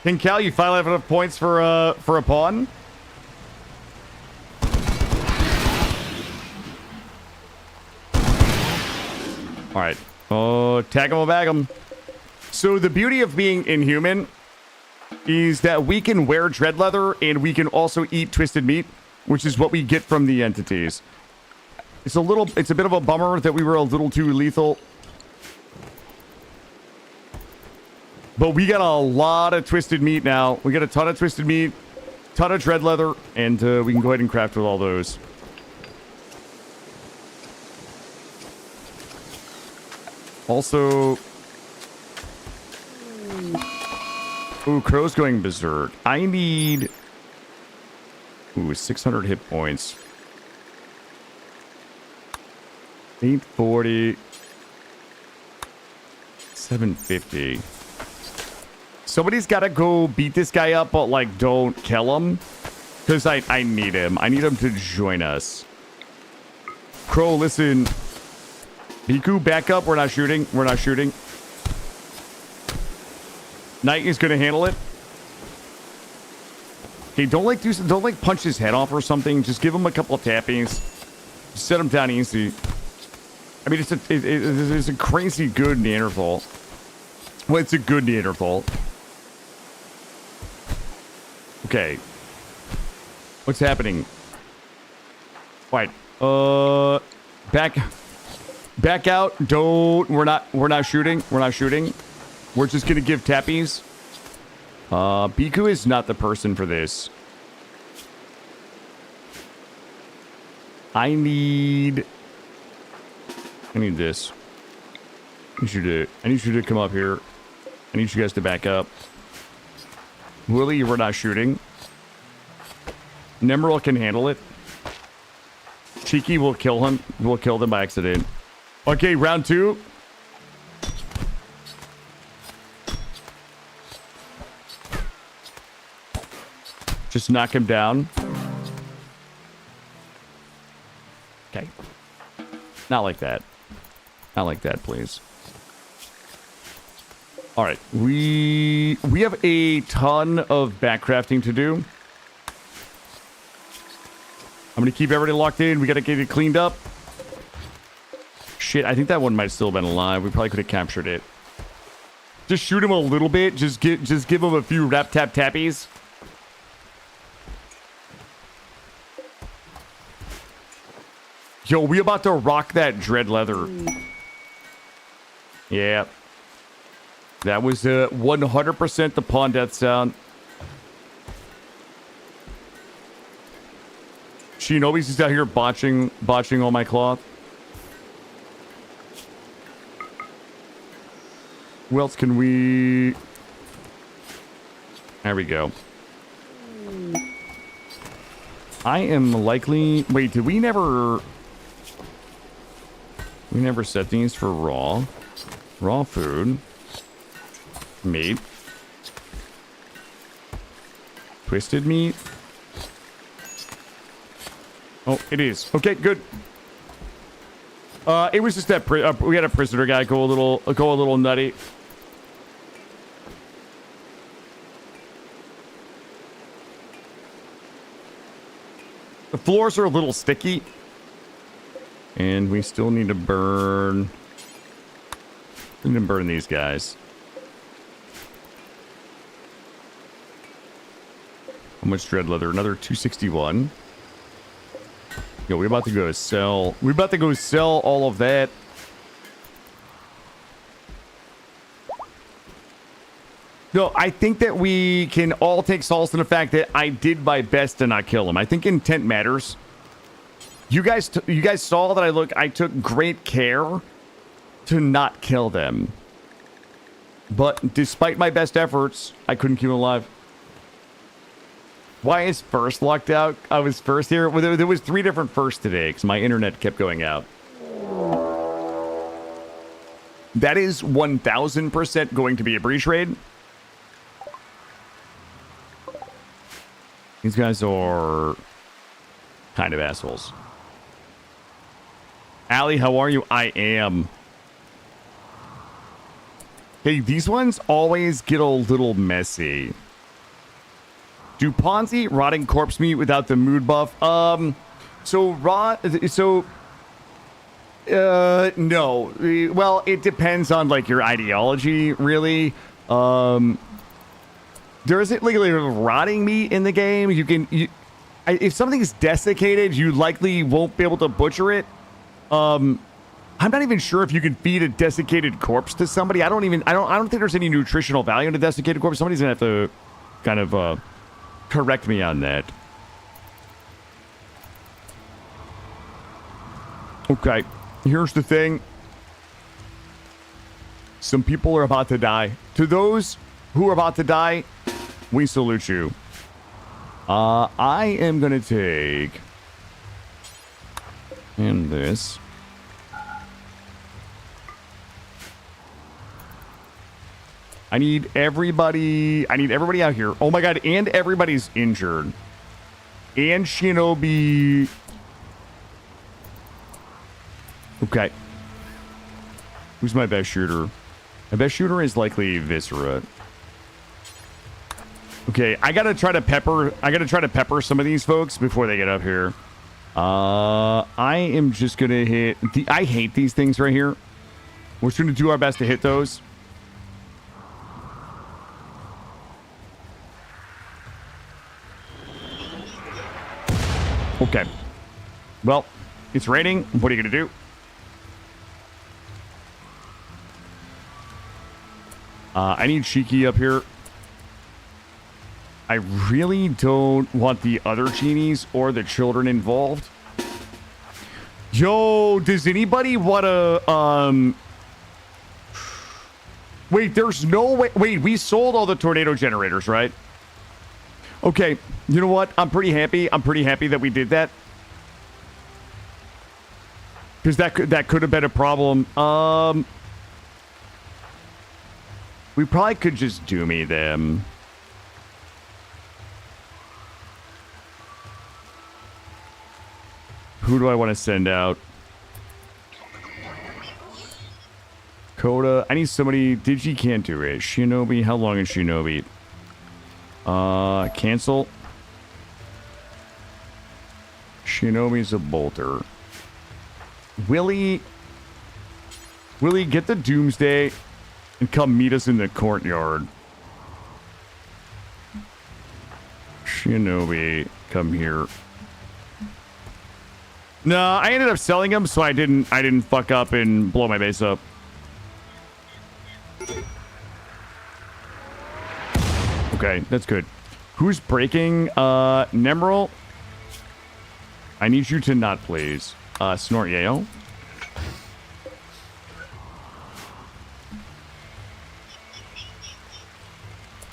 Can Cal, you finally have enough points for a pawn? All right. Oh, tag him or bag him. So the beauty of being inhuman is that we can wear dread leather and we can also eat twisted meat, which is what we get from the entities. It's a bit of a bummer that we were a little too lethal. But we got a lot of twisted meat now. We got a ton of twisted meat, ton of dread leather, and we can go ahead and craft with all those. Also, ooh, Crow's going berserk. I need, ooh, 600 hit points. 840, 750. Somebody's got to go beat this guy up, but, like, don't kill him. Because I need him. I need him to join us. Crow, listen. Biku, back up. We're not shooting. We're not shooting. Knight is going to handle it. Okay, don't punch his head off or something. Just give him a couple of tappies. Set him down easy. I mean, it's a crazy good Neanderthal. Well, it's a good Neanderthal. Okay. What's happening? Right. Back out. Don't. We're not shooting. We're not shooting. We're just gonna give tappies. Biku is not the person for this. I need this. I need you to come up here. I need you guys to back up. Willie, we're not shooting. Nemeril can handle it. Cheeky will kill him. We'll kill them by accident. Okay, round 2. Just knock him down. Okay. Not like that. Not like that, please. All right. We have a ton of backcrafting to do. I'm going to keep everybody locked in. We got to get it cleaned up. Shit, I think that one might still have been alive. We probably could have captured it. Just shoot him a little bit. Just give him a few rap tap tappies. Yo, we about to rock that dread leather. Yeah. That was 100% the pawn death sound. Shinobi's just out here botching all my cloth. Who else can we... There we go. I am likely... Wait, did we never... We never set these for raw. Raw food. Meat. Twisted meat. Oh, it is. Okay, good. It was just that we had a prisoner guy go a little nutty. The floors are a little sticky. And we still need to burn... We need to burn these guys. How much dread leather? Another 261. Yo, we're about to go sell... We're about to go sell all of that. No, I think that we can all take solace in the fact that I did my best to not kill him. I think intent matters. You guys saw that I took great care to not kill them. But despite my best efforts, I couldn't keep him alive. Why is first locked out? I was first here. Well, there was 3 different firsts today because my internet kept going out. That is 1000% going to be a breach raid. These guys are kind of assholes. Allie, how are you? I am. Okay, these ones always get a little messy. Do pawns eat rotting corpse meat without the mood buff? No. Well, it depends on like your ideology, really. There isn't like rotting meat in the game. If something's desiccated, you likely won't be able to butcher it. I'm not even sure if you can feed a desiccated corpse to somebody. I don't think there's any nutritional value in a desiccated corpse. Somebody's gonna have to kind of correct me on that. Okay, here's the thing. Some people are about to die. To those who are about to die, we salute you. I am gonna take and this. I need everybody out here. Oh my god, and everybody's injured. And Shinobi. Okay. Who's my best shooter? My best shooter is likely Viscera. Okay, I gotta try to pepper some of these folks before they get up here. I am just gonna hit I hate these things right here. We're just gonna do our best to hit those. Okay. Well, it's raining. What are you gonna do? I need Cheeky up here. I really don't want the other genies or the children involved. Yo, does anybody want to, wait, there's no way. Wait, we sold all the tornado generators, right? Okay, you know what? I'm pretty happy. I'm pretty happy that we did that. Because that could have been a problem. We probably could just doomy them. Who do I want to send out? Coda. I need somebody. Digi can't do it. Shinobi. How long is Shinobi? Cancel. Shinobi's a bolter. Willie, get the Doomsday and come meet us in the courtyard. Shinobi, come here. No, I ended up selling him, so I didn't fuck up and blow my base up. Okay, that's good. Who's breaking? Nemeral? I need you to not, please. Snort Yale.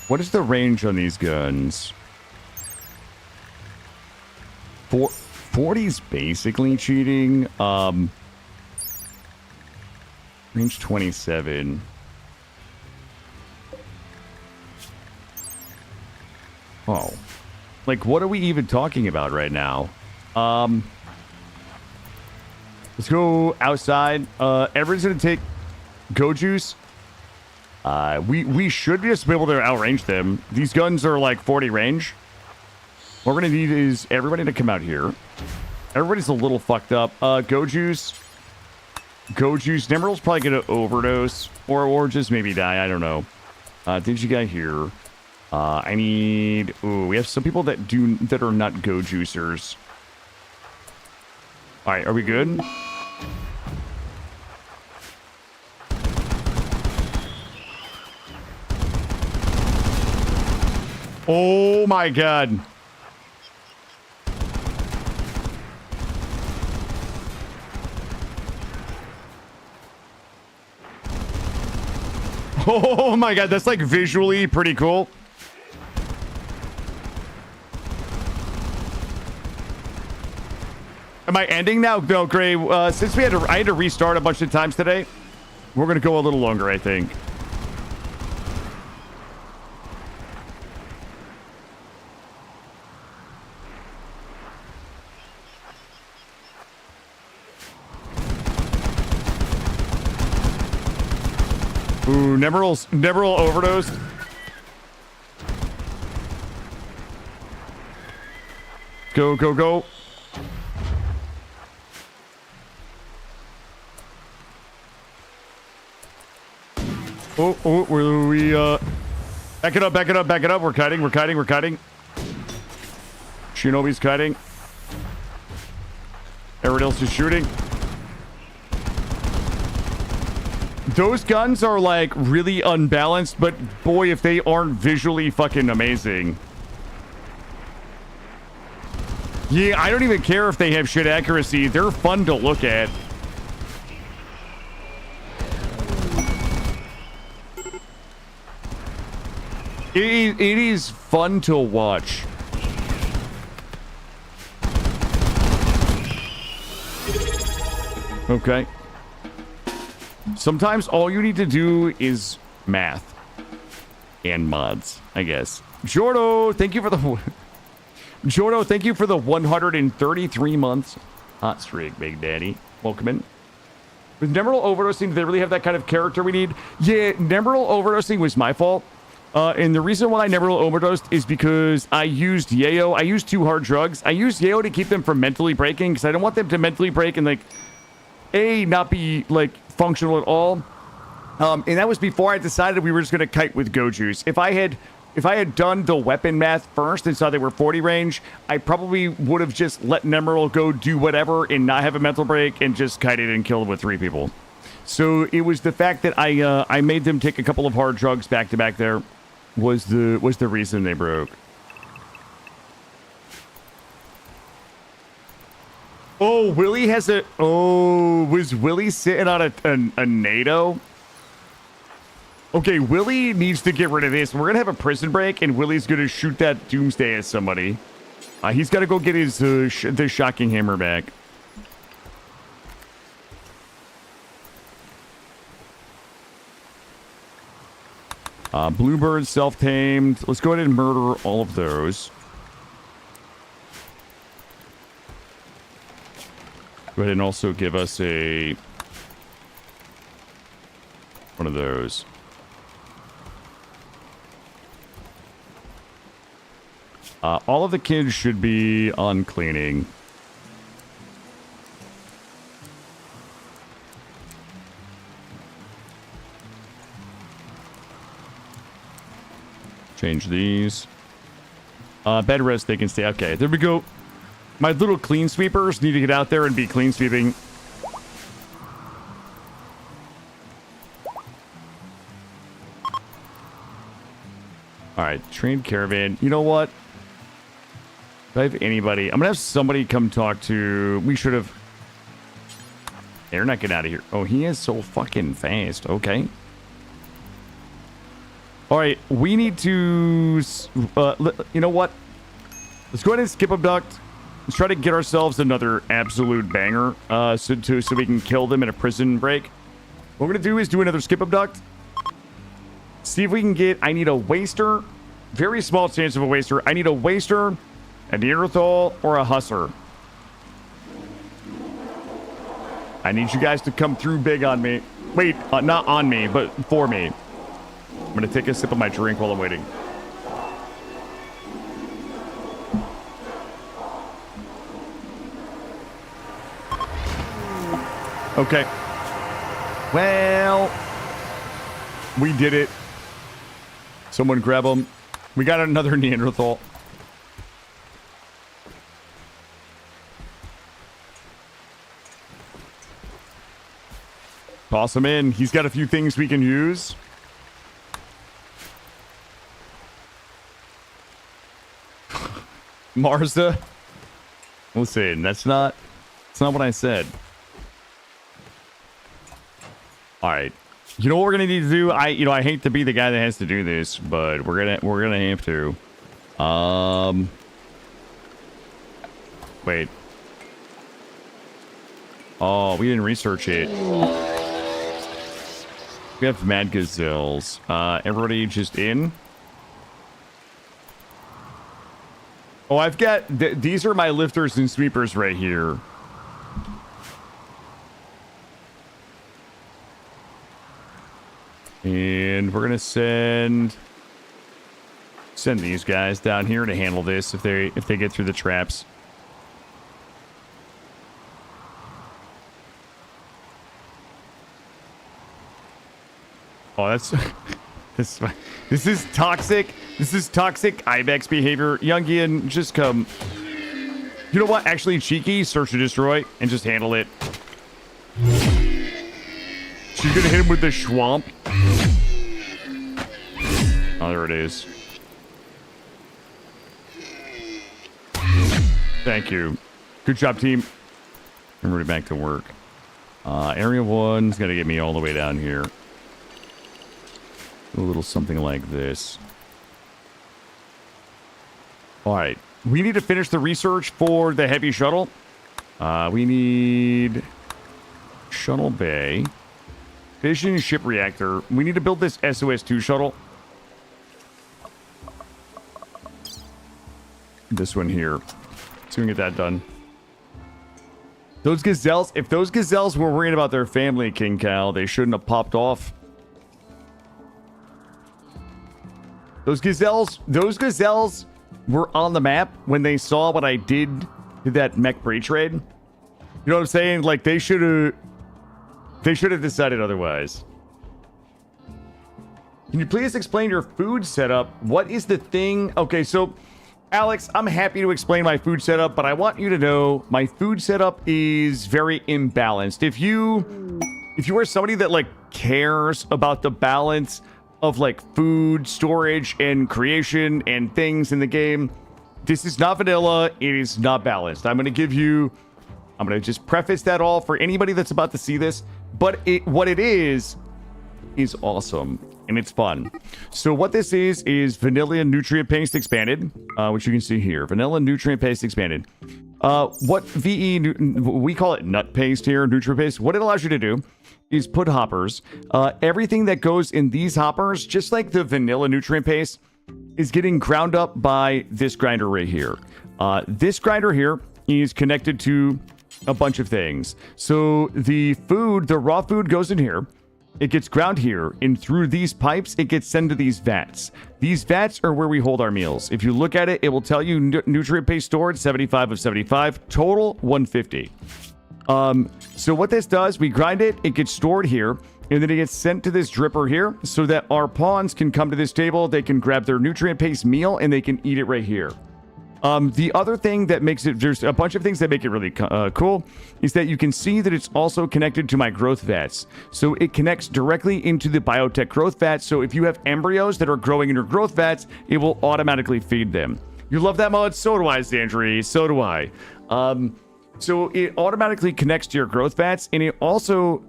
What is the range on these guns? 40's basically cheating. Range 27. Oh. Like, what are we even talking about right now? Let's go outside. Everyone's gonna take Go Juice. We should just be able to outrange them. These guns are like 40 range. What we're gonna need is everybody to come out here. Everybody's a little fucked up. Go Juice. Nemeral's probably gonna overdose or just maybe die. I don't know. Did you guy here? I need. Ooh, we have some people that are not Go Juicers. All right, are we good? Oh my god. Oh my god, that's like visually pretty cool. Am I ending now? No, Gray. Since I had to restart a bunch of times today, we're gonna go a little longer, I think. Ooh, Nemeral overdosed. Go, go, go. We back it up, back it up, back it up. We're kiting. Shinobi's kiting. Everyone else is shooting. Those guns are like really unbalanced, but boy, if they aren't visually fucking amazing. Yeah, I don't even care if they have shit accuracy. They're fun to look at. It is fun to watch. Okay. Sometimes all you need to do is math and mods, I guess. Jordo, thank you for the 133 months hot streak, Big Daddy. Welcome in. With Nemeral overdosing, do they really have that kind of character we need? Yeah, Nemeral overdosing was my fault. And the reason why I never overdosed is because I used yayo. I used 2 hard drugs. I used yayo to keep them from mentally breaking because I don't want them to mentally break and like not be like functional at all. And that was before I decided we were just gonna kite with go juice. If I had done the weapon math first and saw they were 40 range, I probably would have just let Nemeril go do whatever and not have a mental break and just kited and killed with 3 people. So it was the fact that I made them take a couple of hard drugs back to back there was the reason they broke. Oh, Willie has a... Oh, was Willie sitting on a NATO? Okay, Willie needs to get rid of this. We're going to have a prison break, and Willie's going to shoot that Doomsday at somebody. He's got to go get his the Shocking Hammer back. Bluebird, self-tamed. Let's go ahead and murder all of those. Go ahead and also give us one of those. All of the kids should be on cleaning. Change these. Bed rest, they can stay. Okay, there we go. My little clean sweepers need to get out there and be clean sweeping. Alright, trained caravan. You know what? If I have anybody, I'm gonna have somebody come talk to... We should have... They're not getting out of here. Oh, he is so fucking fast. Okay. Alright, we need to... you know what? Let's go ahead and skip abduct. Let's try to get ourselves another absolute banger so we can kill them in a prison break. What we're going to do is do another skip abduct. See if we can get... I need a waster. Very small chance of a waster. I need a waster, a Neanderthal, or a Husser. I need you guys to come through big on me. Wait, not on me, but for me. I'm going to take a sip of my drink while I'm waiting. Okay. Well, we did it. Someone grab him. We got another Neanderthal. Toss him in. He's got a few things we can use. Marza. Listen, that's not what I said. All right. You know what we're gonna need to do? I hate to be the guy that has to do this, but we're gonna have to. Wait. Oh, we didn't research it. We have mad gazelles. Everybody just in. Oh, I've got... these are my lifters and sweepers right here. And we're gonna send these guys down here to handle this if they get through the traps. Oh, that's this is toxic. This is toxic Ibex behavior. Youngian, just come. You know what? Actually, cheeky, search and destroy, and just handle it. She's gonna hit him with the schwamp. Oh, there it is. Thank you. Good job, team. Everybody back to work. Area 1's gonna get me all the way down here. A little something like this. Alright. We need to finish the research for the heavy shuttle. We need... Shuttle Bay. Fission ship reactor. We need to build this SOS-2 shuttle. This one here. So we can get that done. Those gazelles... If those gazelles were worrying about their family, King Cal, they shouldn't have popped off. Those gazelles were on the map when they saw what I did to that mech breach raid. You know what I'm saying? Like, they should have decided otherwise. Can you please explain your food setup? What is the thing? Okay, so Alex, I'm happy to explain my food setup, but I want you to know my food setup is very imbalanced. If you are somebody that like cares about the balance of like food storage and creation and things in the game, this is not vanilla. It is not balanced. I'm going to just preface that all for anybody that's about to see this, but what it is awesome and it's fun. So what this is vanilla nutrient paste expanded, which you can see here. Vanilla nutrient paste expanded. What we call it nut paste here, nutrient paste. What it allows you to do is put hoppers. Everything that goes in these hoppers, just like the vanilla nutrient paste, is getting ground up by this grinder right here. This grinder here is connected to a bunch of things. So the raw food goes in here. It gets ground here, and through these pipes, it gets sent to these vats. These vats are where we hold our meals. If you look at it, it will tell you nutrient paste stored, 75 of 75, total 150. So what this does, we grind it, it gets stored here, and then it gets sent to this dripper here so that our pawns can come to this table, they can grab their nutrient paste meal, and they can eat it right here. The other thing that makes it, there's a bunch of things that make it really cool, is that you can see that it's also connected to my growth vats. So it connects directly into the biotech growth vats. So if you have embryos that are growing in your growth vats, it will automatically feed them. You love that mod? So do I, Zandri. So do I. So it automatically connects to your growth vats, and it also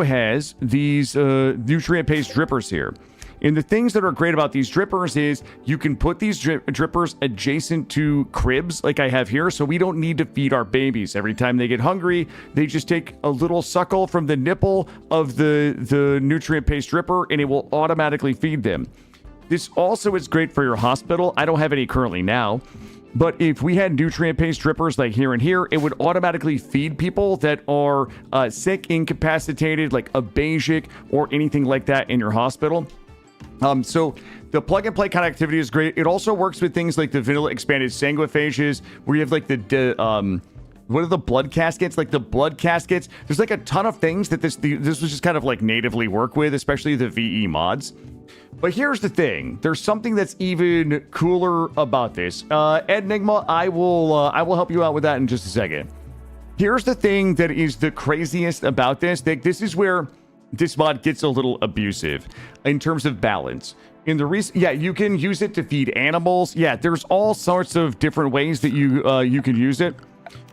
has these nutrient paste drippers here. And the things that are great about these drippers is you can put these drippers adjacent to cribs like I have here, so we don't need to feed our babies. Every time they get hungry, they just take a little suckle from the nipple of the nutrient paste dripper, and it will automatically feed them. This also is great for your hospital. I don't have any currently now, but if we had nutrient paste drippers like here and here, it would automatically feed people that are sick, incapacitated, like a basic or anything like that in your hospital. So the plug and play connectivity is great. It also works with things like the vanilla expanded sanguiphages, where you have like what are the blood caskets? Like the blood caskets. There's like a ton of things that this was just kind of like natively work with, especially the VE mods. But here's the thing. There's something that's even cooler about this. Enigma, I will help you out with that in just a second. Here's the thing that is the craziest about this. This is where this mod gets a little abusive in terms of balance. In the you can use it to feed animals. Yeah, there's all sorts of different ways that you can use it.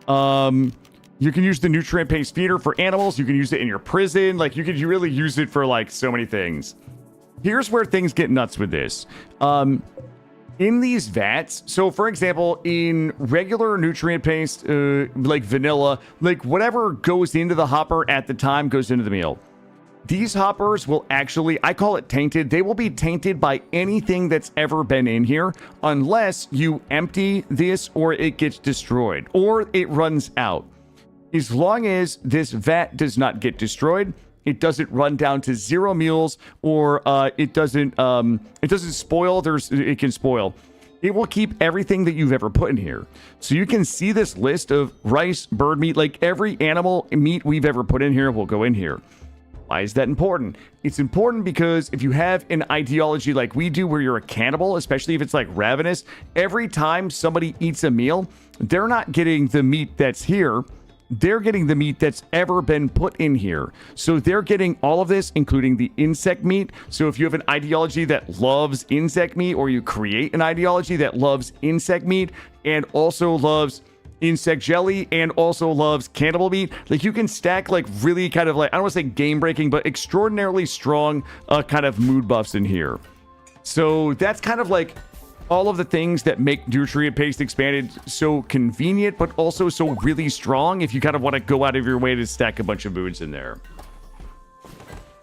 You can use the nutrient paste feeder for animals. You can use it in your prison. Like you really use it for like so many things. Here's where things get nuts with this. In these vats, so for example, in regular nutrient paste, like vanilla, like whatever goes into the hopper at the time goes into the meal. These hoppers will actually, I call it tainted. They will be tainted by anything that's ever been in here unless you empty this or it gets destroyed or it runs out. As long as this vat does not get destroyed, it doesn't run down to 0 meals or it doesn't spoil. It can spoil. It will keep everything that you've ever put in here. So you can see this list of rice, bird meat, like every animal meat we've ever put in here will go in here. Why is that important? It's important because if you have an ideology like we do where you're a cannibal, especially if it's like ravenous, every time somebody eats a meal, they're not getting the meat that's here. They're getting the meat that's ever been put in here. So they're getting all of this, including the insect meat. So if you have an ideology that loves insect meat, or you create an ideology that loves insect meat and also loves insect jelly and also loves cannibal meat, like you can stack like really kind of like, I don't want to say game breaking, but extraordinarily strong kind of mood buffs in here. So that's kind of like all of the things that make nutrient paste expanded so convenient, but also so really strong if you kind of want to go out of your way to stack a bunch of moods in there.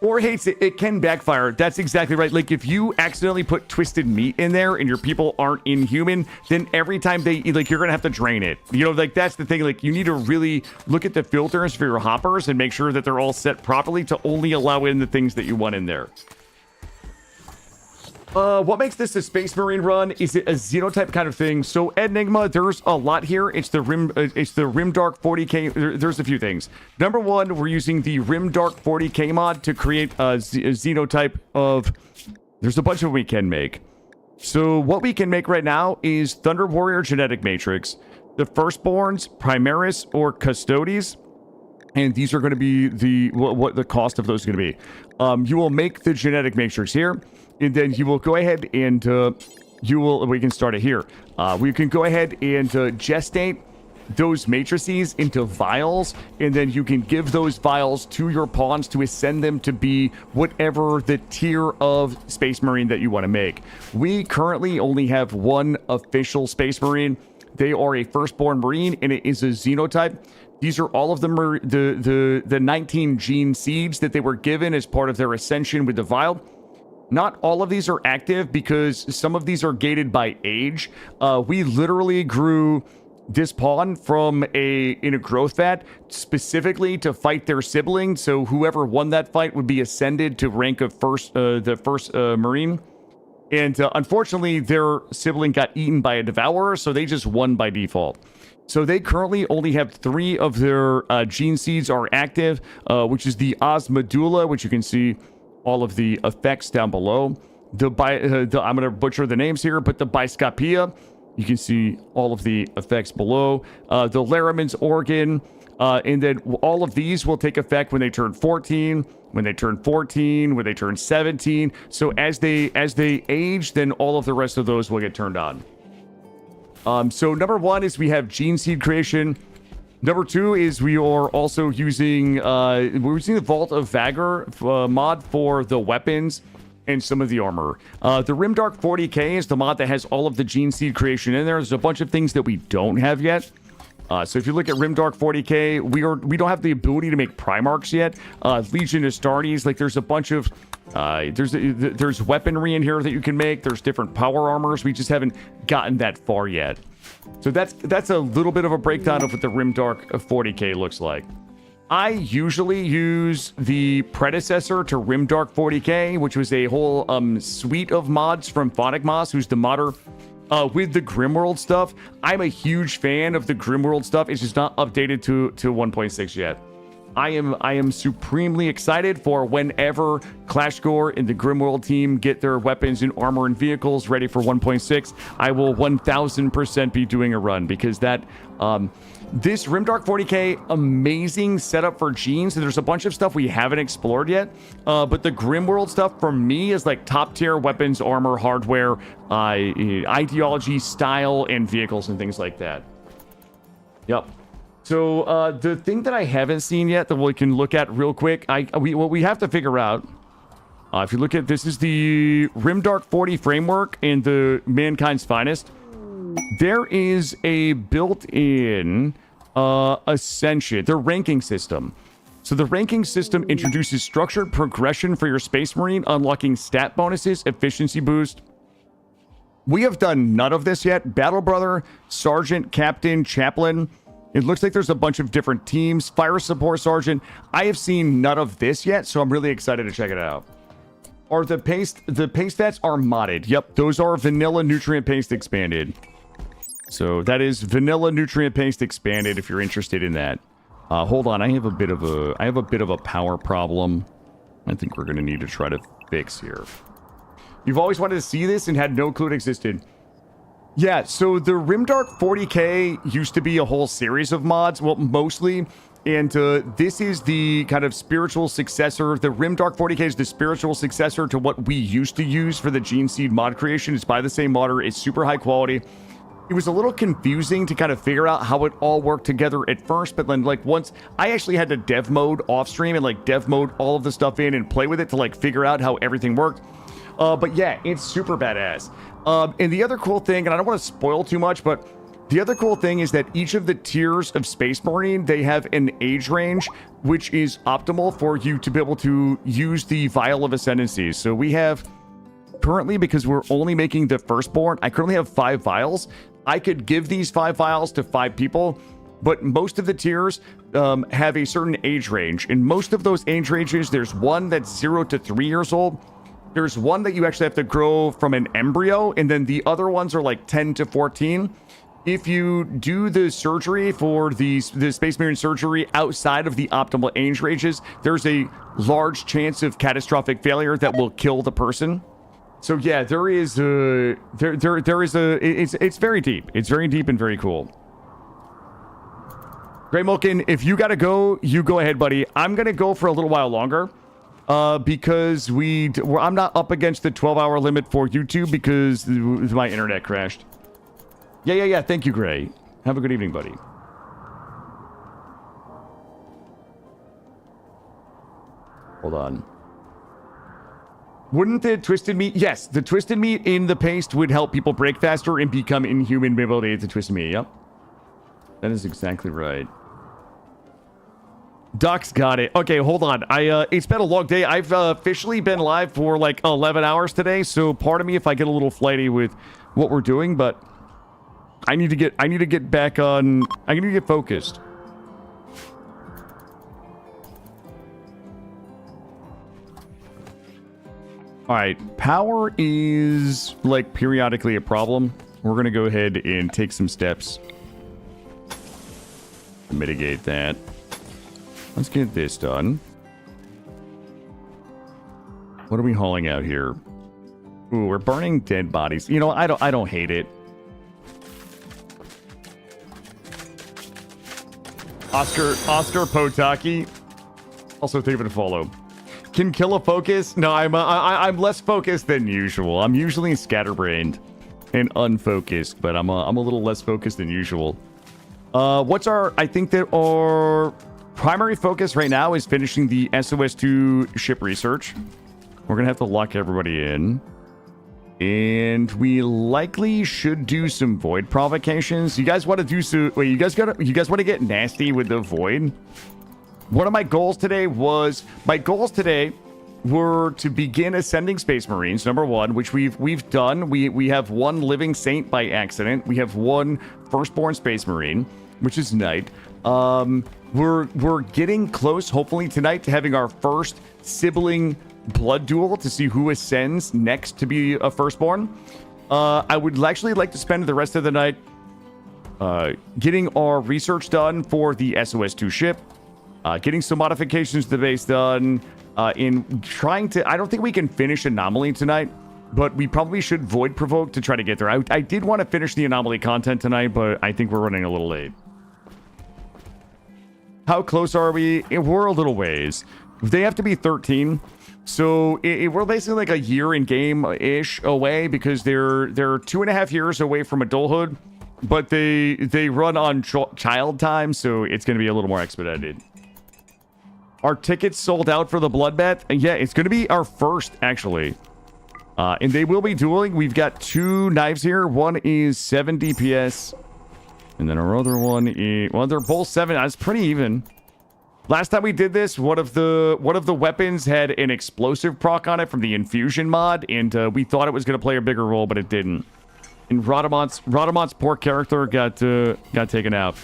Or hates it, it can backfire. That's exactly right. Like if you accidentally put twisted meat in there and your people aren't inhuman, then every time they eat, like you're gonna have to drain it. You know, like that's the thing. Like you need to really look at the filters for your hoppers and make sure that they're all set properly to only allow in the things that you want in there. What makes this a Space Marine run? Is it a Xenotype kind of thing? So Enigma, there's a lot here. It's the Rimdark 40k. There's a few things. Number one, we're using the Rimdark 40k mod to create a Xenotype of. There's a bunch of them we can make. So what we can make right now is Thunder Warrior Genetic Matrix, the Firstborns, Primaris, or Custodes. And these are going to be what the cost of those is going to be. You will make the genetic matrix here, and then you will go ahead and we can start it here. We can go ahead and gestate those matrices into vials, and then you can give those vials to your pawns to ascend them to be whatever the tier of Space Marine that you want to make. We currently only have one official Space Marine. They are a Firstborn Marine, and it is a Xenotype. These are all of the 19 gene seeds that they were given as part of their ascension with the vial. Not all of these are active because some of these are gated by age. We literally grew this pawn from in a growth vat specifically to fight their sibling. So whoever won that fight would be ascended to rank of the first Marine. And unfortunately, their sibling got eaten by a devourer, so they just won by default. So they currently only have 3 of their gene seeds are active, which is the Osmedulla, which you can see all of the effects down below. I'm going to butcher the names here, but the Biscopia, you can see all of the effects below. The Laraman's organ, and then all of these will take effect when they turn 14, when they turn 14, when they turn 17. So as they age, then all of the rest of those will get turned on. So number one is we have gene seed creation. Number two is we are also using we're using the Vault of Vagor mod for the weapons and some of the armor. The Rimdark 40k is the mod that has all of the gene seed creation in there. There's a bunch of things that we don't have yet. So if you look at Rimdark 40k, we don't have the ability to make Primarchs yet. Legion Astartes, like there's a bunch of there's weaponry in here that you can make. There's different power armors. We just haven't gotten that far yet. So that's a little bit of a breakdown of what the Rimdark 40k looks like. I usually use the predecessor to Rimdark 40k, which was a whole suite of mods from Phonic Moss, who's the modder. With the Grimworld stuff, I'm a huge fan of the Grimworld stuff. It's just not updated to 1.6 yet. I am supremely excited for whenever ClashGore and the Grimworld team get their weapons and armor and vehicles ready for 1.6. I will 1000% be doing a run because that this Rimdark 40k amazing setup for genes. There's a bunch of stuff we haven't explored yet, but the Grimworld stuff for me is like top tier weapons, armor, hardware, ideology, style, and vehicles and things like that. Yep. So the thing that I haven't seen yet that we can look at real quick, what we have to figure out, if you look at this is the Rimdark 40 framework and the Mankind's Finest. There is a built-in ascension, the ranking system. So the ranking system introduces structured progression for your Space Marine, unlocking stat bonuses, efficiency boost. We have done none of this yet. Battle Brother, Sergeant, Captain, Chaplain. It looks like there's a bunch of different teams. Fire Support Sergeant. I have seen none of this yet, so I'm really excited to check it out. Are the paste stats are modded? Yep, those are vanilla nutrient paste expanded. So that is vanilla nutrient paste expanded if you're interested in that. Hold on, I have a bit of a power problem. I think we're gonna need to try to fix here. You've always wanted to see this and had no clue it existed. Yeah, so the Rimdark 40k used to be a whole series of mods, well, mostly, and this is the kind of spiritual successor. The Rimdark 40k is the spiritual successor to what we used to use for the Gene Seed mod creation. It's by the same modder. It's super high quality. It was a little confusing to kind of figure out how it all worked together at first, but then like once I actually had to dev mode off stream and like dev mode all of the stuff in and play with it to like figure out how everything worked. But yeah, it's super badass. And the other cool thing, and I don't want to spoil too much, but the other cool thing is that each of the tiers of Space Marine, they have an age range, which is optimal for you to be able to use the Vial of Ascendancy. So we have currently, because we're only making the Firstborn, I currently have 5 vials. I could give these 5 vials to 5 people, but most of the tiers have a certain age range. In most of those age ranges, there's one that's 0 to 3 years old. There's one that you actually have to grow from an embryo, and then the other ones are like 10 to 14. If you do the surgery for the Space Marine surgery outside of the optimal age ranges, there's a large chance of catastrophic failure that will kill the person. So yeah, there is a it's very deep. It's very deep and very cool. Grey Mulkin, if you gotta go, you go ahead, buddy. I'm gonna go for a little while longer. Because I'm not up against the 12-hour limit for YouTube because my internet crashed. Yeah. Thank you, Gray. Have a good evening, buddy. Hold on. Wouldn't the twisted meat? Yes, the twisted meat in the paste would help people break faster and become inhuman by able to eat the twisted meat. Yep. That is exactly right. Doc's got it. Okay, hold on. It's been a long day. I've officially been live for like 11 hours today, so pardon me if I get a little flighty with what we're doing, but I need to get back on. I need to get focused. All right, power is like periodically a problem. We're gonna go ahead and take some steps to mitigate that. Let's get this done. What are we hauling out here? Ooh, we're burning dead bodies. You know, I don't hate it. Oscar Potaki. Also, thank you for the follow. Can kill a focus? No, I'm less focused than usual. I'm usually scatterbrained and unfocused, but I'm a little less focused than usual. I think that our primary focus right now is finishing the SOS-2 ship research. We're gonna have to lock everybody in. And we likely should do some void provocations. You guys want to do some... Wait, you guys want to get nasty with the void? One of my goals today was... My goals today were to begin ascending Space Marines, number one, which we've done. We have one living saint by accident. We have one firstborn Space Marine, which is Knight. We're getting close, hopefully tonight, to having our first sibling blood duel to see who ascends next to be a firstborn. I would actually like to spend the rest of the night getting our research done for the SOS-2 ship, getting some modifications to the base done, in trying to... I don't think we can finish Anomaly tonight, but we probably should Void Provoke to try to get there. I did want to finish the Anomaly content tonight, but I think we're running a little late. How close are we? We're a little ways. They have to be 13. So we're basically like a year in game-ish away because they're 2.5 years away from adulthood, but they run on child time, so it's going to be a little more expedited. Our tickets sold out for the bloodbath. Yeah, it's going to be our first, actually. And they will be dueling. We've got 2 knives here. One is 7 DPS. And then our other one is... Well, they're both 7. That's pretty even. Last time we did this, one of the weapons had an explosive proc on it from the infusion mod, and we thought it was going to play a bigger role, but it didn't. And Radamont's poor character got taken out.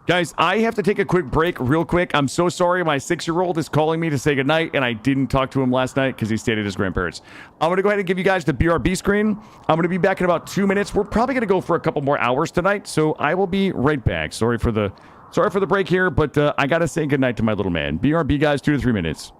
Guys, I have to take a quick break real quick. I'm so sorry. My 6-year-old is calling me to say goodnight, and I didn't talk to him last night because he stayed at his grandparents'. I'm going to go ahead and give you guys the BRB screen. I'm going to be back in about 2 minutes. We're probably going to go for a couple more hours tonight, so I will be right back. Sorry for the break here, but I got to say goodnight to my little man. BRB, guys, 2 to 3 minutes.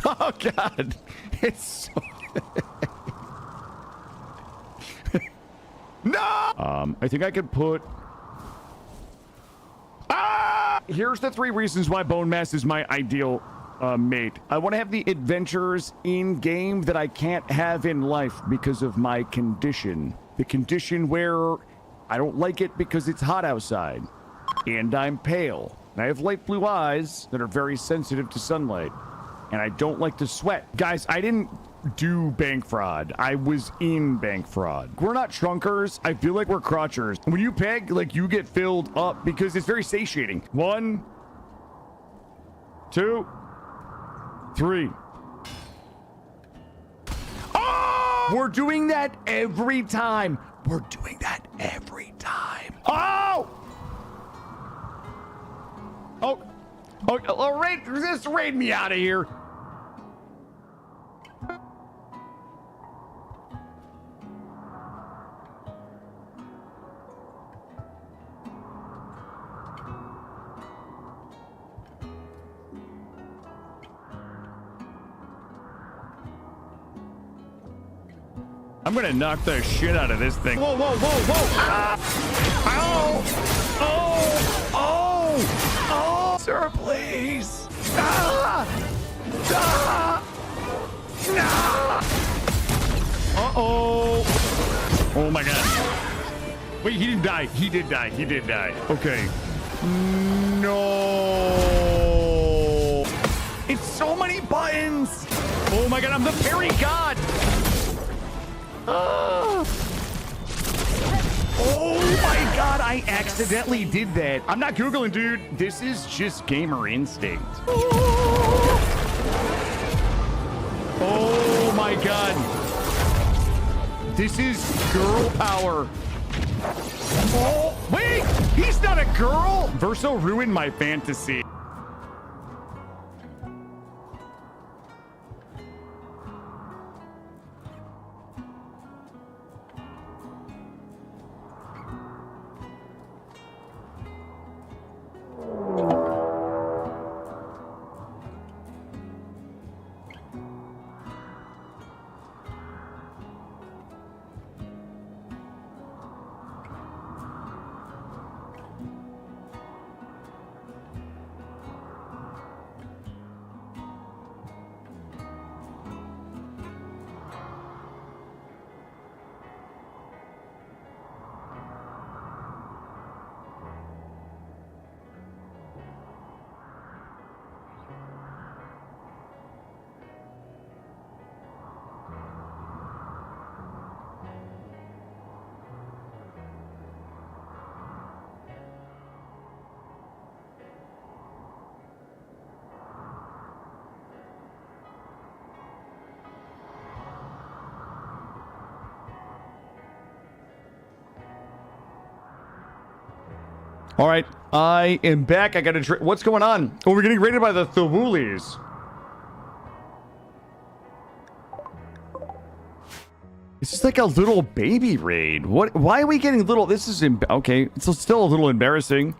Oh, God. It's so... No! I think I could put... Here's the 3 reasons why Bone Mass is my ideal mate. I want to have the adventures in-game that I can't have in life because of my condition. The condition where I don't like it because it's hot outside. And I'm pale. And I have light blue eyes that are very sensitive to sunlight. And I don't like to sweat. Guys, I didn't do bank fraud. I was in bank fraud. We're not trunkers. I feel like we're crotchers. When you peg, like, you get filled up because it's very satiating. 1, 2, 3. Oh! We're doing that every time. We're doing that every time. Oh! Oh, just raid me out of here. I'm gonna knock the shit out of this thing. Whoa, whoa, whoa, whoa! Ah! Ow! Oh! Oh! Oh! Sir, please! Ah! Ah! Ah! Uh-oh! Oh my god. Wait, he didn't die. He did die. He did die. Okay. No! It's so many buttons! Oh my god, I'm the parry god! Oh my god, I accidentally did that. I'm not Googling, dude. This is just gamer instinct. Oh my god. This is girl power. Oh, wait, he's not a girl. Verso ruined my fantasy. All right, I am back. I got to... What's going on? Oh, we're getting raided by the Thawulis. This is like a little baby raid. What? Why are we getting little... This is... Okay, it's still a little embarrassing.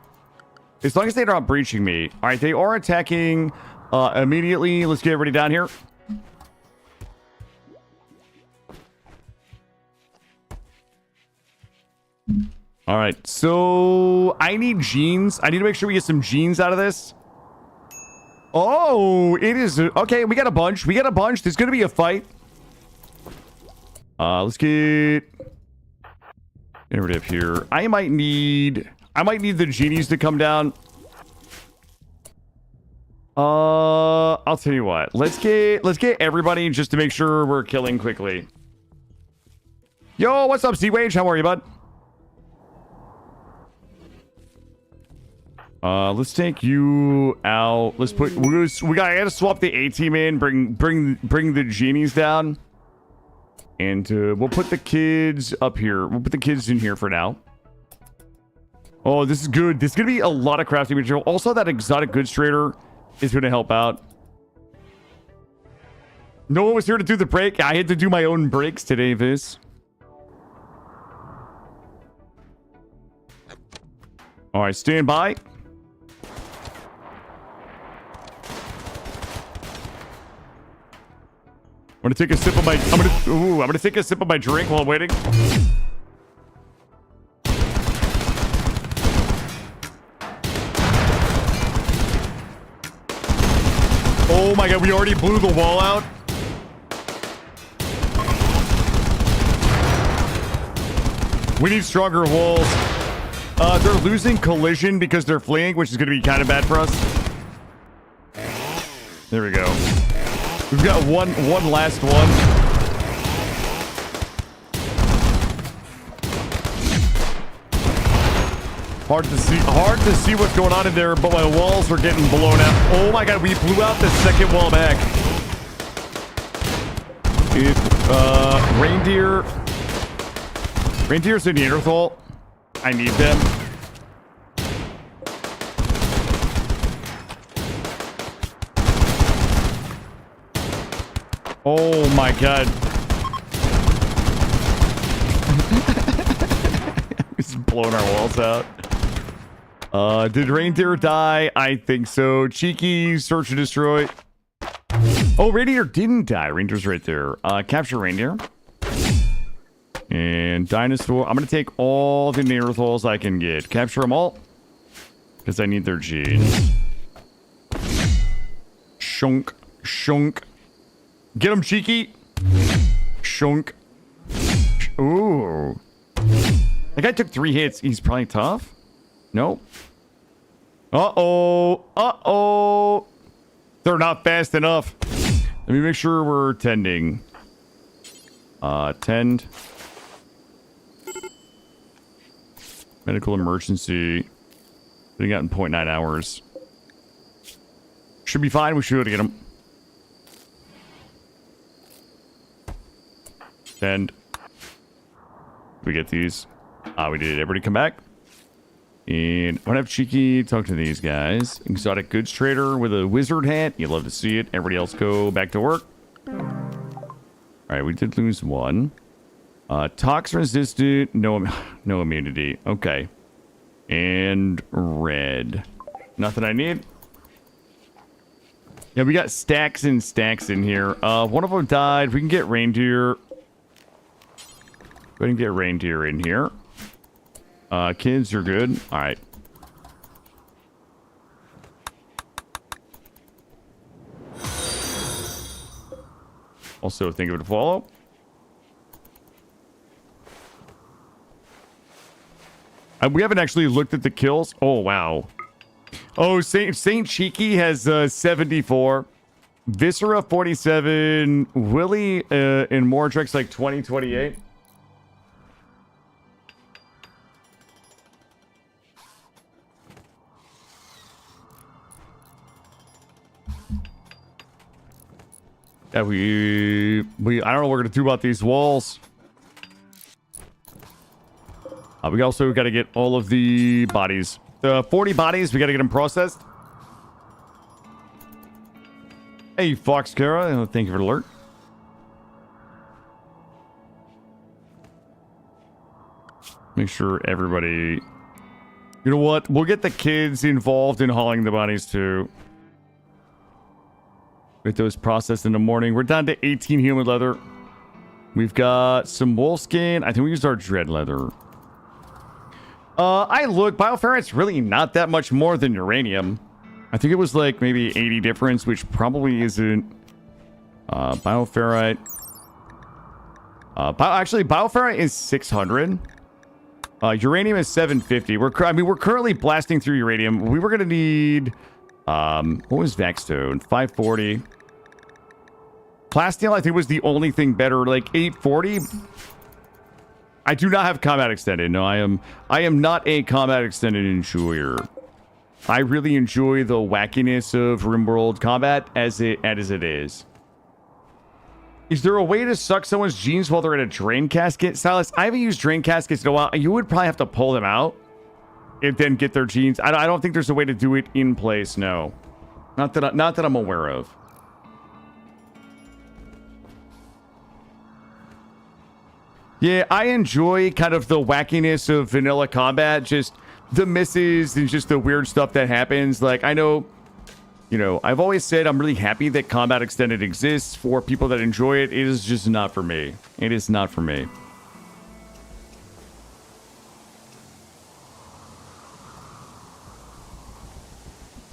As long as they're not breaching me. All right, they are attacking immediately. Let's get everybody down here. All right, so I need genes. I need to make sure we get some genes out of this. Oh, it is... Okay, we got a bunch. We got a bunch. There's going to be a fight. Let's get everybody up here. I might need the genies to come down. I'll tell you what. Let's get everybody just to make sure we're killing quickly. Yo, what's up, Seawage? How are you, bud? Let's take you out. Let's put... I gotta swap the A-team in. Bring the genies down. And we'll put the kids up here. We'll put the kids in here for now. Oh, this is good. This is gonna be a lot of crafting material. Also, that exotic goods trader is gonna help out. No one was here to do the break. I had to do my own breaks today, Viz. All right, stand by. I'm gonna take a sip of my... I'm gonna take a sip of my drink while I'm waiting. Oh my god, we already blew the wall out. We need stronger walls. They're losing collision because they're fleeing, which is going to be kind of bad for us. There we go. We've got one last one. Hard to see what's going on in there, but my walls are getting blown out. Oh my god, we blew out the second wall back. Reindeer. Reindeer's a Neanderthal. I need them. Oh my god. Just blowing our walls out. Did reindeer die? I think so. Cheeky, search and destroy. Oh, reindeer didn't die. Reindeer's right there. Capture reindeer. And dinosaur. I'm going to take all the Neanderthals I can get. Capture them all. Because I need their genes. Shunk. Shunk. Get him, Cheeky. Shunk. Ooh. That guy took 3 hits. He's probably tough. Nope. Uh-oh. Uh-oh. They're not fast enough. Let me make sure we're tending. Tend. Medical emergency. Getting out in 0.9 hours. Should be fine. We should be able to get him. Tend. We get these. We did. Everybody come back. And I'm gonna have Cheeky talk to these guys. Exotic goods trader with a wizard hat. You love to see it. Everybody else go back to work. Alright, we did lose one. Tox resistant. No immunity. Okay. And red. Nothing I need. Yeah, we got stacks and stacks in here. One of them died. We can get reindeer. Go ahead and get reindeer in here. Kids are good. All right. Also, think of it to follow. We haven't actually looked at the kills. Oh, wow. Oh, Saint Cheeky has 74. Viscera 47. Willie in Mordrex like 28. Yeah, we I don't know what we're gonna do about these walls. We also got to get all of the bodies. 40 bodies. We got to get them processed. Hey, Fox Kara. Thank you for the alert. Make sure everybody... You know what? We'll get the kids involved in hauling the bodies too. Get those processed in the morning. We're down to 18 human leather. We've got some wolfskin. I think we used our dread leather. Bioferrite's really not that much more than uranium. I think it was like maybe 80 difference, which probably isn't. Bioferrite. Actually, bioferrite is 600. Uranium is 750. We're currently blasting through uranium. We were gonna need what was Vaxstone? 540. Plasteel, I think, was the only thing better, like 840. I do not have combat extended. No, I am not a combat extended enjoyer. I really enjoy the wackiness of RimWorld combat as it is. Is there a way to suck someone's genes while they're in a drain casket? Silas, I haven't used drain caskets in a while. You would probably have to pull them out and then get their genes. I don't think there's a way to do it in place. No, not that I'm aware of. Yeah, I enjoy kind of the wackiness of vanilla combat, just the misses and just the weird stuff that happens. Like, I know, you know, I've always said I'm really happy that combat extended exists for people that enjoy it. It is just not for me. It is not for me.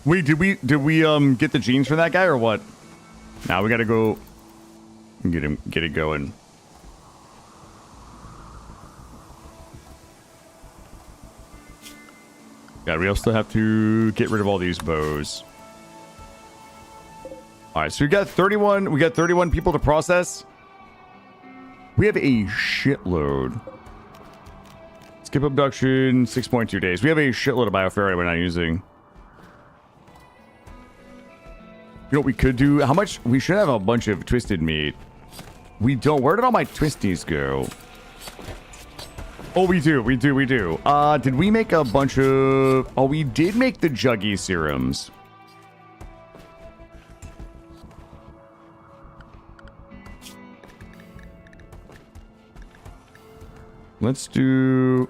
Wait, did we get the genes for that guy or what? Now we gotta go get it going. god, we also have to get rid of all these bows. All right, so we got 31 people to process. We have a shitload. Skip abduction, 6.2 days. We have a shitload of bioferrite we're not using. You know what we could do? How much? We should have a bunch of twisted meat. We don't. Where did all my twisties go? Oh, we do. Did we make a bunch of... Oh, we did make the juggy serums. Let's do...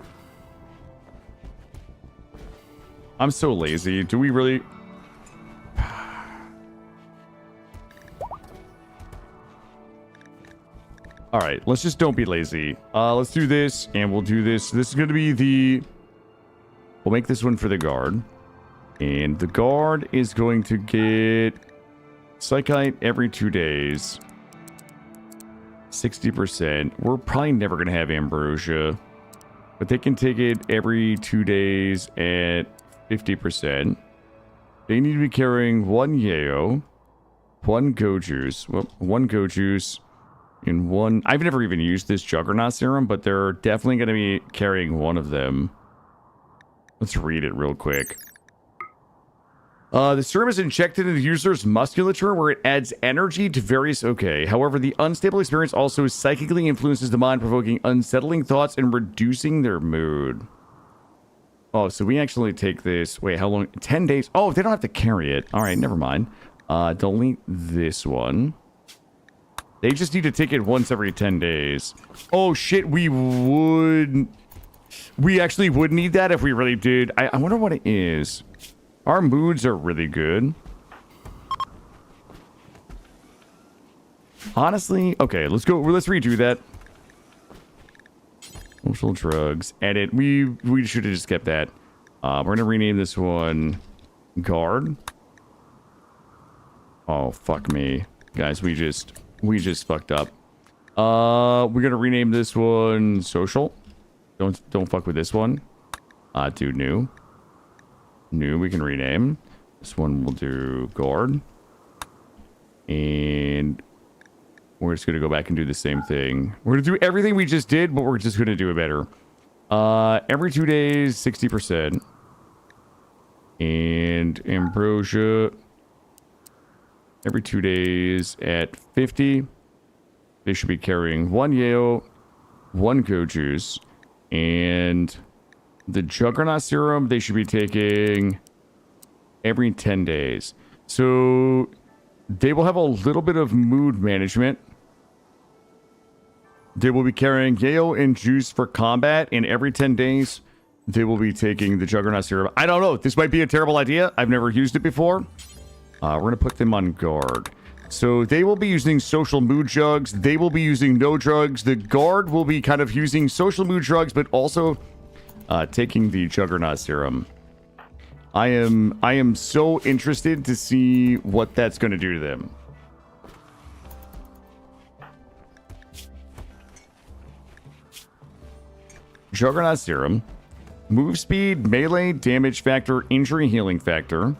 I'm so lazy. Do we really... All right, let's just don't be lazy. Let's do this, and we'll do this. This is going to be the... We'll make this one for the guard. And the guard is going to get psychite every 2 days. 60%. We're probably never going to have ambrosia. But they can take it every 2 days at 50%. They need to be carrying 1 yayo, 1 go juice. Well, 1 go juice. In one, I've never even used this Juggernaut serum, but they're definitely going to be carrying one of them. Let's read it real quick. The serum is injected into the user's musculature where it adds energy to various... Okay. However, the unstable experience also psychically influences the mind, provoking unsettling thoughts and reducing their mood. Oh, so we actually take this... Wait, how long? 10 days. Oh, they don't have to carry it. All right, never mind. Delete this one. They just need to take it once every 10 days. Oh, shit, we actually would need that if we really did. I wonder what it is. Our moods are really good. Honestly, okay, let's redo that. Social drugs. Edit. We should have just kept that. We're going to rename this one Guard. Oh, fuck me. Guys, we just fucked up. We're gonna rename this one Social. Don't fuck with this one. Do New. New we can rename. This one we'll do Guard. And we're just gonna go back and do the same thing. We're gonna do everything we just did, but we're just gonna do it better. Every 2 days, 60%. And ambrosia... Every 2 days at 50. They should be carrying 1 yayo, 1 go juice, and the Juggernaut serum they should be taking every 10 days. So they will have a little bit of mood management. They will be carrying yayo and juice for combat, and every 10 days they will be taking the Juggernaut serum. I don't know. This might be a terrible idea. I've never used it before. We're going to put them on guard. So they will be using social mood jugs. They will be using no drugs. The guard will be kind of using social mood drugs, but also taking the Juggernaut serum. I am so interested to see what that's going to do to them. Juggernaut serum. Move speed, melee, damage factor, injury healing factor.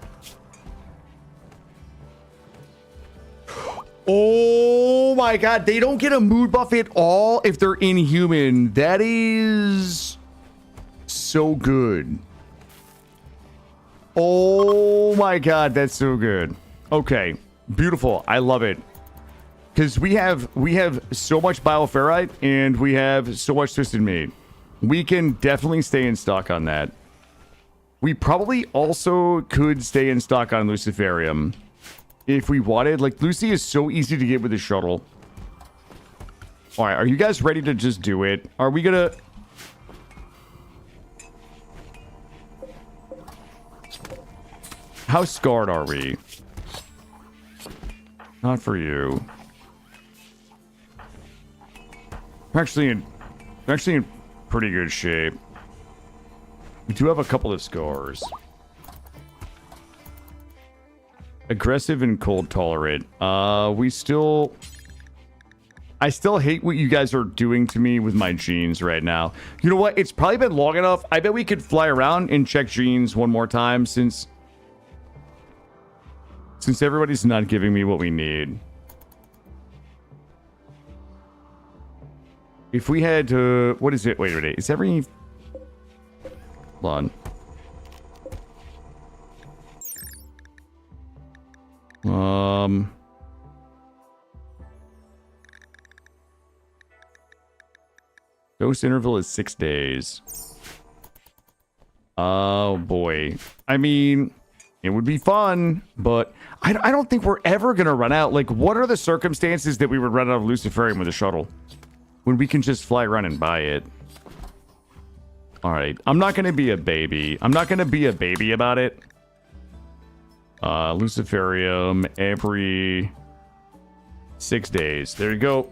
Oh my god, they don't get a mood buff at all if they're inhuman. That is so good. Oh my god, that's so good. Okay, beautiful. I love it. Because we have so much bioferrite and we have so much twisted meat. We can definitely stay in stock on that. We probably also could stay in stock on Luciferium. If we wanted. Like, Lucy is so easy to get with the shuttle. Alright, are you guys ready to just do it? Are we gonna... How scarred are we? Not for you. We're actually in pretty good shape. We do have a couple of scars. Aggressive and cold tolerant. We still... I still hate what you guys are doing to me with my genes right now. You know what? It's probably been long enough. I bet we could fly around and check genes one more time since everybody's not giving me what we need. If we had to... What is it? Wait a minute. Is every... Hold on. Dose interval is 6 days. Oh, boy. I mean, it would be fun, but I don't think we're ever going to run out. Like, what are the circumstances that we would run out of Luciferium with a shuttle? When we can just fly around and buy it. All right. I'm not going to be a baby. I'm not going to be a baby about it. Luciferium every 6 days. There you go.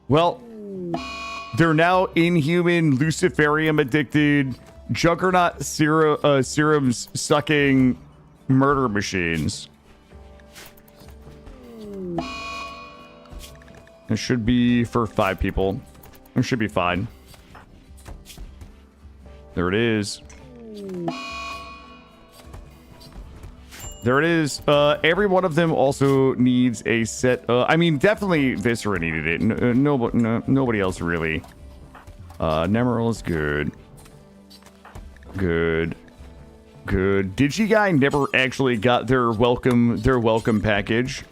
Well, they're now inhuman, Luciferium addicted, Juggernaut serums sucking murder machines. It should be for 5 people. It should be fine. There it is. There it is. Every one of them also needs a set. I mean, definitely Viscera needed it. Nobody else really. Nemeral is good. Good. Digi-Guy never actually got their welcome package.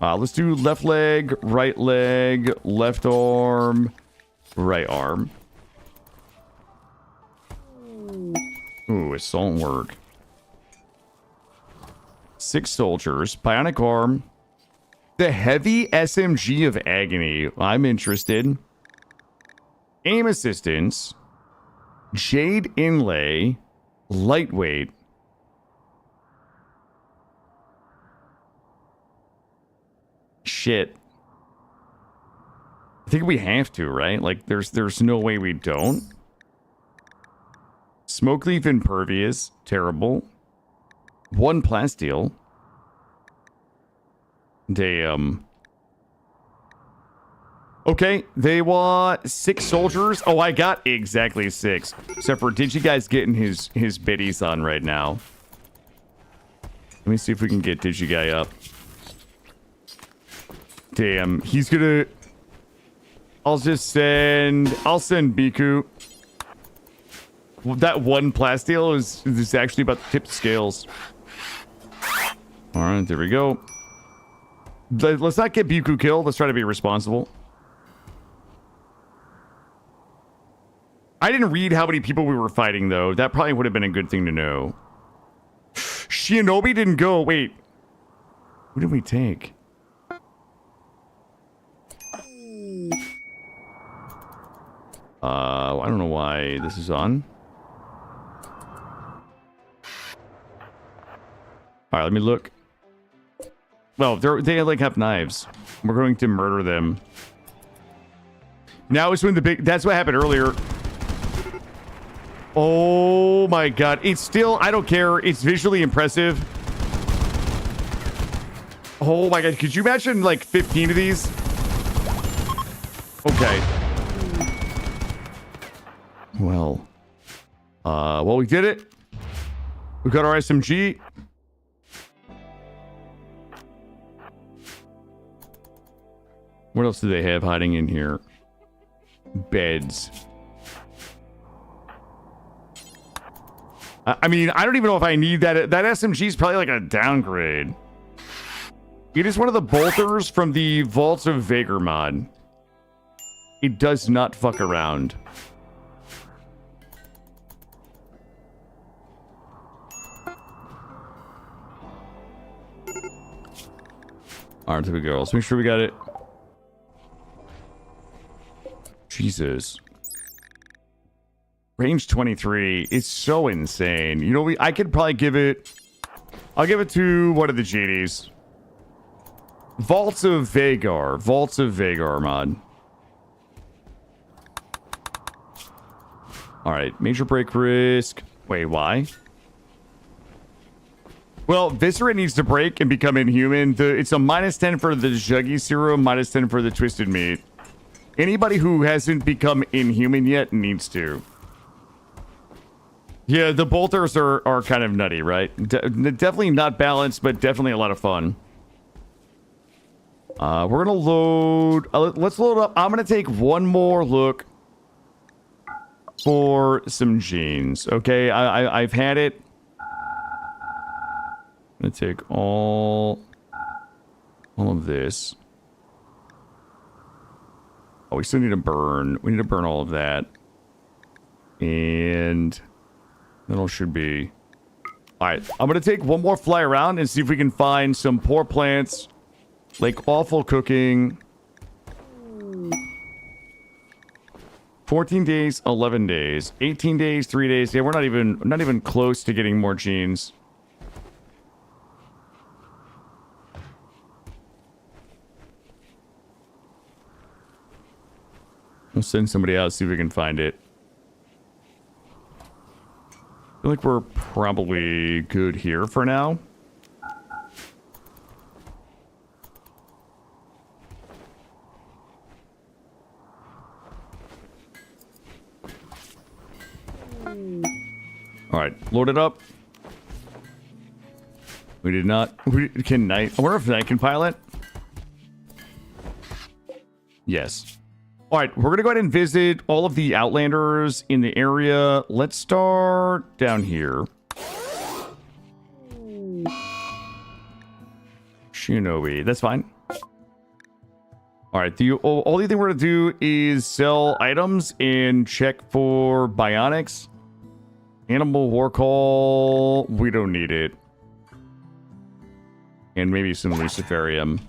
Let's do left leg, left arm, right arm. Ooh, assault work. 6 soldiers, bionic arm, the heavy SMG of agony. I'm interested. Aim assistance, jade inlay, lightweight. Shit. I think we have to, right? Like, there's no way we don't. Smoke leaf impervious, terrible. 1 plasteel. Damn. Okay, they want 6 soldiers. Oh, I got exactly 6. Except for Digi-Guy's getting his biddies on right now. Let me see if we can get Digi-Guy up. Damn, he's gonna... I'll send Biku. Well, that 1 plasteel is actually about to tip the scales. Alright, there we go. Let's not get Biku killed. Let's try to be responsible. I didn't read how many people we were fighting, though. That probably would have been a good thing to know. Shinobi didn't go. Wait. Who did we take? I don't know why this is on. Alright, let me look. Well, they like have knives. We're going to murder them. Now is when the big... That's what happened earlier. Oh my god. It's still... I don't care. It's visually impressive. Oh my god. Could you imagine like 15 of these? Okay. Well. Well, we did it. We got our SMG. What else do they have hiding in here? Beds. I mean, I don't even know if I need that. That SMG is probably like a downgrade. It is one of the bolters from the Vaults of Vaegir mod. It does not fuck around. Alright, there we go. Let's make sure we got it. Jesus. Range 23 is so insane. You know, I could probably give it... I'll give it to one of the genies. Vaults of Vaegir. Vaults of Vaegir mod. Alright, major break risk. Wait, why? Well, Viscera needs to break and become inhuman. It's a -10 for the Juggy Serum, -10 for the Twisted Meat. Anybody who hasn't become inhuman yet needs to. Yeah, the bolters are kind of nutty, right? Definitely not balanced, but definitely a lot of fun. We're gonna load. Let's load up. I'm gonna take one more look for some genes. Okay, I've had it. I'm gonna take all of this. Oh, we still need to burn. We need to burn all of that, and then all should be. All right, I'm gonna take one more fly around and see if we can find some poor plants. Like awful cooking. 14 days, 11 days, 18 days, 3 days. Yeah, we're not even close to getting more genes. We'll send somebody out, see if we can find it. I feel like we're probably good here for now. All right, load it up. We did not. Can Knight? I wonder if Knight can pilot. Yes. All right, we're gonna go ahead and visit all of the Outlanders in the area. Let's start down here. Shinobi, that's fine. All right, the only thing we're gonna do is sell items and check for bionics. Animal war call, we don't need it. And maybe some Luciferium.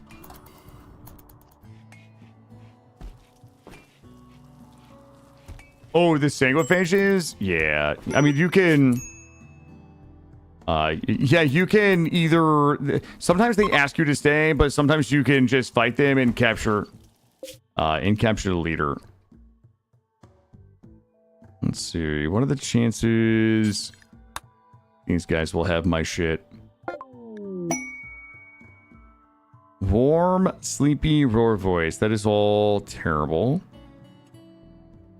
Oh, the sanguiphages? Yeah. I mean, you can... yeah, you can either... Sometimes they ask you to stay, but sometimes you can just fight them and capture... the leader. Let's see. What are the chances these guys will have my shit? Warm, sleepy, roar voice. That is all terrible.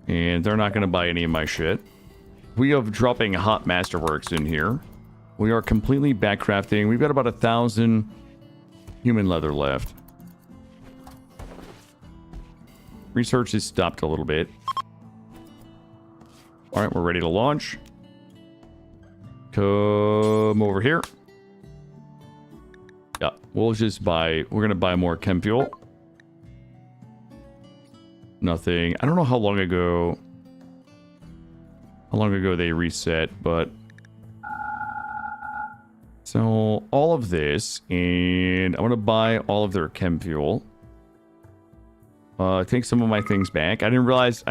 And they're not going to buy any of my shit. We are dropping hot masterworks in here. We are completely backcrafting. We've got about 1,000 human leather left. Research has stopped a little bit. All right, we're ready to launch. Come over here. Yeah, we'll just buy... We're going to buy more chem fuel. Nothing. I don't know how long ago they reset, but... So, all of this, and I'm going to buy all of their chem fuel. Take some of my things back. I didn't realize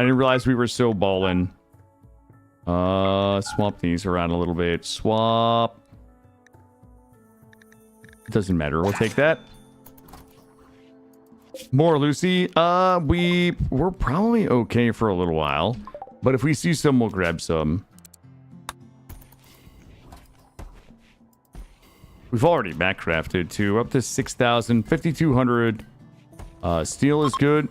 we were so ballin'. Swap these around a little bit. Swap. Doesn't matter. We'll take that. More Lucy. We're probably okay for a little while. But if we see some, we'll grab some. We've already backcrafted to up to 6,000, 5,200. Steel is good.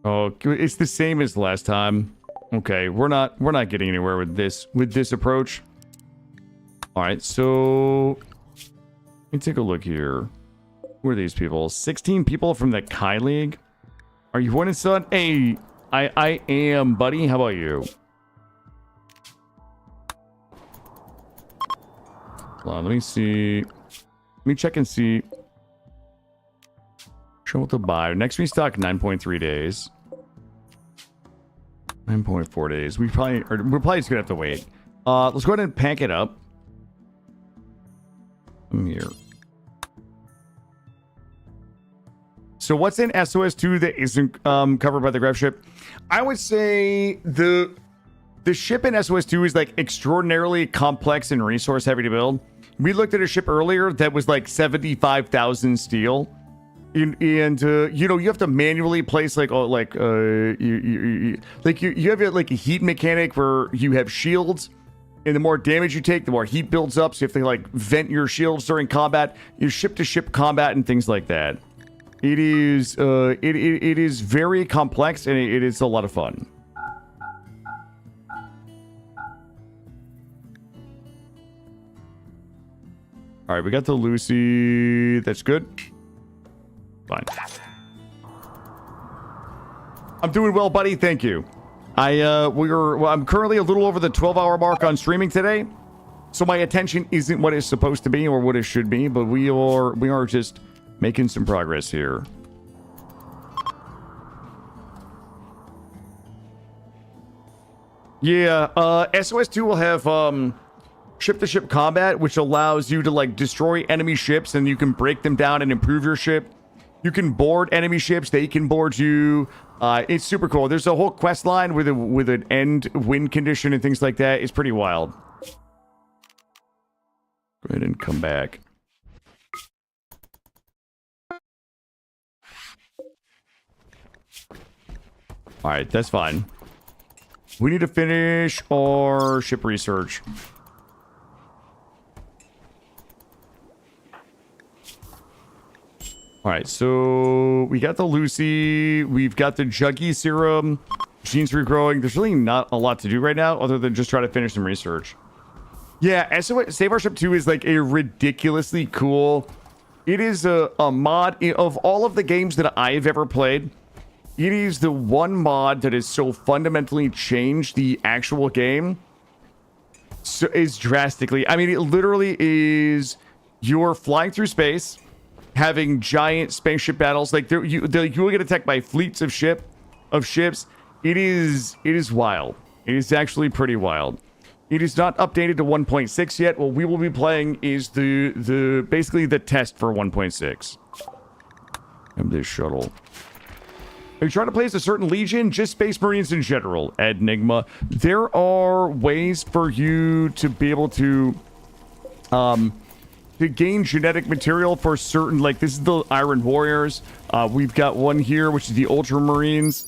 Oh, it's the same as last time. Okay, we're not getting anywhere with this approach. All right, so let me take a look here. Who are these people? 16 people from the Kai League. Are you one and son? Hey, I am, buddy. How about you? Hold on, let me see. Let me check and see. Show what to buy. Next restock 9.3 days. 9.4 days. We're probably just gonna have to wait. Let's go ahead and pack it up. I'm here. So what's in SOS2 that isn't covered by the graph ship? I would say the ship in SOS2 is like extraordinarily complex and resource heavy to build. We looked at a ship earlier that was like 75,000 steel. You have to manually place like you have like a heat mechanic where you have shields, and the more damage you take, the more heat builds up. So you have to like vent your shields during combat, your ship to ship combat, and things like that. It is it is very complex, and it is a lot of fun. All right, we got the Lucy. That's good. Fine. I'm doing well, buddy. Thank you. I'm currently a little over the 12-hour mark on streaming today, so my attention isn't what it's supposed to be or what it should be, but we are just making some progress here. Yeah, SOS2 will have ship-to-ship combat, which allows you to like destroy enemy ships, and you can break them down and improve your ship. You can board enemy ships; they can board you. It's super cool. There's a whole quest line with an end win condition and things like that. It's pretty wild. Go ahead and come back. All right, that's fine. We need to finish our ship research. All right, so we got the Lucy, we've got the Juggy serum, genes regrowing. There's really not a lot to do right now other than just try to finish some research. Yeah, Save Our Ship 2 is like a ridiculously cool. It is a mod of all of the games that I've ever played. It is the one mod that has so fundamentally changed the actual game. So is drastically. I mean, it literally is you're flying through space, having giant spaceship battles. Like you will get attacked by fleets of ships. It is wild. It is actually pretty wild. It is not updated to 1.6 yet. What we will be playing is the basically the test for 1.6. And this shuttle. Are you trying to play as a certain legion? Just Space Marines in general, Enigma. There are ways for you to be able to gain genetic material for certain, like this is the Iron Warriors. We've got one here, which is the Ultramarines,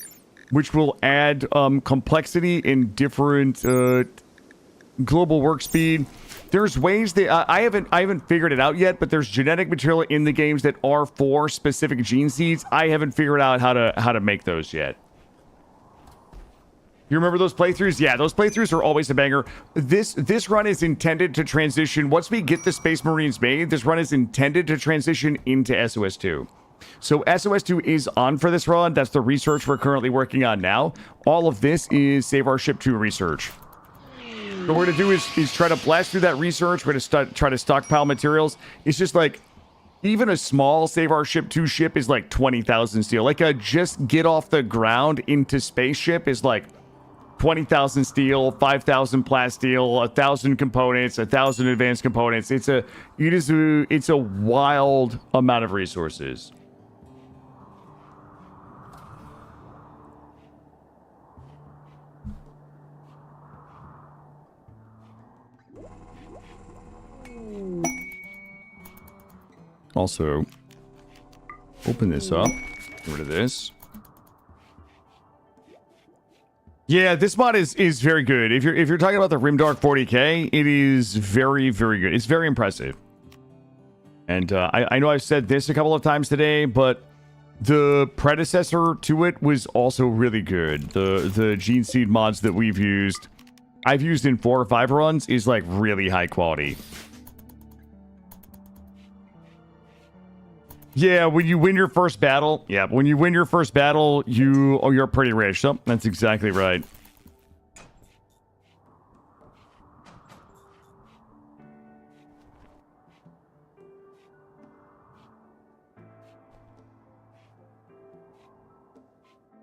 which will add complexity in different global work speed. There's ways that I haven't figured it out yet, but there's genetic material in the games that are for specific gene seeds. I haven't figured out how to make those yet. You remember those playthroughs? Yeah, those playthroughs are always a banger. This run is intended to transition. Once we get the Space Marines made, this run is intended to transition into SOS2. So SOS2 is on for this run. That's the research we're currently working on now. All of this is Save Our Ship 2 research. What we're going to do is try to blast through that research. We're going to try to stockpile materials. It's just like, even a small Save Our Ship 2 ship is like 20,000 steel. Like a just get off the ground into spaceship is like 20,000 steel, 5,000 plasteel, 1,000 components, 1,000 advanced components. It's a wild amount of resources. Also, open this up. Get rid of this. Yeah, this mod is very good. If you're talking about the Rimdark 40K, it is very, very good. It's very impressive. And I know I've said this a couple of times today, but the predecessor to it was also really good. The Gene Seed mods that I've used in 4 or 5 runs is like really high quality. Yeah, when you win your first battle, you're pretty rich. So that's exactly right.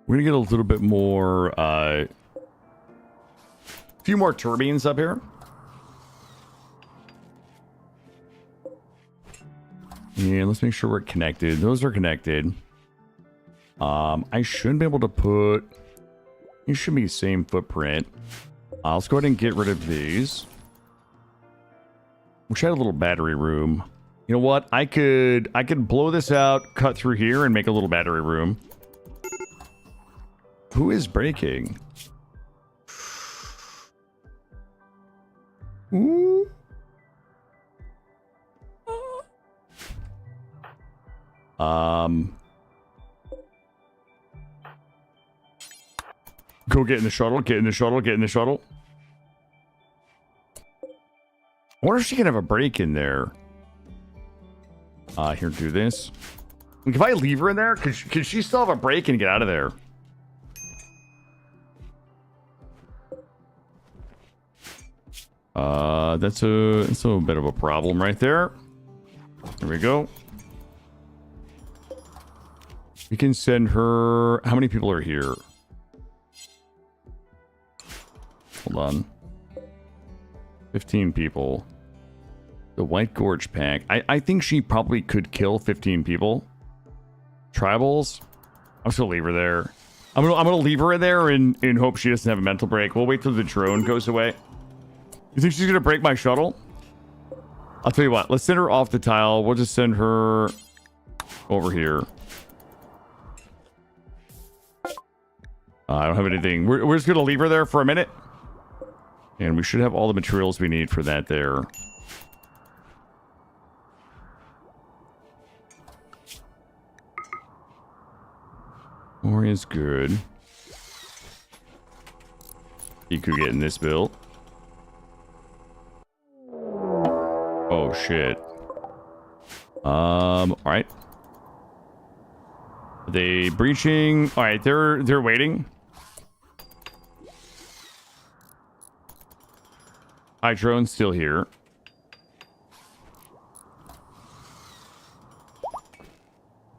We're gonna get a little bit more, a few more turbines up here. Yeah, let's make sure we're connected. Those are connected. I should be able to put... It should be the same footprint. Let's go ahead and get rid of these. Which had a little battery room. You know what? I could blow this out, cut through here, and make a little battery room. Who is breaking? Ooh. Go get in the shuttle, get in the shuttle, get in the shuttle. I wonder if she can have a break in there. Here, do this. Like, if I leave her in there, could she still have a break and get out of there? That's a bit of a problem right there. There we go. We can send her... How many people are here? Hold on. 15 people. The White Gorge Pack. I think she probably could kill 15 people. Tribals. I'm just gonna leave her there. I'm gonna leave her in there and hope she doesn't have a mental break. We'll wait till the drone goes away. You think she's gonna break my shuttle? I'll tell you what. Let's send her off the tile. We'll just send her over here. I don't have anything. We're just gonna leave her there for a minute. And we should have all the materials we need for that there. Orient's good. You could get in this build. Oh shit. Alright. Are they breaching? Alright, they're waiting. Hi, drone's still here.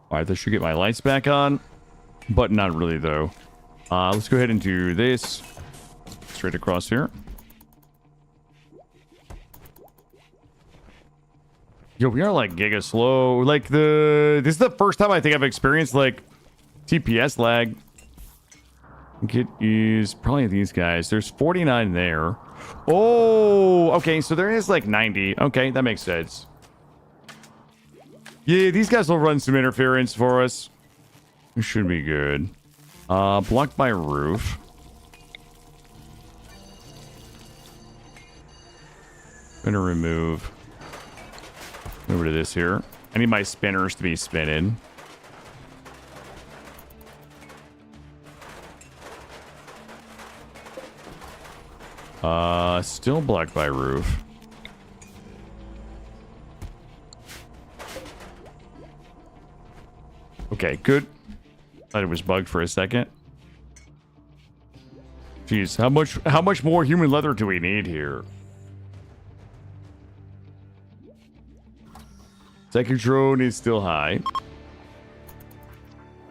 Alright, this should get my lights back on. But not really, though. Let's go ahead and do this. Straight across here. Yo, we are like giga slow. Like this is the first time I think I've experienced like TPS lag. I think it is probably these guys. There's 49 there. Oh, okay. So there is like 90. Okay, that makes sense. Yeah, these guys will run some interference for us. It should be good. Blocked by roof. Gonna remove. Over to this here. I need my spinners to be spinning. Still blocked by roof. Okay, good. Thought it was bugged for a second. Jeez, how much more human leather do we need here? Second drone is still high.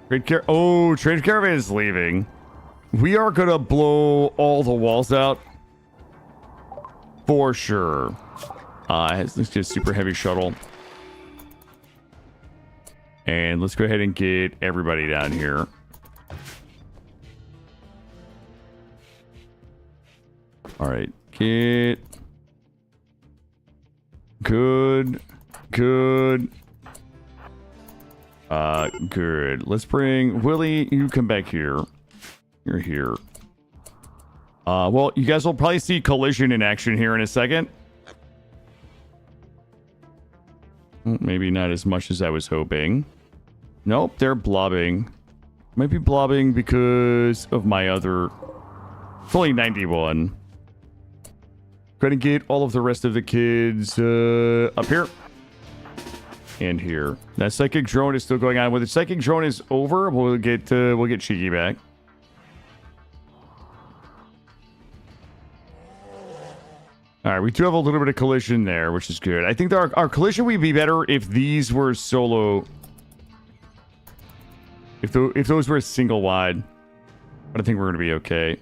Trade caravan is leaving. We are gonna blow all the walls out for sure. Let's get a super heavy shuttle. And let's go ahead and get everybody down here. All right, get good. Good. Good. Let's bring Willie. You come back here. You're here. Well, you guys will probably see collision in action here in a second. Maybe not as much as I was hoping. Nope, they're blobbing. Might be blobbing because of my other... It's only 91. Gonna get all of the rest of the kids up here. And here. That psychic drone is still going on. When the psychic drone is over, we'll get Cheeky back. All right, we do have a little bit of collision there, which is good. I think our collision would be better if these were solo. If those were single wide, but I think we're gonna be okay.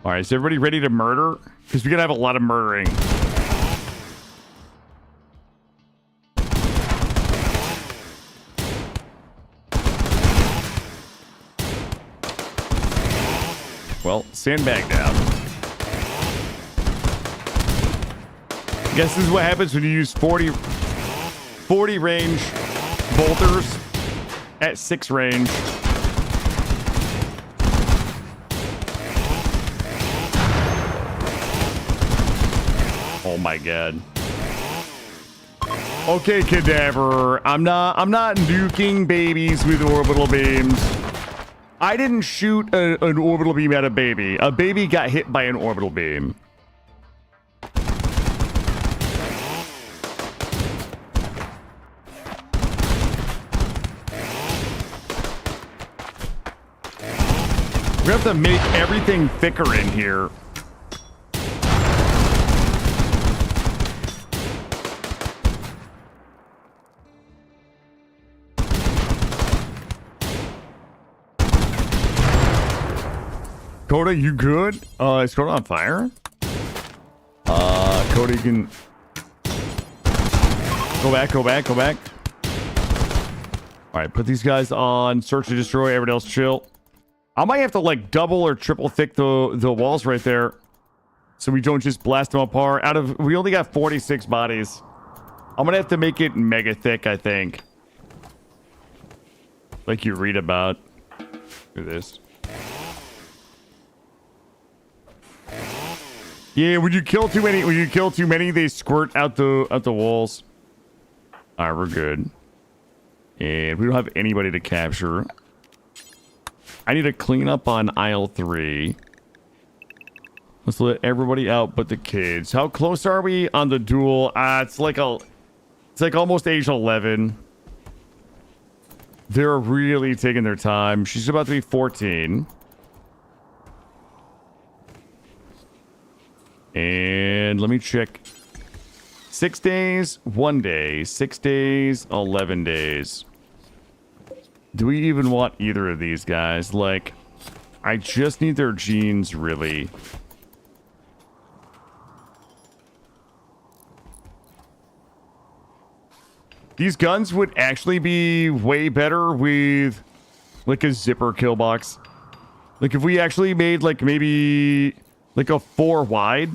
All right, is everybody ready to murder? Because we're gonna have a lot of murdering. Well, sandbag down. Guess this is what happens when you use 40 range bolters at 6 range. Oh my god. Okay, Cadaver. I'm not nuking babies with orbital beams. I didn't shoot an orbital beam at a baby. A baby got hit by an orbital beam. We have to make everything thicker in here. Coda, you good? Is Coda on fire? Coda, you can... Go back. Alright, put these guys on search and destroy, everybody else chill. I might have to like double or triple thick the walls right there, so we don't just blast them apart. We only got 46 bodies. I'm gonna have to make it mega thick, I think. Like you read about. Do this. Yeah, when you kill too many, they squirt out the walls. All right, we're good. And we don't have anybody to capture. I need to clean up on aisle 3. Let's let everybody out but the kids. How close are we on the duel? It's like almost age 11. They're really taking their time. She's about to be 14. And let me check. 6 days, 1 day. 6 days, 11 days. Do we even want either of these guys? Like, I just need their genes, really. These guns would actually be way better with, like, a zipper kill box. Like, if we actually made, like, maybe... like a 4 wide.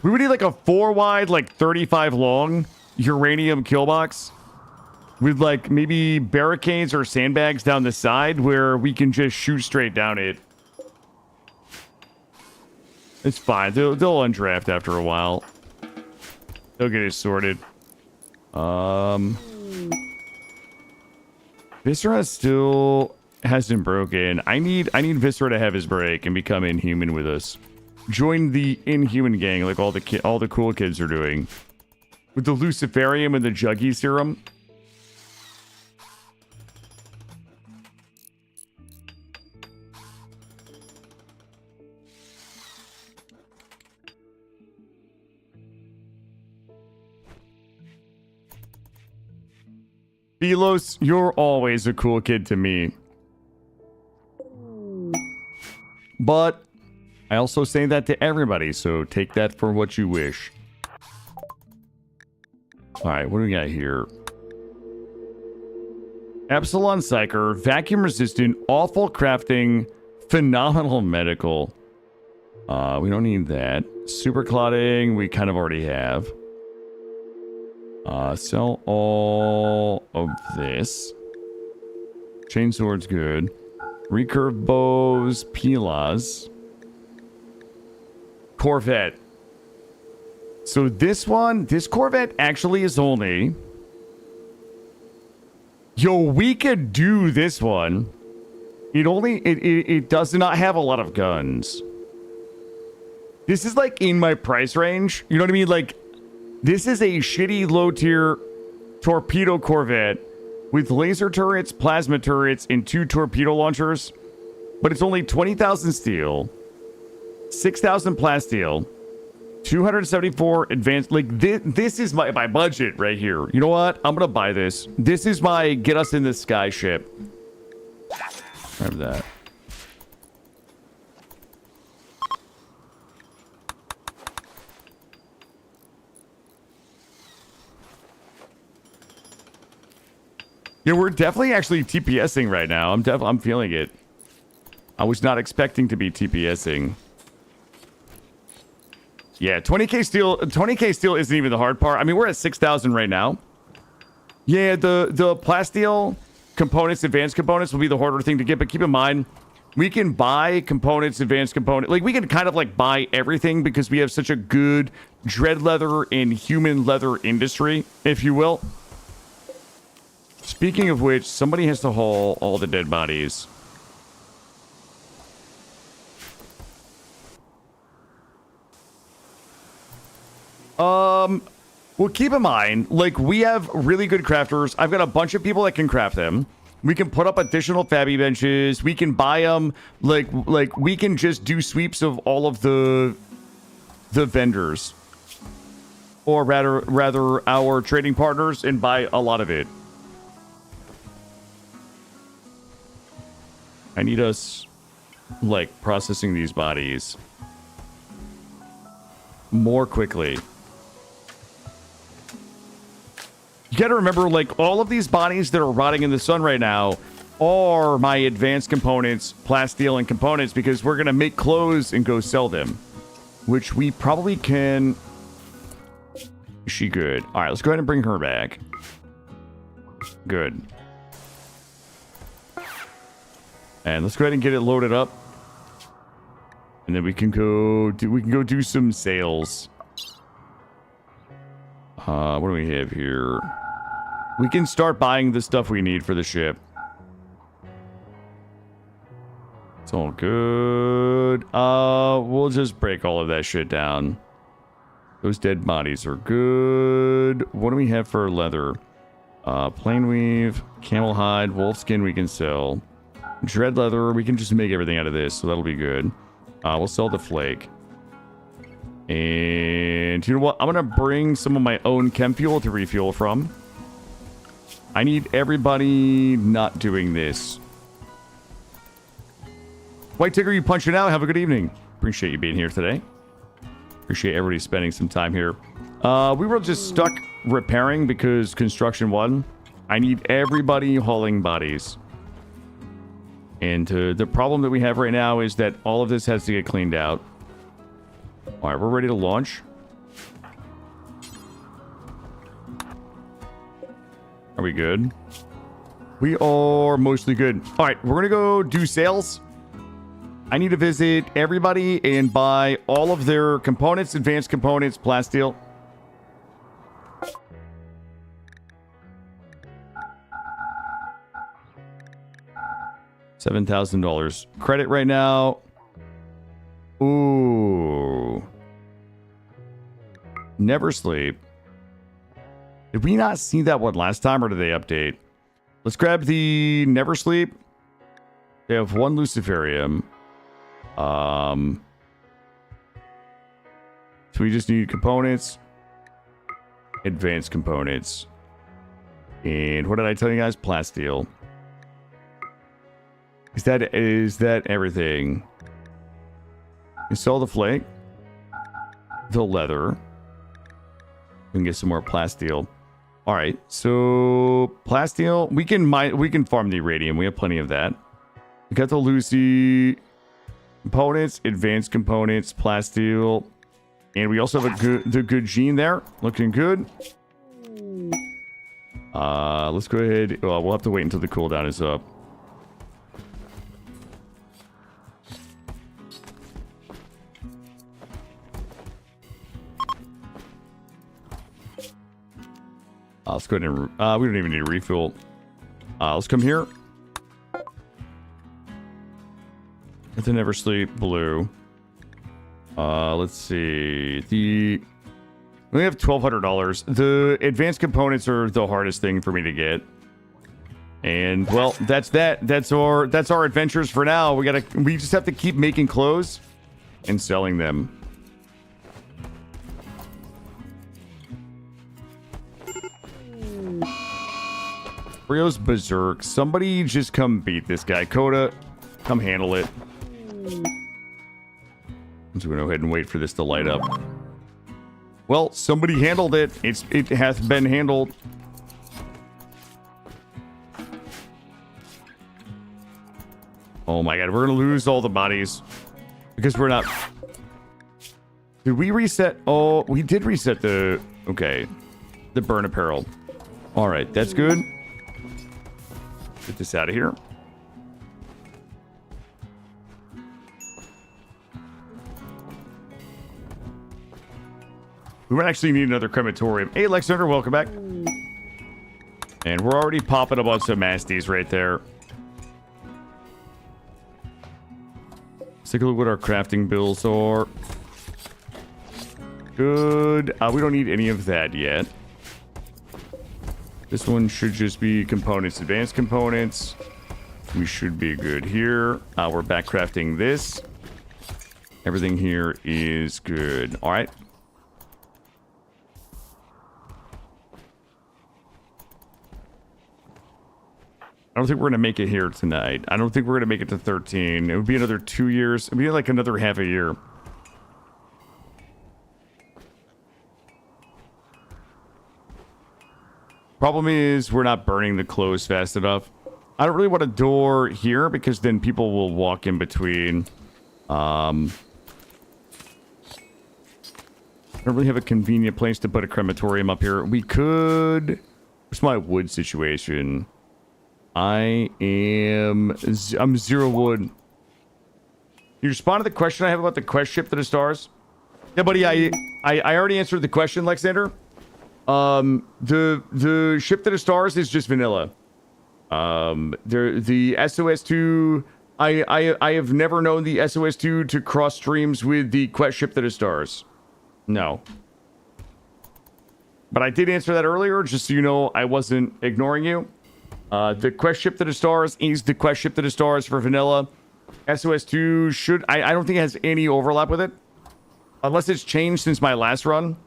We would need like a 4 wide, like 35 long uranium kill box with like maybe barricades or sandbags down the side where we can just shoot straight down it. It's fine. They'll undraft after a while. They'll get it sorted. Viscera still hasn't broken. I need Viscera to have his break and become inhuman with us. Join the inhuman gang like all the cool kids are doing. With the Luciferium and the Juggy serum. Belos, you're always a cool kid to me. But I also say that to everybody, so take that for what you wish. Alright, what do we got here? Epsilon Psyker, vacuum resistant, awful crafting, phenomenal medical. We don't need that. Super clotting, we kind of already have. Sell all of this. Chainsword's good. Recurve bows, Pilas. Corvette. So this Corvette actually is only... Yo, we could do this one. It does not have a lot of guns. This is like in my price range. You know what I mean? Like, this is a shitty low tier torpedo Corvette with laser turrets, plasma turrets, and 2 torpedo launchers. But it's only 20,000 steel, 6,000 plasteel, 274 advanced. Like, this is my budget right here. You know what? I'm going to buy this. This is my get us in the sky ship. Grab that. Yeah, we're definitely actually TPSing right now. I'm feeling it. I was not expecting to be TPSing. Yeah, 20k steel. 20k steel isn't even the hard part. I mean, we're at 6,000 right now. Yeah, the plasteel components, advanced components will be the harder thing to get. But keep in mind, we can buy components, advanced component. Like we can kind of like buy everything because we have such a good dread leather and human leather industry, if you will. Speaking of which, somebody has to haul all the dead bodies. Well, keep in mind, like, we have really good crafters. I've got a bunch of people that can craft them. We can put up additional Fabby benches. We can buy them. Like we can just do sweeps of all of the vendors. Or rather our trading partners and buy a lot of it. I need us, like, processing these bodies more quickly. You gotta remember, like, all of these bodies that are rotting in the sun right now are my advanced components, plasteel and components, because we're gonna make clothes and go sell them. Which we probably can... Is she good? Alright, let's go ahead and bring her back. Good. And let's go ahead and get it loaded up. And then we can go do some sales. What do we have here? We can start buying the stuff we need for the ship. It's all good. We'll just break all of that shit down. Those dead bodies are good. What do we have for leather? Plain weave, camel hide, wolf skin we can sell. Dread leather, we can just make everything out of this, so that'll be good. We'll sell the flake. And you know what? I'm going to bring some of my own chem fuel to refuel from. I need everybody not doing this. White Ticker, you punching out. Have a good evening. Appreciate you being here today. Appreciate everybody spending some time here. We were just stuck repairing because construction won. I need everybody hauling bodies. And the problem that we have right now is that all of this has to get cleaned out. Alright, we're ready to launch. Are we good? We are mostly good. Alright, we're gonna go do sales. I need to visit everybody and buy all of their components, advanced components, plasteel. $7,000 credit right now. Ooh. Never sleep. Did we not see that one last time, or did they update? Let's grab the Never Sleep. They have one Luciferium. So we just need components. Advanced components. And what did I tell you guys? Plasteel. Is that everything? You sell the flake. The leather. We can get some more plasteel. Alright, so plasteel. We can farm the iridium. We have plenty of that. We got the Lucy components, advanced components, plasteel. And we also have the good gene there. Looking good. Let's go ahead. Well, we'll have to wait until the cooldown is up. Let's go ahead and... we don't even need a refuel. Let's come here. It's a Never Sleep blue. Let's see. We have $1,200. The advanced components are the hardest thing for me to get. And, well, that's that. That's our adventures for now. We just have to keep making clothes and selling them. Rio's berserk. Somebody just come beat this guy. Coda, come handle it. I'm just going to go ahead and wait for this to light up. Well, somebody handled it. It has been handled. Oh my god, we're going to lose all the bodies. Because we're not... Did we reset? Oh, we did reset the... Okay. The burn apparel. All right, that's good. Get this out of here. We might actually need another crematorium. Hey, Alexander, welcome back. And we're already popping up on some masties right there. Let's take a look what our crafting bills are. Good. We don't need any of that yet. This one should just be components, advanced components. We should be good here. We're back crafting this. Everything here is good. All right. I don't think we're going to make it here tonight. I don't think we're going to make it to 13. It would be another 2 years. It would be like another half a year. Problem is, we're not burning the clothes fast enough. I don't really want a door here because then people will walk in between. I don't really have a convenient place to put a crematorium up here. We could... What's my wood situation? I'm 0 wood. You respond to the question I have about the quest ship to the stars? Yeah, buddy, I already answered the question, Alexander. The ship to the stars is just vanilla. The SOS2, I have never known the SOS2 to cross streams with the quest ship to the stars. No. But I did answer that earlier, just so you know I wasn't ignoring you. The quest ship to the stars is the quest ship to the stars for vanilla. SOS2 should... I don't think it has any overlap with it. Unless it's changed since my last run.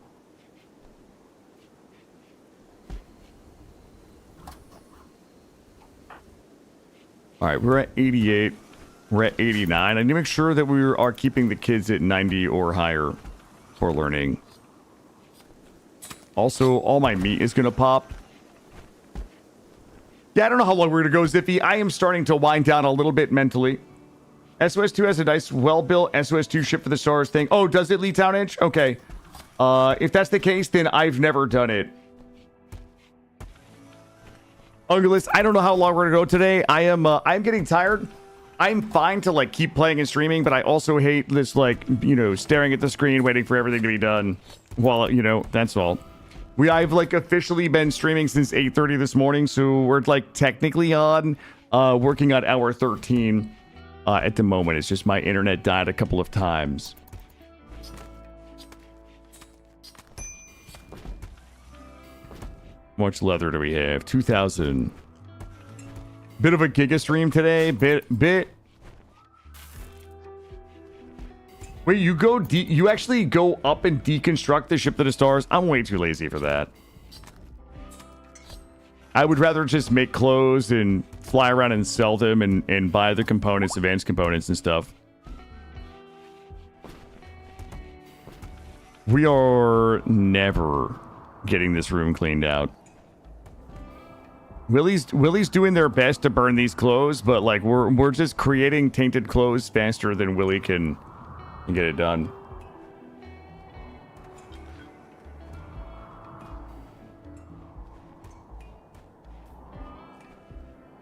Alright, we're at 88. We're at 89. I need to make sure that we are keeping the kids at 90 or higher for learning. Also, all my meat is going to pop. Yeah, I don't know how long we're going to go, Zippy. I am starting to wind down a little bit mentally. SOS2 has a nice, well-built SOS2 ship for the stars thing. Oh, does it, Lee Town Edge? Okay. If that's the case, then I've never done it. Ungulus, I don't know how long we're going to go today. I'm getting tired. I'm fine to, like, keep playing and streaming, but I also hate this, like, you know, staring at the screen, waiting for everything to be done. While, you know, that's all. I've like officially been streaming since 8:30 this morning, so we're like technically on working on hour 13 at the moment. It's just my internet died a couple of times. How much leather do we have? 2,000. Bit of a giga stream today. Bit. Wait, you actually go up and deconstruct the ship to the stars? I'm way too lazy for that. I would rather just make clothes and fly around and sell them and buy the components, advanced components and stuff. We are never getting this room cleaned out. Willie's doing their best to burn these clothes, but like we're just creating tainted clothes faster than Willie can get it done.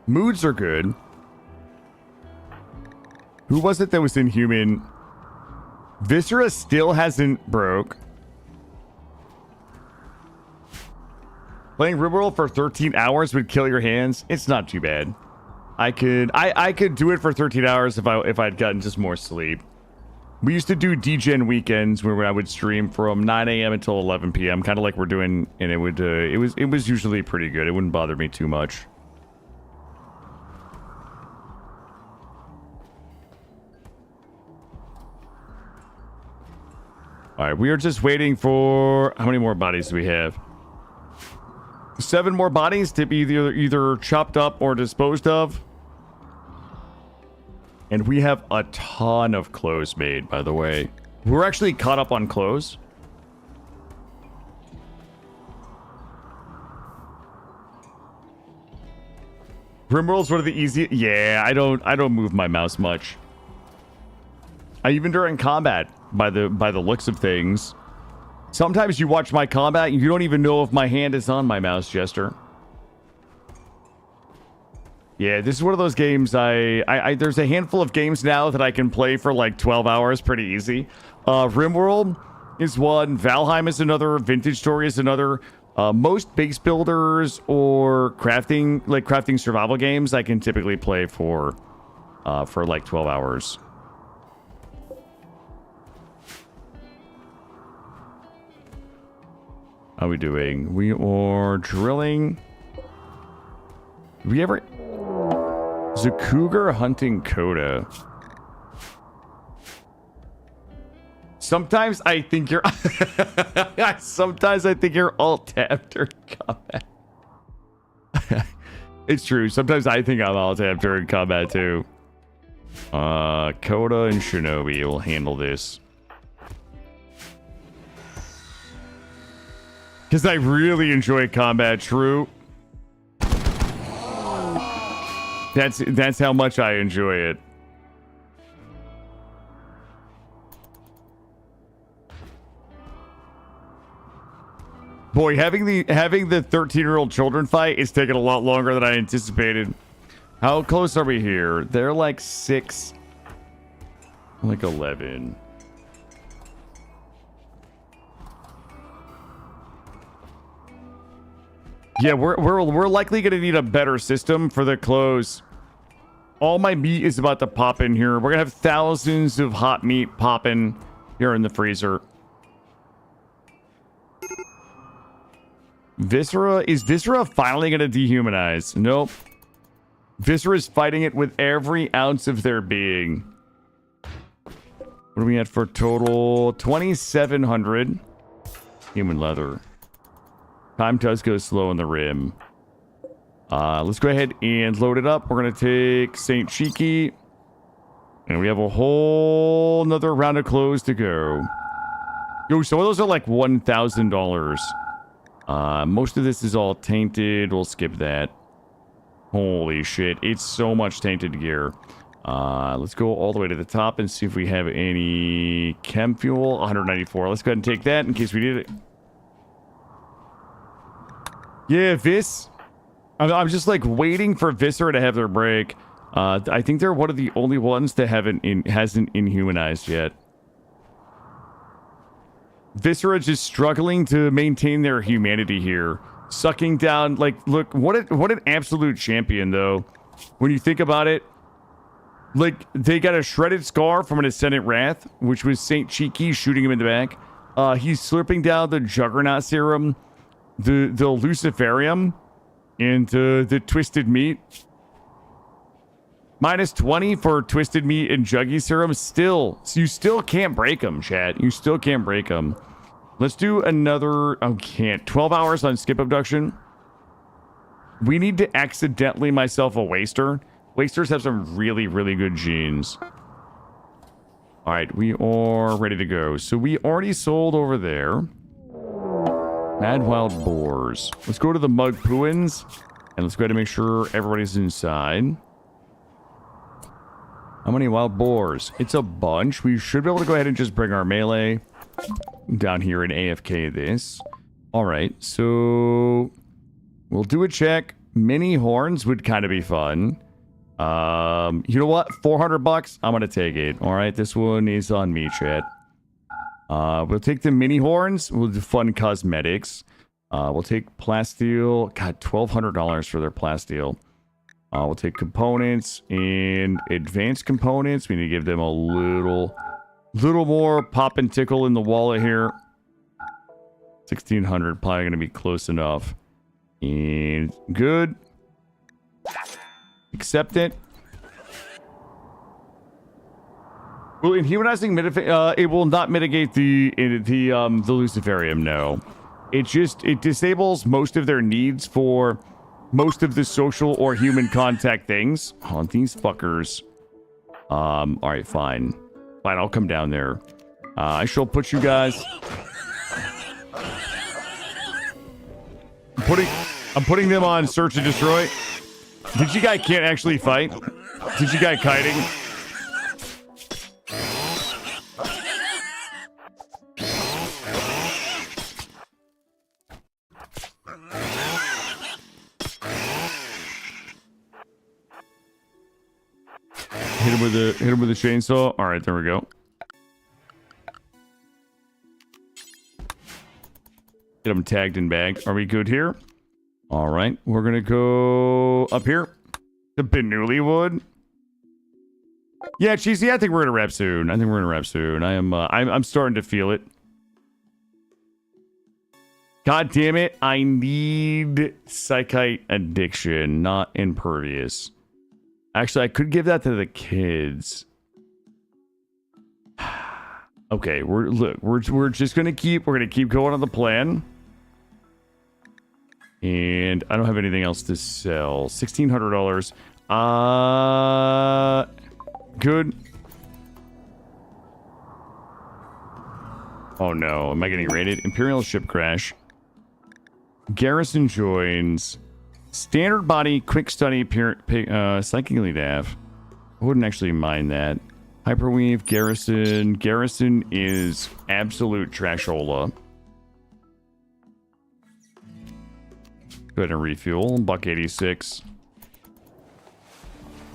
Moods are good. Who was it that was inhuman? Viscera still hasn't broke. Playing Rimworld for 13 hours would kill your hands. It's not too bad. I could do it for 13 hours if I'd gotten just more sleep. We used to do DGen weekends where I would stream from 9 a.m. until 11 p.m. kind of like we're doing, and it was usually pretty good. It wouldn't bother me too much. All right, we are just waiting for... How many more bodies do we have? 7 more bodies to be either chopped up or disposed of. And we have a ton of clothes made, by the way. We're actually caught up on clothes. Rimworld's one of the easiest... Yeah, I don't move my mouse much. Even during combat, by the looks of things. Sometimes you watch my combat, and you don't even know if my hand is on my mouse gesture. Yeah, this is one of those games there's a handful of games now that I can play for like 12 hours pretty easy. RimWorld is one, Valheim is another, Vintage Story is another. Most base builders or crafting survival games I can typically play for like 12 hours. How are we doing? We are drilling. We ever... Is a cougar hunting Coda? Sometimes I think you're... Sometimes I think you're alt-tabbed during combat. It's true. Sometimes I think I'm alt-tabbed during combat too. Coda and Shinobi will handle this. Because I really enjoy combat, true. That's how much I enjoy it. Boy, having the 13-year-old children fight is taking a lot longer than I anticipated. How close are we here? They're like 6, like 11. Yeah, we're likely gonna need a better system for the close. All my meat is about to pop in here. We're gonna have thousands of hot meat popping here in the freezer. Viscera, is Viscera finally gonna dehumanize? Nope. Viscera is fighting it with every ounce of their being. What are we at for total? 2,700 human leather. Time does go slow on the rim. Let's go ahead and load it up. We're going to take St. Cheeky. And we have a whole nother round of clothes to go. Yo, some of those are like $1,000. Most of this is all tainted. We'll skip that. Holy shit. It's so much tainted gear. Let's go all the way to the top and see if we have any chem fuel. 194. Let's go ahead and take that in case we need it. Yeah, I'm just like waiting for Viscera to have their break. I think they're one of the only ones that hasn't inhumanized yet. Viscera just struggling to maintain their humanity here. Sucking down, like, look, what an absolute champion, though. When you think about it, like, they got a shredded scar from an Ascendant Wrath, which was St. Cheeky shooting him in the back. He's slurping down the Juggernaut Serum, the Luciferium, and the Twisted Meat. Minus 20 for Twisted Meat and Juggy Serum. Still, so you still can't break them, chat. You still can't break them. Let's do another... Oh, can't. 12 hours on Skip Abduction. We need to accidentally myself a Waster. Wasters have some really, really good genes. All right, we are ready to go. So we already sold over there. Mad Wild Boars. Let's go to the Mug Puins. And let's go ahead and make sure everybody's inside. How many wild boars? It's a bunch. We should be able to go ahead and just bring our melee down here and AFK this. All right, so we'll do a check. Mini horns would kind of be fun. You know what? $400. I'm gonna take it. All right, this one is on me, chat. We'll take the mini horns. We'll do fun cosmetics. We'll take plasteel. God, $1,200 for their plasteel. We'll take components and advanced components. We need to give them a little more pop and tickle in the wallet here. 1,600, probably going to be close enough. And good. Accept it. Well, in humanizing, it will not mitigate the Luciferium. No, it disables most of their needs for most of the social or human contact things. Oh, these fuckers. All right, fine. Fine, I'll come down there. I shall put you guys... I'm putting them on search and destroy. Did you guys can't actually fight? Did you guys kiting? Hit him with a chainsaw. All right, there we go. Get him tagged and bagged. Are we good here? All right, we're gonna go up here to Benullywood. Yeah, Cheesy, I think we're gonna wrap soon. I'm starting to feel it. God damn it! I need Psychite Addiction, not Impervious. Actually, I could give that to the kids. Okay, we're just gonna keep going on the plan. And I don't have anything else to sell. $1,600. Good. Oh no, am I getting raided? Imperial ship crash. Garrison joins. Standard body, quick study, psychically daff. I wouldn't actually mind that. Hyperweave, Garrison. Garrison is absolute trashola. Go ahead and refuel. $1.86.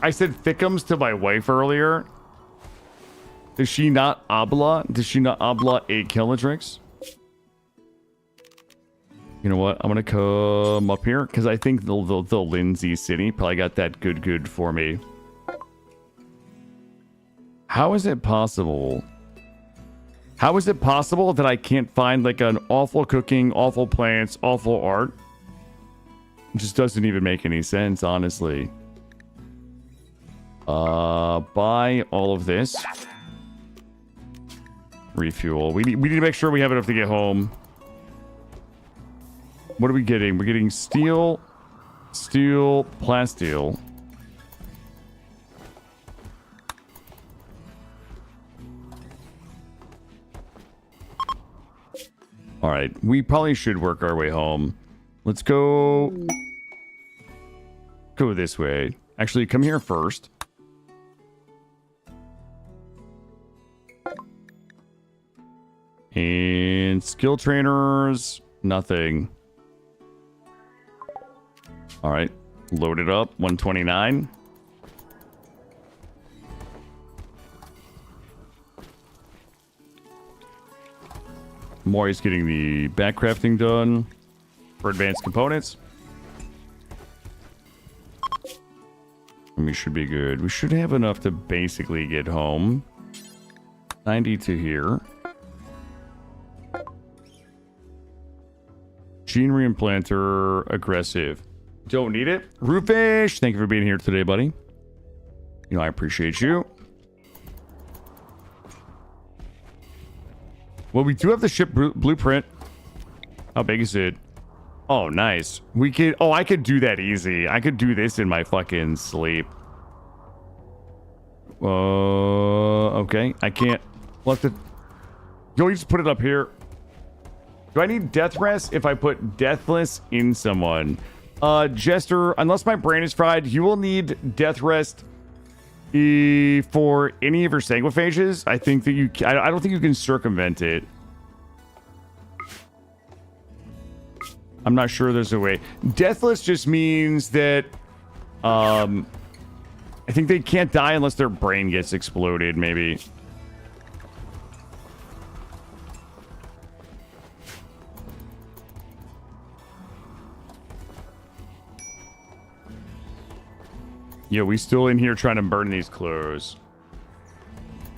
I said thickums to my wife earlier. Does she not habla? Does she not habla a Killadrix? You know what? I'm gonna come up here because I think the Lindsay City probably got that good for me. How is it possible? How is it possible that I can't find like an awful cooking, awful plants, awful art? It just doesn't even make any sense, honestly. Buy all of this. Refuel. We need to make sure we have enough to get home. What are we getting? We're getting steel, plasteel. All right, we probably should work our way home. Let's go this way. Actually, come here first. And skill trainers, nothing. All right, load it up. 129. Maury's getting the backcrafting done for advanced components. And we should be good. We should have enough to basically get home. 90 to here. Gene reimplanter, aggressive. Don't need it. Roofish, thank you for being here today, buddy. You know, I appreciate you. Well, we do have the ship blueprint. How big is it? Oh, nice. We could... Oh, I could do that easy. I could do this in my fucking sleep. Okay. I can't... We'll have to... Yo, you just put it up here. Do I need death rest if I put deathless in someone? Jester, unless my brain is fried, you will need death rest for any of your sanguiphages. I think that you... I don't think you can circumvent it. I'm not sure there's a way. Deathless just means that... I think they can't die unless their brain gets exploded, maybe. Yeah, we still in here trying to burn these clothes.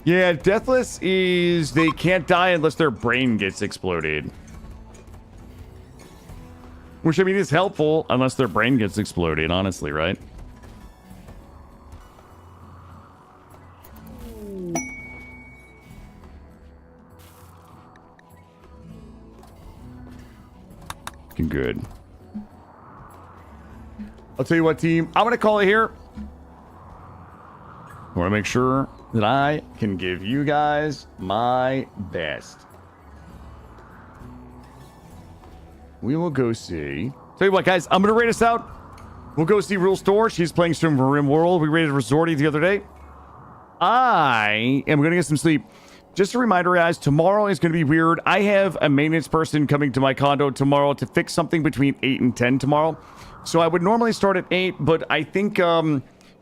Yeah, deathless is they can't die unless their brain gets exploded. Which, I mean, is helpful unless their brain gets exploded, honestly, right? Looking good. I'll tell you what, team. I'm going to call it here. I want to make sure that I can give you guys my best. We will go see. Tell you what, guys, I'm going to rate us out. We'll go see Rule Store. She's playing some Rim World. We rated Resorty the other day. I am going to get some sleep. Just a reminder, guys, tomorrow is going to be weird. I have a maintenance person coming to my condo tomorrow to fix something between 8 and 10 tomorrow. So I would normally start at 8, but I think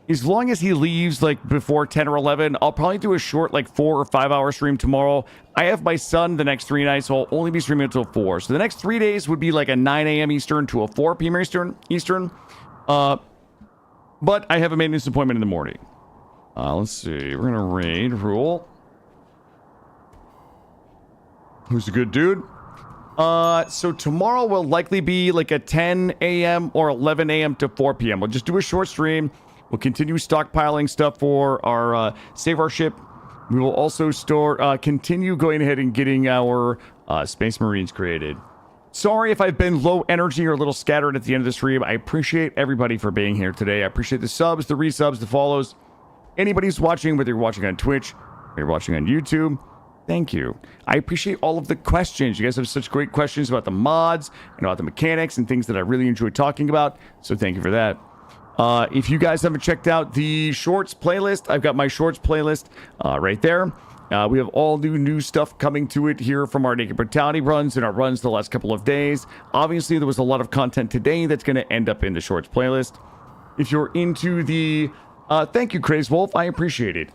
as long as he leaves like before 10 or 11, I'll probably do a short like 4 or 5 hour stream tomorrow. I have my son the next 3 nights, so I'll only be streaming until 4. So the next 3 days would be like a 9 a.m. Eastern to a 4 p.m. Eastern. But I have a maintenance appointment in the morning. Let's see. We're gonna raid Rule. Who's a good dude? So tomorrow will likely be like a 10 a.m. or 11 a.m. to 4 p.m. We'll just do a short stream. We'll continue stockpiling stuff for our save our ship. We will also continue going ahead and getting our Space Marines created. Sorry if I've been low energy or a little scattered at the end of the stream. I appreciate everybody for being here today. I appreciate the subs, the resubs, the follows. Anybody who's watching, whether you're watching on Twitch or you're watching on YouTube, thank you. I appreciate all of the questions. You guys have such great questions about the mods and about the mechanics and things that I really enjoy talking about. So thank you for that. If you guys haven't checked out the shorts playlist, I've got my shorts playlist right there. We have all new stuff coming to it here from our Naked Brutality runs and our runs the last couple of days. Obviously, there was a lot of content today that's going to end up in the shorts playlist. If you're into the... thank you, Craze Wolf. I appreciate it.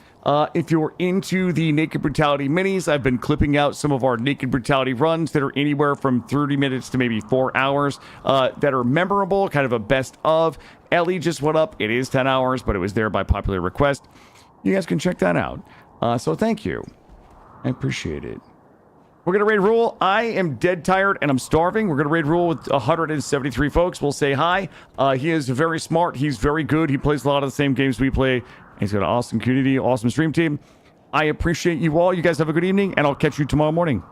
If you're into the Naked Brutality minis, I've been clipping out some of our Naked Brutality runs that are anywhere from 30 minutes to maybe 4 hours that are memorable, kind of a best of. Ellie just went up. It is 10 hours, but it was there by popular request. You guys can check that out. So thank you. I appreciate it. We're going to raid Rule. I am dead tired and I'm starving. We're going to raid Rule with 173 folks. We'll say hi. He is very smart. He's very good. He plays a lot of the same games we play. He's got an awesome community, awesome stream team. I appreciate you all. You guys have a good evening, and I'll catch you tomorrow morning.